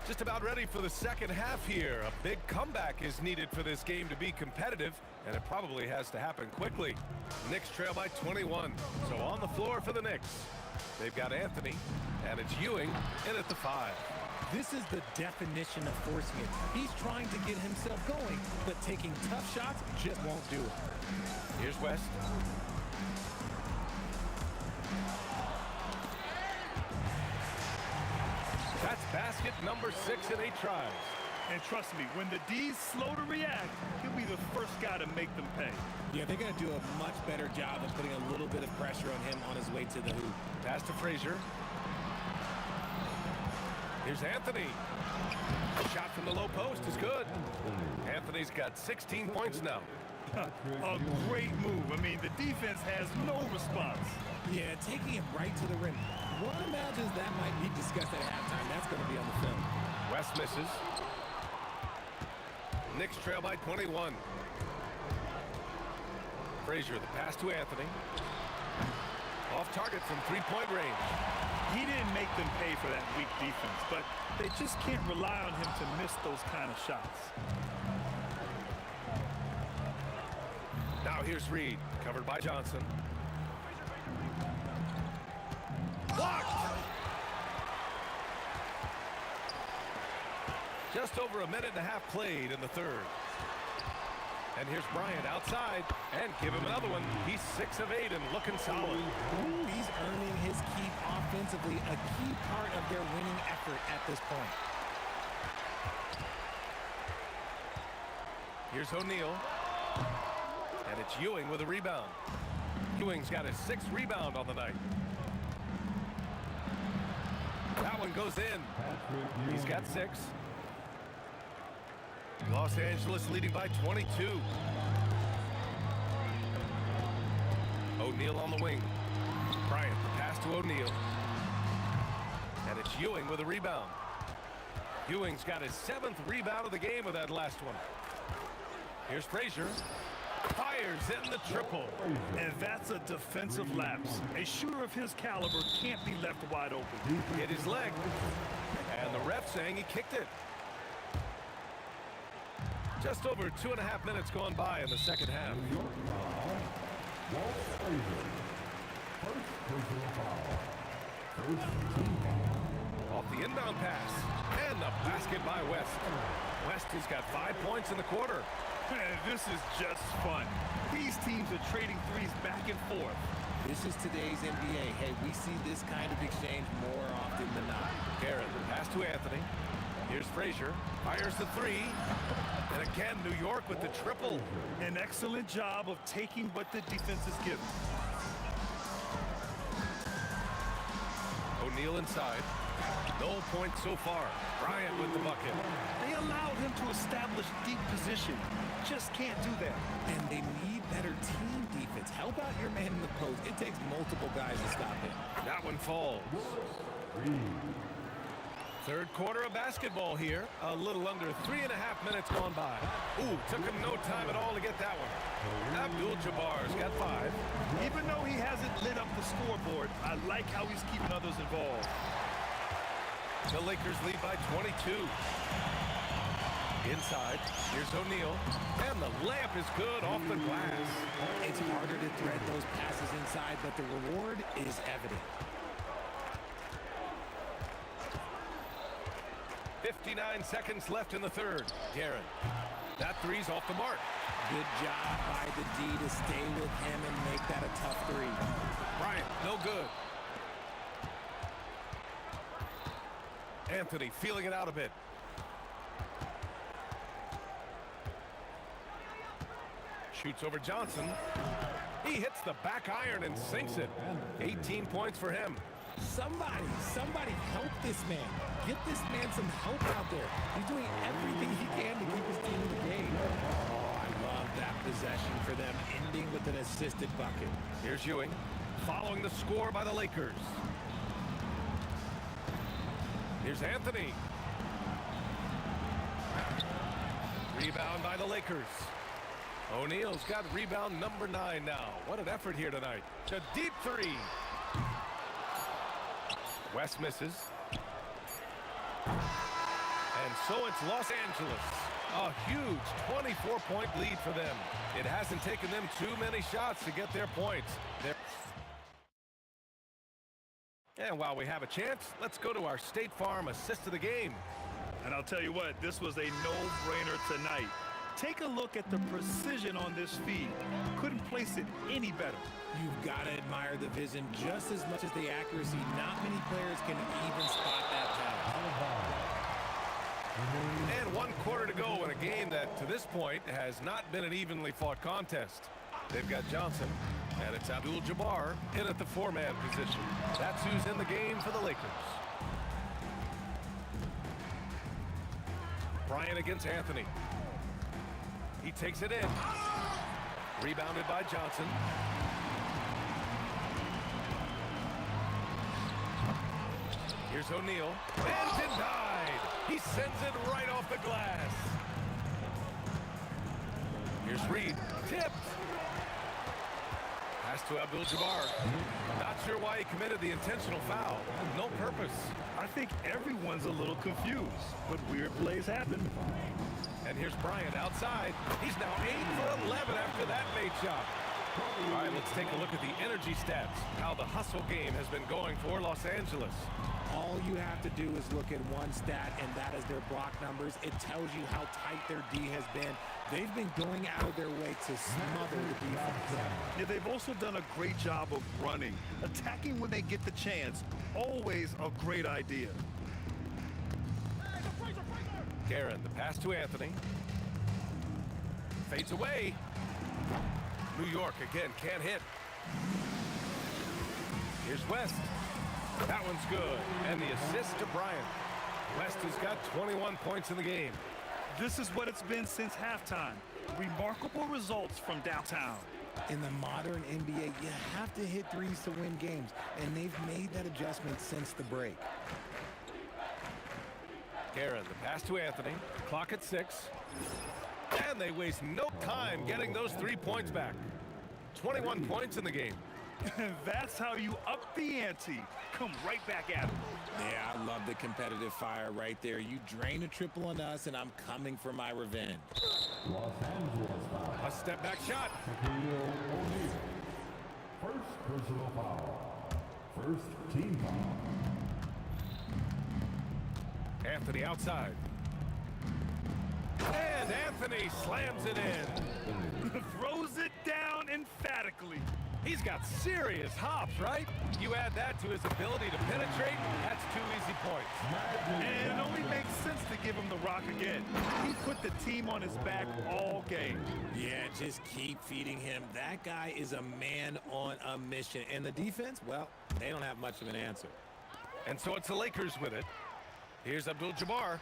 Just about ready for the second half here. A big comeback is needed for this game to be competitive, and it probably has to happen quickly. Knicks trail by 21. So on the floor for the Knicks, they've got Anthony, and it's Ewing in at the 5. This is the definition of forcing it. He's trying to get himself going, but taking tough shots just won't do it. Here's West. That's basket number 6 in 8 tries. And trust me, when the D's slow to react, he'll be the first guy to make them pay. Yeah, they're going to do a much better job of putting a little bit of pressure on him on his way to the hoop. Pass to Frazier. Here's Anthony. A shot from the low post is good. Anthony's got 16 points now. A great move. I mean, the defense has no response. Yeah, taking him right to the rim. One imagines that might be discussed at halftime. That's going to be on the film. West misses. Knicks trail by 21. Frazier, the pass to Anthony. Off target from three-point range. He didn't make them pay for that weak defense, but they just can't rely on him to miss those kind of shots. Now here's Reed, covered by Johnson. Blocked! Just over a minute and a half played in the third. And here's Bryant outside, and give him another one. He's 6 of 8 and looking solid. He's earning his keep offensively, a key part of their winning effort at this point. Here's O'Neal. And it's Ewing with a rebound. Ewing's got his 6th rebound on the night. That one goes in. He's got 6. Los Angeles leading by 22. O'Neal on the wing. Bryant, the pass to O'Neal. And it's Ewing with a rebound. Ewing's got his 7th rebound of the game with that last one. Here's Frazier. Fires in the triple. And that's a defensive lapse. A shooter of his caliber can't be left wide open. Hit his leg. And the ref saying he kicked it. Just over 2.5 minutes gone by in the second half. Off the inbound pass. And the basket by West. West has got 5 points in the quarter. And this is just fun. These teams are trading threes back and forth. This is today's NBA. Hey, we see this kind of exchange more often than not. Garrett, pass to Anthony. Here's Frazier. Fires the 3. And again, New York with the triple. An excellent job of taking what the defense is given. O'Neal inside. No points so far. Bryant with the bucket. They allowed him to establish deep position. Just can't do that. And they need better team defense. Help out your man in the post. It takes multiple guys to stop him. That one falls. Third quarter of basketball here. A little under 3.5 minutes gone by. Ooh, took him no time at all to get that one. Abdul-Jabbar's got 5. Even though he hasn't lit up the scoreboard, I like how he's keeping others involved. The Lakers lead by 22. Inside, here's O'Neal, and the layup is good off the glass. It's harder to thread those passes inside, but the reward is evident. 59 seconds left in the third. Guerin. That three's off the mark. Good job by the D to stay with him and make that a tough three. Bryant, no good. Anthony feeling it out a bit. Shoots over Johnson. He hits the back iron and sinks it. 18 points for him. Somebody help this man. Get this man some help out there. He's doing everything he can to keep his team in the game. Oh, I love that possession for them, ending with an assisted bucket. Here's Ewing, following the score by the Lakers. Here's Anthony. Rebound by the Lakers. O'Neal's got rebound number 9 now. What an effort here tonight. A deep three. West misses. And so it's Los Angeles. A huge 24-point lead for them. It hasn't taken them too many shots to get their points. And while we have a chance, let's go to our State Farm assist of the game. And I'll tell you what, this was a no-brainer tonight. Take a look at the precision on this feed. Couldn't place it any better. You've got to admire the vision just as much as the accuracy. Not many players can even spot that pass. And 1 quarter to go in a game that, to this point, has not been an evenly fought contest. They've got Johnson, and it's Abdul-Jabbar in at the 4-man position. That's who's in the game for the Lakers. Bryant against Anthony. He takes it in. Rebounded by Johnson. Here's O'Neal. And denied. He sends it right off the glass. Here's Reed. Tipped. Pass to Abdul-Jabbar. Not sure why he committed the intentional foul. No purpose. I think everyone's a little confused, but weird plays happen. And here's Bryant outside. He's now 8 for 11 after that made shot. All right, let's take a look at the energy stats. How the hustle game has been going for Los Angeles. All you have to do is look at one stat, and that is their block numbers. It tells you how tight their D has been. They've been going out of their way to smother the defense. Yeah, they've also done a great job of running. Attacking when they get the chance. Always a great idea. Guerin, the pass to Anthony. Fades away. New York again can't hit. Here's West. That one's good. And the assist to Bryant. West has got 21 points in the game. This is what it's been since halftime. Remarkable results from downtown. In the modern NBA, you have to hit threes to win games, and they've made that adjustment since the break. Guerin, the pass to Anthony. Clock at 6. And they waste no time getting those 3 points back. 21 points in the game. That's how you up the ante. Come right back at it. Yeah, I love the competitive fire right there. You drain a triple on us, and I'm coming for my revenge. Los Angeles foul. A step back shot. O'Neal. First personal foul. First team foul. Anthony outside. And Anthony slams it in. Throws it down emphatically. He's got serious hops, right? You add that to his ability to penetrate, that's 2 easy points. And it only makes sense to give him the rock again. He put the team on his back all game. Yeah, just keep feeding him. That guy is a man on a mission. And the defense, well, they don't have much of an answer. And so it's the Lakers with it. Here's Abdul-Jabbar.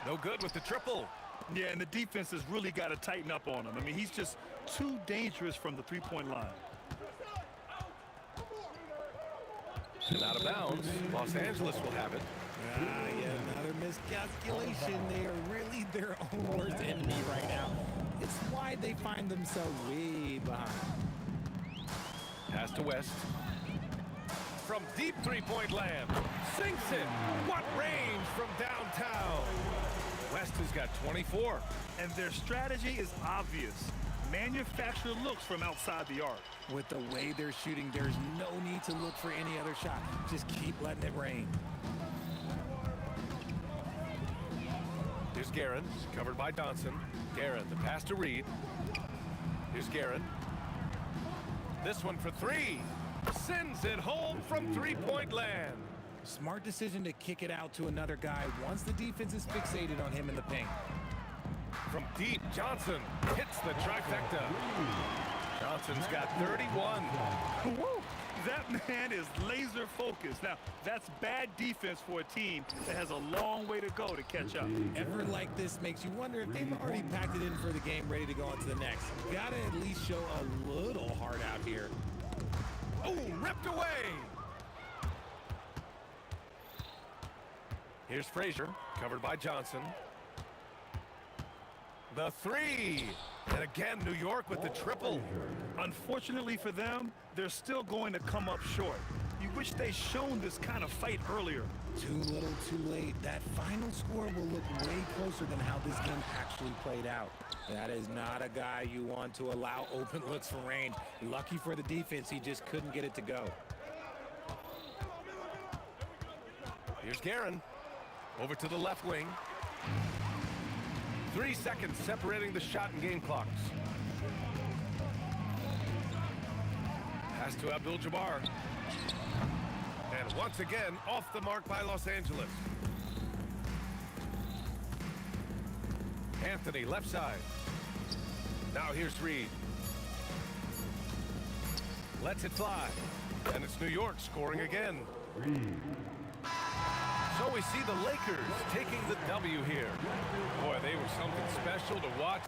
No good with the triple. Yeah, and the defense has really got to tighten up on him. I mean, he's just too dangerous from the three-point line. And out of bounds, Los Angeles will have it. Another miscalculation. They are really their own worst enemy right now. It's why they find themselves way behind. Pass to West. From deep three-point land. Sinks it. What range from downtown. West has got 24. And their strategy is obvious. Manufacture looks from outside the arc. With the way they're shooting, there's no need to look for any other shot. Just keep letting it rain. Here's Guerin, covered by Johnson. Guerin, the pass to Reed. Here's Guerin. This one for three. Sends it home from three-point land. Smart decision to kick it out to another guy once the defense is fixated on him in the paint. From deep, Johnson hits the trifecta. Johnson's got 31. Woo! That man is laser focused. Now, that's bad defense for a team that has a long way to go to catch up. Effort like this makes you wonder if they've already packed it in for the game, ready to go on to the next. Gotta at least show a little heart out here. Oh, ripped away. Here's Frazier, covered by Johnson. The three. And again, New York with the triple. Unfortunately for them, they're still going to come up short. You wish they'd shown this kind of fight earlier. Too little, too late. That final score will look way closer than how this game actually played out. That is not a guy you want to allow open looks for rain. Lucky for the defense, he just couldn't get it to go. Here's Guerin. Over to the left wing. 3 seconds separating the shot and game clocks. Pass to Abdul-Jabbar. And once again, off the mark by Los Angeles. Anthony, left side. Now here's Reed. Lets it fly. And it's New York scoring again. So we see the Lakers taking the W here. Boy, they were something special to watch.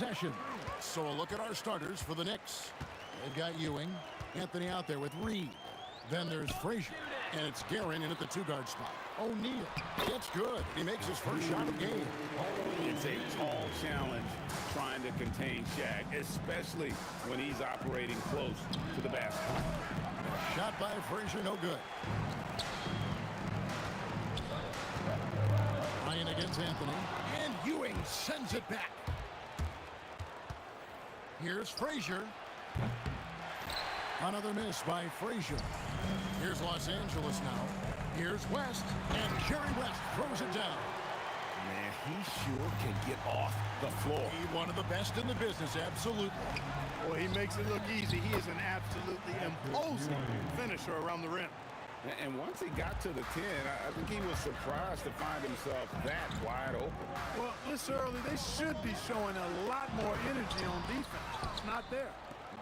possession. So a look at our starters for the Knicks. They've got Ewing, Anthony out there with Reed. Then there's Frazier, and it's Guerin in at the two-guard spot. O'Neal, it's good. He makes his first shot of the game. It's a tall challenge trying to contain Shaq, especially when he's operating close to the basket. Shot by Frazier, no good. Ryan against Anthony, and Ewing sends it back. Here's Frazier. Another miss by Frazier. Here's Los Angeles now. Here's West, and Jerry West throws it down. Man, he sure can get off the floor. He's one of the best in the business, absolutely. Well, he makes it look easy. He is an absolutely imposing finisher around the rim. And once he got to the 10, I think he was surprised to find himself that wide open. Well, this early, they should be showing a lot more energy on defense. It's not there.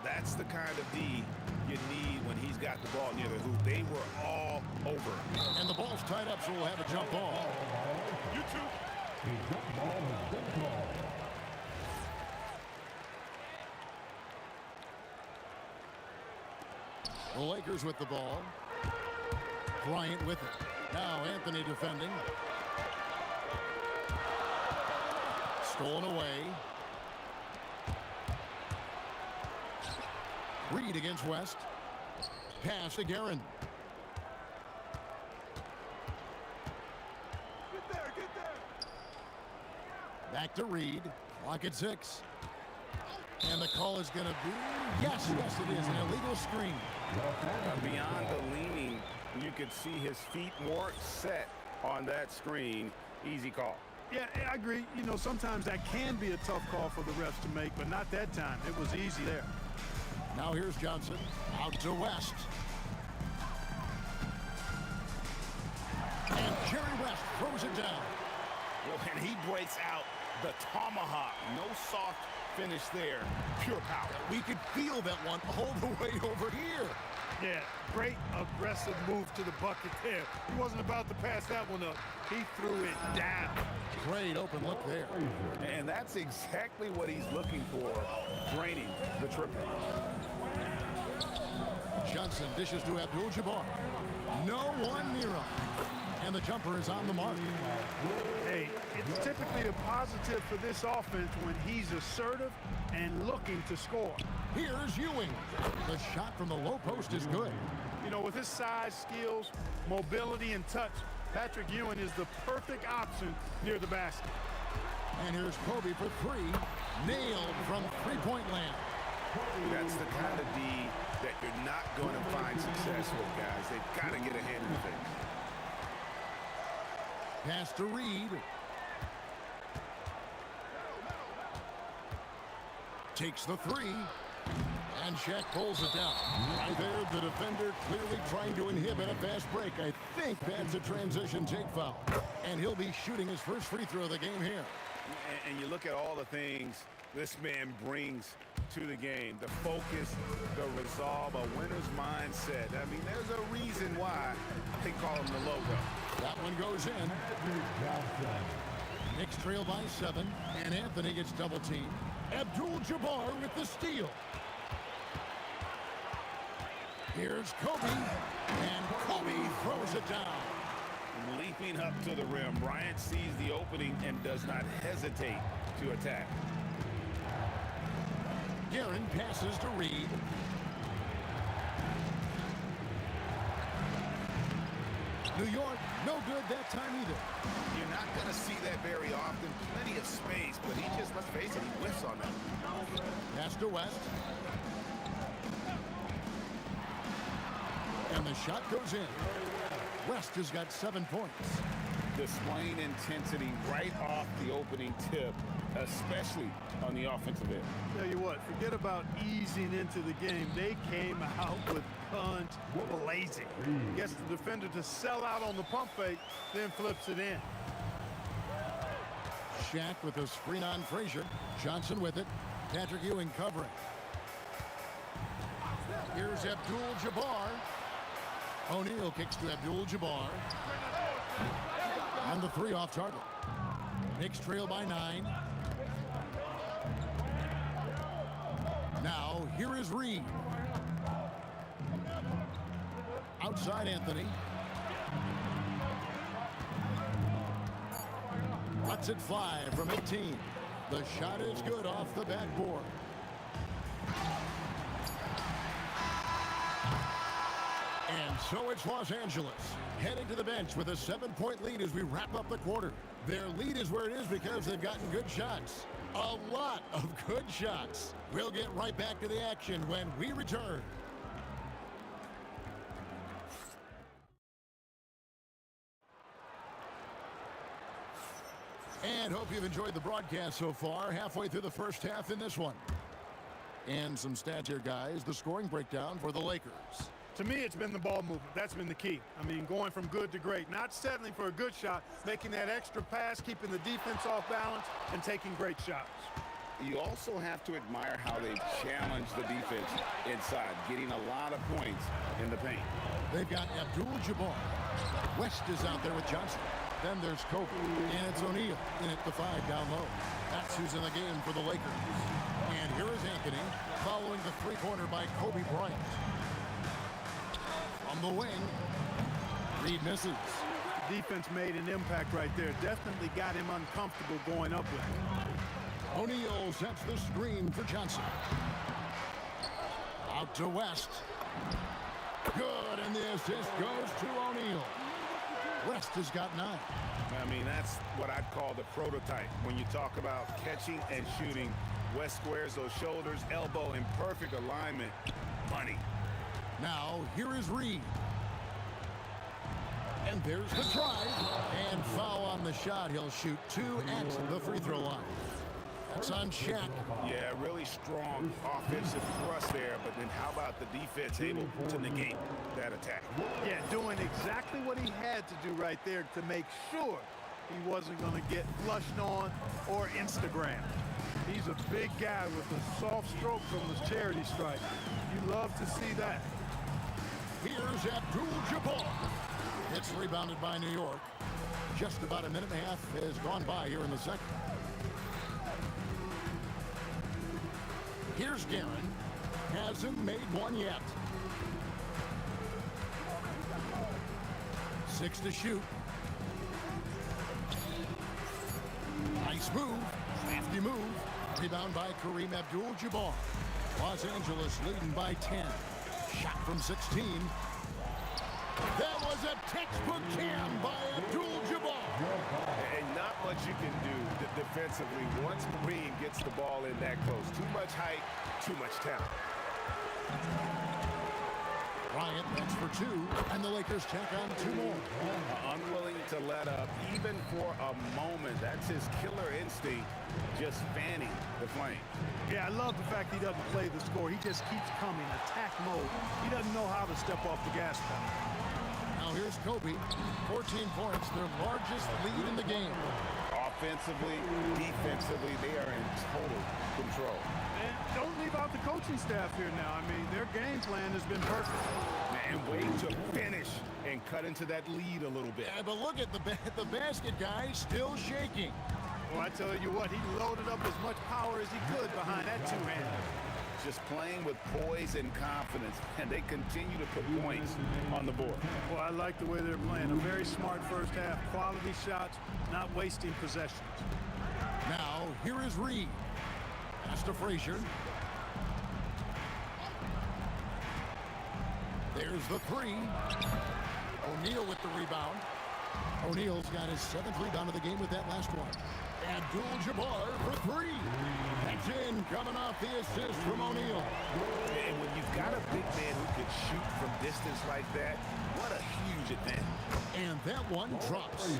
That's the kind of D you need when he's got the ball near the hoop. They were all over. And the ball's tied up, so we'll have a jump ball. You two. The Lakers with the ball. Bryant with it. Now Anthony defending. Stolen away. Reed against West. Pass to Guerin. Get there, get there. Back to Reed. Clock at 6. And the call is going to be, yes, it is, an illegal screen. Beyond the leaning, you could see his feet more set on that screen. Easy call. Yeah, I agree. You know, sometimes that can be a tough call for the refs to make, but not that time. It was easy there. Now here's Johnson. Out to West. And Jerry West throws it down. Well, and he breaks out the tomahawk. No soft finish there. Pure power. We could feel that one all the way over here. Yeah, great aggressive move to the bucket there. He wasn't about to pass that one up. He threw it down. Great open look there. And that's exactly what he's looking for, draining the triple. Johnson dishes to Abdul-Jabbar. No one near him. And the jumper is on the mark. Hey, it's typically a positive for this offense when he's assertive and looking to score. Here's Ewing. The shot from the low post is good. You know, with his size, skills, mobility, and touch, Patrick Ewing is the perfect option near the basket. And here's Kobe for 3. Nailed from three-point land. That's the kind of D that you're not going to find success with, guys. They've got to get a hand in the thing. Pass to Reed. Takes the 3. And Shaq pulls it down. Right there, the defender clearly trying to inhibit a fast break. I think that's a transition take foul. And he'll be shooting his first free throw of the game here. And you look at all the things this man brings to the game. The focus, the resolve, a winner's mindset. I mean, there's a reason why they call him the logo. That one goes in. Knicks trail by 7, and Anthony gets double teamed. Abdul-Jabbar with the steal. Here's Kobe, and Kobe throws it down. Leaping up to the rim, Bryant sees the opening and does not hesitate to attack. Guerin passes to Reed. New York, no good that time either. You're not going to see that very often. Plenty of space, but he just, let's face it, he whiffs on that. Pass to West. And the shot goes in. West has got 7 points. Displaying intensity right off the opening tip, especially on the offensive end. Tell you what, forget about easing into the game. They came out with guns blazing. Gets the defender to sell out on the pump fake, then flips it in. Shaq with a screen on Frazier. Johnson with it. Patrick Ewing covering. Here's Abdul-Jabbar. O'Neal kicks to Abdul-Jabbar. And the 3 off target. Knicks trail by 9. Now, here is Reed. Outside Anthony. Lets it fly from 18. The shot is good off the backboard. And so it's Los Angeles heading to the bench with a 7-point lead as we wrap up the quarter. Their lead is where it is because they've gotten good shots. A lot of good shots. We'll get right back to the action when we return. And hope you've enjoyed the broadcast so far. Halfway through the first half in this one. And some stats here, guys. The scoring breakdown for the Lakers. To me, it's been the ball movement. That's been the key. I mean, going from good to great. Not settling for a good shot, making that extra pass, keeping the defense off balance, and taking great shots. You also have to admire how they challenge the defense inside, getting a lot of points in the paint. They've got Abdul-Jabbar. West is out there with Johnson. Then there's Kobe, and it's O'Neal in at the 5 down low. That's who's in the game for the Lakers. And here is Anthony, following the three-pointer by Kobe Bryant. On the wing, Reed misses. Defense made an impact right there. Definitely got him uncomfortable going up with it. O'Neal sets the screen for Johnson. Out to West. Good, and the assist goes to O'Neal. West has got 9. I mean, that's what I'd call the prototype. When you talk about catching and shooting, West squares those shoulders, elbow in perfect alignment. Money. Now, here is Reed. And there's the try. And foul on the shot. He'll shoot 2 at the free throw line. That's on Shaq. Yeah, really strong offensive thrust there, but then how about the defense able to negate that attack? Yeah, doing exactly what he had to do right there to make sure he wasn't going to get flushed on or Instagram. He's a big guy with a soft stroke from the charity stripe. You love to see that. Here's Abdul-Jabbar. It's rebounded by New York. Just about a minute and a half has gone by here in the second. Here's Guerin. Hasn't made one yet. 6 to shoot. Nice move. Crafty move. Rebound by Kareem Abdul-Jabbar. Los Angeles leading by 10. Shot from 16. That was a textbook jam by Abdul-Jabbar. And not much you can do defensively once Kareem gets the ball in that close. Too much height, too much talent. Bryant makes for 2, and the Lakers check on 2 more. Unwilling to let up, even for a moment. That's his killer instinct, just fanning the flame. Yeah, I love the fact he doesn't play the score. He just keeps coming, attack mode. He doesn't know how to step off the gas pedal. Now here's Kobe, 14 points, their largest lead in the game. Offensively, defensively, they are in total control. And don't leave out the coaching staff here now. I mean, their game plan has been perfect. And way to finish and cut into that lead a little bit. Yeah, but look at the basket guy still shaking. Well, I tell you what, he loaded up as much power as he could behind that two-hander. Just playing with poise and confidence, and they continue to put points on the board. Well, I like the way they're playing. A very smart first half, quality shots, not wasting possessions. Now, here is Reed. Pass to Frazier. There's the 3. O'Neal with the rebound. O'Neal's got his 7th rebound of the game with that last one. Abdul-Jabbar for 3. That's in, coming off the assist from O'Neal. And when you've got a big man who can shoot from distance like that, what a huge advantage. And that one drops.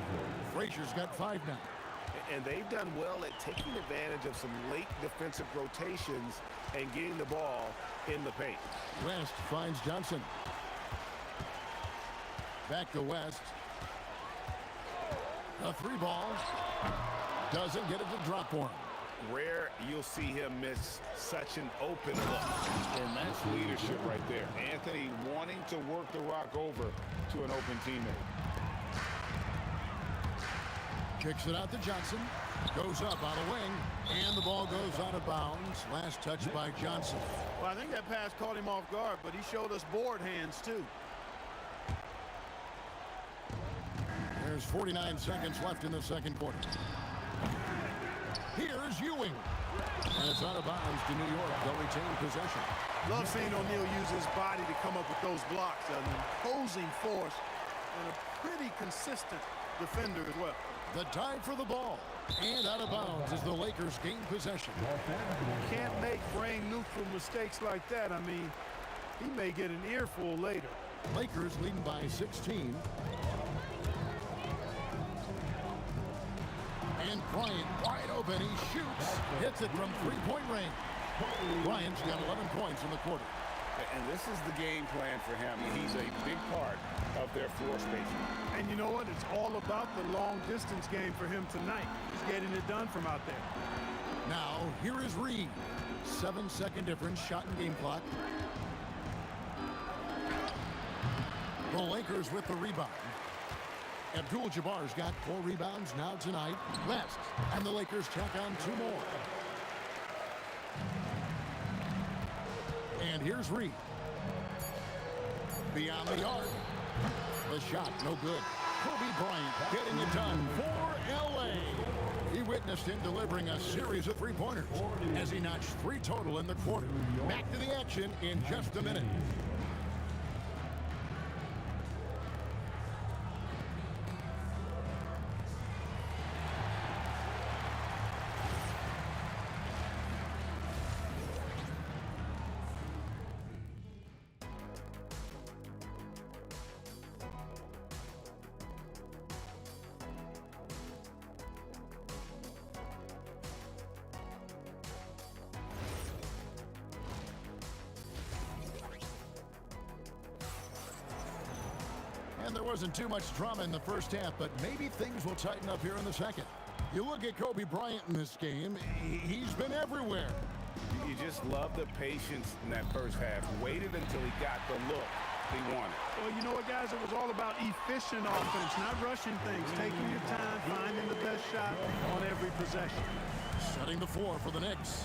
Frazier's got 5 now. And they've done well at taking advantage of some late defensive rotations and getting the ball in the paint. West finds Johnson. Back to West. A 3 ball. Doesn't get it to drop for him. Rare you'll see him miss such an open look. And that's leadership right there. Anthony wanting to work the rock over to an open teammate. Kicks it out to Johnson. Goes up on a wing, and the ball goes out of bounds. Last touch by Johnson. Well, I think that pass caught him off guard, but he showed us board hands, too. There's 49 seconds left in the second quarter. Here's Ewing. And it's out of bounds to New York. They'll retain possession. Love seeing O'Neal use his body to come up with those blocks. An imposing force and a pretty consistent defender as well. The tie for the ball. And out of bounds as the Lakers gain possession. You can't make brain-neutral mistakes like that. I mean, he may get an earful later. Lakers leading by 16. And Bryant wide open. He shoots. Hits it from three-point range. Bryant's got 11 points in the quarter. And this is the game plan for him. He's a big part of their floor spacing. And you know what? It's all about the long-distance game for him tonight. He's getting it done from out there. Now, here is Reed. 7-second difference, shot and game clock. The Lakers with the rebound. Abdul-Jabbar's got 4 rebounds now tonight. West, and the Lakers tack on 2 more. And here's Reed. Beyond the arc. The shot, no good. Kobe Bryant getting it done for L.A. He witnessed him delivering a series of three-pointers as he notched 3 total in the quarter. Back to the action in just a minute. And there wasn't too much drama in the first half, but maybe things will tighten up here in the second. You look at Kobe Bryant in this game, he's been everywhere. You just love the patience in that first half. Waited until he got the look he wanted. Well, you know what, guys? It was all about efficient offense, not rushing things, taking your time, finding the best shot on every possession. Setting the floor for the Knicks.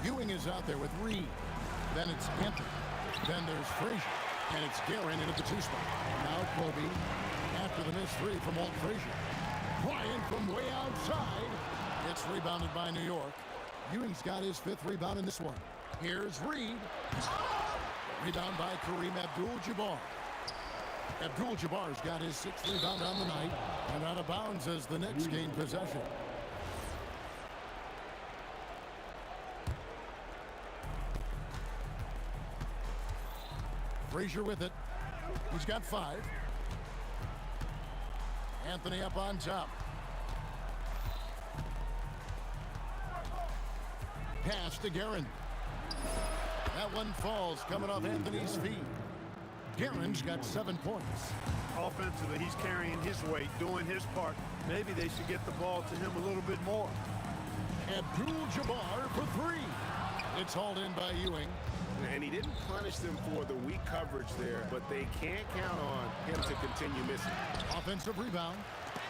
Ewing is out there with Reed. Then it's Anthony. Then there's Frazier. And it's Guerin into the 2 spot. Now Kobe after the missed 3 from Walt Frazier. Bryant from way outside. It's rebounded by New York. Ewing's got his 5th rebound in this one. Here's Reed. Rebound by Kareem Abdul-Jabbar. Abdul-Jabbar's got his 6th rebound on the night. And out of bounds as the Knicks gain possession. Frazier with it. He's got 5. Anthony up on top. Pass to Guerin. That one falls coming off Anthony's feet. Guerin's got 7 points. Offensively, he's carrying his weight, doing his part. Maybe they should get the ball to him a little bit more. Abdul-Jabbar for 3. It's hauled in by Ewing. And he didn't punish them for the weak coverage there, but they can't count on him to continue missing. Offensive rebound.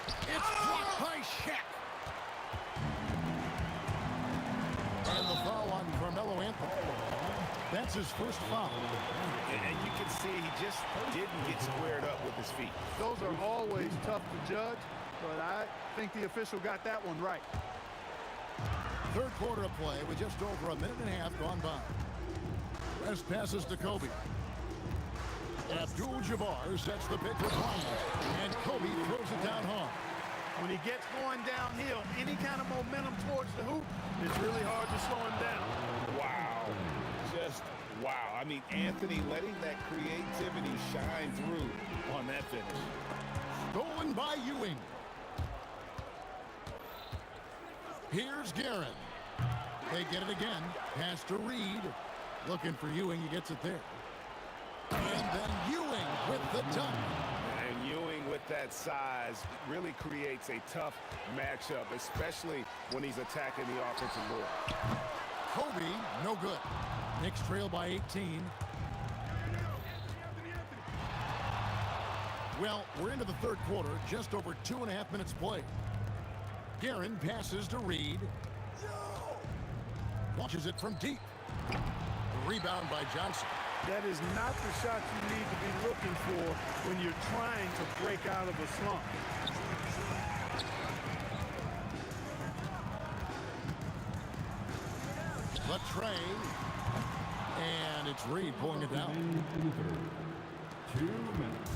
It's blocked by Shaq. And the foul on Carmelo Anthony. That's his first foul. And you can see he just didn't get squared up with his feet. Those are always tough to judge, but I think the official got that one right. Third quarter of play with just over a minute and a half gone by. West passes to Kobe. Abdul-Jabbar sets the pick for Bryant. And Kobe throws it down hard. When he gets going downhill, any kind of momentum towards the hoop, it's really hard to slow him down. Wow. Just wow. I mean, Anthony letting that creativity shine through on that finish. Stolen by Ewing. Here's Guerin. They get it again. Pass to Reed. Looking for Ewing. He gets it there. And then Ewing with the dunk. And Ewing with that size really creates a tough matchup, especially when he's attacking the offensive board. Kobe, no good. Knicks trail by 18. Well, we're into the third quarter, just over 2.5 minutes played. Guerin passes to Reed. Launches it from deep. Rebound by Johnson. That is not the shot you need to be looking for when you're trying to break out of a slump. The tray. And it's Reed pulling it down. 2 minutes.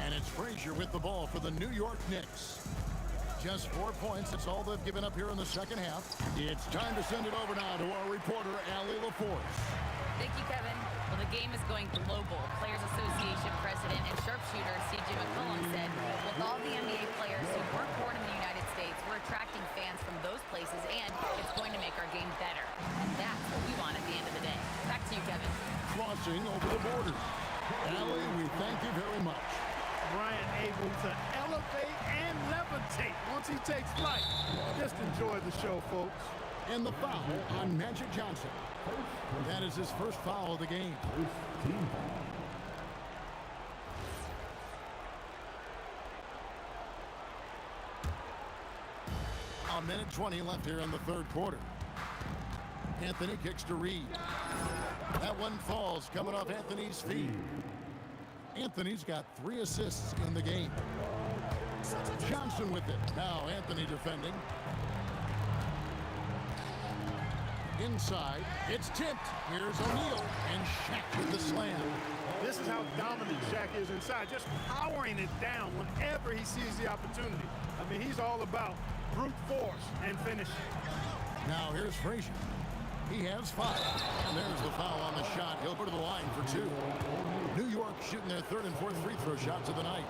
And it's Frazier with the ball for the New York Knicks. Just 4 points. That's all they've given up here in the second half. It's time to send it over now to our reporter, Allie LaForce. Thank you, Kevin. Well, the game is going global. Players Association President and sharpshooter C.J. McCollum said, with all the NBA players who weren't born in the United States, we're attracting fans from those places, and it's going to make our game better. And that's what we want at the end of the day. Back to you, Kevin. Crossing over the border. Allie, we thank you very much. Bryant able to elevate and levitate once he takes flight. Just enjoy the show, folks. And the foul on Magic Johnson. That is his first foul of the game. A minute 20 left here in the third quarter. Anthony kicks to Reed. That one falls coming off Anthony's feet. Anthony's got 3 assists in the game. Johnson with it. Now Anthony defending. Inside, it's tipped. Here's O'Neal, and Shaq with the slam. This is how dominant Shaq is inside, just powering it down whenever he sees the opportunity. I mean, he's all about brute force and finishing. Now here's Frazier. He has 5. And there's the foul on the shot. He'll go to the line for 2. New York shooting their 3rd and 4th free throw shots of the night.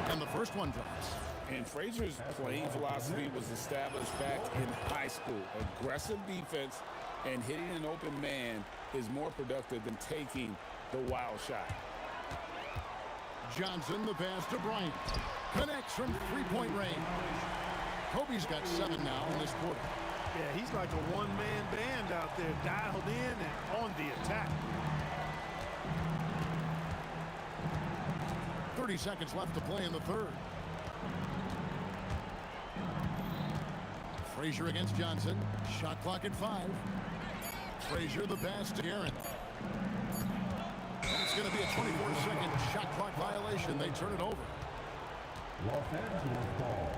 And the first one drops. And Frazier's playing philosophy was established back in high school. Aggressive defense and hitting an open man is more productive than taking the wild shot. Johnson, the pass to Bryant. Connects from three-point range. Kobe's got 7 now in this quarter. Yeah, he's like a one-man band out there, dialed in and on the attack. 30 seconds left to play in the third. Frazier against Johnson. Shot clock at 5. Frazier the pass to Guerin. It's going to be a 24-second shot clock violation. They turn it over. Los Angeles ball.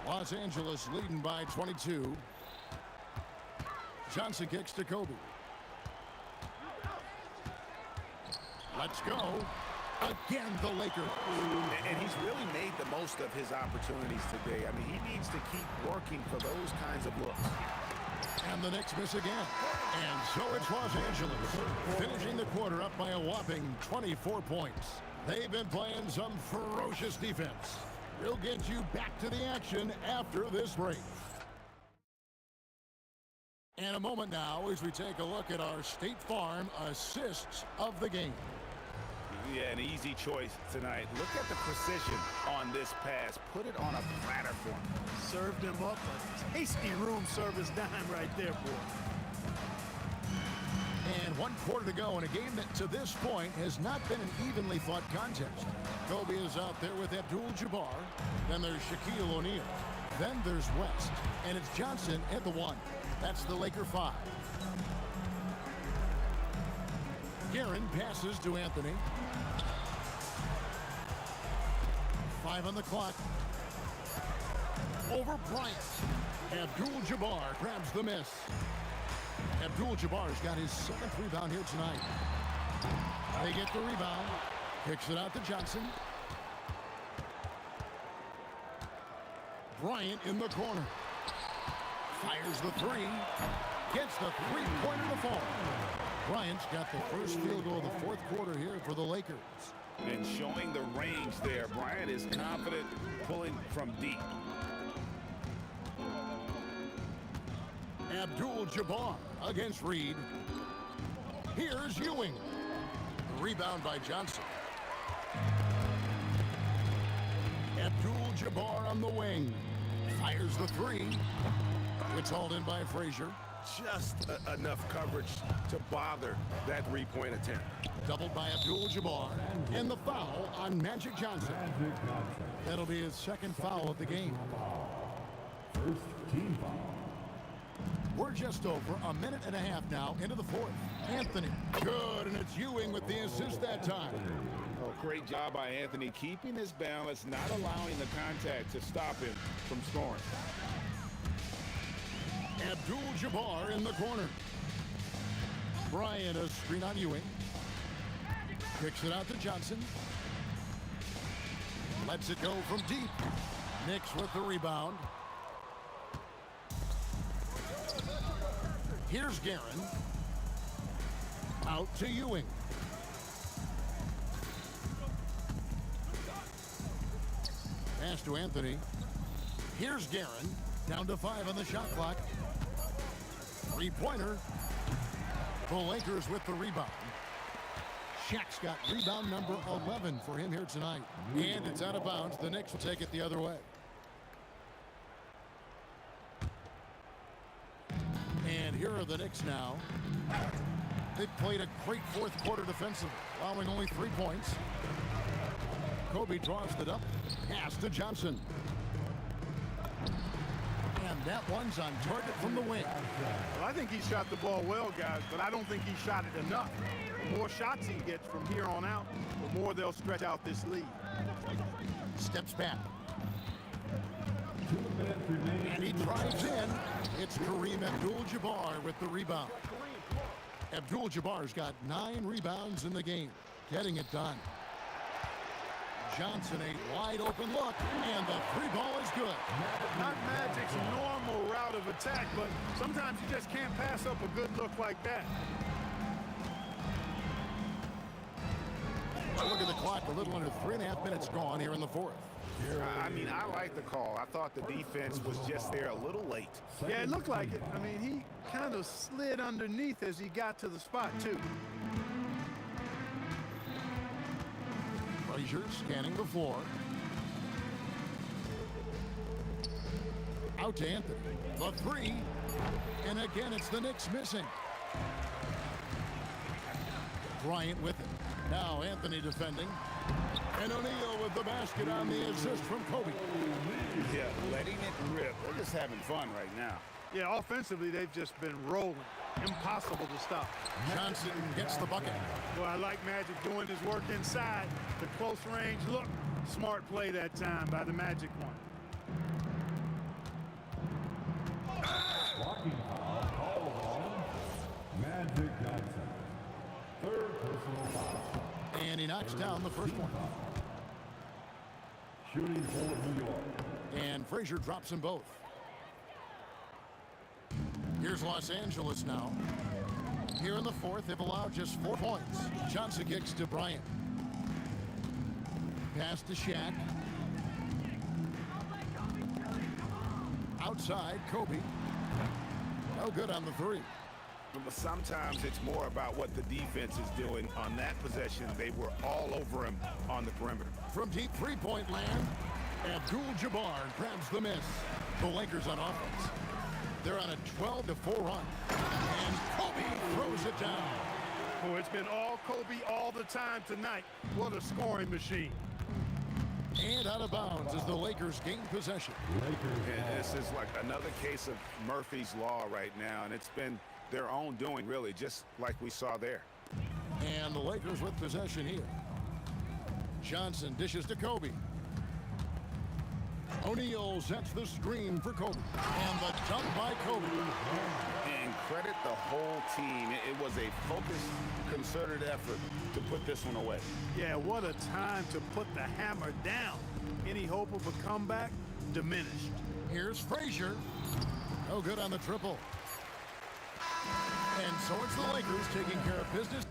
Los Angeles leading by 22. Johnson kicks to Kobe. Let's go. Again, the Lakers. And he's really made the most of his opportunities today. I mean, he needs to keep working for those kinds of looks. And the Knicks miss again. And so it's Los Angeles, finishing the quarter up by a whopping 24 points. They've been playing some ferocious defense. We'll get you back to the action after this break. In a moment now as we take a look at our State Farm assists of the game. Yeah, an easy choice tonight. Look at the precision on this pass. Put it on a platter for him. Served him up a tasty room service dime right there, boy. And 1 quarter to go in a game that to this point has not been an evenly fought contest. Kobe is out there with Abdul-Jabbar. Then there's Shaquille O'Neal. Then there's West. And it's Johnson at the 1. That's the Laker 5. Guerin passes to Anthony. 5 on the clock. Over Bryant. Abdul-Jabbar grabs the miss. Abdul-Jabbar's got his 7th rebound here tonight. They get the rebound. Kicks it out to Johnson. Bryant in the corner. Fires the 3. Gets the 3-pointer to fall. Bryant's got the first field goal of the 4th quarter here for the Lakers. And showing the range there. Bryant is confident pulling from deep. Abdul-Jabbar against Reed. Here's Ewing. Rebound by Johnson. Abdul-Jabbar on the wing. Fires the 3. It's hauled in by Frazier. just enough coverage to bother that three-point attempt. Doubled by Abdul-Jabbar, and the foul on Magic Johnson. That'll be his second foul of the game. First team foul. We're just over a minute and a half now into the fourth. Anthony, good, and it's Ewing with the assist that time. Oh, great job by Anthony, keeping his balance, not allowing the contact to stop him from scoring. Abdul-Jabbar in the corner. Bryant, a screen on Ewing. Kicks it out to Johnson. Lets it go from deep. Knicks with the rebound. Here's Guerin. Out to Ewing. Pass to Anthony. Here's Guerin. Down to 5 on the shot clock. Three-pointer. The Lakers with the rebound. Shaq's got rebound number 11 for him here tonight. And it's out of bounds. The Knicks will take it the other way. And here are the Knicks now. They've played a great fourth quarter defensively, allowing only 3 points. Kobe draws it up. Pass to Johnson. And that one's on target from the wing. Well, I think he shot the ball well, guys, but I don't think he shot it enough. The more shots he gets from here on out, the more they'll stretch out this lead. Steps back. And he drives in. It's Kareem Abdul-Jabbar with the rebound. Abdul-Jabbar's got 9 rebounds in the game, getting it done. Johnson, a wide open look, and the three ball is good. Not Magic's normal route of attack, but sometimes you just can't pass up a good look like that. Look at the clock, a little under 3.5 minutes gone here in the fourth. I mean, I like the call. I thought the defense was just there a little late. Yeah, it looked like it. I mean, he kind of slid underneath as he got to the spot, too. Frazier scanning the floor. Out to Anthony. The three. And again, it's the Knicks missing. Bryant with it. Now Anthony defending. And O'Neal with the basket on the assist from Kobe. Yeah, letting it rip. They're just having fun right now. Yeah, offensively, they've just been rolling. Impossible to stop. Johnson gets the bucket. Well, I like Magic doing his work inside. The close range look. Smart play that time by the Magic one. Blocking foul called on Magic Johnson. Third personal foul. And he knocks down the first one. Shooting for New York. And Frazier drops them both. Here's Los Angeles now. Here in the fourth, they've allowed just 4 points. Johnson kicks to Bryant. Pass to Shaq. Outside, Kobe. No good on the three. But sometimes it's more about what the defense is doing. On that possession, they were all over him on the perimeter. From deep three-point land, Abdul-Jabbar grabs the miss. The Lakers on offense. They're on a 12-4 run. And Kobe throws it down. Oh, it's been all Kobe all the time tonight. What a scoring machine. And out of bounds as the Lakers gain possession. And this is like another case of Murphy's Law right now, and it's been their own doing, really, just like we saw there. And the Lakers with possession here. Johnson dishes to Kobe. O'Neal sets the screen for Kobe. And the dunk by Kobe. And credit the whole team. It was a focused, concerted effort to put this one away. Yeah, what a time to put the hammer down. Any hope of a comeback? Diminished. Here's Frazier. No good on the triple. And so it's the Lakers taking care of business.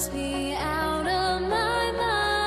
must be out of my mind.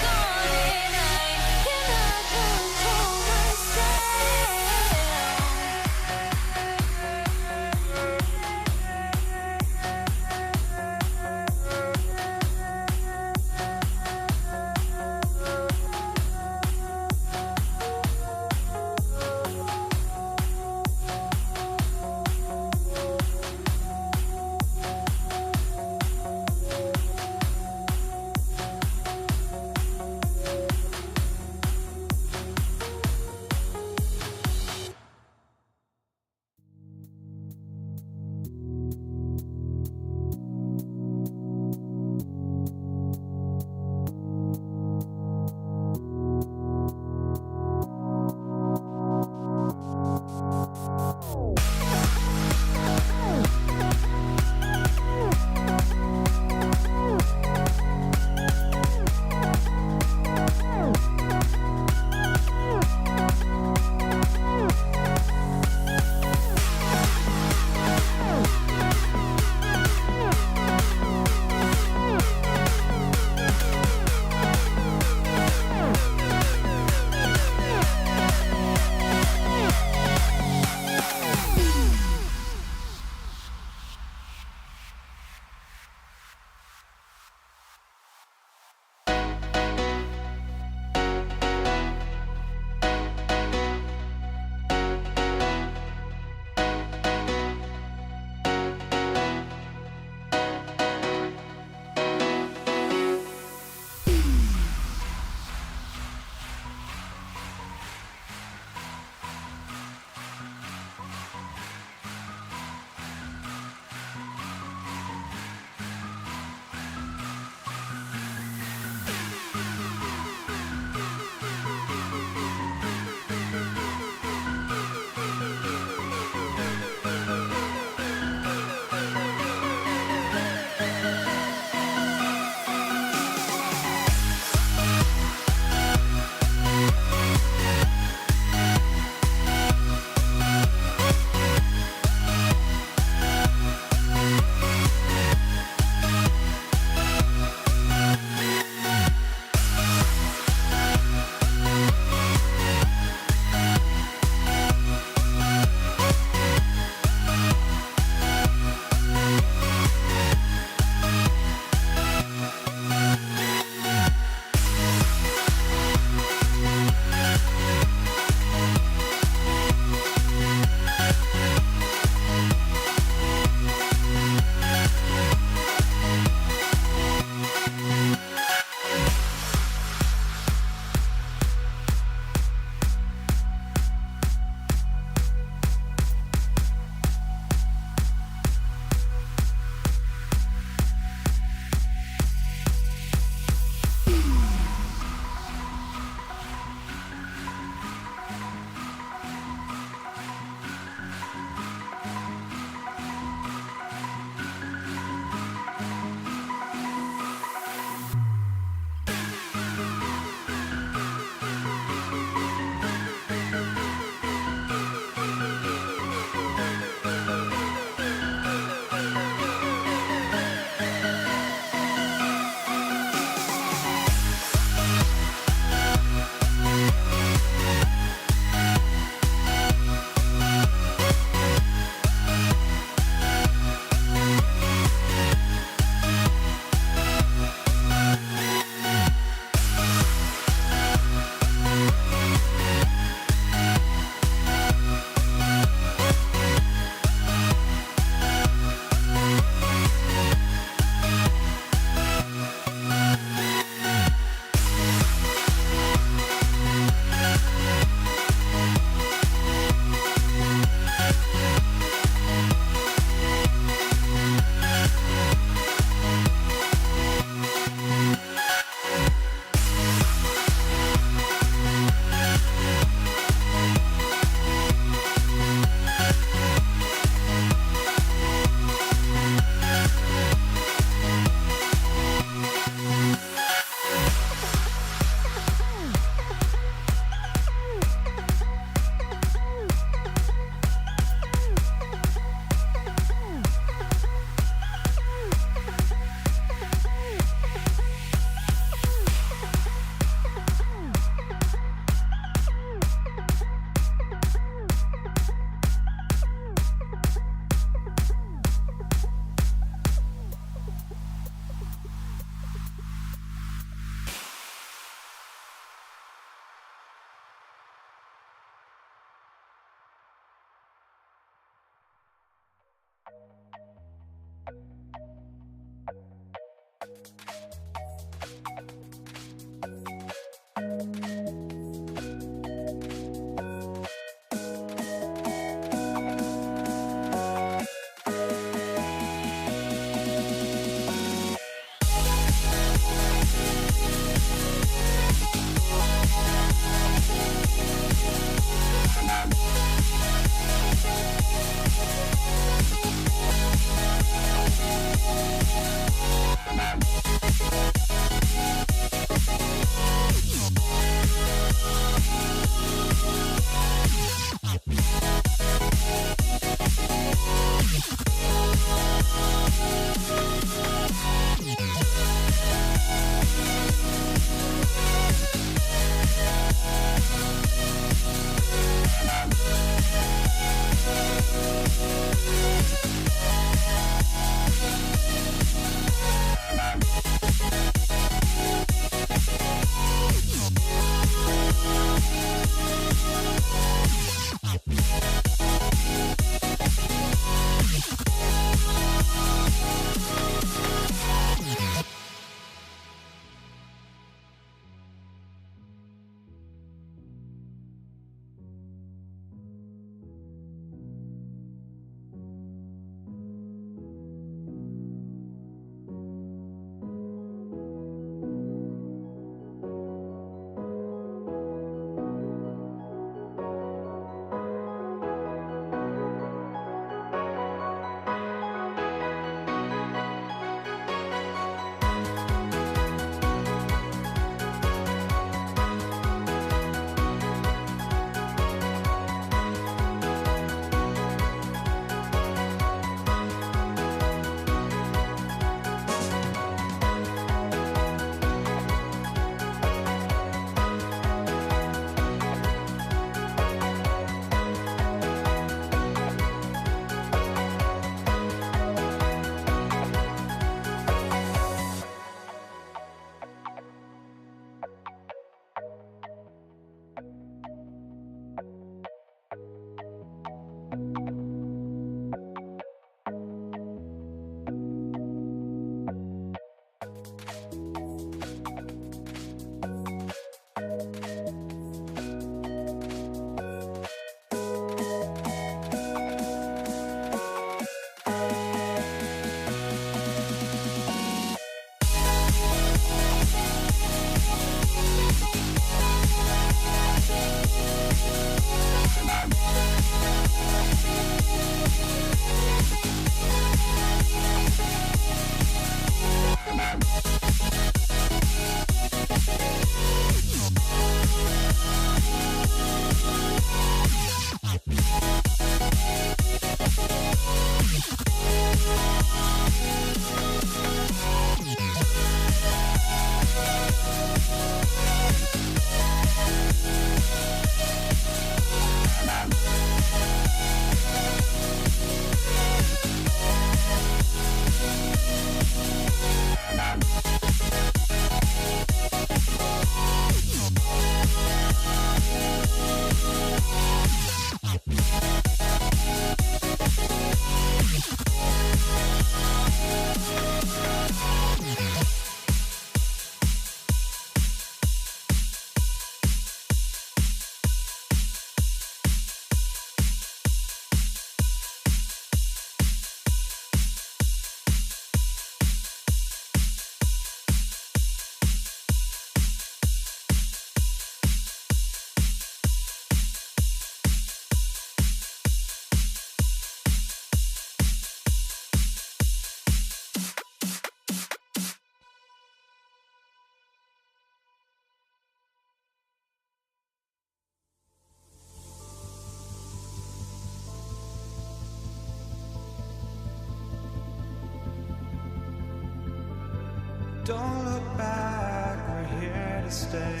Don't look back, we're here to stay.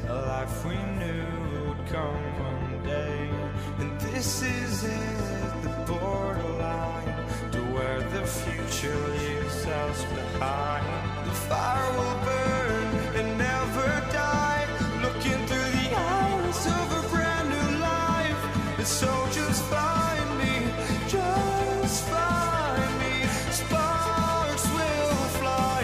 A life we knew would come one day. And this is it, the borderline to where the future leaves us behind. The fire will burn and never die, looking through the eyes of a brand new life. And so just find me, just find me. Sparks will fly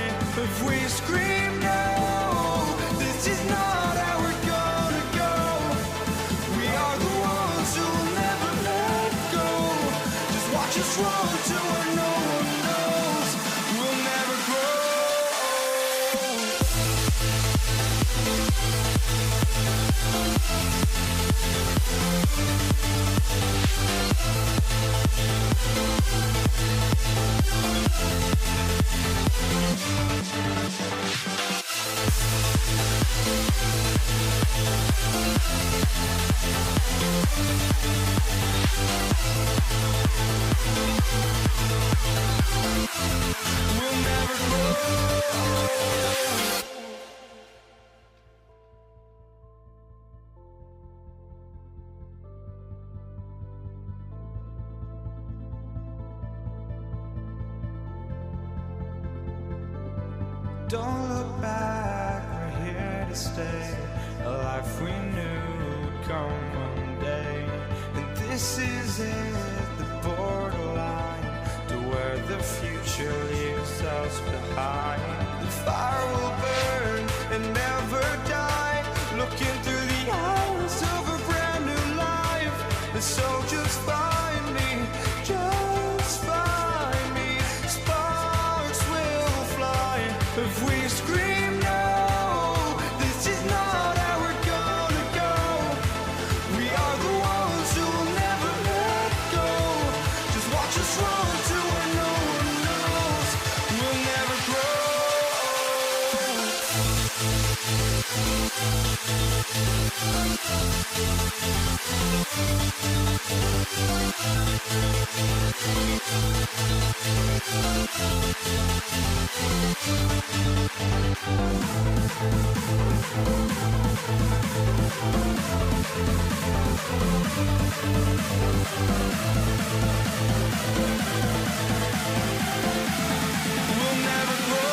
Don't look back, we're here to stay. A life we knew would come one day. And this is it, the borderline to where the future leaves us behind. The fire will burn and never die, looking through the eyes of a brand new life. And so just find me, just find me. Sparks will fly if we scream no. This is not how we're gonna go. We are the ones who will never let go. Just watch us run to where no one knows. We'll never grow. We'll never grow. We'll never grow.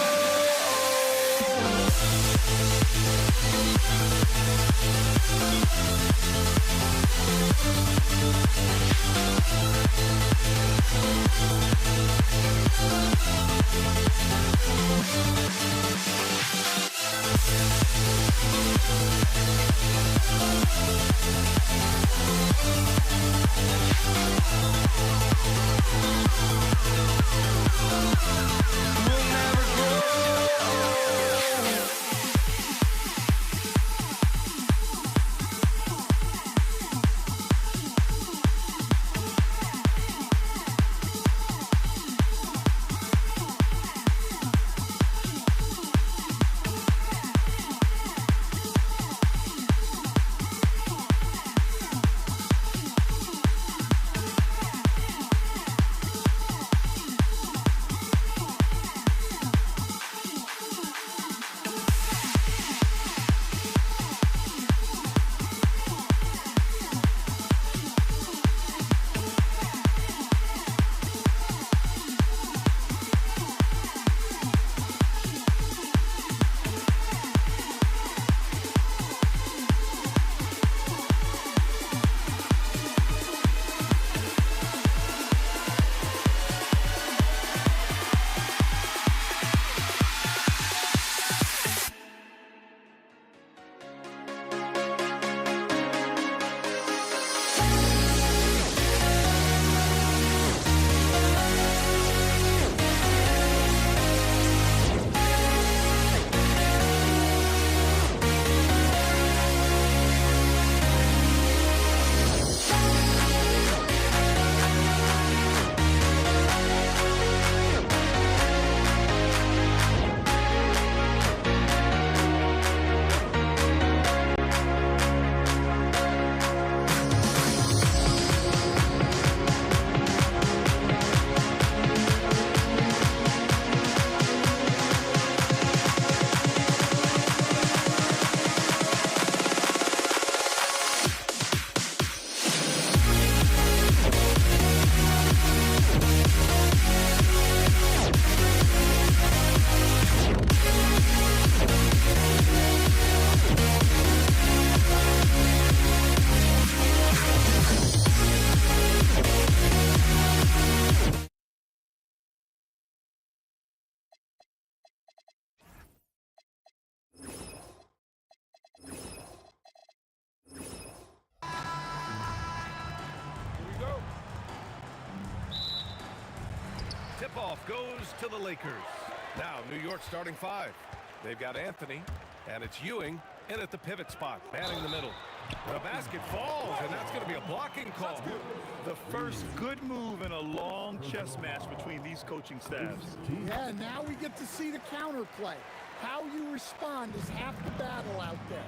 Tip-off goes to the Lakers. Now, New York starting five. They've got Anthony, and it's Ewing in at the pivot spot, manning the middle. The basket falls, and that's going to be a blocking call. The first good move in a long chess match between these coaching staffs. Yeah, now we get to see the counterplay. How you respond is half the battle out there.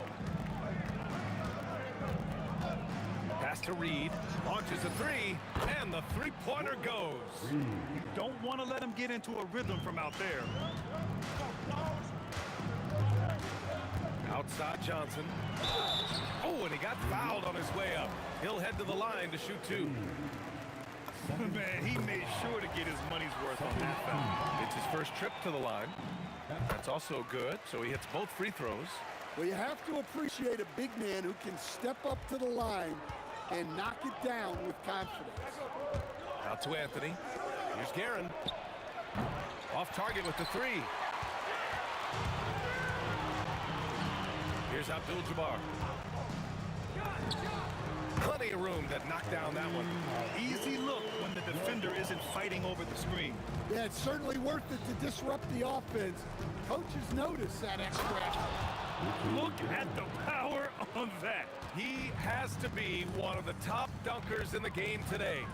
Pass to Reed, launches a three, and the three-pointer goes. You don't want to let him get into a rhythm from out there. Outside Johnson. Oh, and he got fouled on his way up. He'll head to the line to shoot two. Man, he made sure to get his money's worth on that foul. It's his first trip to the line. That's also good, so he hits both free throws. Well, you have to appreciate a big man who can step up to the line and knock it down with confidence. Out to Anthony. Here's Guerin. Off target with the three. Here's Abdul-Jabbar. Plenty of room to knock down that one. Easy look when the defender isn't fighting over the screen. Yeah, it's certainly worth it to disrupt the offense. Coaches notice that extra effort. Look at the power on that. He has to be one of the top dunkers in the game today.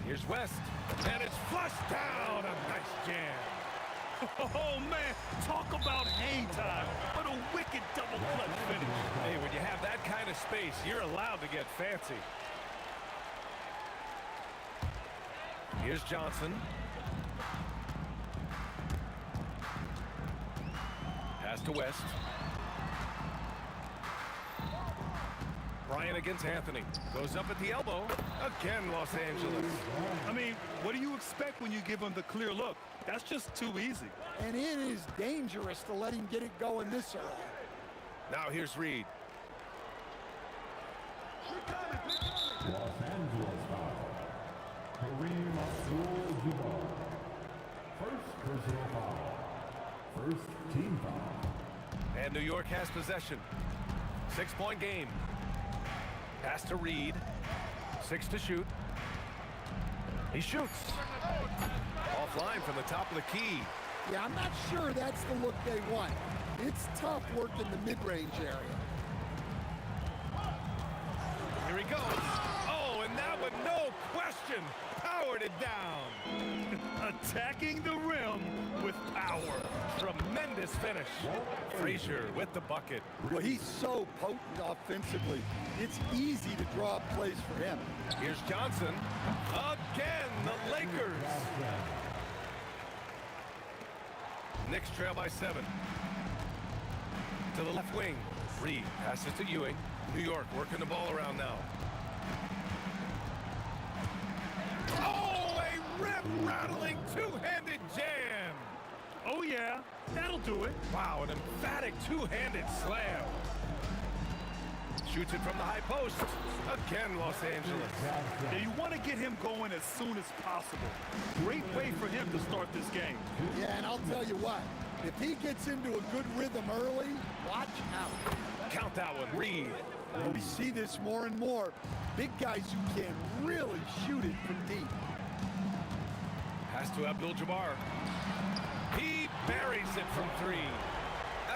Here's West, and it's flushed down. A nice jam. Oh, man, talk about hang time. What a wicked double clutch finish. Hey, when you have that kind of space, you're allowed to get fancy. Here's Johnson. Pass to West. Bryant against Anthony. Goes up at the elbow. Again, Los Angeles. I mean, what do you expect when you give him the clear look? That's just too easy. And it is dangerous to let him get it going this early. Now here's Reed. Los Angeles foul. Kareem Abdul-Jabbar. First personal foul. First team foul. And New York has possession. 6-point game. Pass to Reed. 6 to shoot. He shoots. Offline from the top of the key. Yeah, I'm not sure that's the look they want. It's tough work in the mid-range area. Here he goes. Oh, and that one, no question, powered it down. Attacking the rim with power. Tremendous finish. Frazier with the bucket. Well, he's so potent offensively. It's easy to draw up plays for him. Here's Johnson. Again, the Lakers. Knicks trail by 7. To the left wing. Reed passes to Ewing. New York working the ball around now. Oh, a rip-rattling two-handed jam. Oh, yeah, that'll do it. Wow, an emphatic two-handed slam. Shoots it from the high post. Again, Los Angeles. Yeah, you want to get him going as soon as possible. Great way for him to start this game. Yeah, and I'll tell you what. If he gets into a good rhythm early, watch out. Count that one, Reed. Well, we see this more and more. Big guys who can really shoot it from deep. Pass to Abdul-Jabbar. He buries it from 3.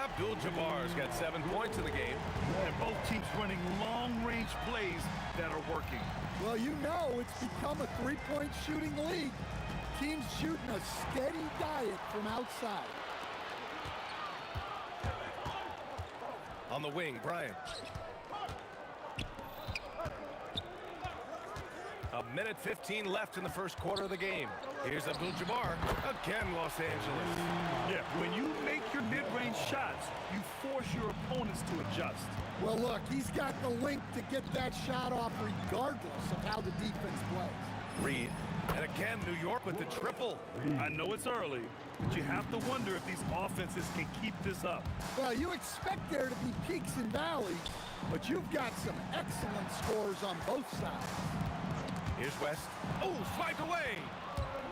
Abdul-Jabbar's got 7 points in the game. And both teams running long-range plays that are working. Well, you know it's become a three-point shooting league. Teams shooting a steady diet from outside. On the wing, Bryant. A minute 15 left in the first quarter of the game. Here's Abdul-Jabbar. Again, Los Angeles. Yeah, when you make your mid-range shots, you force your opponents to adjust. Well, look, he's got the link to get that shot off regardless of how the defense plays. Reed. And again, New York with the triple. I know it's early, but you have to wonder if these offenses can keep this up. Well, you expect there to be peaks and valleys, but you've got some excellent scores on both sides. Here's West. Oh, spiked away.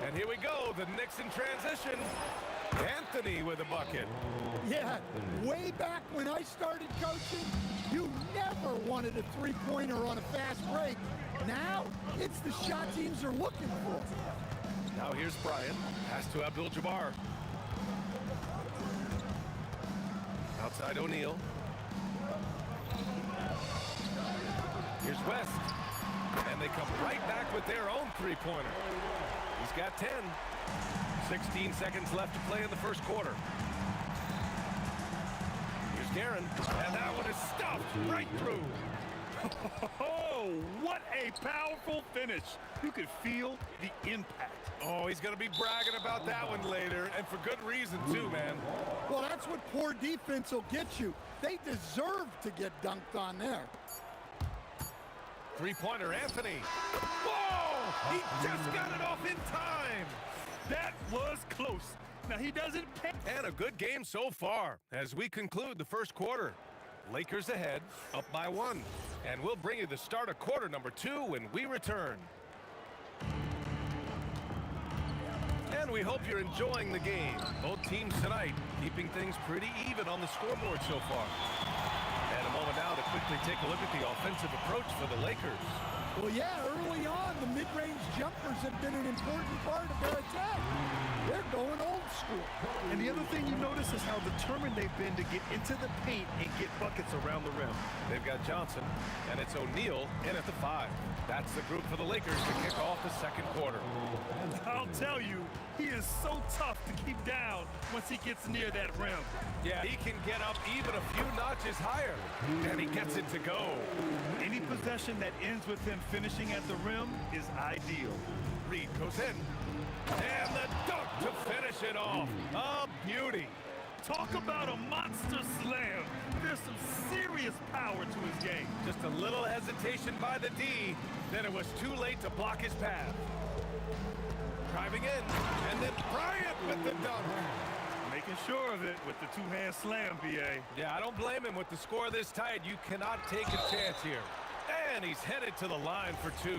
And here we go, the Knicks in transition. Anthony with a bucket. Yeah, way back when I started coaching, you never wanted a three-pointer on a fast break. Now, it's the shot teams are looking for. Now here's Bryant. Pass to Abdul-Jabbar. Outside O'Neal. Here's West. And they come right back with their own three-pointer. He's got 10. 16 seconds left to play in the first quarter. Here's Guerin. And that one is stuffed right through. Oh, what a powerful finish. You could feel the impact. Oh, he's going to be bragging about that one later, and for good reason, too, man. Well, that's what poor defense will get you. They deserve to get dunked on there. three-pointer, Anthony. Whoa! He just got it off in time. That was close. Now he doesn't pay. And a good game so far as we conclude the first quarter. Lakers ahead, up by 1. And we'll bring you the start of quarter number 2 when we return. And we hope you're enjoying the game. Both teams tonight keeping things pretty even on the scoreboard so far. And a moment now to quickly take a look at the offensive approach for the Lakers. Well, yeah, early on, the mid-range jumpers have been an important part of their attack. They're going old school. And the other thing you notice is how determined they've been to get into the paint and get buckets around the rim. They've got Johnson, and it's O'Neal in at the 5. That's the group for the Lakers to kick off the second quarter. I'll tell you, he is so tough to keep down once he gets near that rim. Yeah, he can get up even a few notches higher, and he gets it to go. Any possession that ends with him finishing at the rim is ideal. Reed goes in, and the dunk to finish it off. A beauty. Talk about a monster slam. There's some serious power to his game. Just a little hesitation by the D, then it was too late to block his path. Driving in, and then Bryant with the dunk. Making sure of it with the two-hand slam, B.A. Yeah, I don't blame him. With the score this tight, you cannot take a chance here. And he's headed to the line for 2.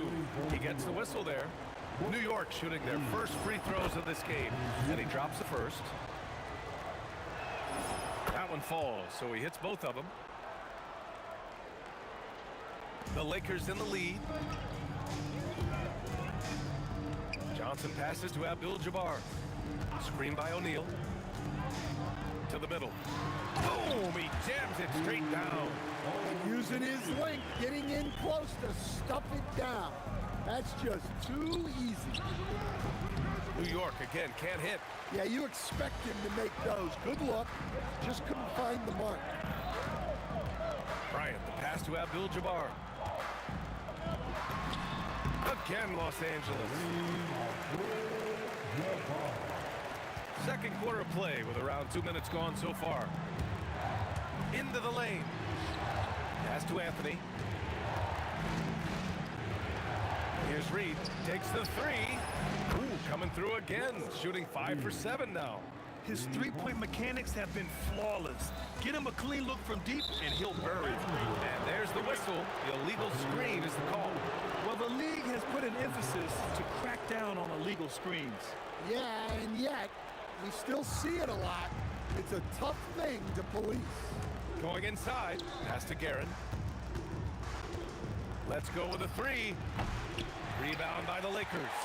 He gets the whistle there. New York shooting their first free throws of this game, and he drops the first. That one falls, so he hits both of them. The Lakers in the lead. Johnson passes to Abdul-Jabbar. Screen by O'Neal. To the middle. Boom! He jams it straight down. Using his length, getting in close to stuff it down. That's just too easy. New York, again, can't hit. Yeah, you expect him to make those. Good luck. Just couldn't find the mark. Bryant, the pass to Abdul-Jabbar. Again, Los Angeles. Second quarter play with around 2 minutes gone so far. Into the lane. Pass to Anthony. Here's Reed. Takes the 3. Ooh, coming through again. Shooting 5 for 7 now. His three-point mechanics have been flawless. Get him a clean look from deep, and he'll bury it. And there's the whistle. The illegal screen is the call. Well, the league has put an emphasis to crack down on illegal screens. Yeah, and yet, we still see it a lot. It's a tough thing to police. Going inside. Pass to Guerin. Let's go with a 3. Rebound by the Lakers.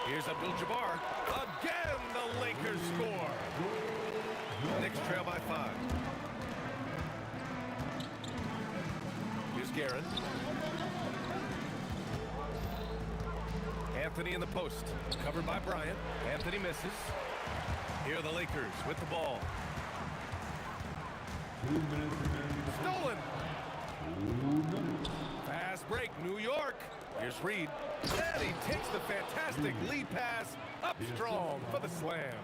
Here's Abdul-Jabbar. Again, the Lakers score. Knicks trail by 5. Here's Guerin. Anthony in the post. Covered by Bryant. Anthony misses. Here are the Lakers with the ball. Stolen. Fast break, New York. Here's Reed. And he takes the fantastic lead pass up strong for the slam.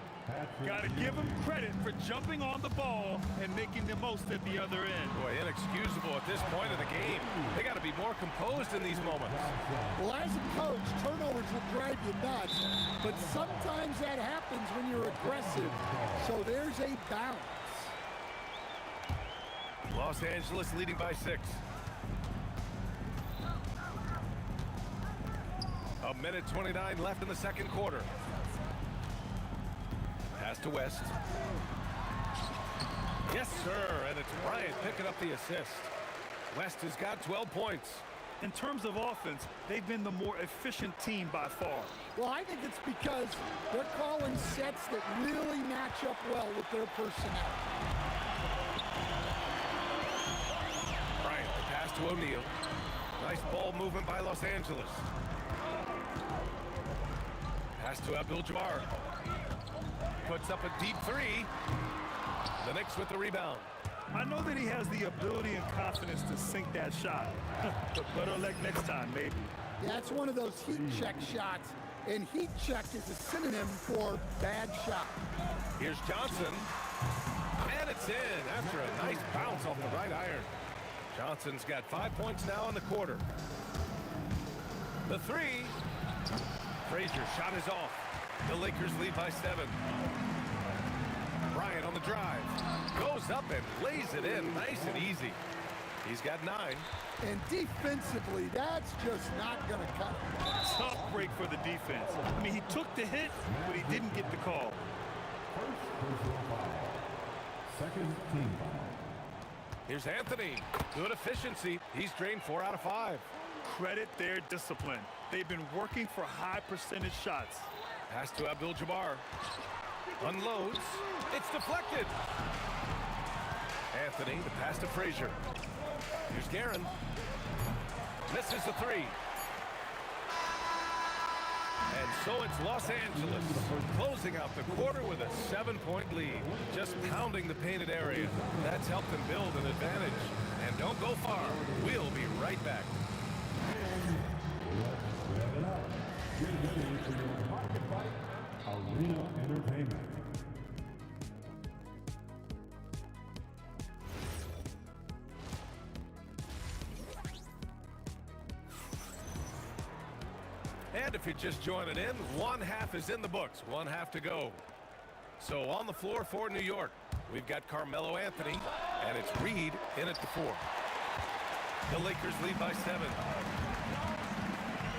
Got to give him credit for jumping on the ball and making the most at the other end. Boy, inexcusable at this point of the game. They got to be more composed in these moments. Well, as a coach, turnovers will drive you nuts, but sometimes that happens when you're aggressive. So there's a balance. Los Angeles leading by 6. A minute 29 left in the second quarter. Pass to West. Yes, sir, and it's Bryant picking up the assist. West has got 12 points. In terms of offense, they've been the more efficient team by far. Well, I think it's because they're calling sets that really match up well with their personnel. Bryant, the pass to O'Neal. Nice ball movement by Los Angeles. Pass to Abdul-Jabbar. Puts up a deep 3. The Knicks with the rebound. I know that he has the ability and confidence to sink that shot. But better luck next time, maybe. Yeah, it's one of those heat check shots. And heat check is a synonym for bad shot. Here's Johnson. And it's in after a nice bounce off the right iron. Johnson's got 5 points now in the quarter. The three. Frazier shot is off. The Lakers lead by 7. Bryant on the drive. Goes up and lays it in nice and easy. He's got 9. And defensively, that's just not going to cut it. Tough break for the defense. I mean, he took the hit, but he didn't get the call. First personal foul. Second team foul. Here's Anthony. Good efficiency. He's drained 4 out of 5. Credit their discipline. They've been working for high percentage shots. Pass to Abdul-Jabbar. Unloads. It's deflected. Anthony, the pass to Frazier. Here's Guerin. Misses the 3. And so it's Los Angeles closing out the quarter with a 7-point lead. Just pounding the painted area. That's helped them build an advantage. And don't go far. We'll be right back. Let's rev it up. Get ready for your Pocket Fight Arena Entertainment. And if you're just joining in, 1/2 is in the books, 1/2 to go. So on the floor for New York, we've got Carmelo Anthony, and it's Reed in at the 4. The Lakers lead by 7.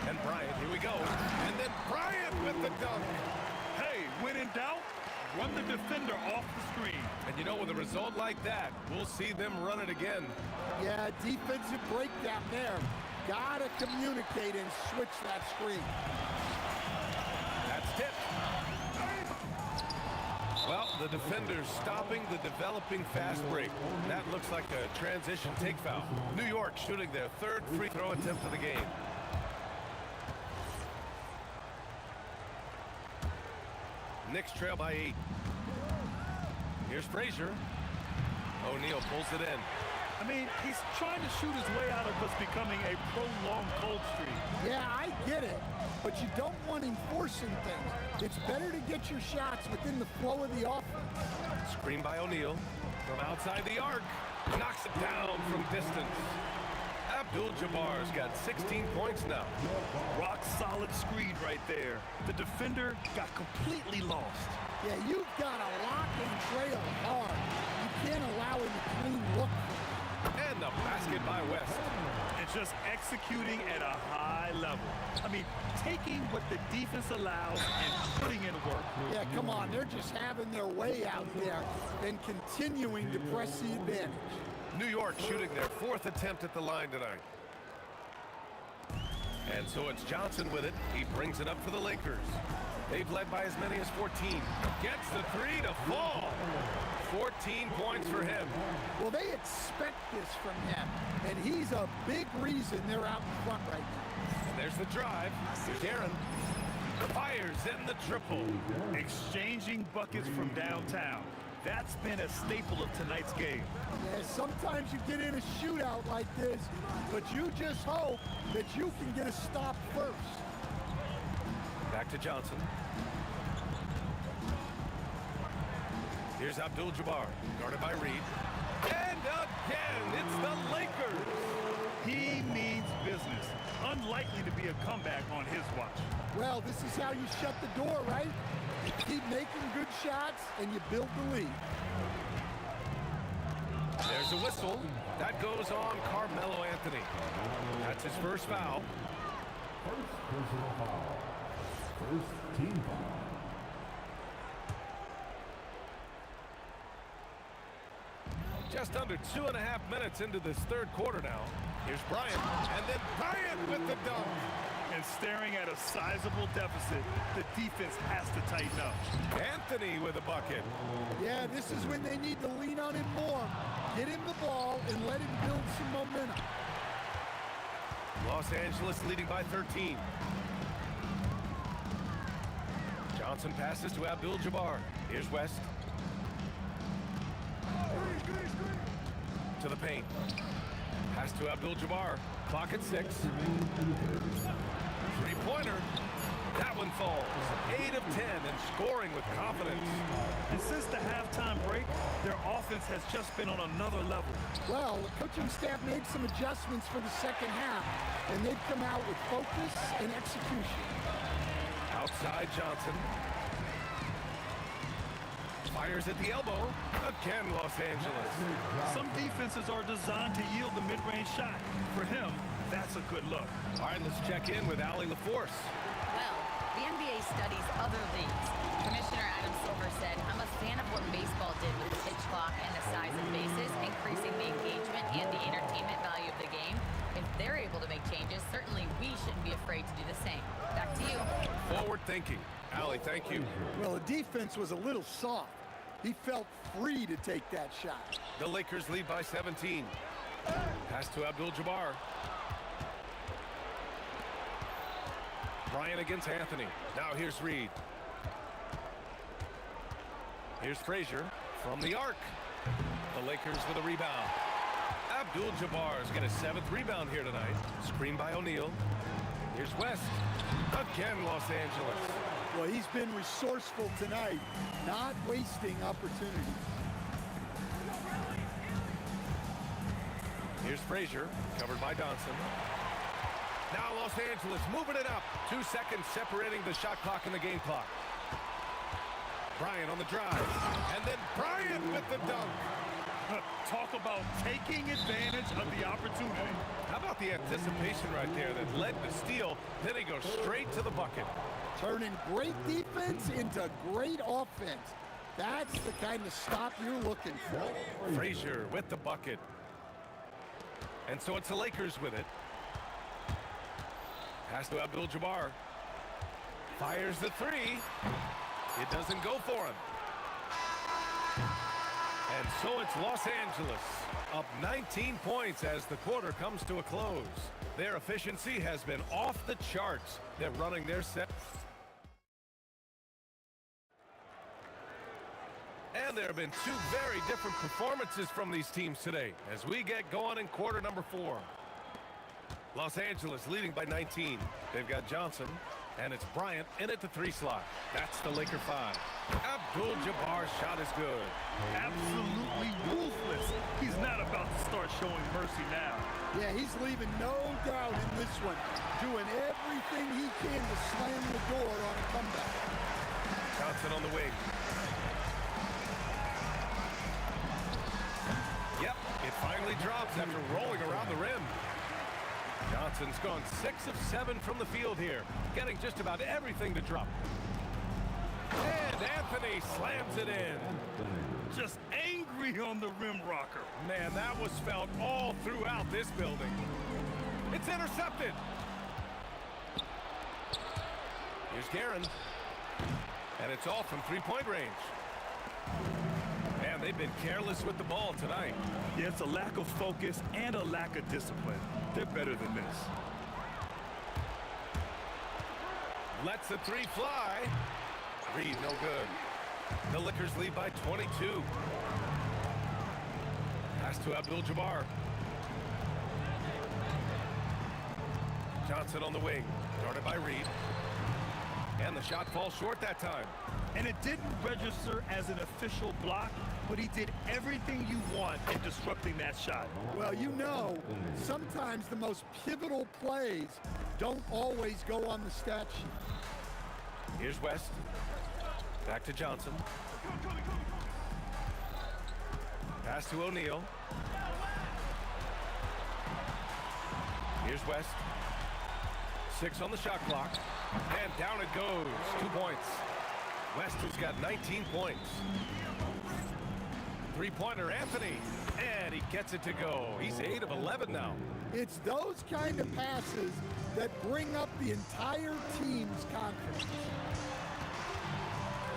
And Bryant, here we go. And then Bryant with the dunk. Hey, when in doubt, run the defender off the screen. And you know, with a result like that, we'll see them run it again. Yeah, defensive breakdown there. Gotta communicate and switch that screen. That's tipped. Well, the defender's stopping the developing fast break. That looks like a transition take foul. New York shooting their 3rd free throw attempt of the game. Knicks trail by 8. Here's Frazier. O'Neal pulls it in. I mean, he's trying to shoot his way out of what's becoming a prolonged cold streak. Yeah, I get it, but you don't want him forcing things. It's better to get your shots within the flow of the offense. Screen by O'Neal from outside the arc. Knocks it down from distance. Abdul-Jabbar's got 16 points now. Rock solid screen right there. The defender got completely lost. Yeah, you've got to lock and trail hard. You can't allow him to clean look. And the basket by West. And just executing at a high level. I mean, taking what the defense allows and putting in work. Yeah, come on. They're just having their way out there and continuing to press the advantage. New York shooting their 4th attempt at the line tonight. And so it's Johnson with it. He brings it up for the Lakers. They've led by as many as 14. Gets the 3 to fall. 14 points for him. Well, they expect this from him, and he's a big reason they're out in front right now. And there's the drive. Here's Aaron. Fires in the triple. Exchanging buckets from downtown. That's been a staple of tonight's game. Yeah, sometimes you get in a shootout like this, but you just hope that you can get a stop first. Back to Johnson. Here's Abdul-Jabbar, guarded by Reed. And again, it's the Lakers. He means business. Unlikely to be a comeback on his watch. Well, this is how you shut the door, right? You keep making good shots, and you build the lead. There's a whistle. That goes on Carmelo Anthony. That's his first foul. First personal foul. First team foul. Just under 2.5 minutes into this 3rd quarter now. Here's Bryant, and then Bryant with the dunk. And staring at a sizable deficit, the defense has to tighten up. Anthony with a bucket. Yeah, this is when they need to lean on him more. Get him the ball and let him build some momentum. Los Angeles leading by 13. Johnson passes to Abdul-Jabbar. Here's West. To the paint. Pass to Abdul-Jabbar. Clock at 6. Three-pointer. That one falls. 8 of 10 and scoring with confidence. And since the halftime break, their offense has just been on another level. Well, the coaching staff made some adjustments for the second half, and they've come out with focus and execution. Outside Johnson. Fires at the elbow. Again, Los Angeles. Some defenses are designed to yield the mid-range shot. For him, that's a good look. All right, let's check in with Allie LaForce. Well, the NBA studies other leagues. Commissioner Adam Silver said, I'm a fan of what baseball did with the pitch clock and the size of bases, increasing the engagement and the entertainment value of the game. If they're able to make changes, certainly we shouldn't be afraid to do the same. Back to you. Forward thinking. Allie, thank you. Well, the defense was a little soft. He felt free to take that shot. The Lakers lead by 17. Pass to Abdul-Jabbar. Bryant against Anthony. Now here's Reed. Here's Frazier from the arc. The Lakers with a rebound. Abdul-Jabbar's got his 7th rebound here tonight. Screen by O'Neal. Here's West. Again, Los Angeles. Well, he's been resourceful tonight, not wasting opportunities. Here's Frazier, covered by Johnson. Now Los Angeles moving it up. 2 seconds separating the shot clock and the game clock. Bryant on the drive. And then Bryant with the dunk. Talk about taking advantage of the opportunity. How about the anticipation right there that led to steal, then he goes straight to the bucket. Turning great defense into great offense. That's the kind of stop you're looking for. Frazier with the bucket. And so it's the Lakers with it. Pass to Abdul-Jabbar. Fires the 3. It doesn't go for him. And so it's Los Angeles up 19 points as the quarter comes to a close. Their efficiency has been off the charts. They're running their set. And there have been 2 very different performances from these teams today as we get going in quarter number 4. Los Angeles leading by 19. They've got Johnson, and it's Bryant in at the 3 slot. That's the Laker 5. Abdul-Jabbar's shot is good. Absolutely ruthless. He's not about to start showing mercy now. Yeah, he's leaving no doubt in this one, doing everything he can to slam the door on a comeback. Johnson on the wing. Yep, it finally drops after rolling around the rim. Johnson's gone 6 of 7 from the field here, getting just about everything to drop. And Anthony slams it in. Just angry on the rim rocker. Man, that was felt all throughout this building. It's intercepted. Here's Guerin. And it's off from 3-point range. Man, they've been careless with the ball tonight. Yeah, it's a lack of focus and a lack of discipline. They're better than this. Lets the 3 fly. Reed, no good. The Lakers lead by 22. Pass to Abdul-Jabbar. Johnson on the wing. Guarded by Reed. And the shot falls short that time. And it didn't register as an official block, but he did everything you want in disrupting that shot. Well, you know, sometimes the most pivotal plays don't always go on the stat sheet. Here's West. Back to Johnson. Pass to O'Neal. Here's West. 6 on the shot clock. And down it goes. 2 points. West, who's got 19 points. 3-pointer Anthony. And he gets it to go. He's 8 of 11 now. It's those kind of passes that bring up the entire team's confidence.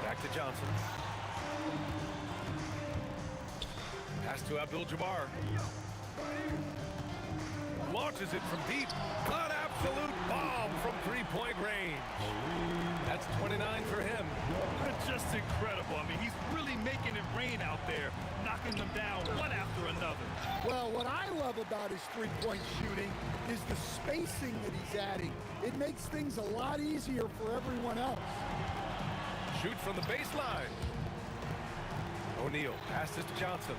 Back to Johnson. Pass to Abdul-Jabbar. Launches it from deep. An absolute bomb from 3-point range. That's 29 for him. Just incredible. I mean, he's really making it rain out there, knocking them down one after another. Well, what I love about his 3-point shooting is the spacing that he's adding. It makes things a lot easier for everyone else. shoot from the baseline. O'Neal passes to Johnson.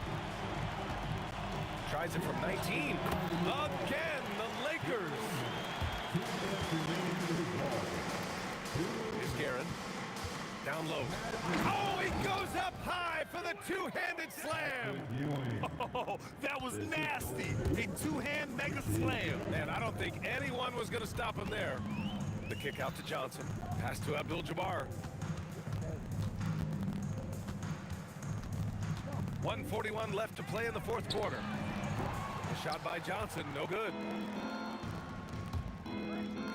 Tries it from 19. Again, the Lakers. Here's Guerin. Down low. Oh, he goes up high for the two-handed slam. Oh, that was nasty. A two-hand mega slam. Man, I don't think anyone was going to stop him there. The kick out to Johnson. Pass to Abdul-Jabbar. 1:41 left to play in the fourth quarter. A shot by Johnson, no good.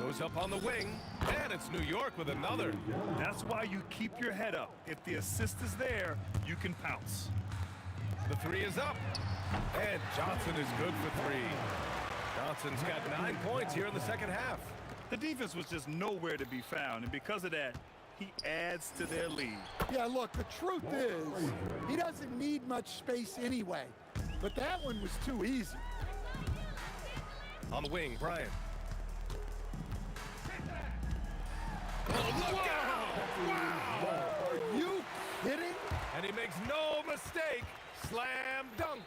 Goes up on the wing, and it's New York with another. That's why you keep your head up. If the assist is there, you can pounce. The three is up, and Johnson is good for three. Johnson's got 9 points here in the second half. The defense was just nowhere to be found, and because of that, he adds to their lead. Yeah, look, the truth is, he doesn't need much space anyway. But that one was too easy. On the wing, Bryant. Look out! Wow! Are you kidding? And he makes no mistake. Slam dunk.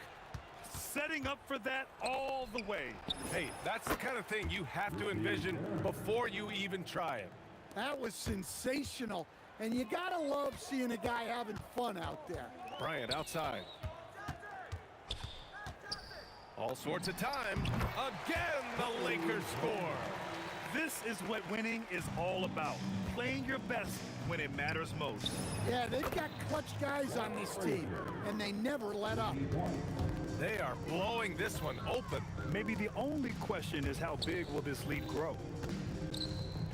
Setting up for that all the way. Hey, that's the kind of thing you have to envision before you even try it. That was sensational. And you gotta love seeing a guy having fun out there. Bryant outside. All sorts of time. Again, the Lakers score. This is what winning is all about. Playing your best when it matters most. Yeah, they've got clutch guys on this team, and they never let up. They are blowing this one open. Maybe the only question is how big will this lead grow?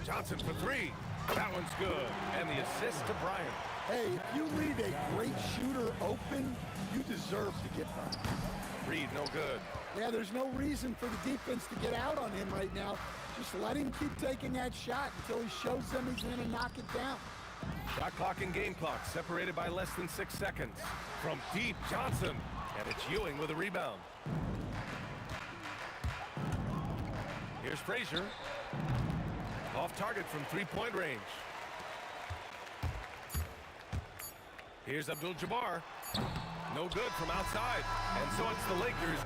Johnson for three. That one's good. And the assist to Bryant. Hey, if you leave a great shooter open, you deserve to get burned. Reed, no good. Yeah, there's no reason for the defense to get out on him right now. Just let him keep taking that shot until he shows them he's going to knock it down. Shot clock and game clock separated by less than 6 seconds. From deep, Johnson. And it's Ewing with a rebound. Here's Frazier. Off target from three-point range. Here's Abdul-Jabbar. No good from outside. And so it's the Lakers.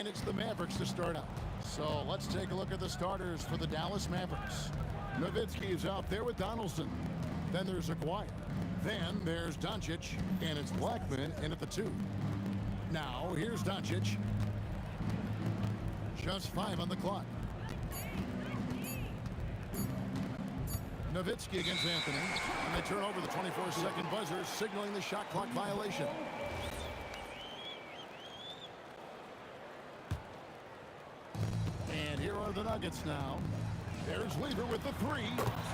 And it's the Mavericks to start out. So let's take a look at the starters for the Dallas Mavericks. Nowitzki is out there with Donaldson. Then there's Aguirre. Then there's Doncic, and it's Blackman in at the 2. Now, here's Doncic. Just 5 on the clock. Nowitzki against Anthony, and they turn over the 24-second buzzer, signaling the shot clock violation. And here are the Nuggets now. There's Lever with the 3.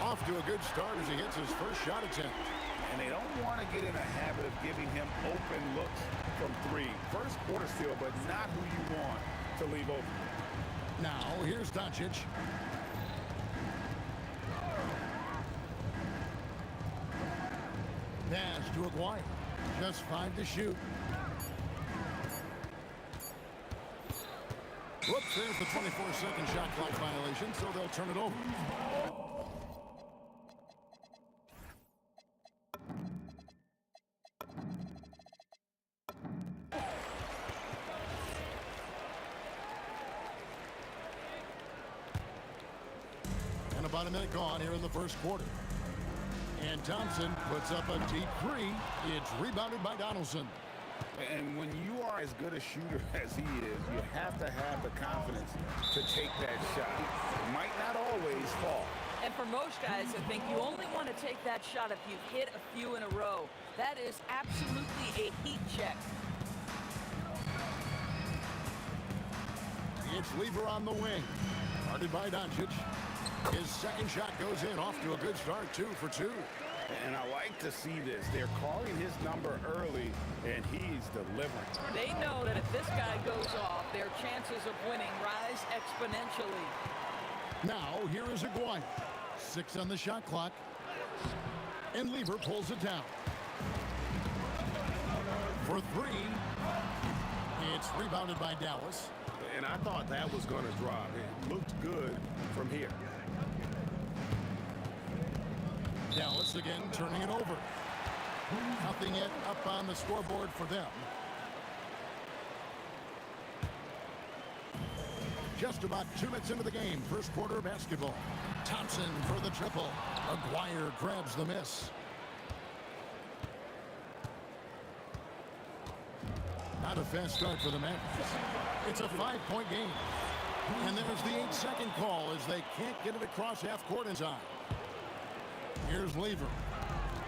Off to a good start as he hits his first shot attempt. And they don't want to get in a habit of giving him open looks from 3. First quarter steal, but not who you want to leave open. Now, here's Doncic. Pass to Aguirre. Just 5 to shoot. Whoops, there's the 24-second shot clock violation, so they'll turn it over. And about a minute gone here in the first quarter. And Thompson puts up a deep 3. It's rebounded by Donaldson. And when you are as good a shooter as he is, you have to have the confidence to take that shot. It might not always fall. And for most guys, I think you only want to take that shot if you've hit a few in a row. That is absolutely a heat check. It's Lever on the wing. Guarded by Doncic. His second shot goes in, off to a good start, 2 for 2. And I like to see this. They're calling his number early, and he's delivering. They know that if this guy goes off, their chances of winning rise exponentially. Now, here is Aguirre. 6 on the shot clock. And Lever pulls it down. For 3. It's rebounded by Dallas. And I thought that was going to drop. It looked good from here. Dallas again turning it over. Nothing yet up on the scoreboard for them. Just about 2 minutes into the game, first quarter of basketball. Thompson for the triple. Aguirre grabs the miss. Not a fast start for the Mavericks. It's a 5-point game. And there's the 8-second call as they can't get it across half court in time. Here's Lever.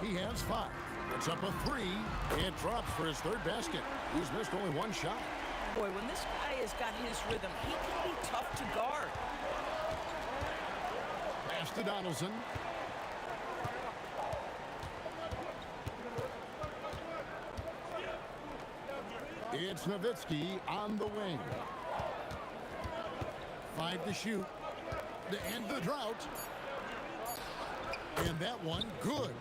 He has 5. It's up a 3. It drops for his 3rd basket. He's missed only 1 shot. Boy, when this guy has got his rhythm, he can be tough to guard. Pass to Donaldson. It's Nowitzki on the wing. 5 to shoot. To end the drought. And that one, good.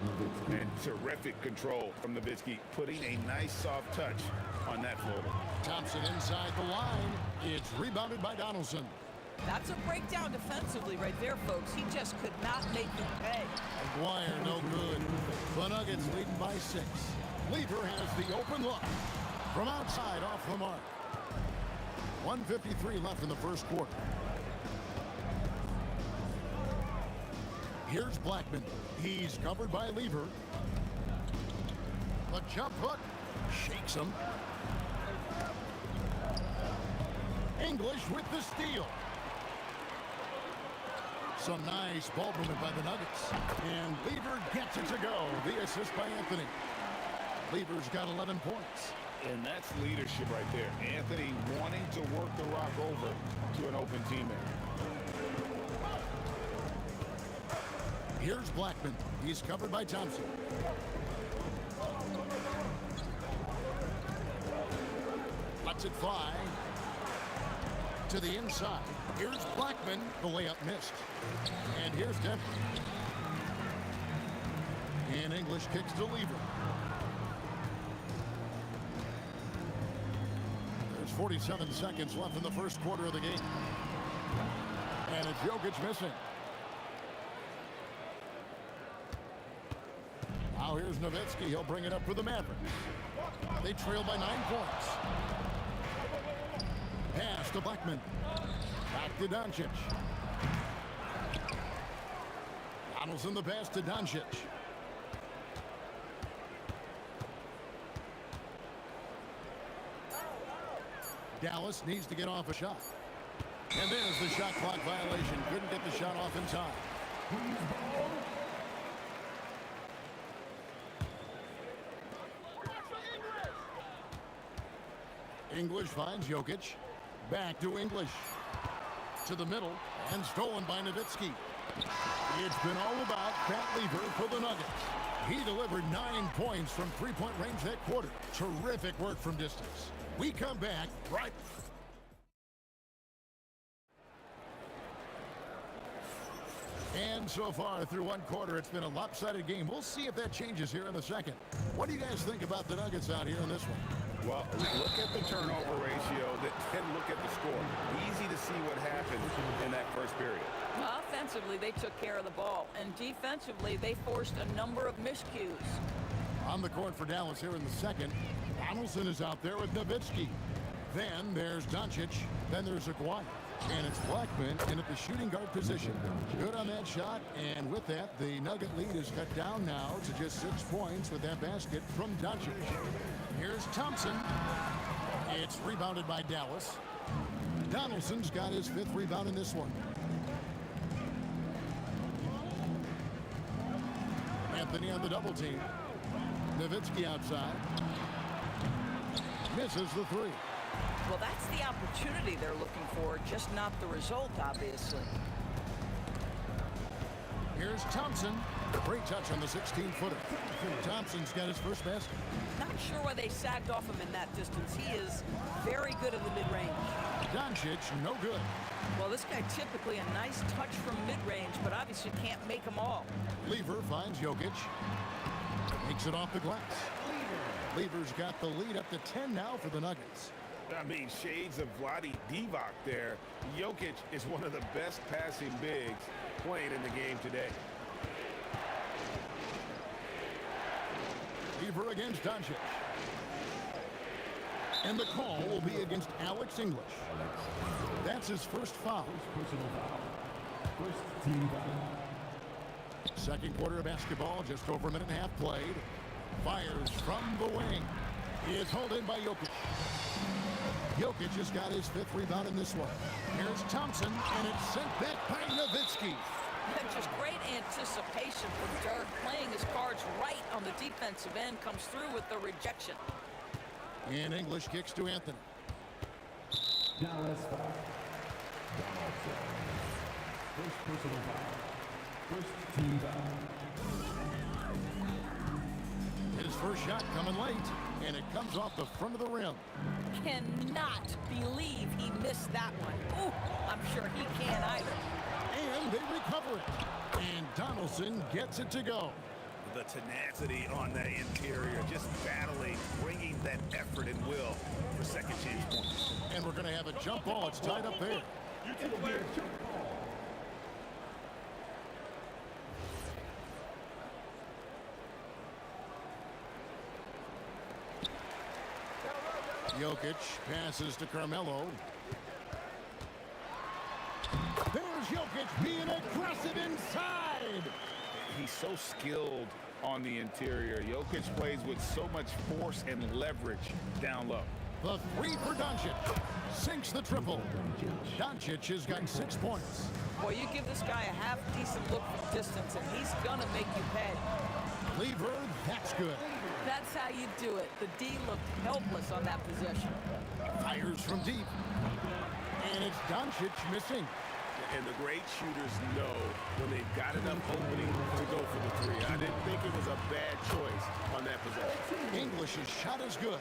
And terrific control from Nowitzki, putting a nice soft touch on that floater. Thompson inside the line. It's rebounded by Donaldson. That's a breakdown defensively right there, folks. He just could not make them pay. Aguirre, no good. The Nuggets leading by 6. Lever has the open look. From outside, off the mark. 1:53 left in the first quarter. Here's Blackman. He's covered by Lever. The jump hook shakes him. English with the steal. Some nice ball movement by the Nuggets. And Lever gets it to go. The assist by Anthony. Lever's got 11 points. And that's leadership right there. Anthony wanting to work the rock over to an open teammate. Here's Blackman. He's covered by Thompson. Lets it fly to the inside. Here's Blackman. The layup missed. And here's Denver. And English kicks to Lever. There's 47 seconds left in the first quarter of the game. And it's Jokic missing. Now here's Nowitzki. He'll bring it up for the Mavericks. They trail by 9 points. Pass to Blackman. Back to Doncic. Donaldson the pass to Doncic. Dallas needs to get off a shot. And there's the shot clock violation. Couldn't get the shot off in time. English finds Jokic. Back to English. To the middle and stolen by Nowitzki. It's been all about Pat Lever for the Nuggets. He delivered 9 points from three-point range that quarter. Terrific work from distance. We come back right. And so far through one quarter, it's been a lopsided game. We'll see if that changes here in the second. What do you guys think about the Nuggets out here in this one? Well, look at the turnover ratio, then look at the score. Easy to see what happened in that first period. Offensively, they took care of the ball, and defensively, they forced a number of miscues. On the court for Dallas here in the second, Donaldson is out there with Nowitzki. Then there's Doncic. Then there's Aguirre. And it's Blackman in at the shooting guard position. Good on that shot. And with that, the Nugget lead is cut down now to just 6 points with that basket from Doncic. Here's Thompson. It's rebounded by Dallas. Donaldson's got his 5th rebound in this one. Anthony on the double team. Nowitzki outside. Misses the 3. Well, that's the opportunity they're looking for, just not the result, obviously. Here's Thompson. Great touch on the 16-footer. Thompson's got his first basket. Not sure why they sagged off him in that distance. He is very good in the mid-range. Doncic, no good. Well, this guy typically a nice touch from mid-range, but obviously can't make them all. Lever finds Jokic. Makes it off the glass. Lever's got the lead up to 10 now for the Nuggets. I mean, shades of Vlade Divac there. Jokic is one of the best passing bigs playing in the game today. Lever against Doncic. And the call will be against Alex English. That's his first foul. First team foul. Second quarter of basketball, just over a minute and a half played. Fires from the wing. Is hauled in by Jokic. Jokic has got his 5th rebound in this one. Here's Thompson, and it's sent back by Nowitzki. Just great anticipation from Dirk, playing his cards right on the defensive end, comes through with the rejection. And English kicks to Anthony. Dallas foul. Donaldson. First personal foul. First team foul. His first shot coming late, and it comes off the front of the rim. Cannot believe he missed that one. Ooh, I'm sure he can't either. And they recover it. And Donaldson gets it to go. The tenacity on the interior, just battling, bringing that effort and will for second chance points. And we're going to have a jump ball. It's tied up there. Jokic passes to Carmelo. There's Jokic being aggressive inside. He's so skilled on the interior. Jokic plays with so much force and leverage down low. The 3 for Doncic. Sinks the triple. Doncic has got 6 points. Boy, you give this guy a half-decent look from distance, and he's going to make you pay. Lever, that's good. That's how you do it. The D looked helpless on that possession. Fires from deep. And it's Doncic missing. And the great shooters know when they've got enough opening to go for the 3. I didn't think it was a bad choice on that possession. English's shot is good.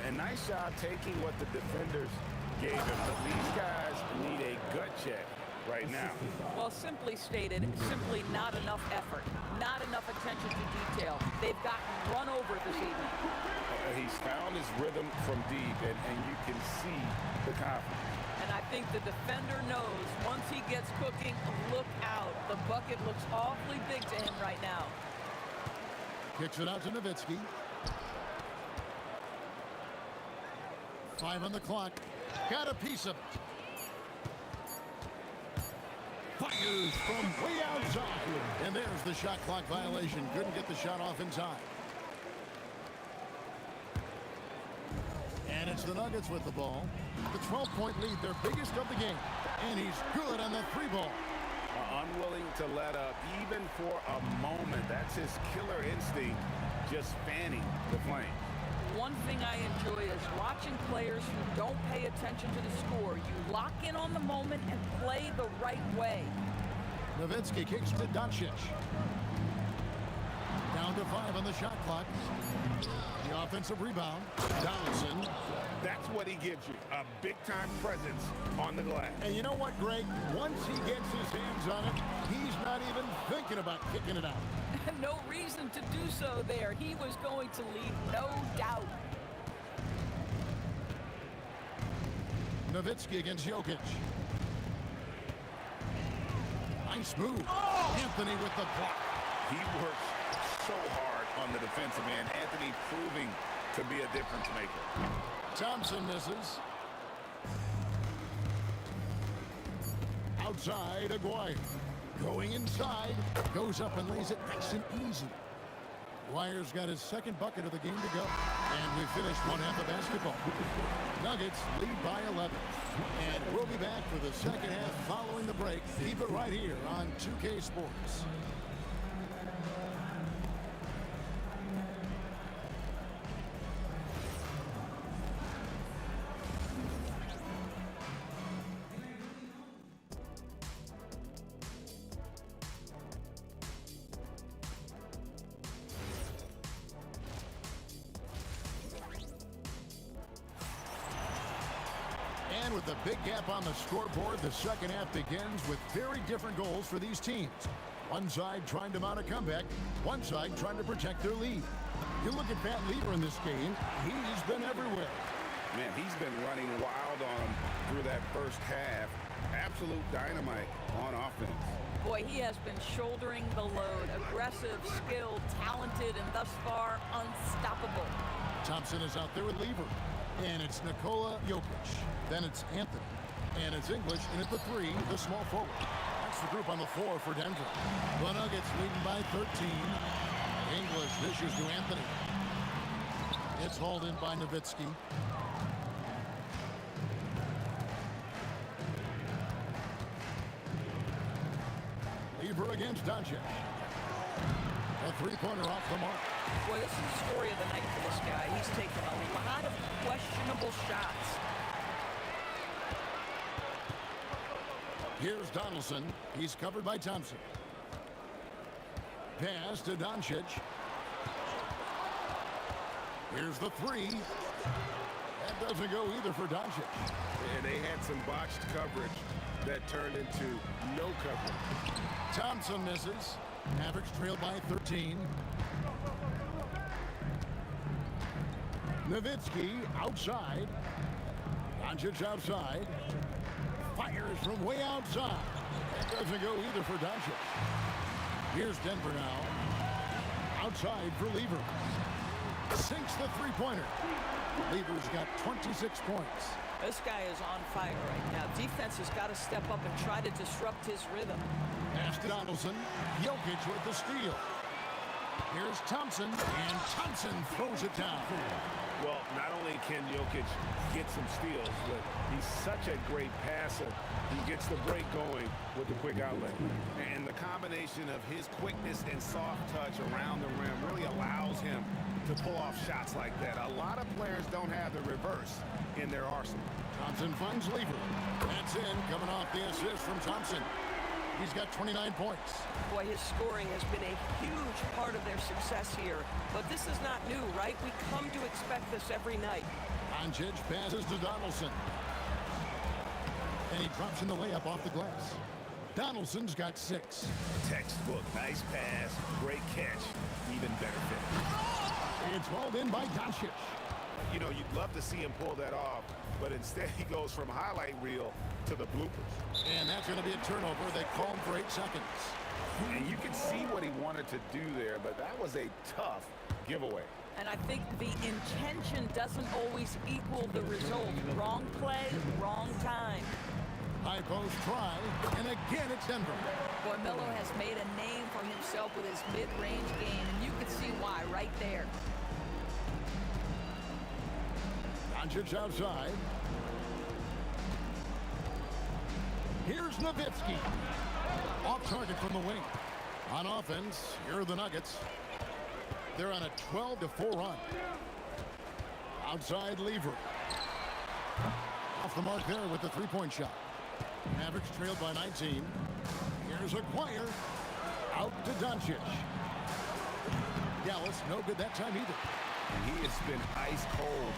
A nice job taking what the defenders gave him. But these guys need a gut check right now. Well, simply stated, simply not enough effort, not enough attention to detail. They've gotten run over this evening. He's found his rhythm from deep, and you can see the confidence. And I think the defender knows once he gets cooking, look out. The bucket looks awfully big to him right now. Kicks it out to Nowitzki. 5 on the clock. Got a piece of it. Fires from way outside. And there's the shot clock violation. Couldn't get the shot off in time. And it's the Nuggets with the ball. The 12-point lead, their biggest of the game. And he's good on the three ball. Unwilling to let up even for a moment. That's his killer instinct, just fanning the flame. One thing I enjoy is watching players who don't pay attention to the score. You lock in on the moment and play the right way. Nowitzki kicks to Doncic. Down to 5 on the shot clock. The offensive rebound. Donaldson. That's what he gives you, a big-time presence on the glass. And you know what, Greg? Once he gets his hands on it, he's not even thinking about kicking it out. No reason to do so there. He was going to leave, no doubt. Nowitzki against Jokic. Nice move. Oh! Anthony with the block. He works so hard on the defensive end. Anthony proving to be a difference maker. Thompson misses. Outside, Aguirre. Going inside. Goes up and lays it nice and easy. Aguirre's got his second bucket of the game to go. And we finished one half of basketball. Nuggets lead by 11. And we'll be back for the second half following the break. Keep it right here on 2K Sports. And with the big gap on the scoreboard, the second half begins with very different goals for these teams. One side trying to mount a comeback, one side trying to protect their lead. You look at Van Lever in this game, he's been everywhere. Man, he's been running wild on him through that first half. Absolute dynamite on offense. Boy, he has been shouldering the load. Aggressive, skilled, talented, and thus far unstoppable. Thompson is out there with Lever. And it's Nikola Jokic. Then it's Anthony. And it's English, and at the 3, the small forward. That's the group on the floor for Denver. The Nuggets leading by 13. English dishes to Anthony. It's hauled in by Nowitzki. Lever against Doncic. A three-pointer off the mark. Boy, this is the story of the night for this guy. He's taken a lot of questionable shots. Here's Donaldson. He's covered by Thompson. Pass to Doncic. Here's the 3. That doesn't go either for Doncic. And they had some botched coverage that turned into no coverage. Thompson misses. Mavericks trail by 13. Nowitzki outside. Doncic outside. Fires from way outside. That doesn't go either for Doncic. Here's Denver now. Outside for Lever. Sinks the three-pointer. Lever's got 26 points. This guy is on fire right now. Defense has got to step up and try to disrupt his rhythm. Pass to Donaldson. Jokic with the steal. Here's Thompson, and Thompson throws it down. Well, not only can Jokic get some steals, but he's such a great passer. He gets the break going with the quick outlet. And the combination of his quickness and soft touch around the rim really allows him to pull off shots like that. A lot of players don't have the reverse in their arsenal. Thompson finds Lever. That's in, coming off the assist from Thompson. He's got 29 points. Boy, his scoring has been a huge part of their success here. But this is not new, right? We come to expect this every night. Doncic passes to Donaldson. And he drops in the layup off the glass. Donaldson's got 6. Textbook, nice pass, great catch, even better fit. It's hauled in by Doncic. You know, you'd love to see him pull that off, but instead he goes from highlight reel to the bloopers. And that's going to be a turnover. They call him for 8 seconds. And you can see what he wanted to do there, but that was a tough giveaway. And I think the intention doesn't always equal the result. Wrong play, wrong time. High post try, and again it's Denver. Boy, Melo has made a name for himself with his mid-range game, and you can see why right there. Doncic outside. Here's Nowitzki. Off target from the wing. On offense, here are the Nuggets. They're on a 12-4 run. Outside Lever. Off the mark there with the three-point shot. Mavericks trailed by 19. Here's Aguirre. Out to Doncic. Dallas, no good that time either. And he has been ice cold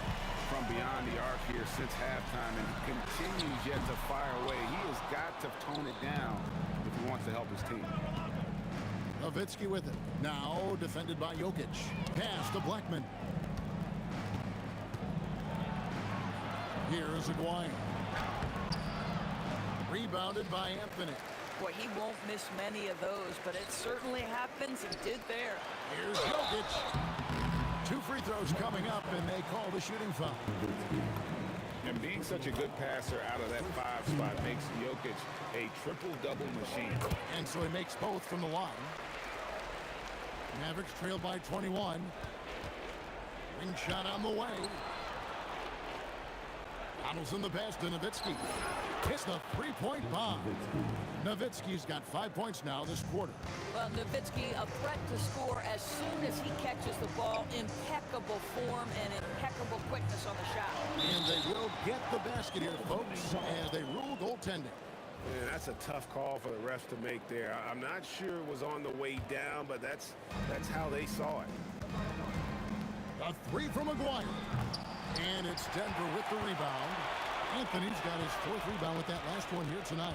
from beyond the arc here since halftime and continues yet to fire away. He has got to tone it down if he wants to help his team. Nowitzki with it. Now defended by Jokic. Pass to Blackman. Here's Aguirre. Rebounded by Anthony. Boy, he won't miss many of those, but it certainly happens. He did there. Here's Jokic. 2 free throws coming up, and they call the shooting foul. And being such a good passer out of that 5 spot makes Jokic a triple-double machine. And so he makes both from the line. Mavericks trailed by 21. Ring shot on the way. Donaldson the pass to Nowitzki. Hits the three-point bomb. Nowitzki's got 5 points now this quarter. Well, Nowitzki, a threat to score as soon as he catches the ball. Impeccable form and impeccable quickness on the shot. And they will get the basket here, folks, as they rule goaltending. Man, that's a tough call for the refs to make there. I'm not sure it was on the way down, but that's how they saw it. A three from Aguirre. And it's Denver with the rebound. Anthony's got his 4th rebound with that last one here tonight.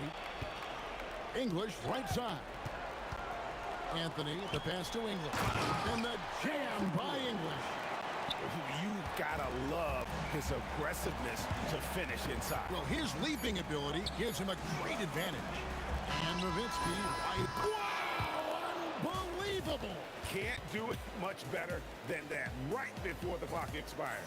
English right side. Anthony, the pass to English. And the jam by English. You gotta love his aggressiveness to finish inside. Well, his leaping ability gives him a great advantage. And Nowitzki, wow, unbelievable. Can't do it much better than that right before the clock expires.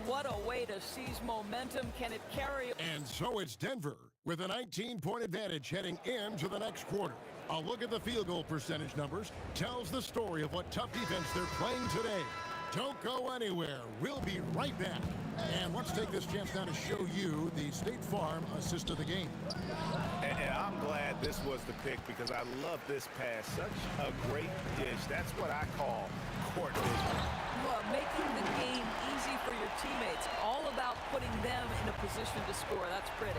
What a way to seize momentum. Can it carry? And so it's Denver with a 19-point advantage heading into the next quarter. A look at the field goal percentage numbers tells the story of what tough defense they're playing today. Don't go anywhere. We'll be right back. And let's take this chance now to show you the State Farm assist of the game. And I'm glad this was the pick because I love this pass. Such a great dish. That's what I call court vision. Well, making the game easy for your teammates. All about putting them in a position to score. That's pretty.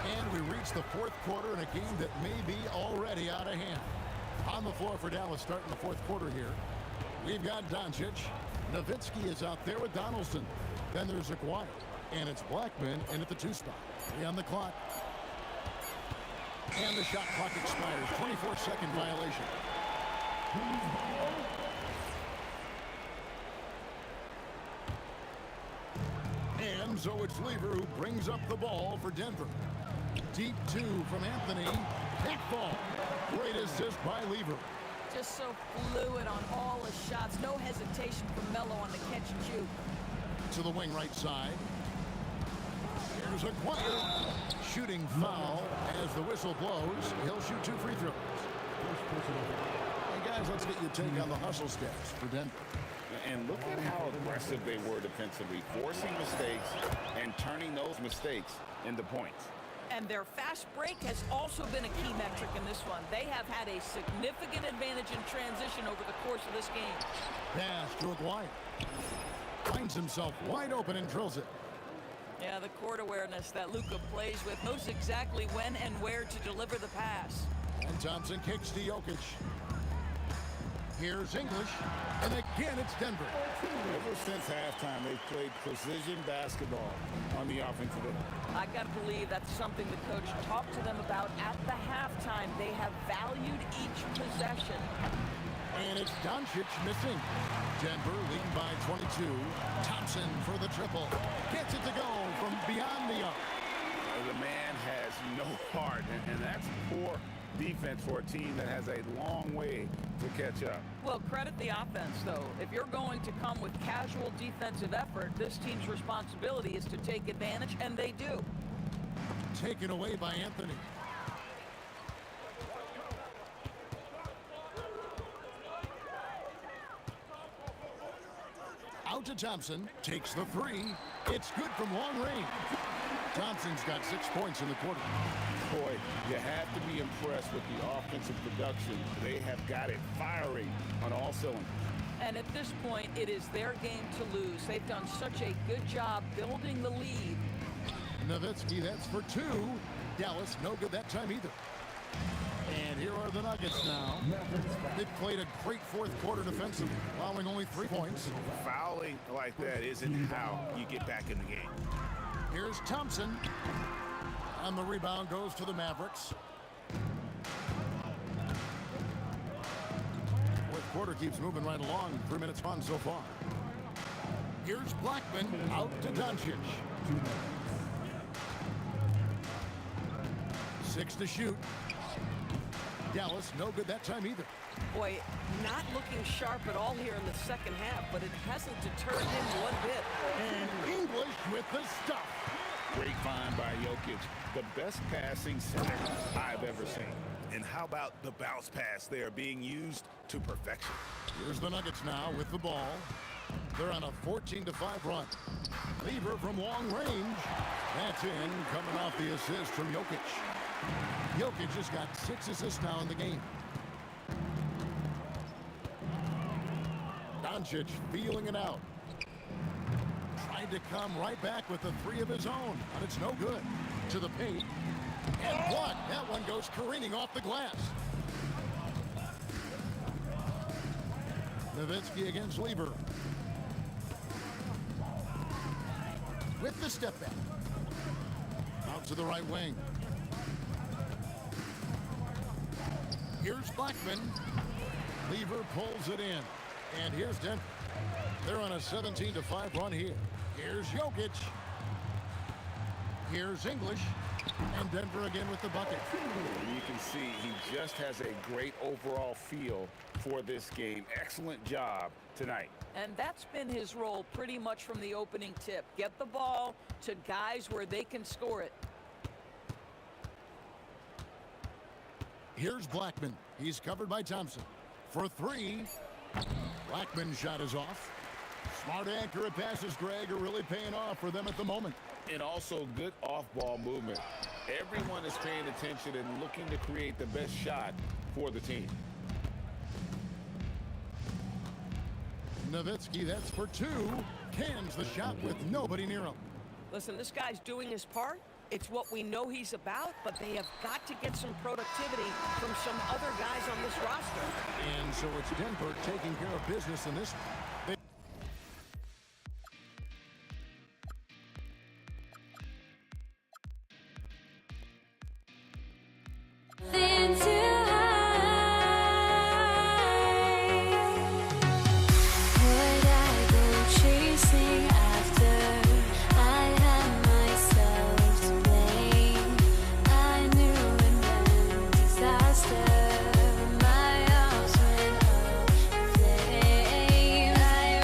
And we reach the 4th quarter in a game that may be already out of hand. On the floor for Dallas starting the 4th quarter here. We've got Doncic. Nowitzki is out there with Donaldson. Then there's Aguirre. And it's Blackman in at the 2 spot. 3 on the clock. And the shot clock expires. 24-second violation. And so it's Lever who brings up the ball for Denver. Deep 2 from Anthony. Back ball. Great assist by Lever. Just so fluid on all his shots. No hesitation from Melo on the catch and shoot. To the wing right side. Here's Aguirre. Shooting foul as the whistle blows. He'll shoot 2 free throws. Hey guys, let's get your take on the hustle stats for Denver. And look at how aggressive they were defensively, forcing mistakes and turning those mistakes into points. And their fast break has also been a key metric in this one. They have had a significant advantage in transition over the course of this game. Pass to Aguirre. Finds himself wide open and drills it. Yeah, the court awareness that Luka plays with knows exactly when and where to deliver the pass. And Thompson kicks to Jokic. Here's English, and again it's Denver. Ever since halftime, they've played precision basketball on the offensive end. I got to believe that's something the coach talked to them about at the halftime. They have valued each possession. And it's Doncic missing. Denver leading by 22. Thompson for the triple. Gets it to go from beyond the arc. The man has no heart, and that's poor defense for a team that has a long way to catch up. Well, credit the offense, though. If you're going to come with casual defensive effort, this team's responsibility is to take advantage, and they do. Taken away by Anthony. Out to Thompson, takes the three. It's good from long range. Thompson's got 6 points in the quarter. Boy, you have to be impressed with the offensive production. They have got it firing on all cylinders. And at this point, it is their game to lose. They've done such a good job building the lead. Nowitzki, that's for 2. Dallas, no good that time either. And here are the Nuggets now. They've played a great fourth quarter defensively, allowing only 3 points. Fouling like that isn't how you get back in the game. Here's Thompson. And the rebound goes to the Mavericks. Fourth quarter keeps moving right along. 3 minutes on so far. Here's Blackman out to Doncic. 6 to shoot. Dallas, no good that time either. Boy, not looking sharp at all here in the second half, but it hasn't deterred him one bit. And English with the stuff. Great find by Jokic. The best passing center I've ever seen. And how about the bounce pass there being used to perfection? Here's the Nuggets now with the ball. They're on a 14-5 run. Lever from long range. That's in, coming off the assist from Jokic. Jokic has got 6 assists now in the game. Doncic feeling it out. Tried to come right back with the 3 of his own, but it's no good. To the paint. And blocked. That one goes careening off the glass. Nowitzki against Lever. With the step back. Out to the right wing. Here's Blackman. Lever pulls it in. And here's Denver. They're on a 17-5 run here. Here's Jokic. Here's English. And Denver again with the bucket. You can see he just has a great overall feel for this game. Excellent job tonight. And that's been his role pretty much from the opening tip. Get the ball to guys where they can score it. Here's Blackman. He's covered by Thompson. For 3. Blackman's shot is off. Smart accurate passes, Greg, are really paying off for them at the moment. And also good off-ball movement. Everyone is paying attention and looking to create the best shot for the team. Nowitzki, that's for 2. Cans the shot with nobody near him. Listen, this guy's doing his part. It's what we know he's about, but they have got to get some productivity from some other guys on this roster. And so it's Denver taking care of business in this one. My arms went up, flame. I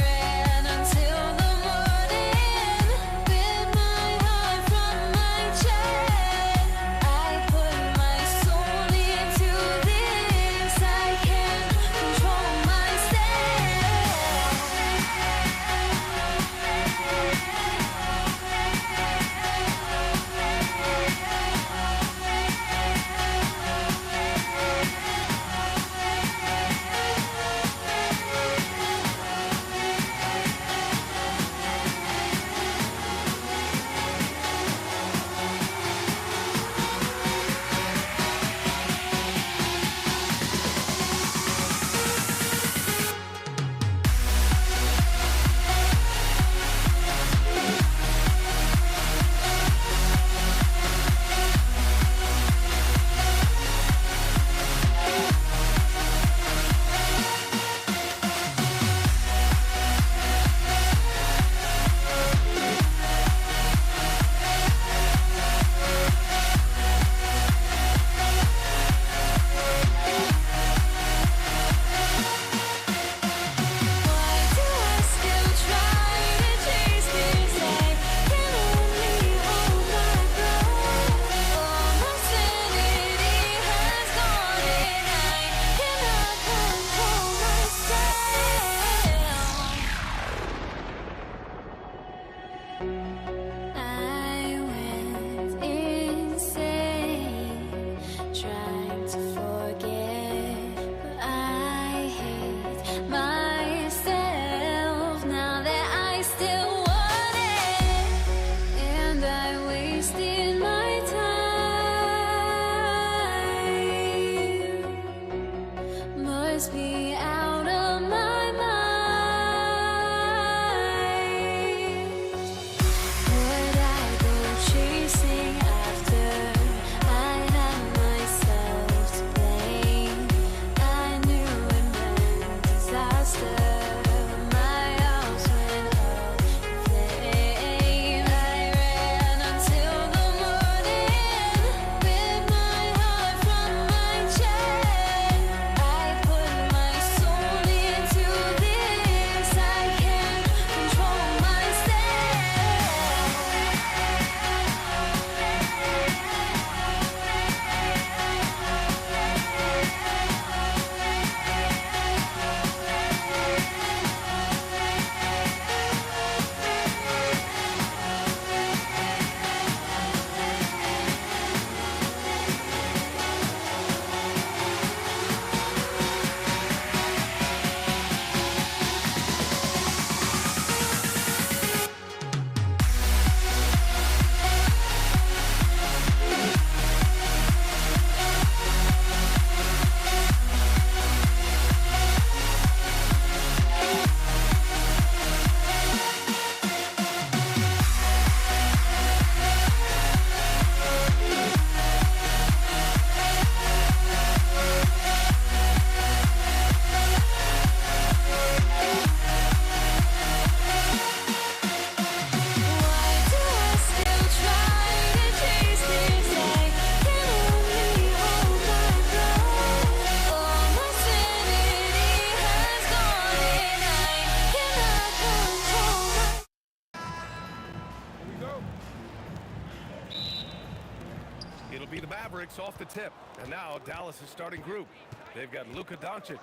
Mavericks off the tip. And now Dallas' starting group. They've got Luka Doncic.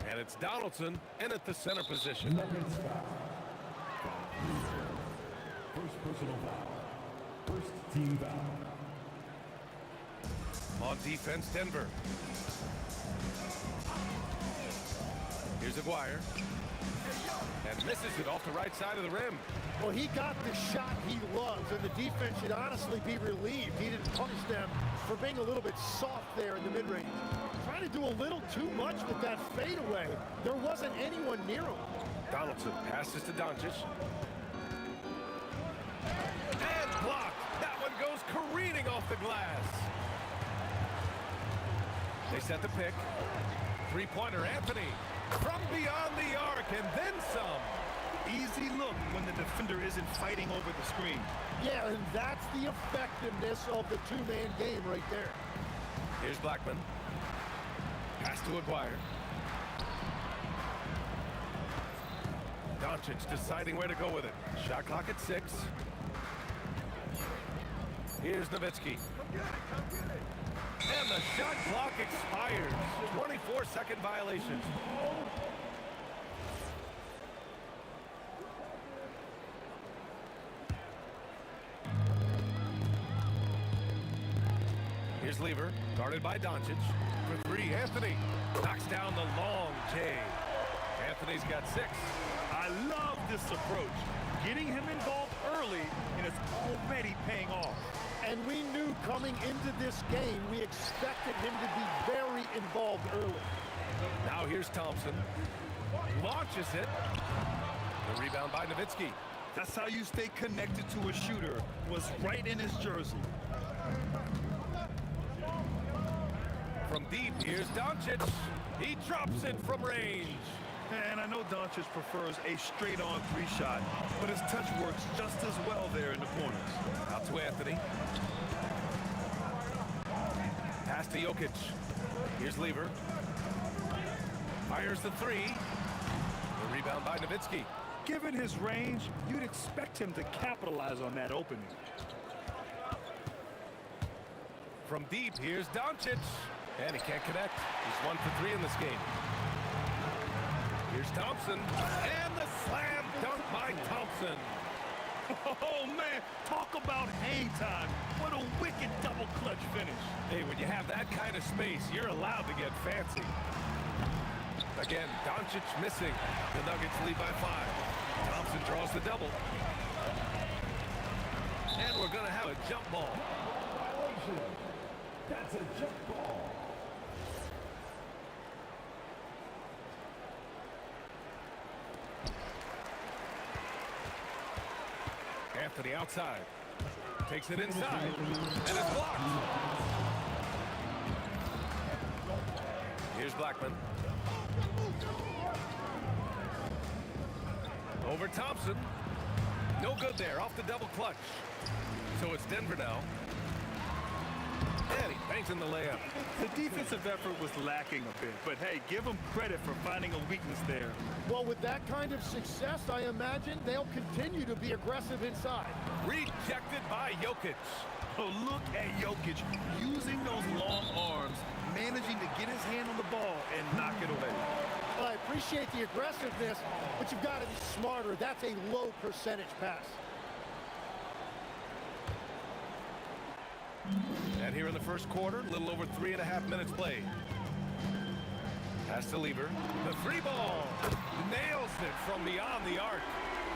And it's Donaldson in at the center position. Nuggets foul. First personal foul. First team foul. On defense, Denver. Here's Aguirre. And misses it off the right side of the rim. Well, he got the shot he loves, and the defense should honestly be relieved. He didn't punish them for being a little bit soft there in the mid-range. Trying to do a little too much with that fadeaway. There wasn't anyone near him. Donaldson passes to Doncic. And blocked. That one goes careening off the glass. They set the pick. Three-pointer, Anthony. From beyond the arc, and then some. Easy look when the defender isn't fighting over the screen. Yeah, and that's the effectiveness of the two-man game right there. Here's Blackman. Pass to Aguirre. Doncic deciding where to go with it. Shot clock at 6. Here's Nowitzki. And the shot clock expires. 24-second violation. Here's Lever, guarded by Doncic. For 3, Anthony knocks down the long J. Anthony's got 6. I love this approach. Getting him involved early, and it's already paying off. And we knew coming into this game, we expected him to be very involved early. Now here's Thompson. Launches it. The rebound by Nowitzki. That's how you stay connected to a shooter. Was right in his jersey. From deep, here's Doncic. He drops it from range. And I know Doncic prefers a straight-on 3-shot, but his touch works just as well there in the corners. Out to Anthony. Pass to Jokic. Here's Lever. Fires the 3. The rebound by Nowitzki. Given his range, you'd expect him to capitalize on that opening. From deep, here's Doncic. And he can't connect. He's 1 for 3 in this game. Here's Thompson. And the slam dunk by Thompson. Oh, man, talk about hang time. What a wicked double clutch finish. Hey, when you have that kind of space, you're allowed to get fancy. Again, Doncic missing. The Nuggets lead by 5. Thompson draws the double. And we're going to have a jump ball. That's a jump ball. Anthony outside. Takes it inside. And it's blocked. Here's Blackman. Over Thompson. No good there. Off the double clutch. So it's Denver now. And he banks in the layup. The defensive effort was lacking a bit, but hey, give them credit for finding a weakness there. Well, with that kind of success, I imagine they'll continue to be aggressive inside. Rejected by Jokic. Oh, look at Jokic using those long arms, managing to get his hand on the ball and knock it away. Well, I appreciate the aggressiveness, but you've got to be smarter. That's a low percentage pass. And here in the first quarter, a little over 3.5 minutes played. Pass to Lever. The free ball. Nails it from beyond the arc.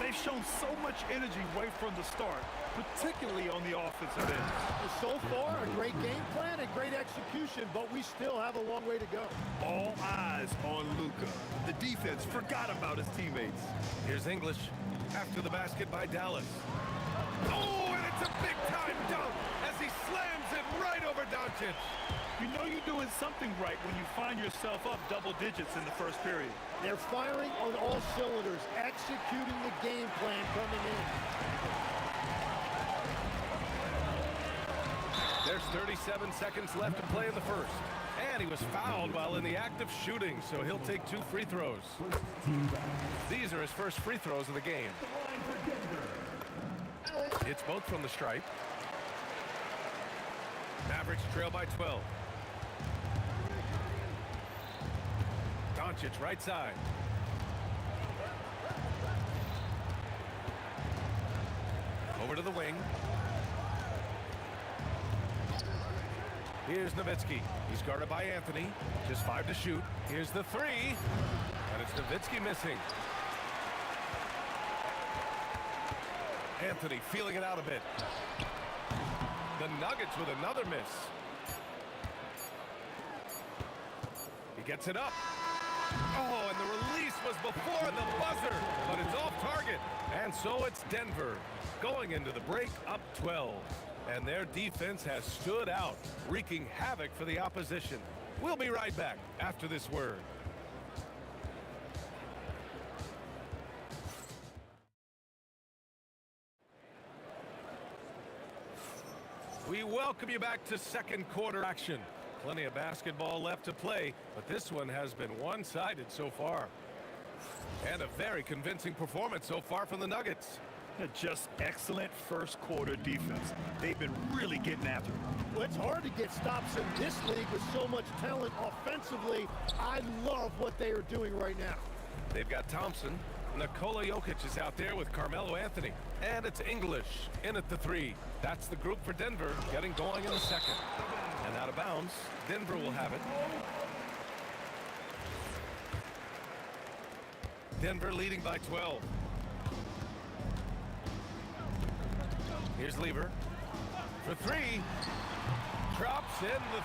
They've shown so much energy right from the start, particularly on the offensive end. So far, a great game plan and great execution, but we still have a long way to go. All eyes on Luka. The defense forgot about his teammates. Here's English after the basket by Dallas. Oh, and it's a big-time dunk as he slams it right over Doncic. You know you're doing something right when you find yourself up double digits in the first period. They're firing on all cylinders, executing the game plan coming in. There's 37 seconds left to play in the first. And he was fouled while in the act of shooting, so he'll take 2 free throws. These are his first free throws of the game. It's both from the stripe. Mavericks trail by 12. Doncic right side. Over to the wing. Here's Nowitzki. He's guarded by Anthony. Just 5 to shoot. Here's the 3. And it's Nowitzki missing. Anthony feeling it out a bit. The Nuggets with another miss. He gets it up. Oh, and the release was before the buzzer, but it's off target. And so it's Denver going into the break up 12. And their defense has stood out, wreaking havoc for the opposition. We'll be right back after this word. We welcome you back to second quarter action. Plenty of basketball left to play, but this one has been one-sided so far. And a very convincing performance so far from the Nuggets. Just excellent first quarter defense. They've been really getting after it. Well, it's hard to get stops in this league with so much talent offensively. I love what they are doing right now. They've got Thompson. Nikola Jokic is out there with Carmelo Anthony. And it's English in at the 3. That's the group for Denver getting going in the second. And out of bounds, Denver will have it. Denver leading by 12. Here's Lever for 3. Drops in the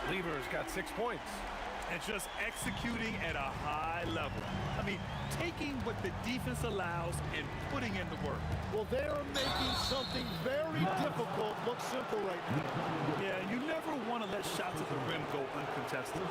3. Lever's got 6 points. And just executing at a high level. I mean, taking what the defense allows and putting in the work. Well, they're making something very difficult look simple right now. Yeah, you never want to let shots at the rim go uncontested.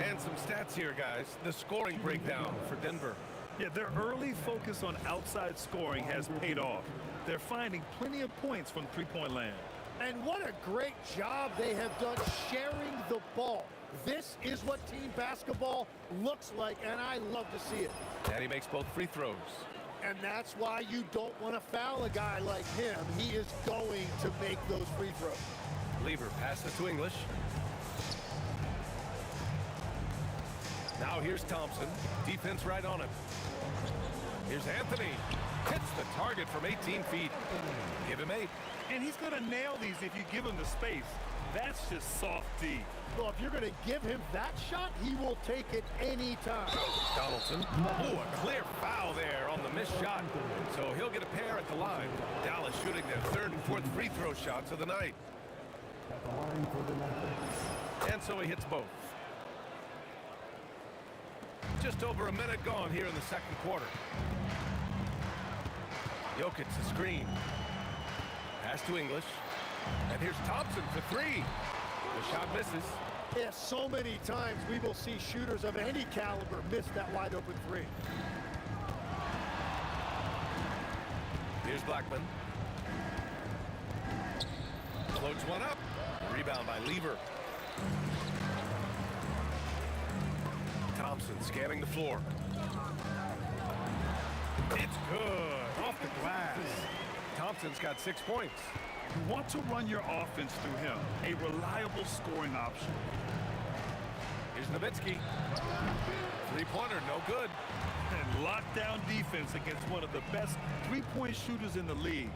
And some stats here, guys. The scoring breakdown for Denver. Yeah, their early focus on outside scoring has paid off. They're finding plenty of points from three-point land. And what a great job they have done sharing the ball. This is what team basketball looks like, and I love to see it. And he makes both free throws. And that's why you don't want to foul a guy like him. He is going to make those free throws. Lever passes to English. Now here's Thompson. Defense right on him. Here's Anthony. Hits the target from 18 feet. Give him 8. And he's going to nail these if you give him the space. That's just soft D. Well, if you're going to give him that shot, he will take it anytime. Donaldson. Oh, a clear foul there on the missed shot. So he'll get a pair at the line. Dallas shooting their 3rd and 4th free throw shots of the night. And so he hits both. Just over a minute gone here in the second quarter. Jokic the screen. Pass to English. And here's Thompson for 3. The shot misses. Yeah, so many times we will see shooters of any caliber miss that wide open 3. Here's Blackman. Floats one up. Rebound by Lever. Thompson scanning the floor. It's good. Off the glass. Thompson's got 6 points. You want to run your offense through him. A reliable scoring option. Here's Nowitzki. Three-pointer, no good. And lockdown defense against one of the best three-point shooters in the league.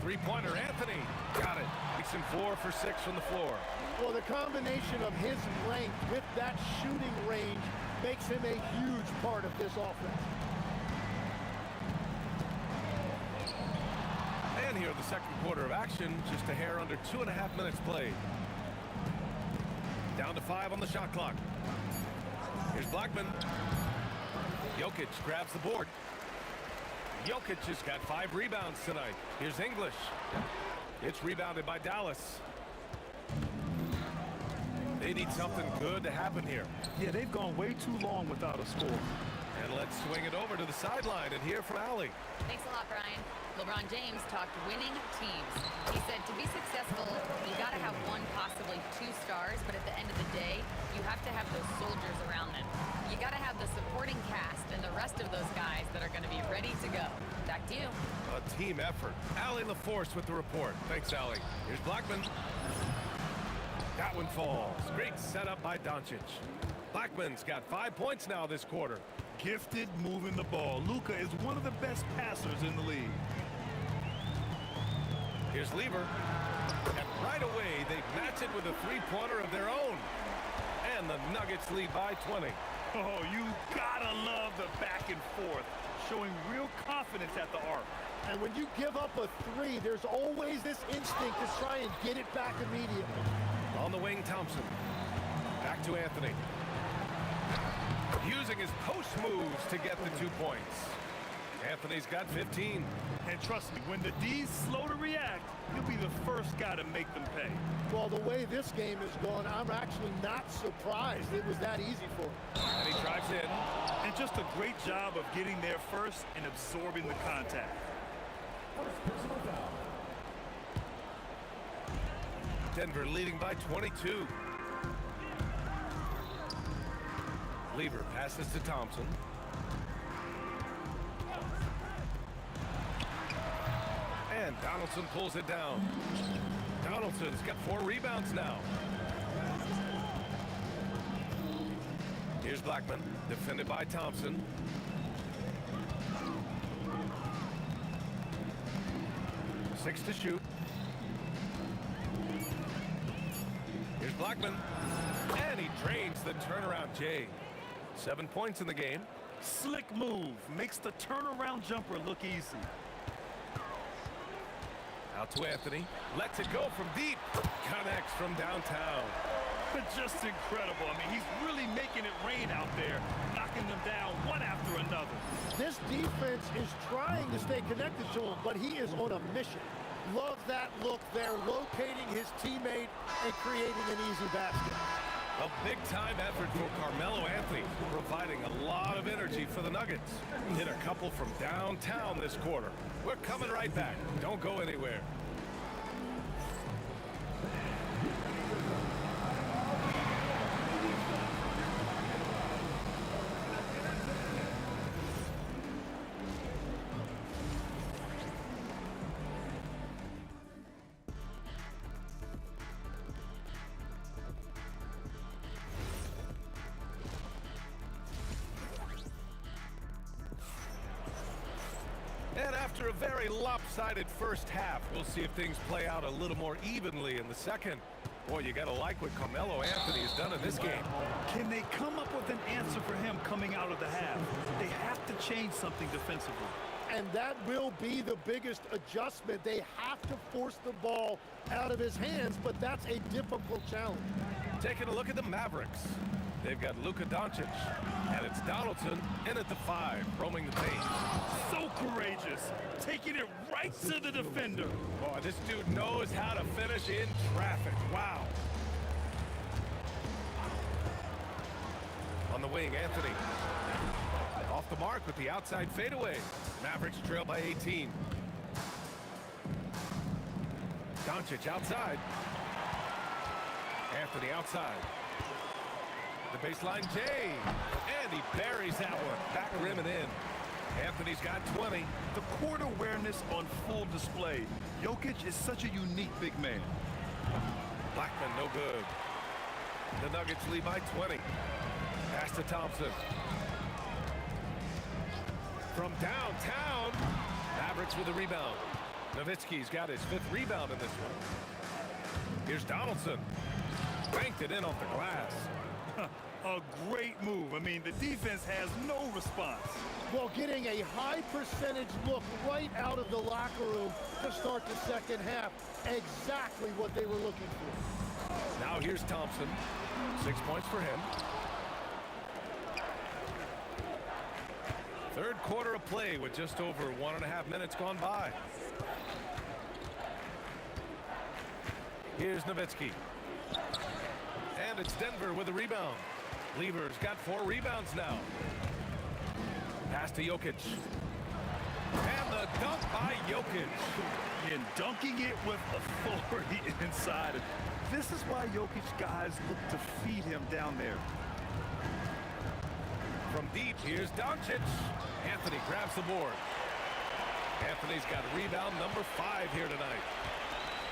Three-pointer, Anthony. Got it. Makes him 4 for 6 from the floor. Well, the combination of his length with that shooting range makes him a huge part of this offense. And here in the second quarter of action, just a hair under 2.5 minutes played. Down to 5 on the shot clock. Here's Blackman. Jokic grabs the board. Jokic has got 5 rebounds tonight. Here's English. It's rebounded by Dallas. They need something good to happen here. Yeah, they've gone way too long without a score. And let's swing it over to the sideline and hear from Allie. Thanks a lot, Brian. LeBron James talked winning teams. He said to be successful, you got to have 1, possibly 2 stars, but at the end of the day, you have to have those soldiers around them. You got to have the supporting cast and the rest of those guys that are going to be ready to go. Back to you. A team effort. Allie LaForce with the report. Thanks, Allie. Here's Blackman. That one falls. Great setup by Doncic. Blackman's got 5 points now this quarter. Gifted moving the ball. Luka is one of the best passers in the league. Here's Lever. And right away, they match it with a three-pointer of their own. And the Nuggets lead by 20. Oh, you gotta love the back and forth, showing real confidence at the arc. And when you give up a three, there's always this instinct to try and get it back immediately. On the wing, Thompson. Back to Anthony. Using his post moves to get the 2 points. Anthony's got 15. And trust me, when the D's slow to react, he'll be the first guy to make them pay. Well, the way this game has gone, I'm actually not surprised it was that easy for him. And he drives in. And just a great job of getting there first and absorbing the contact. Denver leading by 22. Lever passes to Thompson. And Donaldson pulls it down. Donaldson's got 4 rebounds now. Here's Blackman, defended by Thompson. Six to shoot. Here's Blackman. And he drains the turnaround J. 7 points in the game. Slick move. Makes the turnaround jumper look easy. Out to Anthony. Lets it go from deep. Connects from downtown. Just incredible. I mean, he's really making it rain out there, knocking them down one after another. This defense is trying to stay connected to him, but he is on a mission. Love that look there, locating his teammate and creating an easy basket. A big-time effort for Carmelo Anthony, providing a lot of energy for the Nuggets. Hit a couple from downtown this quarter. We're coming right back. Don't go anywhere. And after a very lopsided first half, we'll see if things play out a little more evenly in the second. Boy, you gotta like what Carmelo Anthony has done in this game. Can they come up with an answer for him coming out of the half? They have to change something defensively. And that will be the biggest adjustment. They have to force the ball out of his hands, but that's a difficult challenge. Taking a look at the Mavericks. They've got Luka Doncic, and it's Donaldson in at the 5, roaming the paint. So courageous, taking it right to the defender. Boy, this dude knows how to finish in traffic. Wow. On the wing, Anthony. Off the mark with the outside fadeaway. Mavericks trail by 18. Doncic outside. Anthony outside. The baseline J. And he buries that one. Back rim and in. Anthony's got 20. The court awareness on full display. Jokic is such a unique big man. Blackman no good. The Nuggets lead by 20. Pass to Thompson. From downtown. Mavericks with a rebound. Nowitzki's got his 5th rebound in this one. Here's Donaldson. Banked it in off the glass. A great move. I mean, the defense has no response. Well, getting a high percentage look right out of the locker room to start the second half. Exactly what they were looking for. Now here's Thompson. 6 points for him. Third quarter of play with just over 1.5 minutes gone by. Here's Nowitzki. And it's Denver with a rebound. Lever's got 4 rebounds now. Pass to Jokic. And the dunk by Jokic. And dunking it with authority inside. This is why Jokic guys look to feed him down there. From deep, here's Doncic. Anthony grabs the board. Anthony's got rebound number 5 here tonight.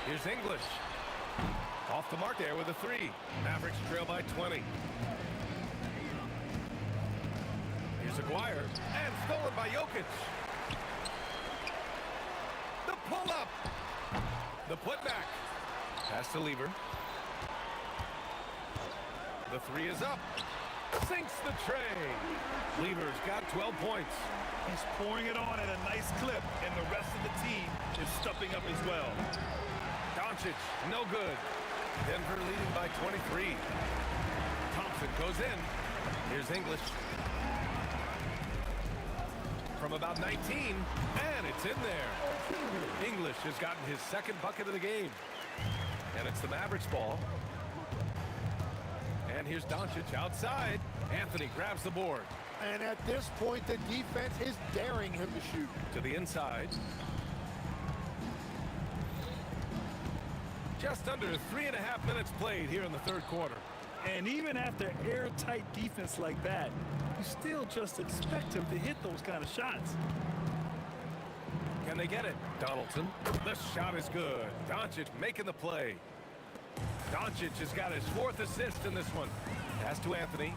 Here's English. Off the mark there with a 3. Mavericks trail by 20. Here's Aguirre. And stolen by Jokic. The pull-up. The putback. Pass to Lever. The 3 is up. Sinks the tray. Lever's got 12 points. He's pouring it on at a nice clip, and the rest of the team is stepping up as well. Doncic, no good. Denver leading by 23. Thompson goes in. Here's English. From about 19, and it's in there. English has gotten his second bucket of the game. And it's the Mavericks ball. And here's Doncic outside. Anthony grabs the board. And at this point, the defense is daring him to shoot. To the inside. Just under 3.5 minutes played here in the third quarter. And even after airtight defense like that, you still just expect him to hit those kind of shots. Can they get it? Donaldson. The shot is good. Doncic making the play. Doncic has got his 4th assist in this one. Pass to Anthony.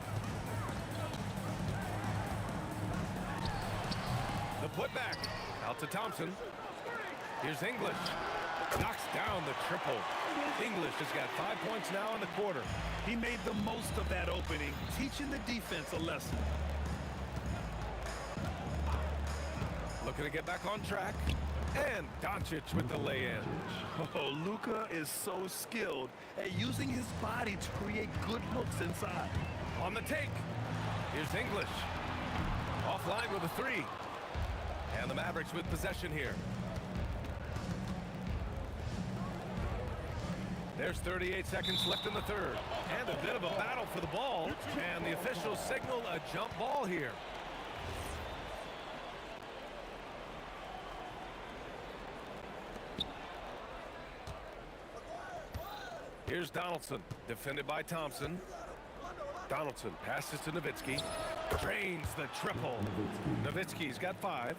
The putback. Out to Thompson. Here's English. Knocks down the triple. English has got 5 points now in the quarter. He made the most of that opening, teaching the defense a lesson. Looking to get back on track. And Doncic with the lay-in. Oh, Luka is so skilled at using his body to create good looks inside. On the take. Here's English. Offline with a 3. And the Mavericks with possession here. There's 38 seconds left in the third. And a bit of a battle for the ball. And the officials signal a jump ball here. Here's Donaldson, defended by Thompson. Donaldson passes to Nowitzki. Drains the triple. Nowitzki's got 5.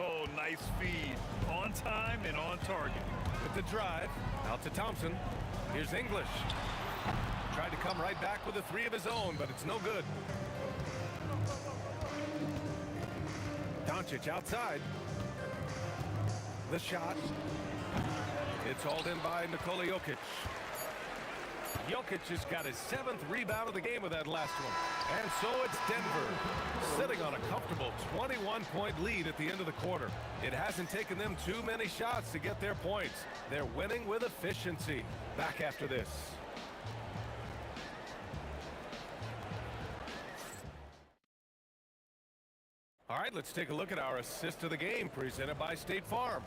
Oh, nice feed. On time and on target. With the drive, out to Thompson. Here's English. Tried to come right back with a 3 of his own, but it's no good. Doncic outside. The shot. It's hauled in by Nikola Jokic. Jokic has got his 7th rebound of the game with that last one. And so it's Denver, sitting on a comfortable 21-point lead at the end of the quarter. It hasn't taken them too many shots to get their points. They're winning with efficiency. Back after this. All right, let's take a look at our assist of the game presented by State Farm.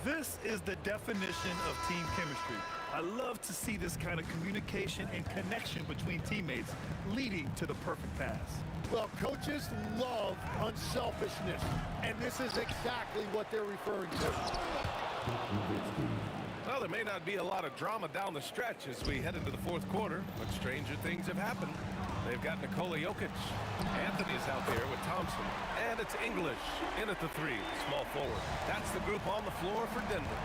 This is the definition of team chemistry. I love to see this kind of communication and connection between teammates leading to the perfect pass. Well, coaches love unselfishness, and this is exactly what they're referring to. Well, there may not be a lot of drama down the stretch as we head into the fourth quarter, but stranger things have happened. They've got Nikola Jokic. Anthony's out there with Thompson. And it's English in at the 3, small forward. That's the group on the floor for Denver.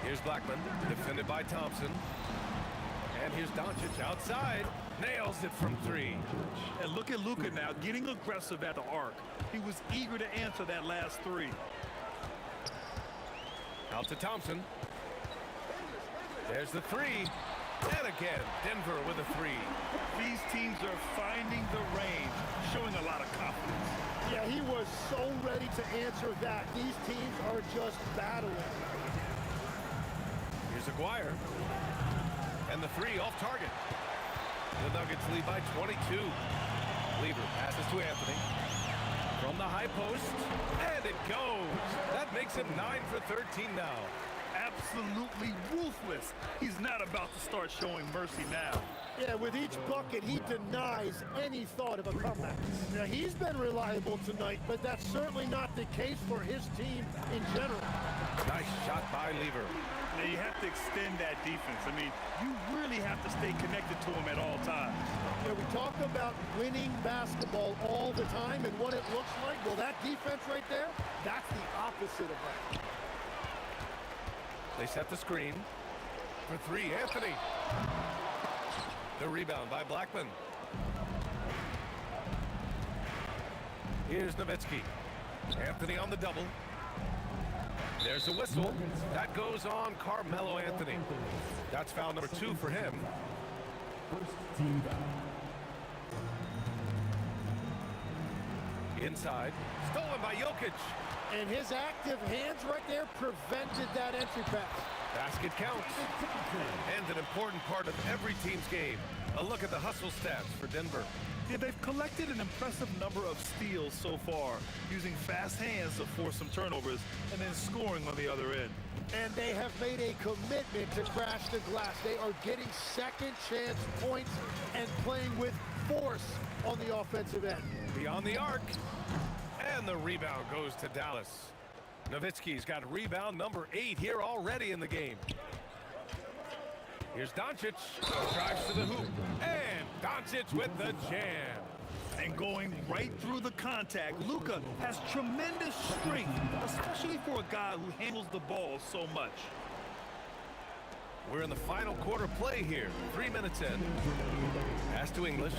Here's Blackman, defended by Thompson. And here's Doncic outside. Nails it from 3. And look at Luka now, getting aggressive at the arc. He was eager to answer that last 3. Out to Thompson. There's the 3. And again, Denver with a 3. These teams are finding the range, showing a lot of confidence. Yeah, he was so ready to answer that. These teams are just battling. Here's Aguirre. And the 3 off target. The Nuggets lead by 22. Lever passes to Anthony. From the high post. And it goes. That makes him 9 for 13 now. Absolutely ruthless. He's not about to start showing mercy now. Yeah, with each bucket, he denies any thought of a comeback. Now, he's been reliable tonight, but that's certainly not the case for his team in general. Nice shot by Lever. Now, you have to extend that defense. I mean, you really have to stay connected to him at all times. You know, we talk about winning basketball all the time and what it looks like. Well, that defense right there, that's the opposite of that. They set the screen for three. Anthony. The rebound by Blackman. Here's Nowitzki. Anthony on the double. There's a whistle. That goes on Carmelo Anthony. That's foul number 2 for him. First team foul. Inside. Stolen by Jokic. And his active hands right there prevented that entry pass. Basket counts. And an important part of every team's game. A look at the hustle stats for Denver. Yeah, they've collected an impressive number of steals so far, using fast hands to force some turnovers and then scoring on the other end. And they have made a commitment to crash the glass. They are getting second chance points and playing with force on the offensive end. Beyond the arc. And the rebound goes to Dallas. Nowitzki's got rebound number 8 here already in the game. Here's Doncic. Drives to the hoop. And Doncic with the jam. And going right through the contact, Luka has tremendous strength, especially for a guy who handles the ball so much. We're in the final quarter play here. 3 minutes in. Pass to English.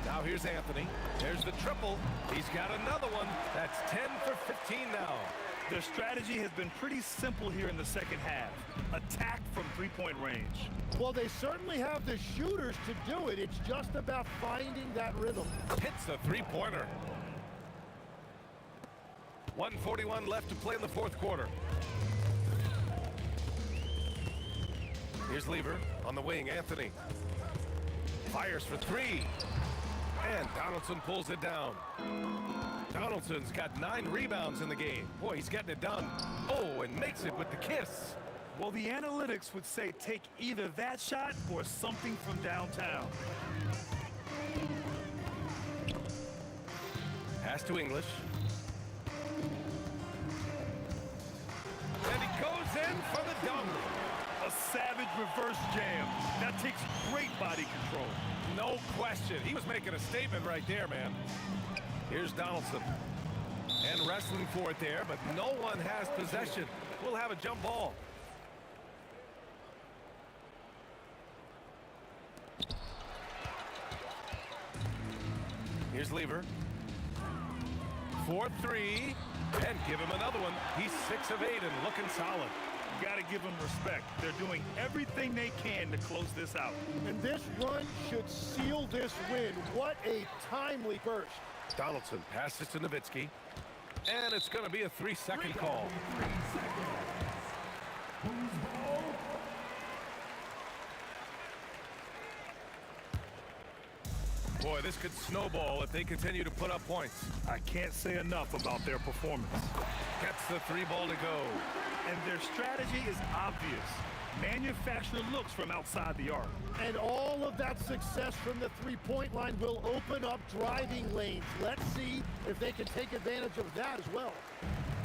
Now here's Anthony. There's the triple. He's got another one. That's 10 for 15 now. Their strategy has been pretty simple here in the second half. Attack from three-point range. Well, they certainly have the shooters to do it. It's just about finding that rhythm. Hits the three-pointer. 1:41 left to play in the fourth quarter. Here's Lever on the wing. Anthony fires for 3. And Donaldson pulls it down. Donaldson's got 9 rebounds in the game. Boy, he's getting it done. Oh, and makes it with the kiss. Well, the analytics would say take either that shot or something from downtown. Pass to English. And he goes in for the dunk. A savage reverse jam. That takes great body control. No question. He was making a statement right there, man. Here's Donaldson. And wrestling for it there, but no one has possession. We'll have a jump ball. Here's Lever. 4-3. And give him another one. He's 6 of 8 and looking solid. You got to give them respect. They're doing everything they can to close this out. And this run should seal this win. What a timely burst. Donaldson passes to Nowitzki. And it's going to be a 3-second call. 3 seconds. Who's ball? Boy, this could snowball if they continue to put up points. I can't say enough about their performance. Gets the 3 ball to go. And their strategy is obvious. Manufacture looks from outside the arc. And all of that success from the three-point line will open up driving lanes. Let's see if they can take advantage of that as well.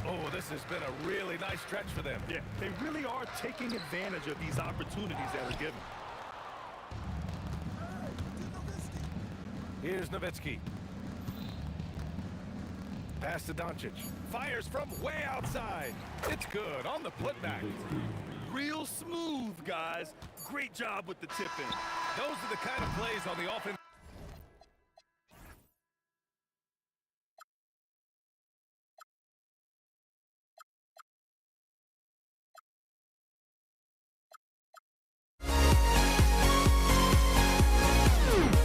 Oh, this has been a really nice stretch for them. Yeah, they really are taking advantage of these opportunities that are given. Here's Nowitzki. Pass to Doncic. Fires from way outside. It's good on the putback. Real smooth, guys. Great job with the tip-in. Those are the kind of plays on the offense. Ooh.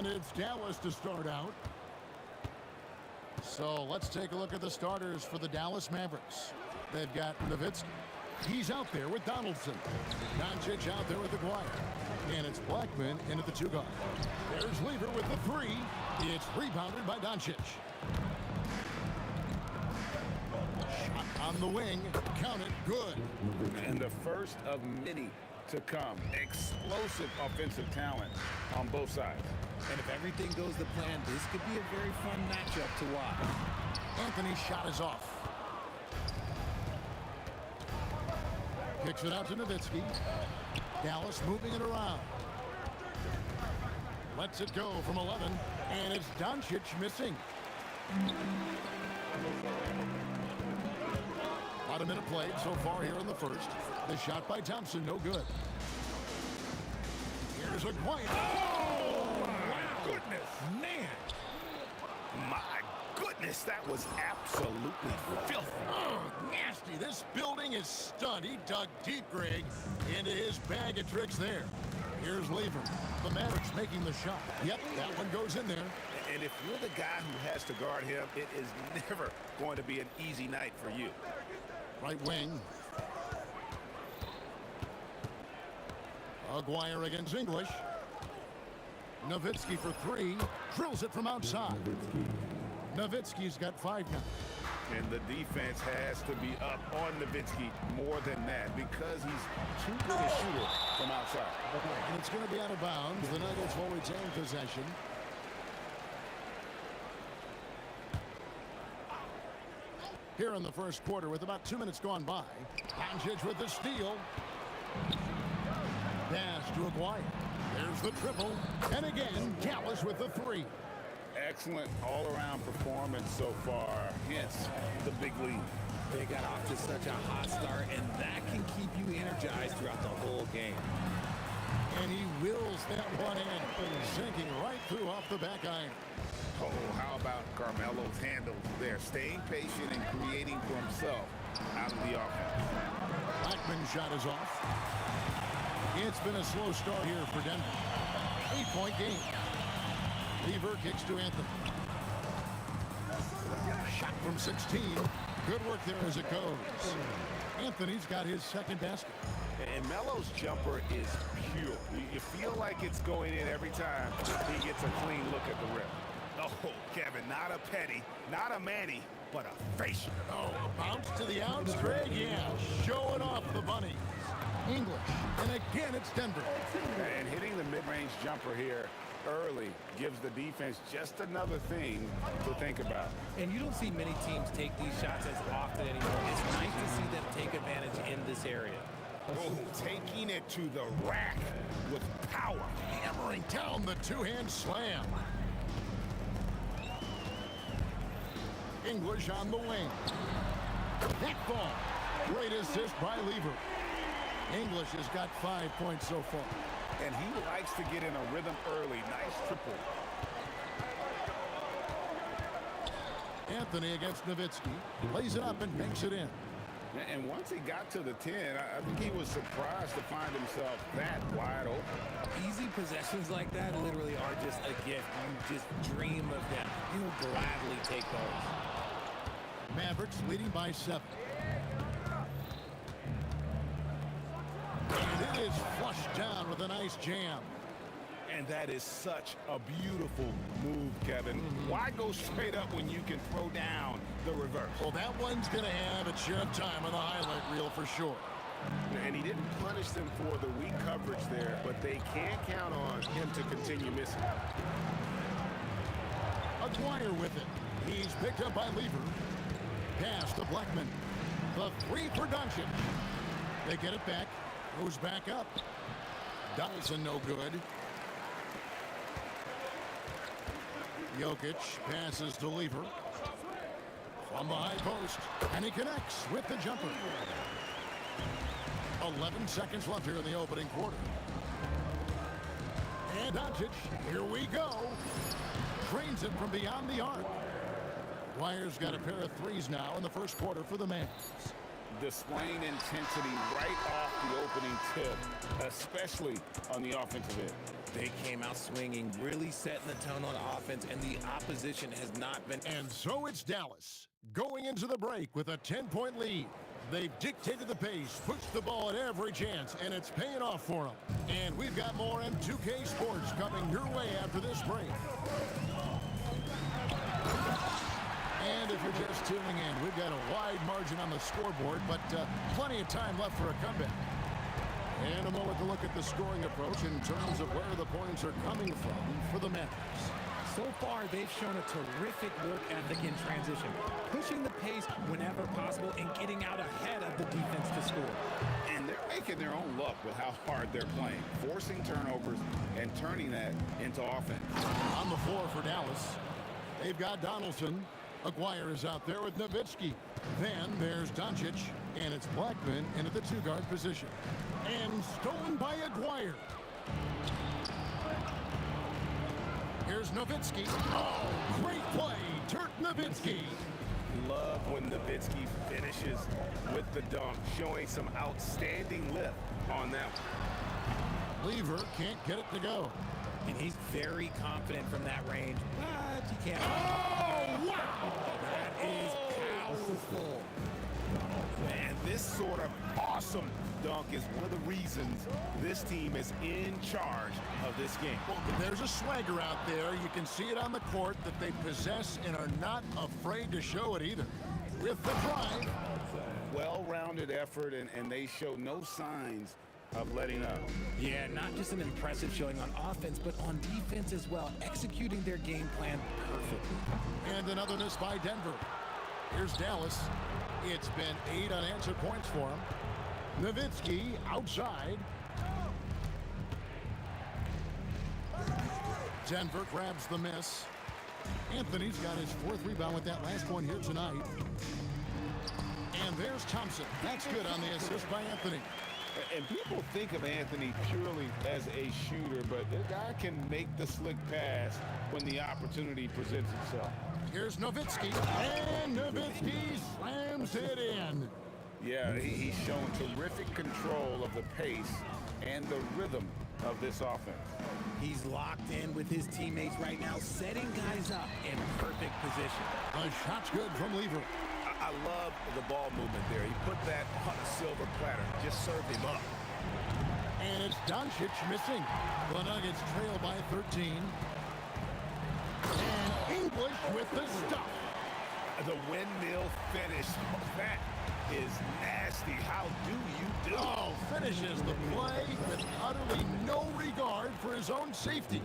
And it's Dallas to start out. So let's take a look at the starters for the Dallas Mavericks. They've got Nowitzki. He's out there with Donaldson. Doncic out there with Aguirre. And it's Blackman in at the 2 guard. There's Lever with the 3. It's rebounded by Doncic. Shot on the wing. Count it. Good. And the first of many to come. Explosive offensive talent on both sides. And if everything goes to plan, this could be a very fun matchup to watch. Anthony's shot is off. Kicks it out to Nowitzki. Dallas moving it around. Lets it go from 11. And it's Doncic missing. About a minute played so far here in the first. The shot by Thompson, no good. Here's Aguirre. Oh, my goodness. Man. My goodness, that was absolutely filthy. Oh, nasty. This building is stunned. He dug deep, Greg, into his bag of tricks there. Here's Lever. The Mavericks making the shot. Yep, that one goes in there. And if you're the guy who has to guard him, it is never going to be an easy night for you. Right wing. Aguirre against English. Nowitzki for 3. Drills it from outside. Nowitzki's got 5 now. And the defense has to be up on Nowitzki more than that because he's too good a shooter from outside. And it's going to be out of bounds. The Nuggets will retain possession. Here in the first quarter with about 2 minutes gone by. Doncic with the steal. Pass to Aguirre. There's the triple. And again, Dallas with the 3. Excellent all-around performance so far, hence the big lead. They got off to such a hot start, and that can keep you energized throughout the whole game. And he wills that one in, sinking right through off the back iron. Oh, how about Carmelo's handles there, staying patient and creating for himself out of the offense. Blackman's shot is off. It's been a slow start here for Denver. 8-point game. Lever kicks to Anthony. Shot from 16. Good work there as it goes. Anthony's got his second basket. And Melo's jumper is pure. You feel like it's going in every time he gets a clean look at the rim. Oh, Kevin, not a petty, not a Manny, but a facial. Oh, bounce to the outs, Greg, yeah. Showing off the bunny. English, and again it's Denver. And hitting the mid-range jumper here early gives the defense just another thing to think about. And you don't see many teams take these shots as often anymore. It's nice to see them take advantage in this area. Oh, taking it to the rack with power. Hammering down the two-hand slam. English on the wing. That ball. Great assist by Lever. English has got 5 points so far. And he likes to get in a rhythm early. Nice triple. Anthony against Nowitzki. Lays it up and banks it in. And once he got to the 10, I think he was surprised to find himself that wide open. Easy possessions like that literally are just a gift. You just dream of them. You will gladly take those. Mavericks leading by 7. And it is flushed down with a nice jam. And that is such a beautiful move, Kevin. Why go straight up when you can throw down the reverse. Well, that one's going to have its share of time on the highlight reel for sure. And he didn't punish them for the weak coverage there, but they can't count on him to continue missing. Aguirre with it. He's picked up by Lever. Pass to Blackman. The three for Doncic. They get it back. Goes back up. Donaldson no good. Jokic passes to Lever. From the high post. And he connects with the jumper. 11 seconds left here in the opening quarter. And Doncic, here we go. Drains it from beyond the arc. Aguirre's got a pair of threes now in the first quarter for the Mavs. Displaying intensity right off the opening tip, especially on the offensive end. They came out swinging, really setting the tone on offense, and the opposition has not been. And so it's Dallas going into the break with a 10-point lead. They've dictated the pace, pushed the ball at every chance, and it's paying off for them. And we've got more M2K Sports coming your way after this break. And if you're just tuning in, we've got a wide margin on the scoreboard, but plenty of time left for a comeback. And a moment to look at the scoring approach in terms of where the points are coming from for the Mavericks. So far, they've shown a terrific work ethic in transition, pushing the pace whenever possible and getting out ahead of the defense to score. And they're making their own luck with how hard they're playing, forcing turnovers and turning that into offense. On the floor for Dallas, they've got Donaldson. Aguirre is out there with Nowitzki. Then there's Doncic, and it's Blackman in at the two-guard position. And stolen by Aguirre. Here's Nowitzki. Oh, great play, Dirk Nowitzki. Love when Nowitzki finishes with the dunk, showing some outstanding lift on that one. Lever can't get it to go. And he's very confident from that range, but he can't. Oh, wow! That is powerful. Man, this sort of awesome dunk is one of the reasons this team is in charge of this game. Well, there's a swagger out there. You can see it on the court that they possess and are not afraid to show it either. With the drive. Well-rounded effort, and they show no signs of letting up. Yeah, not just an impressive showing on offense, but on defense as well, executing their game plan perfectly. And another miss by Denver. Here's Dallas. It's been 8 unanswered points for him. Nowitzki outside. Denver grabs the miss. Anthony's got his 4th rebound with that last one here tonight. And there's Thompson. That's good on the assist by Anthony. And people think of Anthony purely as a shooter, but the guy can make the slick pass when the opportunity presents itself. Here's Nowitzki, and Nowitzki slams it in. Yeah, he's shown terrific control of the pace and the rhythm of this offense. He's locked in with his teammates right now, setting guys up in perfect position. The shot's good from Lever. I love the ball movement there. He put that on a silver platter, just served him up. And it's Doncic missing. The Nuggets trail by 13. And English with the stuff. The windmill finish. That is nasty. How do you do? Oh, finishes the play with utterly no regard for his own safety.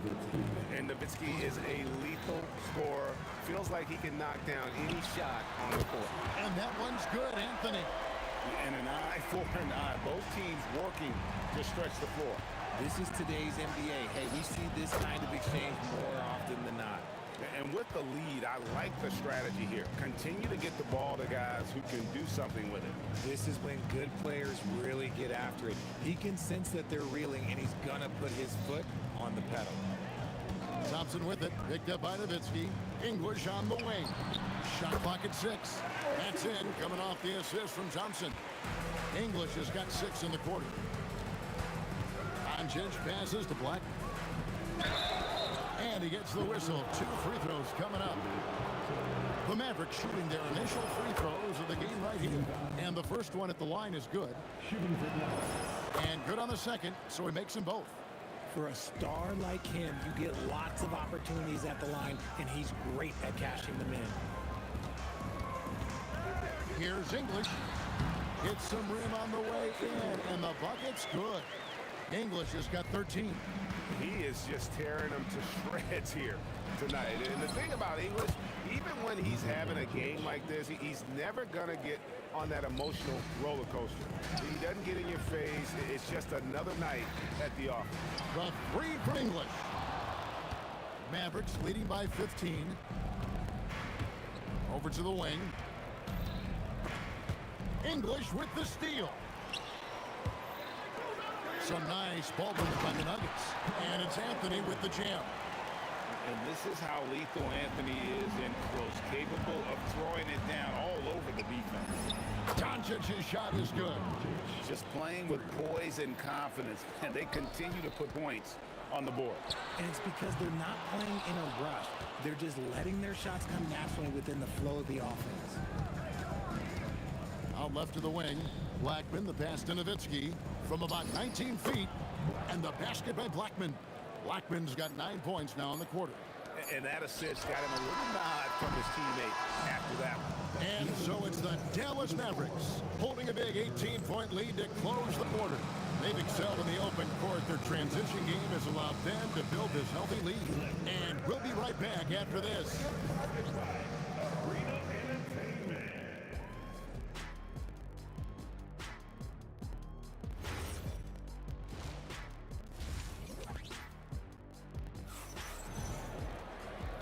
And Nowitzki is a lethal scorer. Feels like he can knock down any shot on the court. And that one's good, Anthony. And an eye for an eye. Both teams working to stretch the floor. This is today's NBA. Hey, we see this kind of exchange more often than not. And with the lead, I like the strategy here. Continue to get the ball to guys who can do something with it. This is when good players really get after it. He can sense that they're reeling, and he's going to put his foot on the pedal. Thompson with it, picked up by Nowitzki. English on the wing. Shot clock at 6. That's in, coming off the assist from Thompson. English has got 6 in the quarter. Doncic passes to Black. And he gets the whistle. 2 free throws coming up. The Mavericks shooting their initial free throws of the game right here. And the first one at the line is good. And good on the second, so he makes them both. For a star like him, you get lots of opportunities at the line, and he's great at cashing them in. Here's English. Hits some rim on the way in, and the bucket's good. English has got 13. He is just tearing them to shreds here tonight. And the thing about English, even when he's having a game like this, he's never going to get on that emotional roller coaster. He doesn't get in your face. It's just another night at the office. The three for English. Mavericks leading by 15. Over to the wing. English with the steal. Some nice ball movement by the Nuggets. And it's Anthony with the jam. And this is how lethal Anthony is in close, capable of throwing it down all over the defense. Doncic's shot is good. Just playing with poise and confidence, and they continue to put points on the board. And it's because they're not playing in a rush. They're just letting their shots come naturally within the flow of the offense. Out left to the wing. Blackman, the pass to Nowitzki from about 19 feet. And the basket by Blackman. Blackman's got 9 points now in the quarter. And that assist got him a little nod from his teammate after that one. And so it's the Dallas Mavericks holding a big 18-point lead to close the quarter. They've excelled in the open court. Their transition game has allowed them to build this healthy lead. And we'll be right back after this.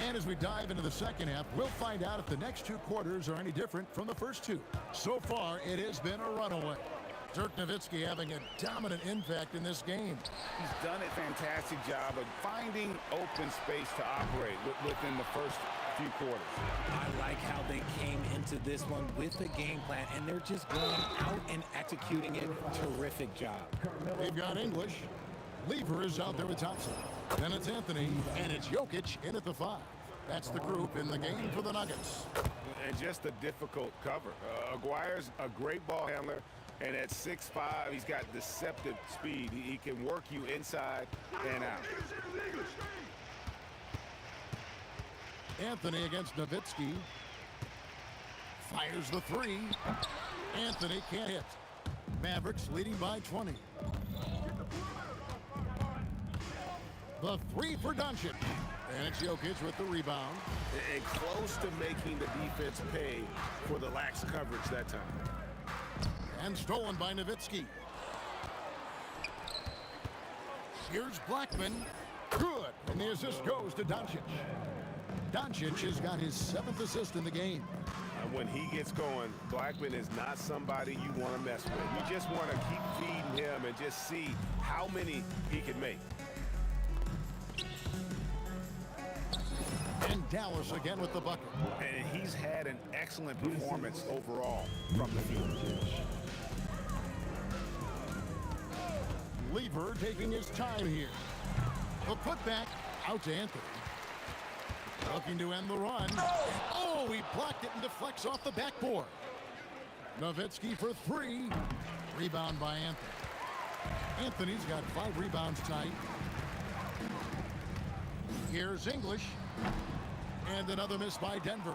And as we dive into the second half, we'll find out if the next two quarters are any different from the first two. So far, it has been a runaway. Dirk Nowitzki having a dominant impact in this game. He's done a fantastic job of finding open space to operate within the first few quarters. I like how they came into this one with a game plan, and they're just going out and executing it. Terrific job. They've got English. Lever is out there with Thompson. Then it's Anthony, and it's Jokic in at the 5. That's the group in the game for the Nuggets. And just a difficult cover. Aguirre's a great ball handler, and at 6'5", he's got deceptive speed. He can work you inside and out. Anthony against Nowitzki. Fires the 3. Anthony can't hit. Mavericks leading by 20. The 3 for Doncic. And it's Jokic with the rebound. And close to making the defense pay for the lax coverage that time. And stolen by Nowitzki. Here's Blackman. Good. And the assist goes to Doncic. Doncic has got his 7th assist in the game. When he gets going, Blackman is not somebody you want to mess with. You just want to keep feeding him and just see how many he can make. And Dallas again with the bucket. And he's had an excellent performance overall from the field. Lever taking his time here. The putback out to Anthony. Looking to end the run. Oh, he blocked it and deflects off the backboard. Nowitzki for 3. Rebound by Anthony. Anthony's got 5 rebounds tonight. Here's English. And another miss by Denver.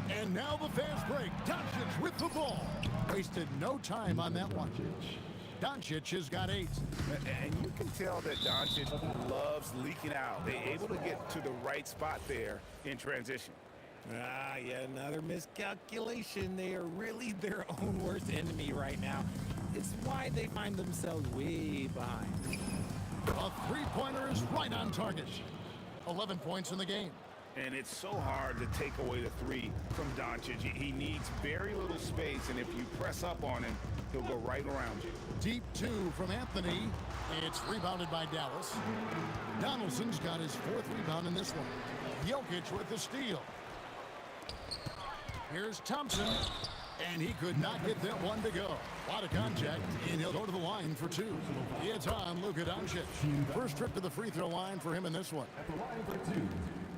And now the fast break. Doncic with the ball. Wasted no time on that one. Doncic has got 8. And you can tell that Doncic loves leaking out. They're able to get to the right spot there in transition. Yeah, another miscalculation. They are really their own worst enemy right now. It's why they find themselves way behind. A 3-pointer is right on target. 11 points in the game. And it's so hard to take away the 3 from Doncic. He needs very little space, and if you press up on him, he'll go right around you. Deep 2 from Anthony. It's rebounded by Dallas. Donaldson's got his 4th rebound in this one. Jokic with the steal. Here's Thompson. And he could not get that one to go. A lot of contact, and he'll go to the line for 2. It's on Luka Doncic. First trip to the free throw line for him in this one.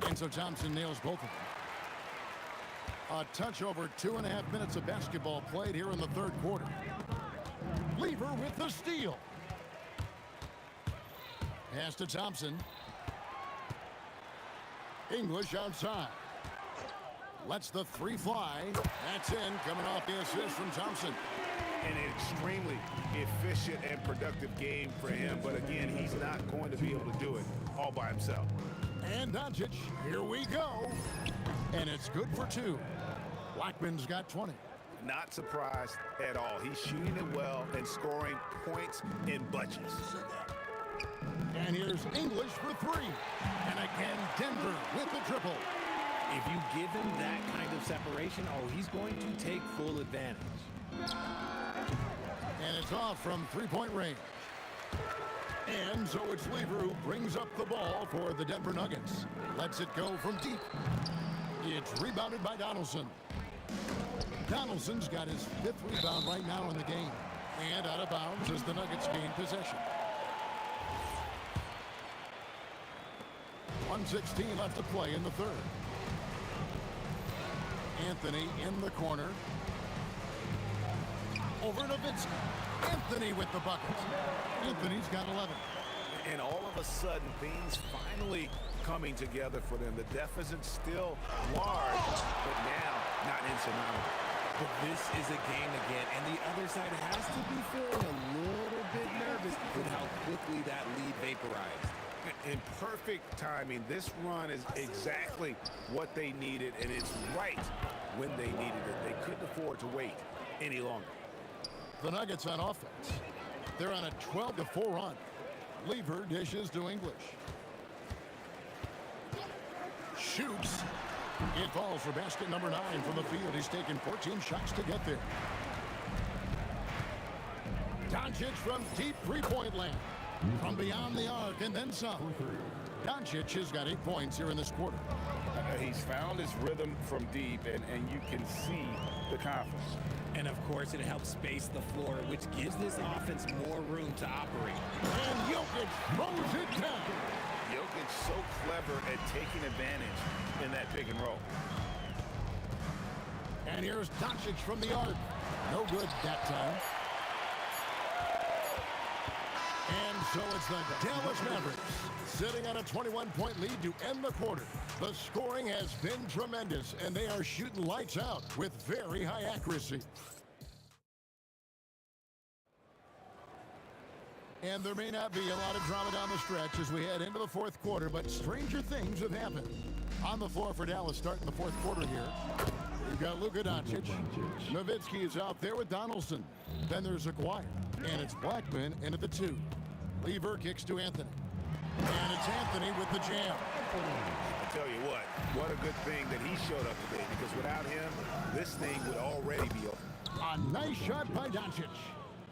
And so Thompson nails both of them. A touch over 2.5 minutes of basketball played here in the third quarter. Lever with the steal. Pass to Thompson. English outside. Lets the three fly. That's in, coming off the assist from Thompson. An extremely efficient and productive game for him, but again, he's not going to be able to do it all by himself. And Doncic, here we go. And it's good for 2. Blackman's got 20. Not surprised at all. He's shooting it well and scoring points in bunches. And here's English for 3. And again, Denver with the triple. If you give him that kind of separation, he's going to take full advantage. And it's off from three-point range. And so it's Lever who brings up the ball for the Denver Nuggets. Lets it go from deep. It's rebounded by Donaldson. Donaldson's got his 5th rebound right now in the game. And out of bounds as the Nuggets gain possession. 1:16 left to play in the 3rd. Anthony in the corner. Over Nowitzki. Anthony with the bucket. Anthony's got 11. And all of a sudden, things finally coming together for them. The deficit's still large, but now not insurmountable. But this is a game again, and the other side has to be feeling a little bit nervous with how quickly that lead vaporized. In perfect timing, this run is exactly what they needed, and it's right when they needed it. They couldn't afford to wait any longer. The Nuggets on offense. They're on a 12-4 run. Lever dishes to English. Shoots. It falls for basket number 9 from the field. He's taken 14 shots to get there. Doncic from deep three-point land. From beyond the arc and then some. Doncic has got 8 points here in this quarter. He's found his rhythm from deep, and you can see the confidence. And of course, it helps space the floor, which gives this offense more room to operate. And Jokic throws it down. Jokic so clever at taking advantage in that pick and roll. And here's Doncic from the arc. No good that time. And so it's the Dallas Mavericks sitting on a 21-point lead to end the quarter. The scoring has been tremendous, and they are shooting lights out with very high accuracy. And there may not be a lot of drama down the stretch as we head into the 4th quarter, but stranger things have happened. On the floor for Dallas starting the 4th quarter here. We've got Luka Doncic. Nowitzki is out there with Donaldson. Then there's Aguirre. And it's Blackman in at the 2. Lever kicks to Anthony. And it's Anthony with the jam. I tell you what a good thing that he showed up today, because without him, this thing would already be over. A nice shot by Doncic.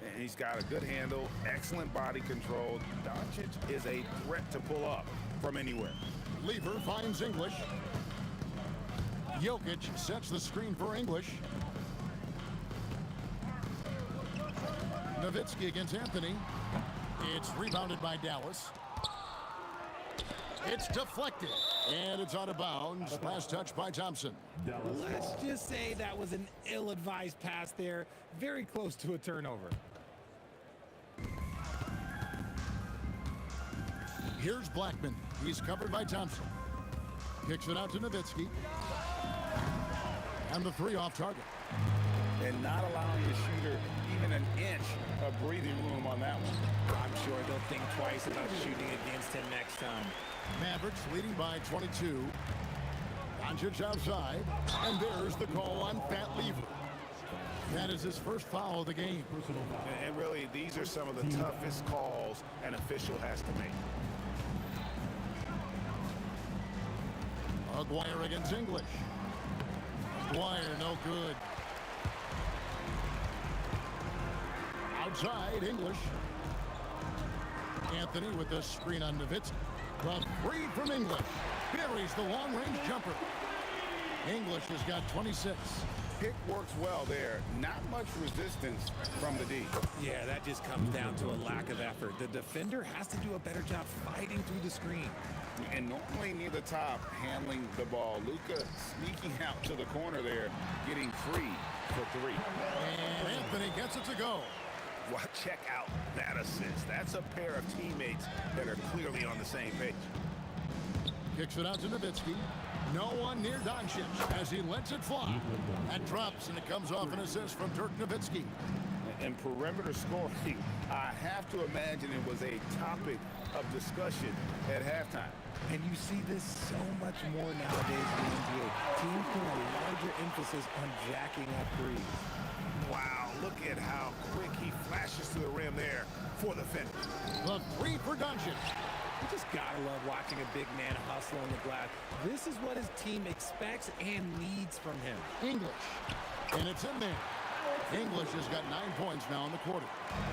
And he's got a good handle, excellent body control. Doncic is a threat to pull up from anywhere. Lever finds English. Jokic sets the screen for English. Nowitzki against Anthony. It's rebounded by Dallas. It's deflected. And it's out of bounds. Last touch by Thompson. Let's just say that was an ill-advised pass there. Very close to a turnover. Here's Blackman. He's covered by Thompson. Kicks it out to Nowitzki. And the 3 off target. And not allowing the shooter even an inch of breathing room on that one. I'm sure they'll think twice about shooting against him next time. Mavericks leading by 22. Doncic outside. And there's the call on Pat Lever. That is his first foul of the game. And really, these are some of the toughest calls an official has to make. Aguirre against English. Aguirre, no good. Outside, English. Anthony with the screen on Nowitzki. The 3 from English. Buries the long-range jumper. English has got 26. Pick works well there. Not much resistance from the D. Yeah, that just comes down to a lack of effort. The defender has to do a better job fighting through the screen. And normally near the top, handling the ball. Luka sneaking out to the corner there, getting free for 3. And Anthony gets it to go. Well, check out that assist. That's a pair of teammates that are clearly on the same page. Kicks it out to Nowitzki. No one near Doncic as he lets it fly. That drops, and it comes off an assist from Dirk Nowitzki. And perimeter scoring, I have to imagine it was a topic of discussion at halftime. And you see this so much more nowadays in the NBA. Teams put a larger emphasis on jacking up threes. Wow, look at how quick he flashes to the rim there for the finish. The three for Doncic. You just gotta love watching a big man hustle on the glass. This is what his team expects and needs from him. English. And it's in there. English has got 9 points now in the quarter.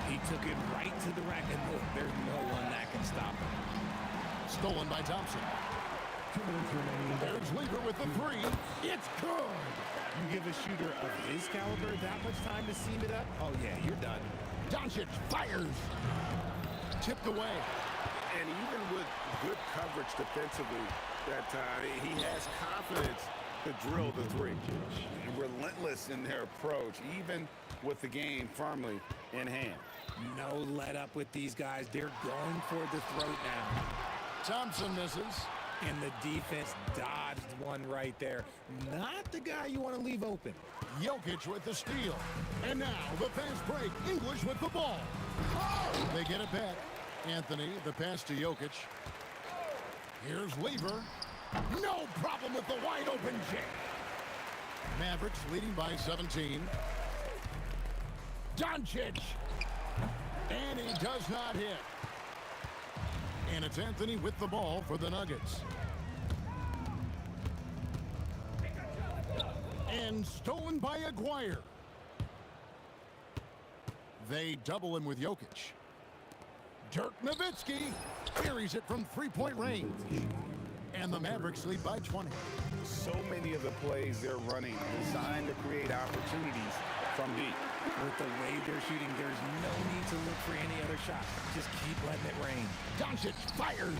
He took it right to the rack, and look, there's no one that can stop him. Stolen by Thompson. 2 minutes remaining. There's Lever with the three. It's good. You give a shooter of his caliber that much time to seam it up, oh yeah, you're done. Doncic fires. Tipped away. And even with good coverage defensively that time, he has confidence to drill the three. Relentless in their approach, even with the game firmly in hand. No let up with these guys. They're going for the throat now. Thompson misses. And the defense dodged one right there. Not the guy you want to leave open. Jokic with the steal. And now the fast break. English with the ball. Oh! They get it back. Anthony, the pass to Jokic. Here's Lever. No problem with the wide open J. Mavericks leading by 17. Doncic. And he does not hit. And it's Anthony with the ball for the Nuggets. And stolen by Aguirre. They double him with Jokic. Dirk Nowitzki buries it from three-point range. And the Mavericks lead by 20. So many of the plays they're running designed to create opportunities from deep. With the way they're shooting, there's no need to look for any other shot. Just keep letting it rain. Doncic fires.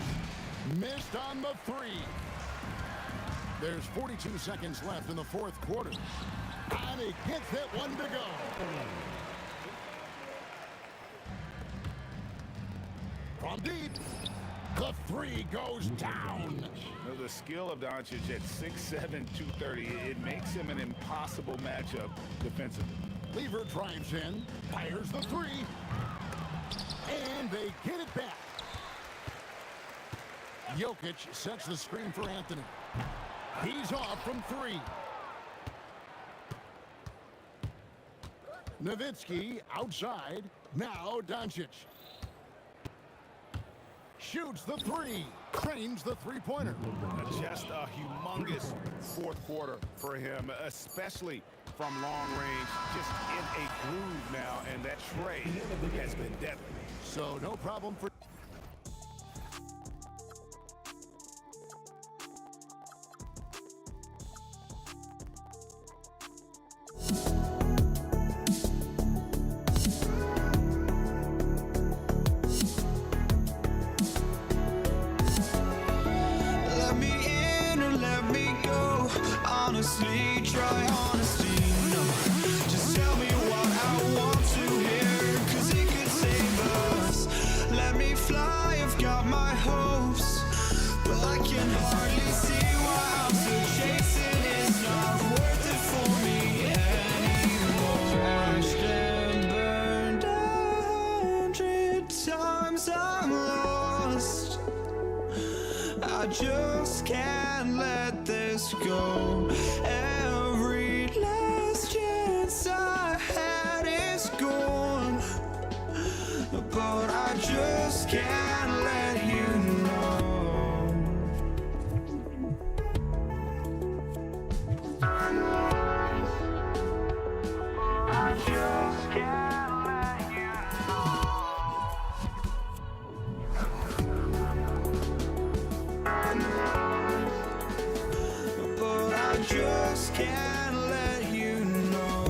Missed on the three. There's 42 seconds left in the fourth quarter. And he gets that one to go. From deep, the three goes down. The skill of Doncic at 6'7", 230, it makes him an impossible matchup defensively. Lever drives in, fires the three, and they get it back. Jokic sets the screen for Anthony. He's off from three. Nowitzki outside. Now Doncic. Shoots the three. Trains the three-pointer. Just a humongous fourth quarter for him, especially from long range. Just in a groove now, and that trade has been deadly. So no problem for... Honestly, try honesty, no. Just tell me what I want to hear, 'cause it could save us. Let me fly, I've got my hopes, but I can hardly see why I'm still chasing. It's not worth it for me anymore. Crashed and burned 100 times, I'm lost. I just can't let this go. Every last chance I had is gone, but I just can't let you know. I just can't let you but I just can't let you know.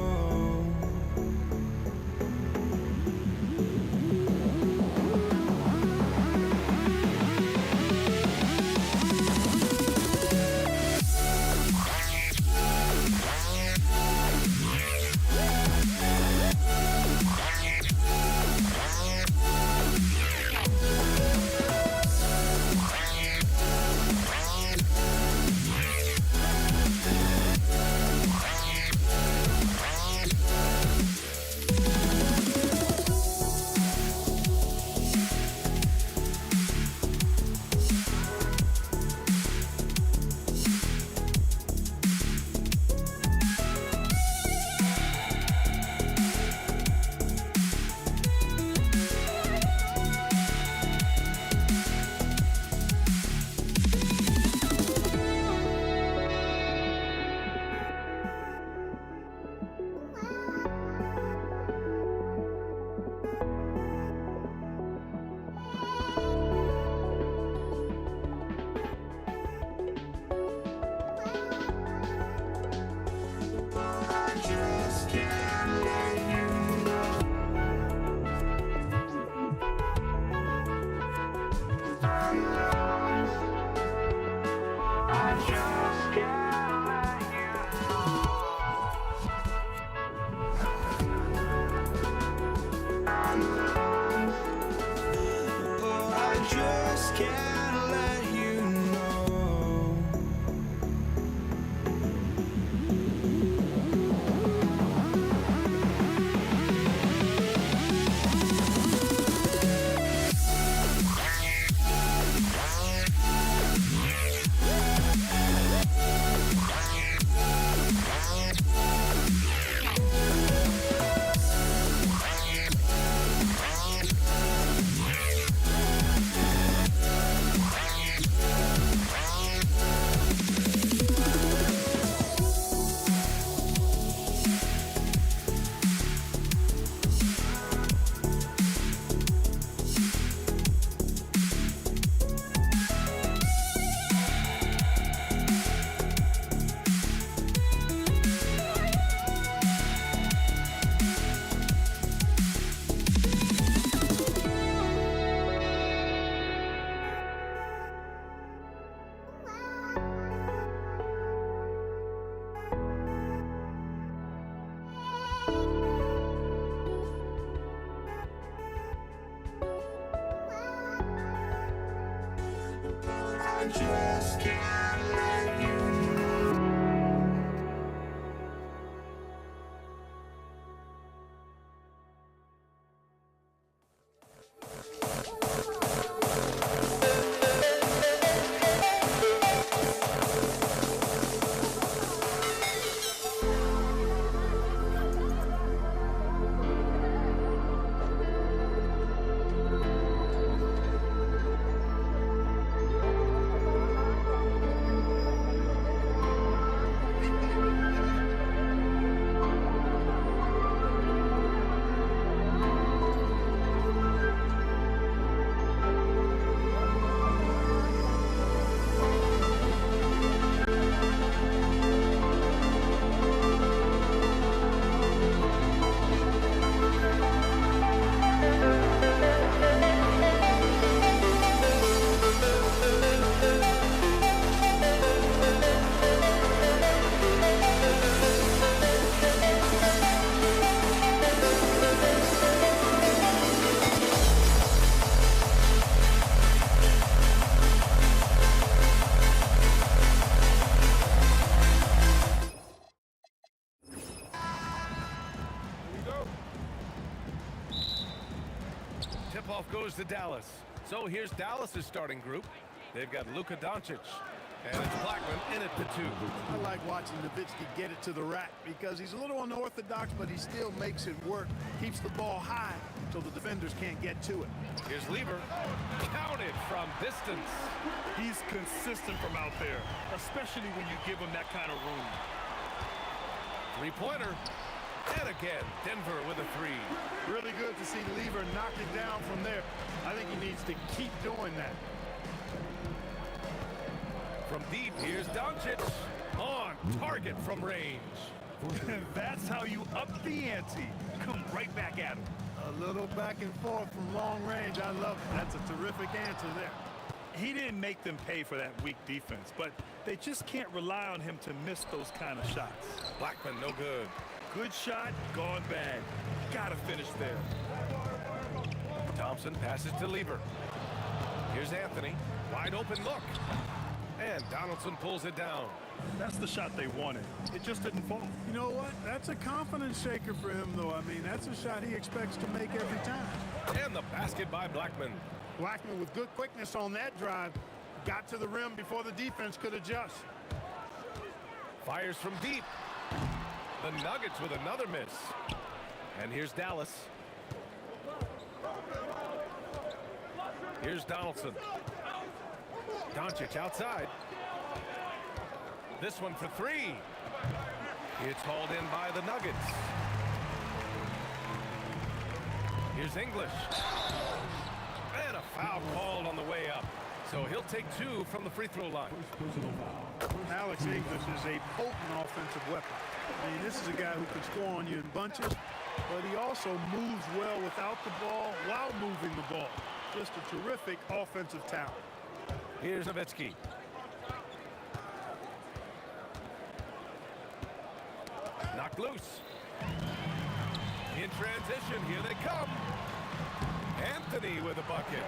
can't let you know. I just can't let you know. Tip-off goes to Dallas. So here's Dallas's starting group. They've got Luka Doncic, and it's Blackman in at the 2. I like watching Nowitzki get it to the rack because he's a little unorthodox, but he still makes it work. Keeps the ball high so the defenders can't get to it. Here's Lever. Counted from distance. He's consistent from out there, especially when you give him that kind of room. Three-pointer. And again, Denver with a 3. Really good to see Lever knock it down from there. I think he needs to keep doing that. From deep, here's Doncic. On target from range. That's how you up the ante. Come right back at him. A little back and forth from long range. I love it. That's a terrific answer there. He didn't make them pay for that weak defense, but they just can't rely on him to miss those kind of shots. Blackman, no good. Good shot, gone bad. Gotta finish there. Thompson passes to Lever. Here's Anthony. Wide open look. And Donaldson pulls it down. That's the shot they wanted. It just didn't fall. You know what? That's a confidence shaker for him, though. I mean, that's a shot he expects to make every time. And the basket by Blackman. Blackman with good quickness on that drive. Got to the rim before the defense could adjust. Fires from deep. The Nuggets with another miss. And here's Dallas. Here's Donaldson. Doncic outside. This one for 3. It's hauled in by the Nuggets. Here's English. And a foul called on the way up. So he'll take 2 from the free throw line. Alex English is a potent offensive weapon. I mean, this is a guy who can score on you in bunches, but he also moves well without the ball while moving the ball. Just a terrific offensive talent. Here's Nowitzki. Knocked loose. In transition, here they come. And Anthony with a bucket.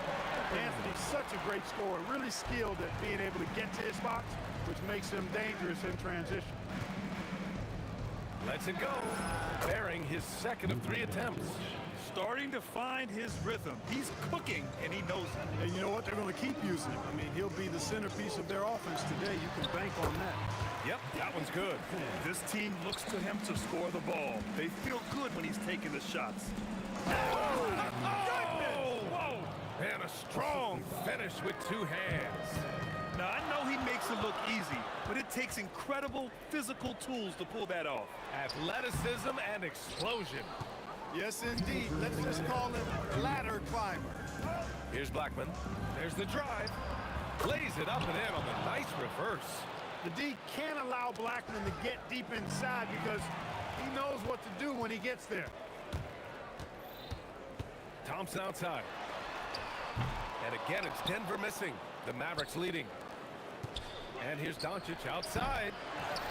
Anthony's such a great scorer, really skilled at being able to get to his spots, which makes him dangerous in transition. Lets it go, bearing his second of 3 attempts. Starting to find his rhythm. He's cooking, and he knows it. And you know what? They're going to keep using him. I mean, he'll be the centerpiece of their offense today. You can bank on that. Yep, that one's good. This team looks to him to score the ball. They feel good when he's taking the shots. Whoa! And a strong finish with 2 hands. Now, I know he makes it look easy, but it takes incredible physical tools to pull that off. Athleticism and explosion. Yes, indeed. Let's just call him ladder climber. Here's Blackman. There's the drive. Lays it up and in on the nice reverse. The D can't allow Blackman to get deep inside because he knows what to do when he gets there. Thompson outside. And again, it's Denver missing. The Mavericks leading. And here's Doncic outside.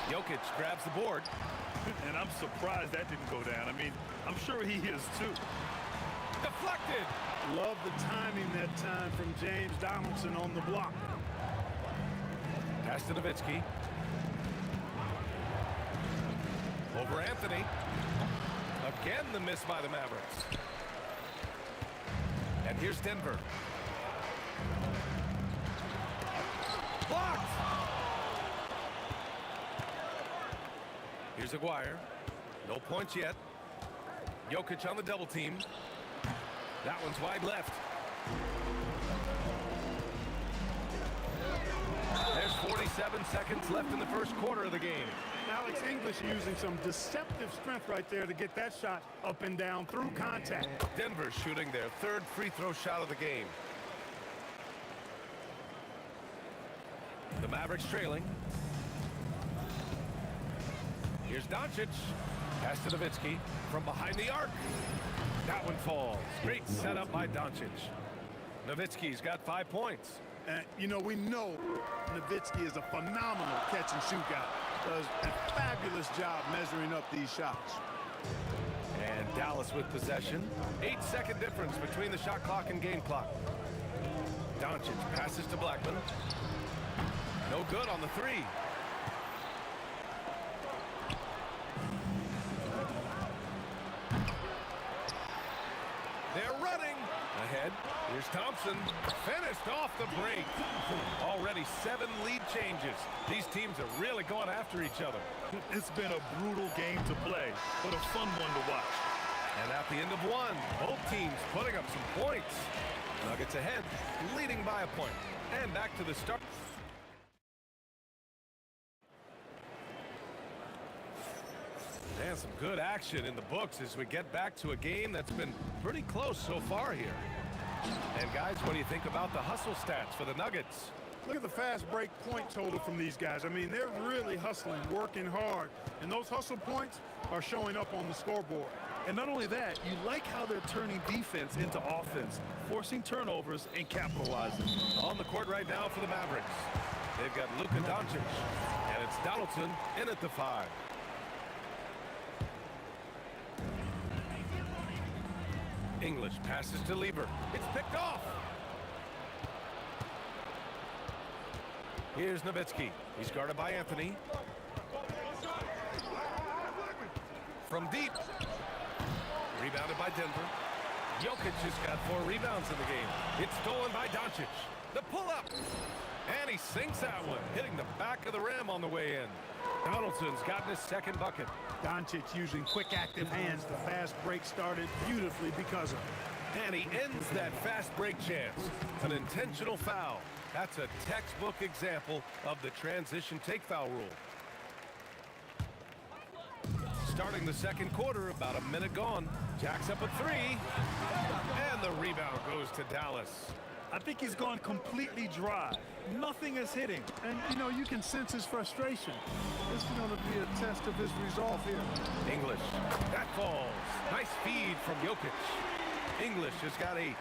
Jokic grabs the board. And I'm surprised that didn't go down. I mean, I'm sure he is too. Deflected. Love the timing that time from James Donaldson on the block. Pass to Nowitzki. Over Anthony. Again, the miss by the Mavericks. And here's Denver. Blocked! Here's Aguirre. No points yet. Jokic on the double team. That one's wide left. There's 47 seconds left in the first quarter of the game. Alex English using some deceptive strength right there to get that shot up and down through contact. Denver shooting their 3rd free throw shot of the game. The Mavericks trailing. Here's Doncic. Pass to Nowitzki from behind the arc. That one falls. Great setup by Doncic. Nowitzki's got 5 points. You know, we know Nowitzki is a phenomenal catch-and-shoot guy. Does a fabulous job measuring up these shots. And Dallas with possession. 8-second difference between the shot clock and game clock. Doncic passes to Blackman. No good on the 3. They're running. Ahead. Here's Thompson. Finished off the break. Already 7 lead changes. These teams are really going after each other. It's been a brutal game to play, but a fun one to watch. And at the end of 1, both teams putting up some points. Nuggets ahead, leading by a point. And back to the start. And some good action in the books as we get back to a game that's been pretty close so far here. And guys, what do you think about the hustle stats for the Nuggets? Look at the fast break point total from these guys. I mean, they're really hustling, working hard. And those hustle points are showing up on the scoreboard. And not only that, you like how they're turning defense into offense, forcing turnovers and capitalizing. On the court right now for the Mavericks. They've got Luka Doncic, and it's Donaldson in at the 5. English passes to Lieber. It's picked off. Here's Nowitzki. He's guarded by Anthony. From deep. Rebounded by Denver. Jokic has got 4 rebounds in the game. It's stolen by Doncic. The pull-up. And he sinks that one, hitting the back of the rim on the way in. Donaldson's gotten his 2nd bucket. Doncic using quick, active hands. The fast break started beautifully because of it. And he ends that fast break chance. An intentional foul. That's a textbook example of the transition take foul rule. Starting the second quarter, about a minute gone. Jacks up a 3. And the rebound goes to Dallas. I think he's gone completely dry. Nothing is hitting. And, you know, you can sense his frustration. This is going to be a test of his resolve here. English. That falls. Nice feed from Jokic. English has got 8.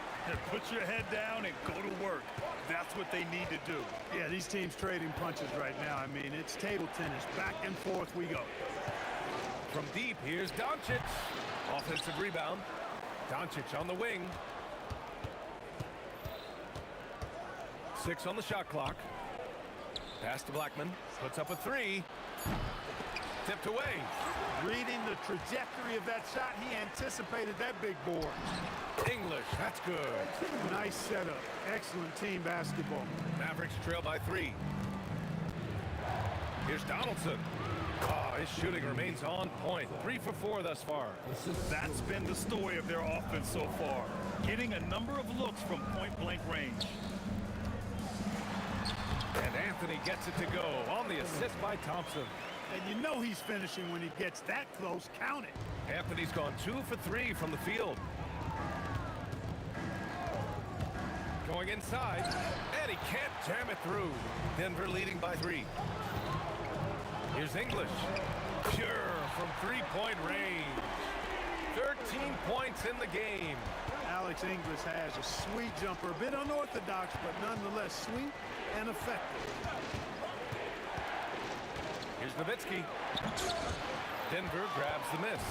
Put your head down and go to work. That's what they need to do. Yeah, these teams trading punches right now. I mean, it's table tennis. Back and forth we go. From deep, here's Doncic. Offensive rebound. Doncic on the wing. 6 on the shot clock. Pass to Blackman. Puts up a 3. Tipped away. Reading the trajectory of that shot, he anticipated that big board. English, that's good. Nice setup. Excellent team basketball. Mavericks trail by 3. Here's Donaldson. Oh, his shooting remains on point. 3 for 4 thus far. That's been the story of their offense so far. Getting a number of looks from point-blank range. And Anthony gets it to go on the assist by Thompson. And you know he's finishing when he gets that close. Count it. Anthony's gone 2 for 3 from the field. Going inside, and he can't jam it through. Denver leading by 3. Here's English. Pure from 3-point range. 13 points in the game. Alex English has a sweet jumper, a bit unorthodox, but nonetheless sweet and effective. Here's Nowitzki. Denver grabs the miss.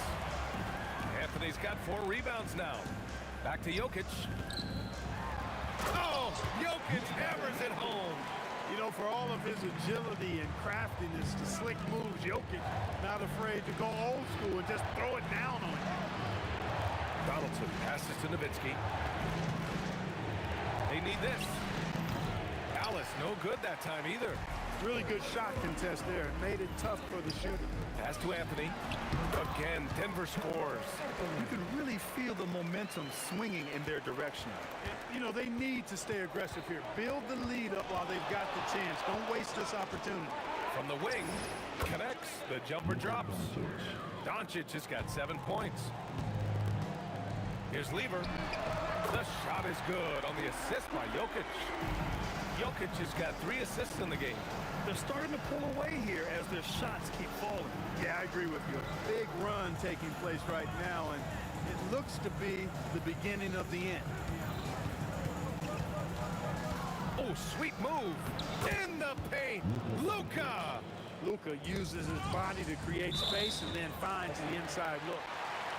Anthony's got 4 rebounds now. Back to Jokic. Oh, Jokic hammers it home. You know, for all of his agility and craftiness, the slick moves, Jokic not afraid to go old school and just throw it down on you. Donaldson passes to Nowitzki. They need this. Alice, no good that time either. Really good shot contest there. Made it tough for the shooter. Pass to Anthony. Again, Denver scores. You can really feel the momentum swinging in their direction. You know, they need to stay aggressive here. Build the lead up while they've got the chance. Don't waste this opportunity. From the wing, connects. The jumper drops. Doncic has got 7 points. Here's Lever. The shot is good on the assist by Jokic. Jokic has got 3 assists in the game. They're starting to pull away here as their shots keep falling. Yeah, I agree with you. A big run taking place right now, and it looks to be the beginning of the end. Oh, sweet move. In the paint. Luka. Luka uses his body to create space and then finds the inside look.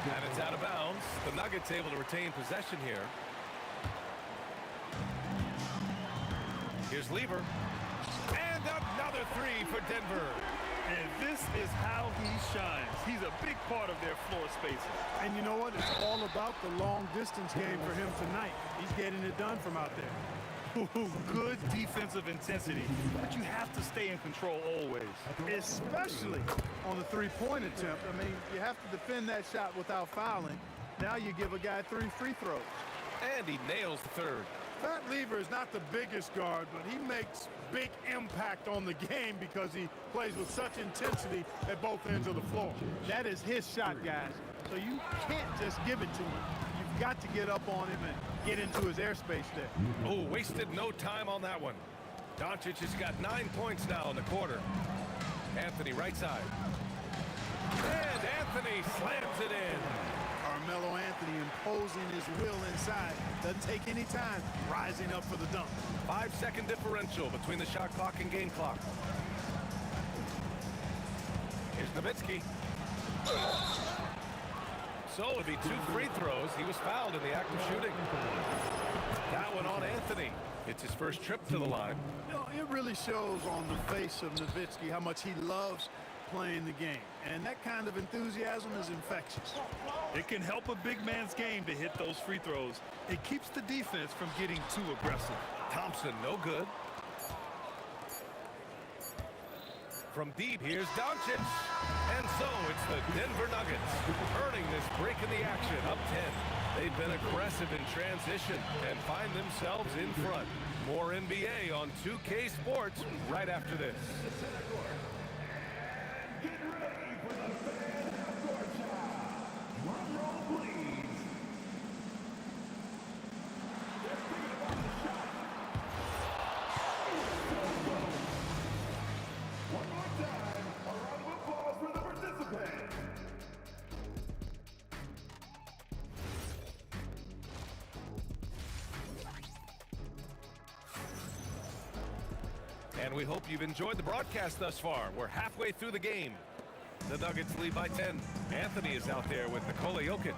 And it's out of bounds. The Nuggets able to retain possession here. Here's Lever. And another 3 for Denver. And this is how he shines. He's a big part of their floor spacing. And you know what? It's all about the long distance game for him tonight. He's getting it done from out there. Good defensive intensity, but you have to stay in control always. Especially on the three-point attempt. I mean, you have to defend that shot without fouling. Now you give a guy 3 free throws. And he nails the 3rd. Pat Lever is not the biggest guard, but he makes big impact on the game because he plays with such intensity at both ends of the floor. That is his shot, guys. So you can't just give it to him. You've got to get up on him and get into his airspace there. Oh, wasted no time on that one. Doncic has got 9 points now in the quarter. Anthony right side. And Anthony slams it in. Carmelo Anthony imposing his will inside. Doesn't take any time rising up for the dunk. 5-second differential between the shot clock and game clock. Here's Nowitzki. So it'd be 2 free throws. He was fouled in the act of shooting. That one on Anthony. It's his first trip to the line. You know, it really shows on the face of Nowitzki how much he loves playing the game. And that kind of enthusiasm is infectious. It can help a big man's game to hit those free throws. It keeps the defense from getting too aggressive. Thompson, no good. From deep, here's Doncic. And so it's the Denver Nuggets earning this break in the action, up 10. They've been aggressive in transition and find themselves in front. More NBA on 2K Sports right after this. And we hope you've enjoyed the broadcast thus far. We're halfway through the game. The Nuggets lead by 10. Anthony is out there with Nikola Jokic.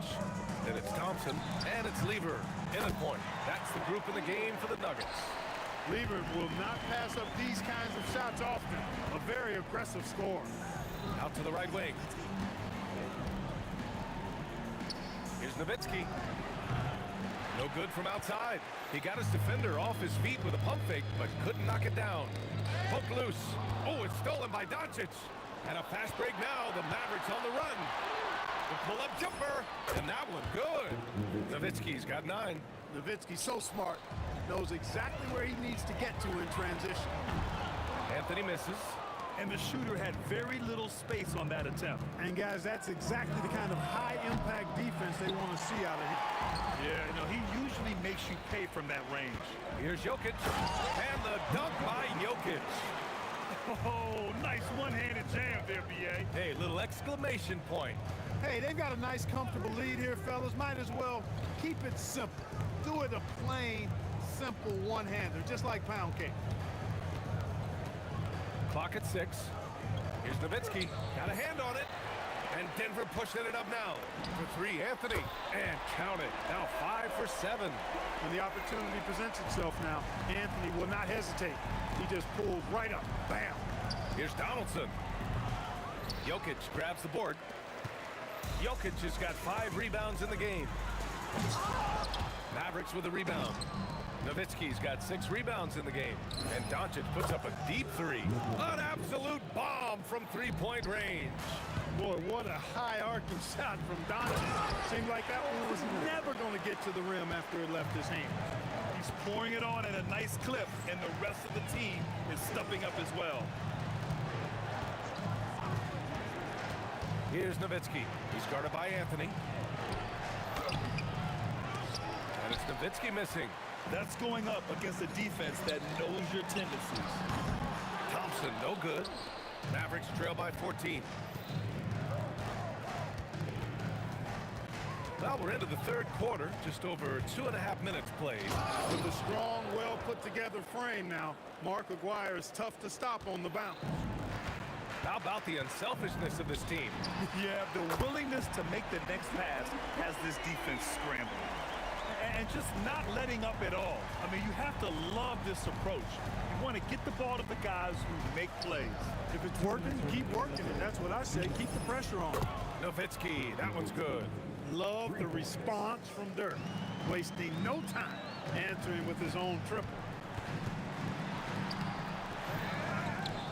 Then it's Thompson, and it's Lever in the point. That's the group in the game for the Nuggets. Lever will not pass up these kinds of shots often. A very aggressive score. Out to the right wing. Here's Nowitzki. No good from outside. He got his defender off his feet with a pump fake, but couldn't knock it down. Poke loose. Oh, it's stolen by Doncic. And a fast break now. The Mavericks on the run. The pull-up jumper. And that one good. Nowitzki's got 9. Nowitzki's so smart. Knows exactly where he needs to get to in transition. Anthony misses. And the shooter had very little space on that attempt. And guys, that's exactly the kind of high-impact defense they want to see out of him. Yeah, you know, he usually makes you pay from that range. Here's Jokic. And the dunk by Jokic. Oh, nice one-handed jam there, B.A. Hey, little exclamation point. Hey, they've got a nice, comfortable lead here, fellas. Might as well keep it simple. Do it a plain, simple one-hander, just like pound cake. Clock at 6. Here's Nowitzki. Got a hand on it. And Denver pushing it up now. For 3, Anthony. And count it. Now 5 for 7. When the opportunity presents itself now, Anthony will not hesitate. He just pulls right up. Bam. Here's Donaldson. Jokic grabs the board. Jokic has got 5 rebounds in the game. Mavericks with a rebound. Nowitzki's got 6 rebounds in the game. And Doncic puts up a deep 3. An absolute bomb from three-point range. Boy, what a high-arcing shot from Doncic. Seemed like that one was never going to get to the rim after it left his hand. He's pouring it on at a nice clip, and the rest of the team is stepping up as well. Here's Nowitzki. He's guarded by Anthony. And it's Nowitzki missing. That's going up against a defense that knows your tendencies. Thompson, no good. Mavericks trail by 14. Well, we're into the third quarter. Just over 2.5 minutes played. With a strong, well-put-together frame now, Mark Aguirre is tough to stop on the bounce. How about the unselfishness of this team? Yeah, the willingness to make the next pass has this defense scrambling. And just not letting up at all. I mean, you have to love this approach. You want to get the ball to the guys who make plays. If it's working, keep working it. That's what I say. Keep the pressure on. Nowitzki, that one's good. Love the response from Dirk. Wasting no time answering with his own triple.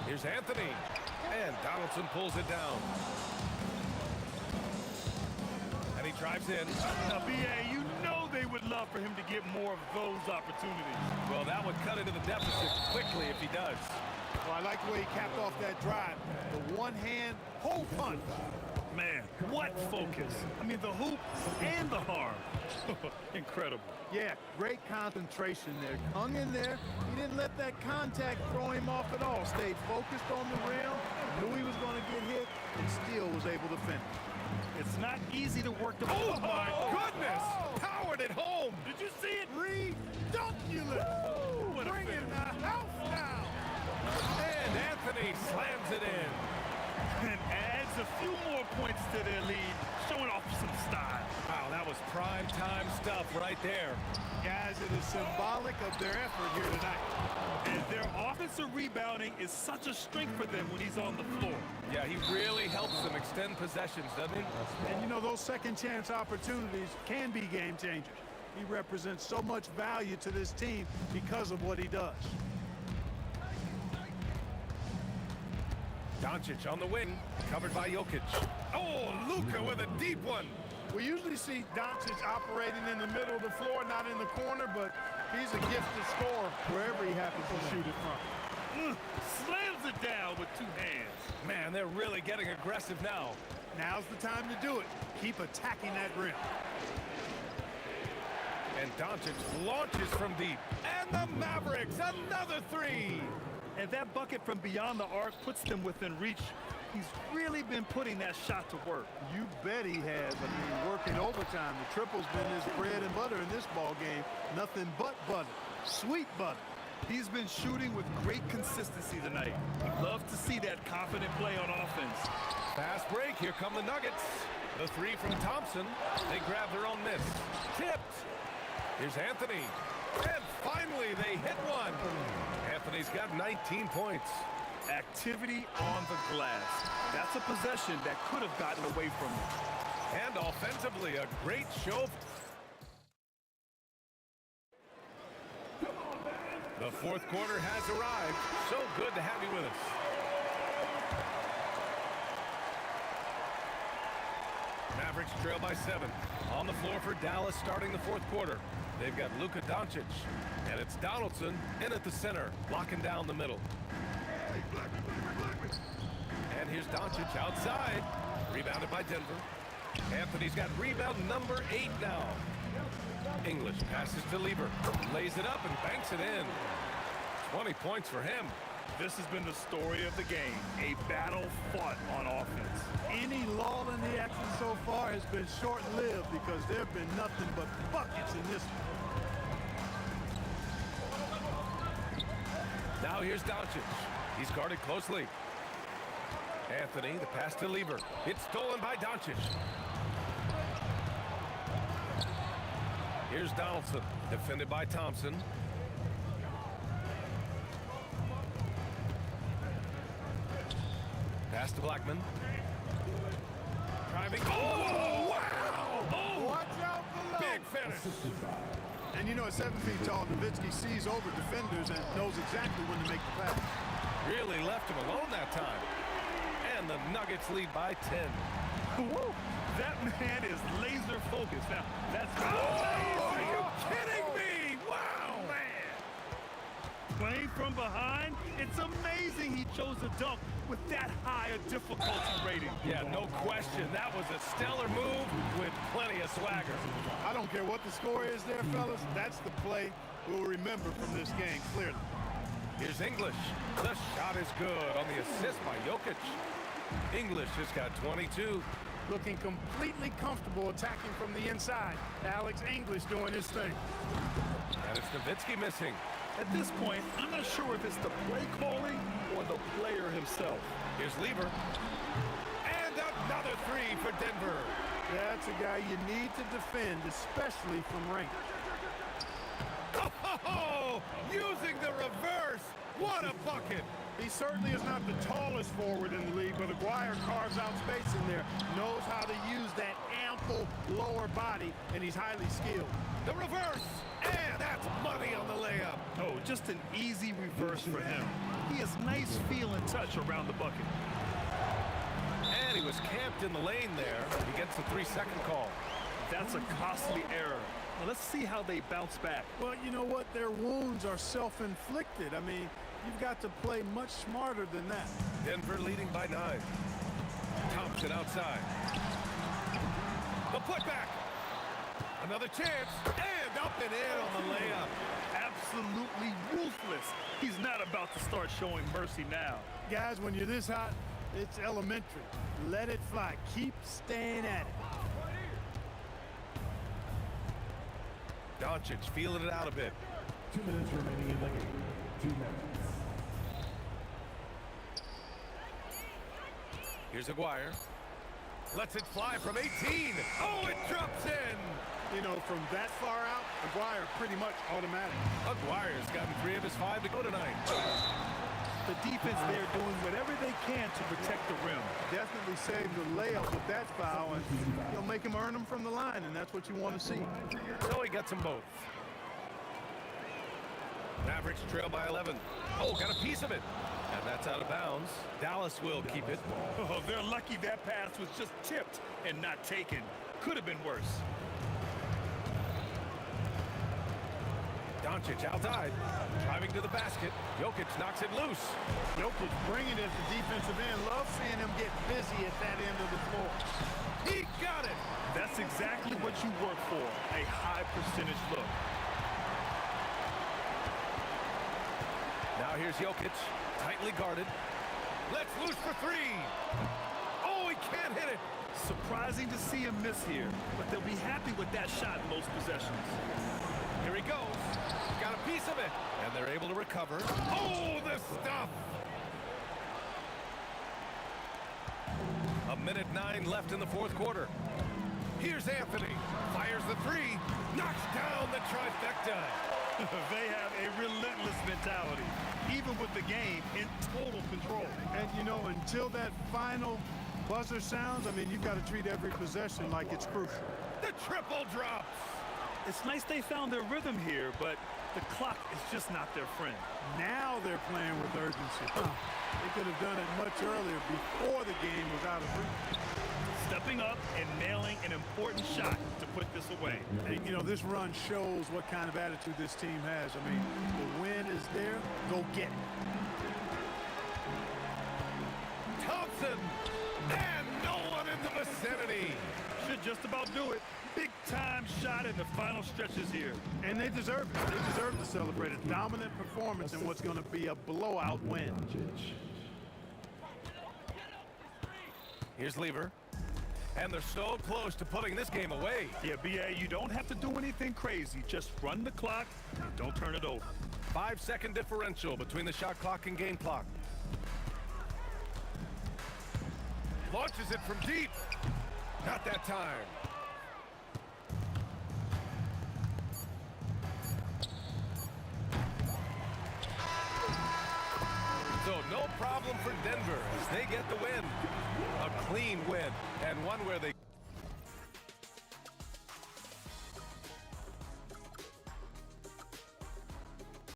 Here's Anthony. And Donaldson pulls it down. And he drives in. Now, B.A., you know they would love for him to get more of those opportunities. Well, that would cut into the deficit quickly if he does. Well, I like the way he capped off that drive. The one-hand hole punch. Man, what focus. I mean, the hoop and the harm. Incredible. Yeah, great concentration there. Hung in there. He didn't let that contact throw him off at all. Stayed focused on the rim, knew he was going to get hit, and still was able to finish. It's not easy to work the Oh, my goodness! Powered it home! Did you see it? Redunculous! What a Bring finish. in the house now! And Anthony slams it in. And adds a few more points to their lead, showing off some style. Wow, that was prime time stuff right there. Guys, it is symbolic of their effort here tonight. And their offensive rebounding is such a strength for them when he's on the floor. Yeah, he really helps them extend possessions, doesn't he? And you know, those second chance opportunities can be game changers. He represents so much value to this team because of what he does. Doncic on the wing, covered by Jokic. Oh, Luka with a deep one. We usually see Doncic operating in the middle of the floor, not in the corner, but he's a gifted scorer wherever he happens to shoot it from. Slams it down with 2 hands. Man, they're really getting aggressive now. Now's the time to do it. Keep attacking that rim. And Doncic launches from deep. And the Mavericks, another 3. And that bucket from beyond the arc puts them within reach. He's really been putting that shot to work. You bet he has. I mean, working overtime. The triple's been his bread and butter in this ball game. Nothing but butter. Sweet butter. He's been shooting with great consistency tonight. I'd love to see that confident play on offense. Fast break, here come the Nuggets. The 3 from Thompson. They grab their own miss. Tipped. Here's Anthony. And finally, they hit one. Anthony's got 19 points. Activity on the glass. That's a possession that could have gotten away from him. And offensively, a great show. The fourth quarter has arrived. So good to have you with us. Mavericks trail by 7. On the floor for Dallas starting the fourth quarter. They've got Luka Doncic. And it's Donaldson in at the center, locking down the middle. And here's Doncic outside. Rebounded by Denver. Anthony's got rebound number 8 now. English passes to Lieber. Lays it up and banks it in. 20 points for him. This has been the story of the game. A battle fought on offense. Any lull in the action so far has been short-lived because there have been nothing but buckets in this one. Now here's Doncic. He's guarded closely. Anthony, the pass to Lieber. It's stolen by Doncic. Here's Donaldson, defended by Thompson. Pass to Blackman. Driving. Oh, wow! Oh, watch out below. Big finish. And you know, at 7 feet tall, Nowitzki sees over defenders and knows exactly when to make the pass. Really left him alone that time. And the Nuggets lead by 10. Woo! That man is laser focused. Now, that's are you kidding me? Wow! Man. Playing from behind, it's amazing he chose a dunk with that high a difficulty rating. Yeah, no question. That was a stellar move with plenty of swagger. I don't care what the score is there, fellas. That's the play we'll remember from this game, clearly. Here's English. The shot is good on the assist by Jokic. English has got 22. Looking completely comfortable attacking from the inside. Alex English doing his thing. And it's Nowitzki missing. At this point, I'm not sure if it's the play calling or the player himself. Here's Lieber. And another three for Denver. That's a guy you need to defend, especially from range. Oh, using the reverse. What a bucket. He certainly is not the tallest forward in the league, but Aguirre carves out space in there, knows how to use that ample lower body, and he's highly skilled. The reverse, and that's money on the layup. Oh, just an easy reverse for him. He has nice feel and touch around the bucket. And he was camped in the lane there. He gets the 3-second call. That's a costly error. Now let's see how they bounce back. Well, you know what? Their wounds are self-inflicted. I mean, you've got to play much smarter than that. Denver leading by 9. Thompson outside. The putback. Another chance. And up and in on the layup. Absolutely ruthless. He's not about to start showing mercy now. Guys, when you're this hot, it's elementary. Let it fly. Keep staying at it. Doncic feeling it out a bit. 2 minutes remaining in the game. 2 minutes. Here's Aguirre. Lets it fly from 18. Oh, it drops in. You know, from that far out, Aguirre pretty much automatic. Aguirre's gotten 3 of his 5 to go tonight. The defense there doing whatever they can to protect the rim. Definitely saved the layup with that foul, and you'll make him earn them from the line, and that's what you want to see. So he gets them both. Mavericks trail by 11. Oh, got a piece of it. And that's out of bounds. Dallas will keep it. Oh, they're lucky that pass was just tipped and not taken. Could have been worse. Doncic outside, driving to the basket. Jokic knocks it loose. Jokic bringing it at the defensive end. Love seeing him get busy at that end of the floor. He got it. That's exactly what you work for, a high percentage look. Now here's Jokic, tightly guarded. Let's loose for 3. Oh, he can't hit it. Surprising to see him miss here, but they'll be happy with that shot in most possessions. Here he goes. Got a piece of it. And they're able to recover. Oh, the stuff! 1:09 left in the fourth quarter. Here's Anthony. Fires the three. Knocks down the trifecta. They have a relentless mentality, even with the game in total control. And, you know, until that final buzzer sounds, I mean, you've got to treat every possession like it's crucial. The triple drops. It's nice they found their rhythm here, but the clock is just not their friend. Now they're playing with urgency. They could have done it much earlier before the game was out of reach. Stepping up and nailing an important shot to put this away. And, you know, this run shows what kind of attitude this team has. I mean, the win is there. Go get it. Thompson. And no one in the vicinity. Should just about do it. Big time shot in the final stretches here. And they deserve it. They deserve to celebrate a dominant performance in what's going to be a blowout win. Here's Lever. And they're so close to putting this game away. Yeah, B.A., you don't have to do anything crazy. Just run the clock and don't turn it over. 5-second differential between the shot clock and game clock. Launches it from deep. Not that time. So no problem for Denver as they get the win. A clean win, and one where they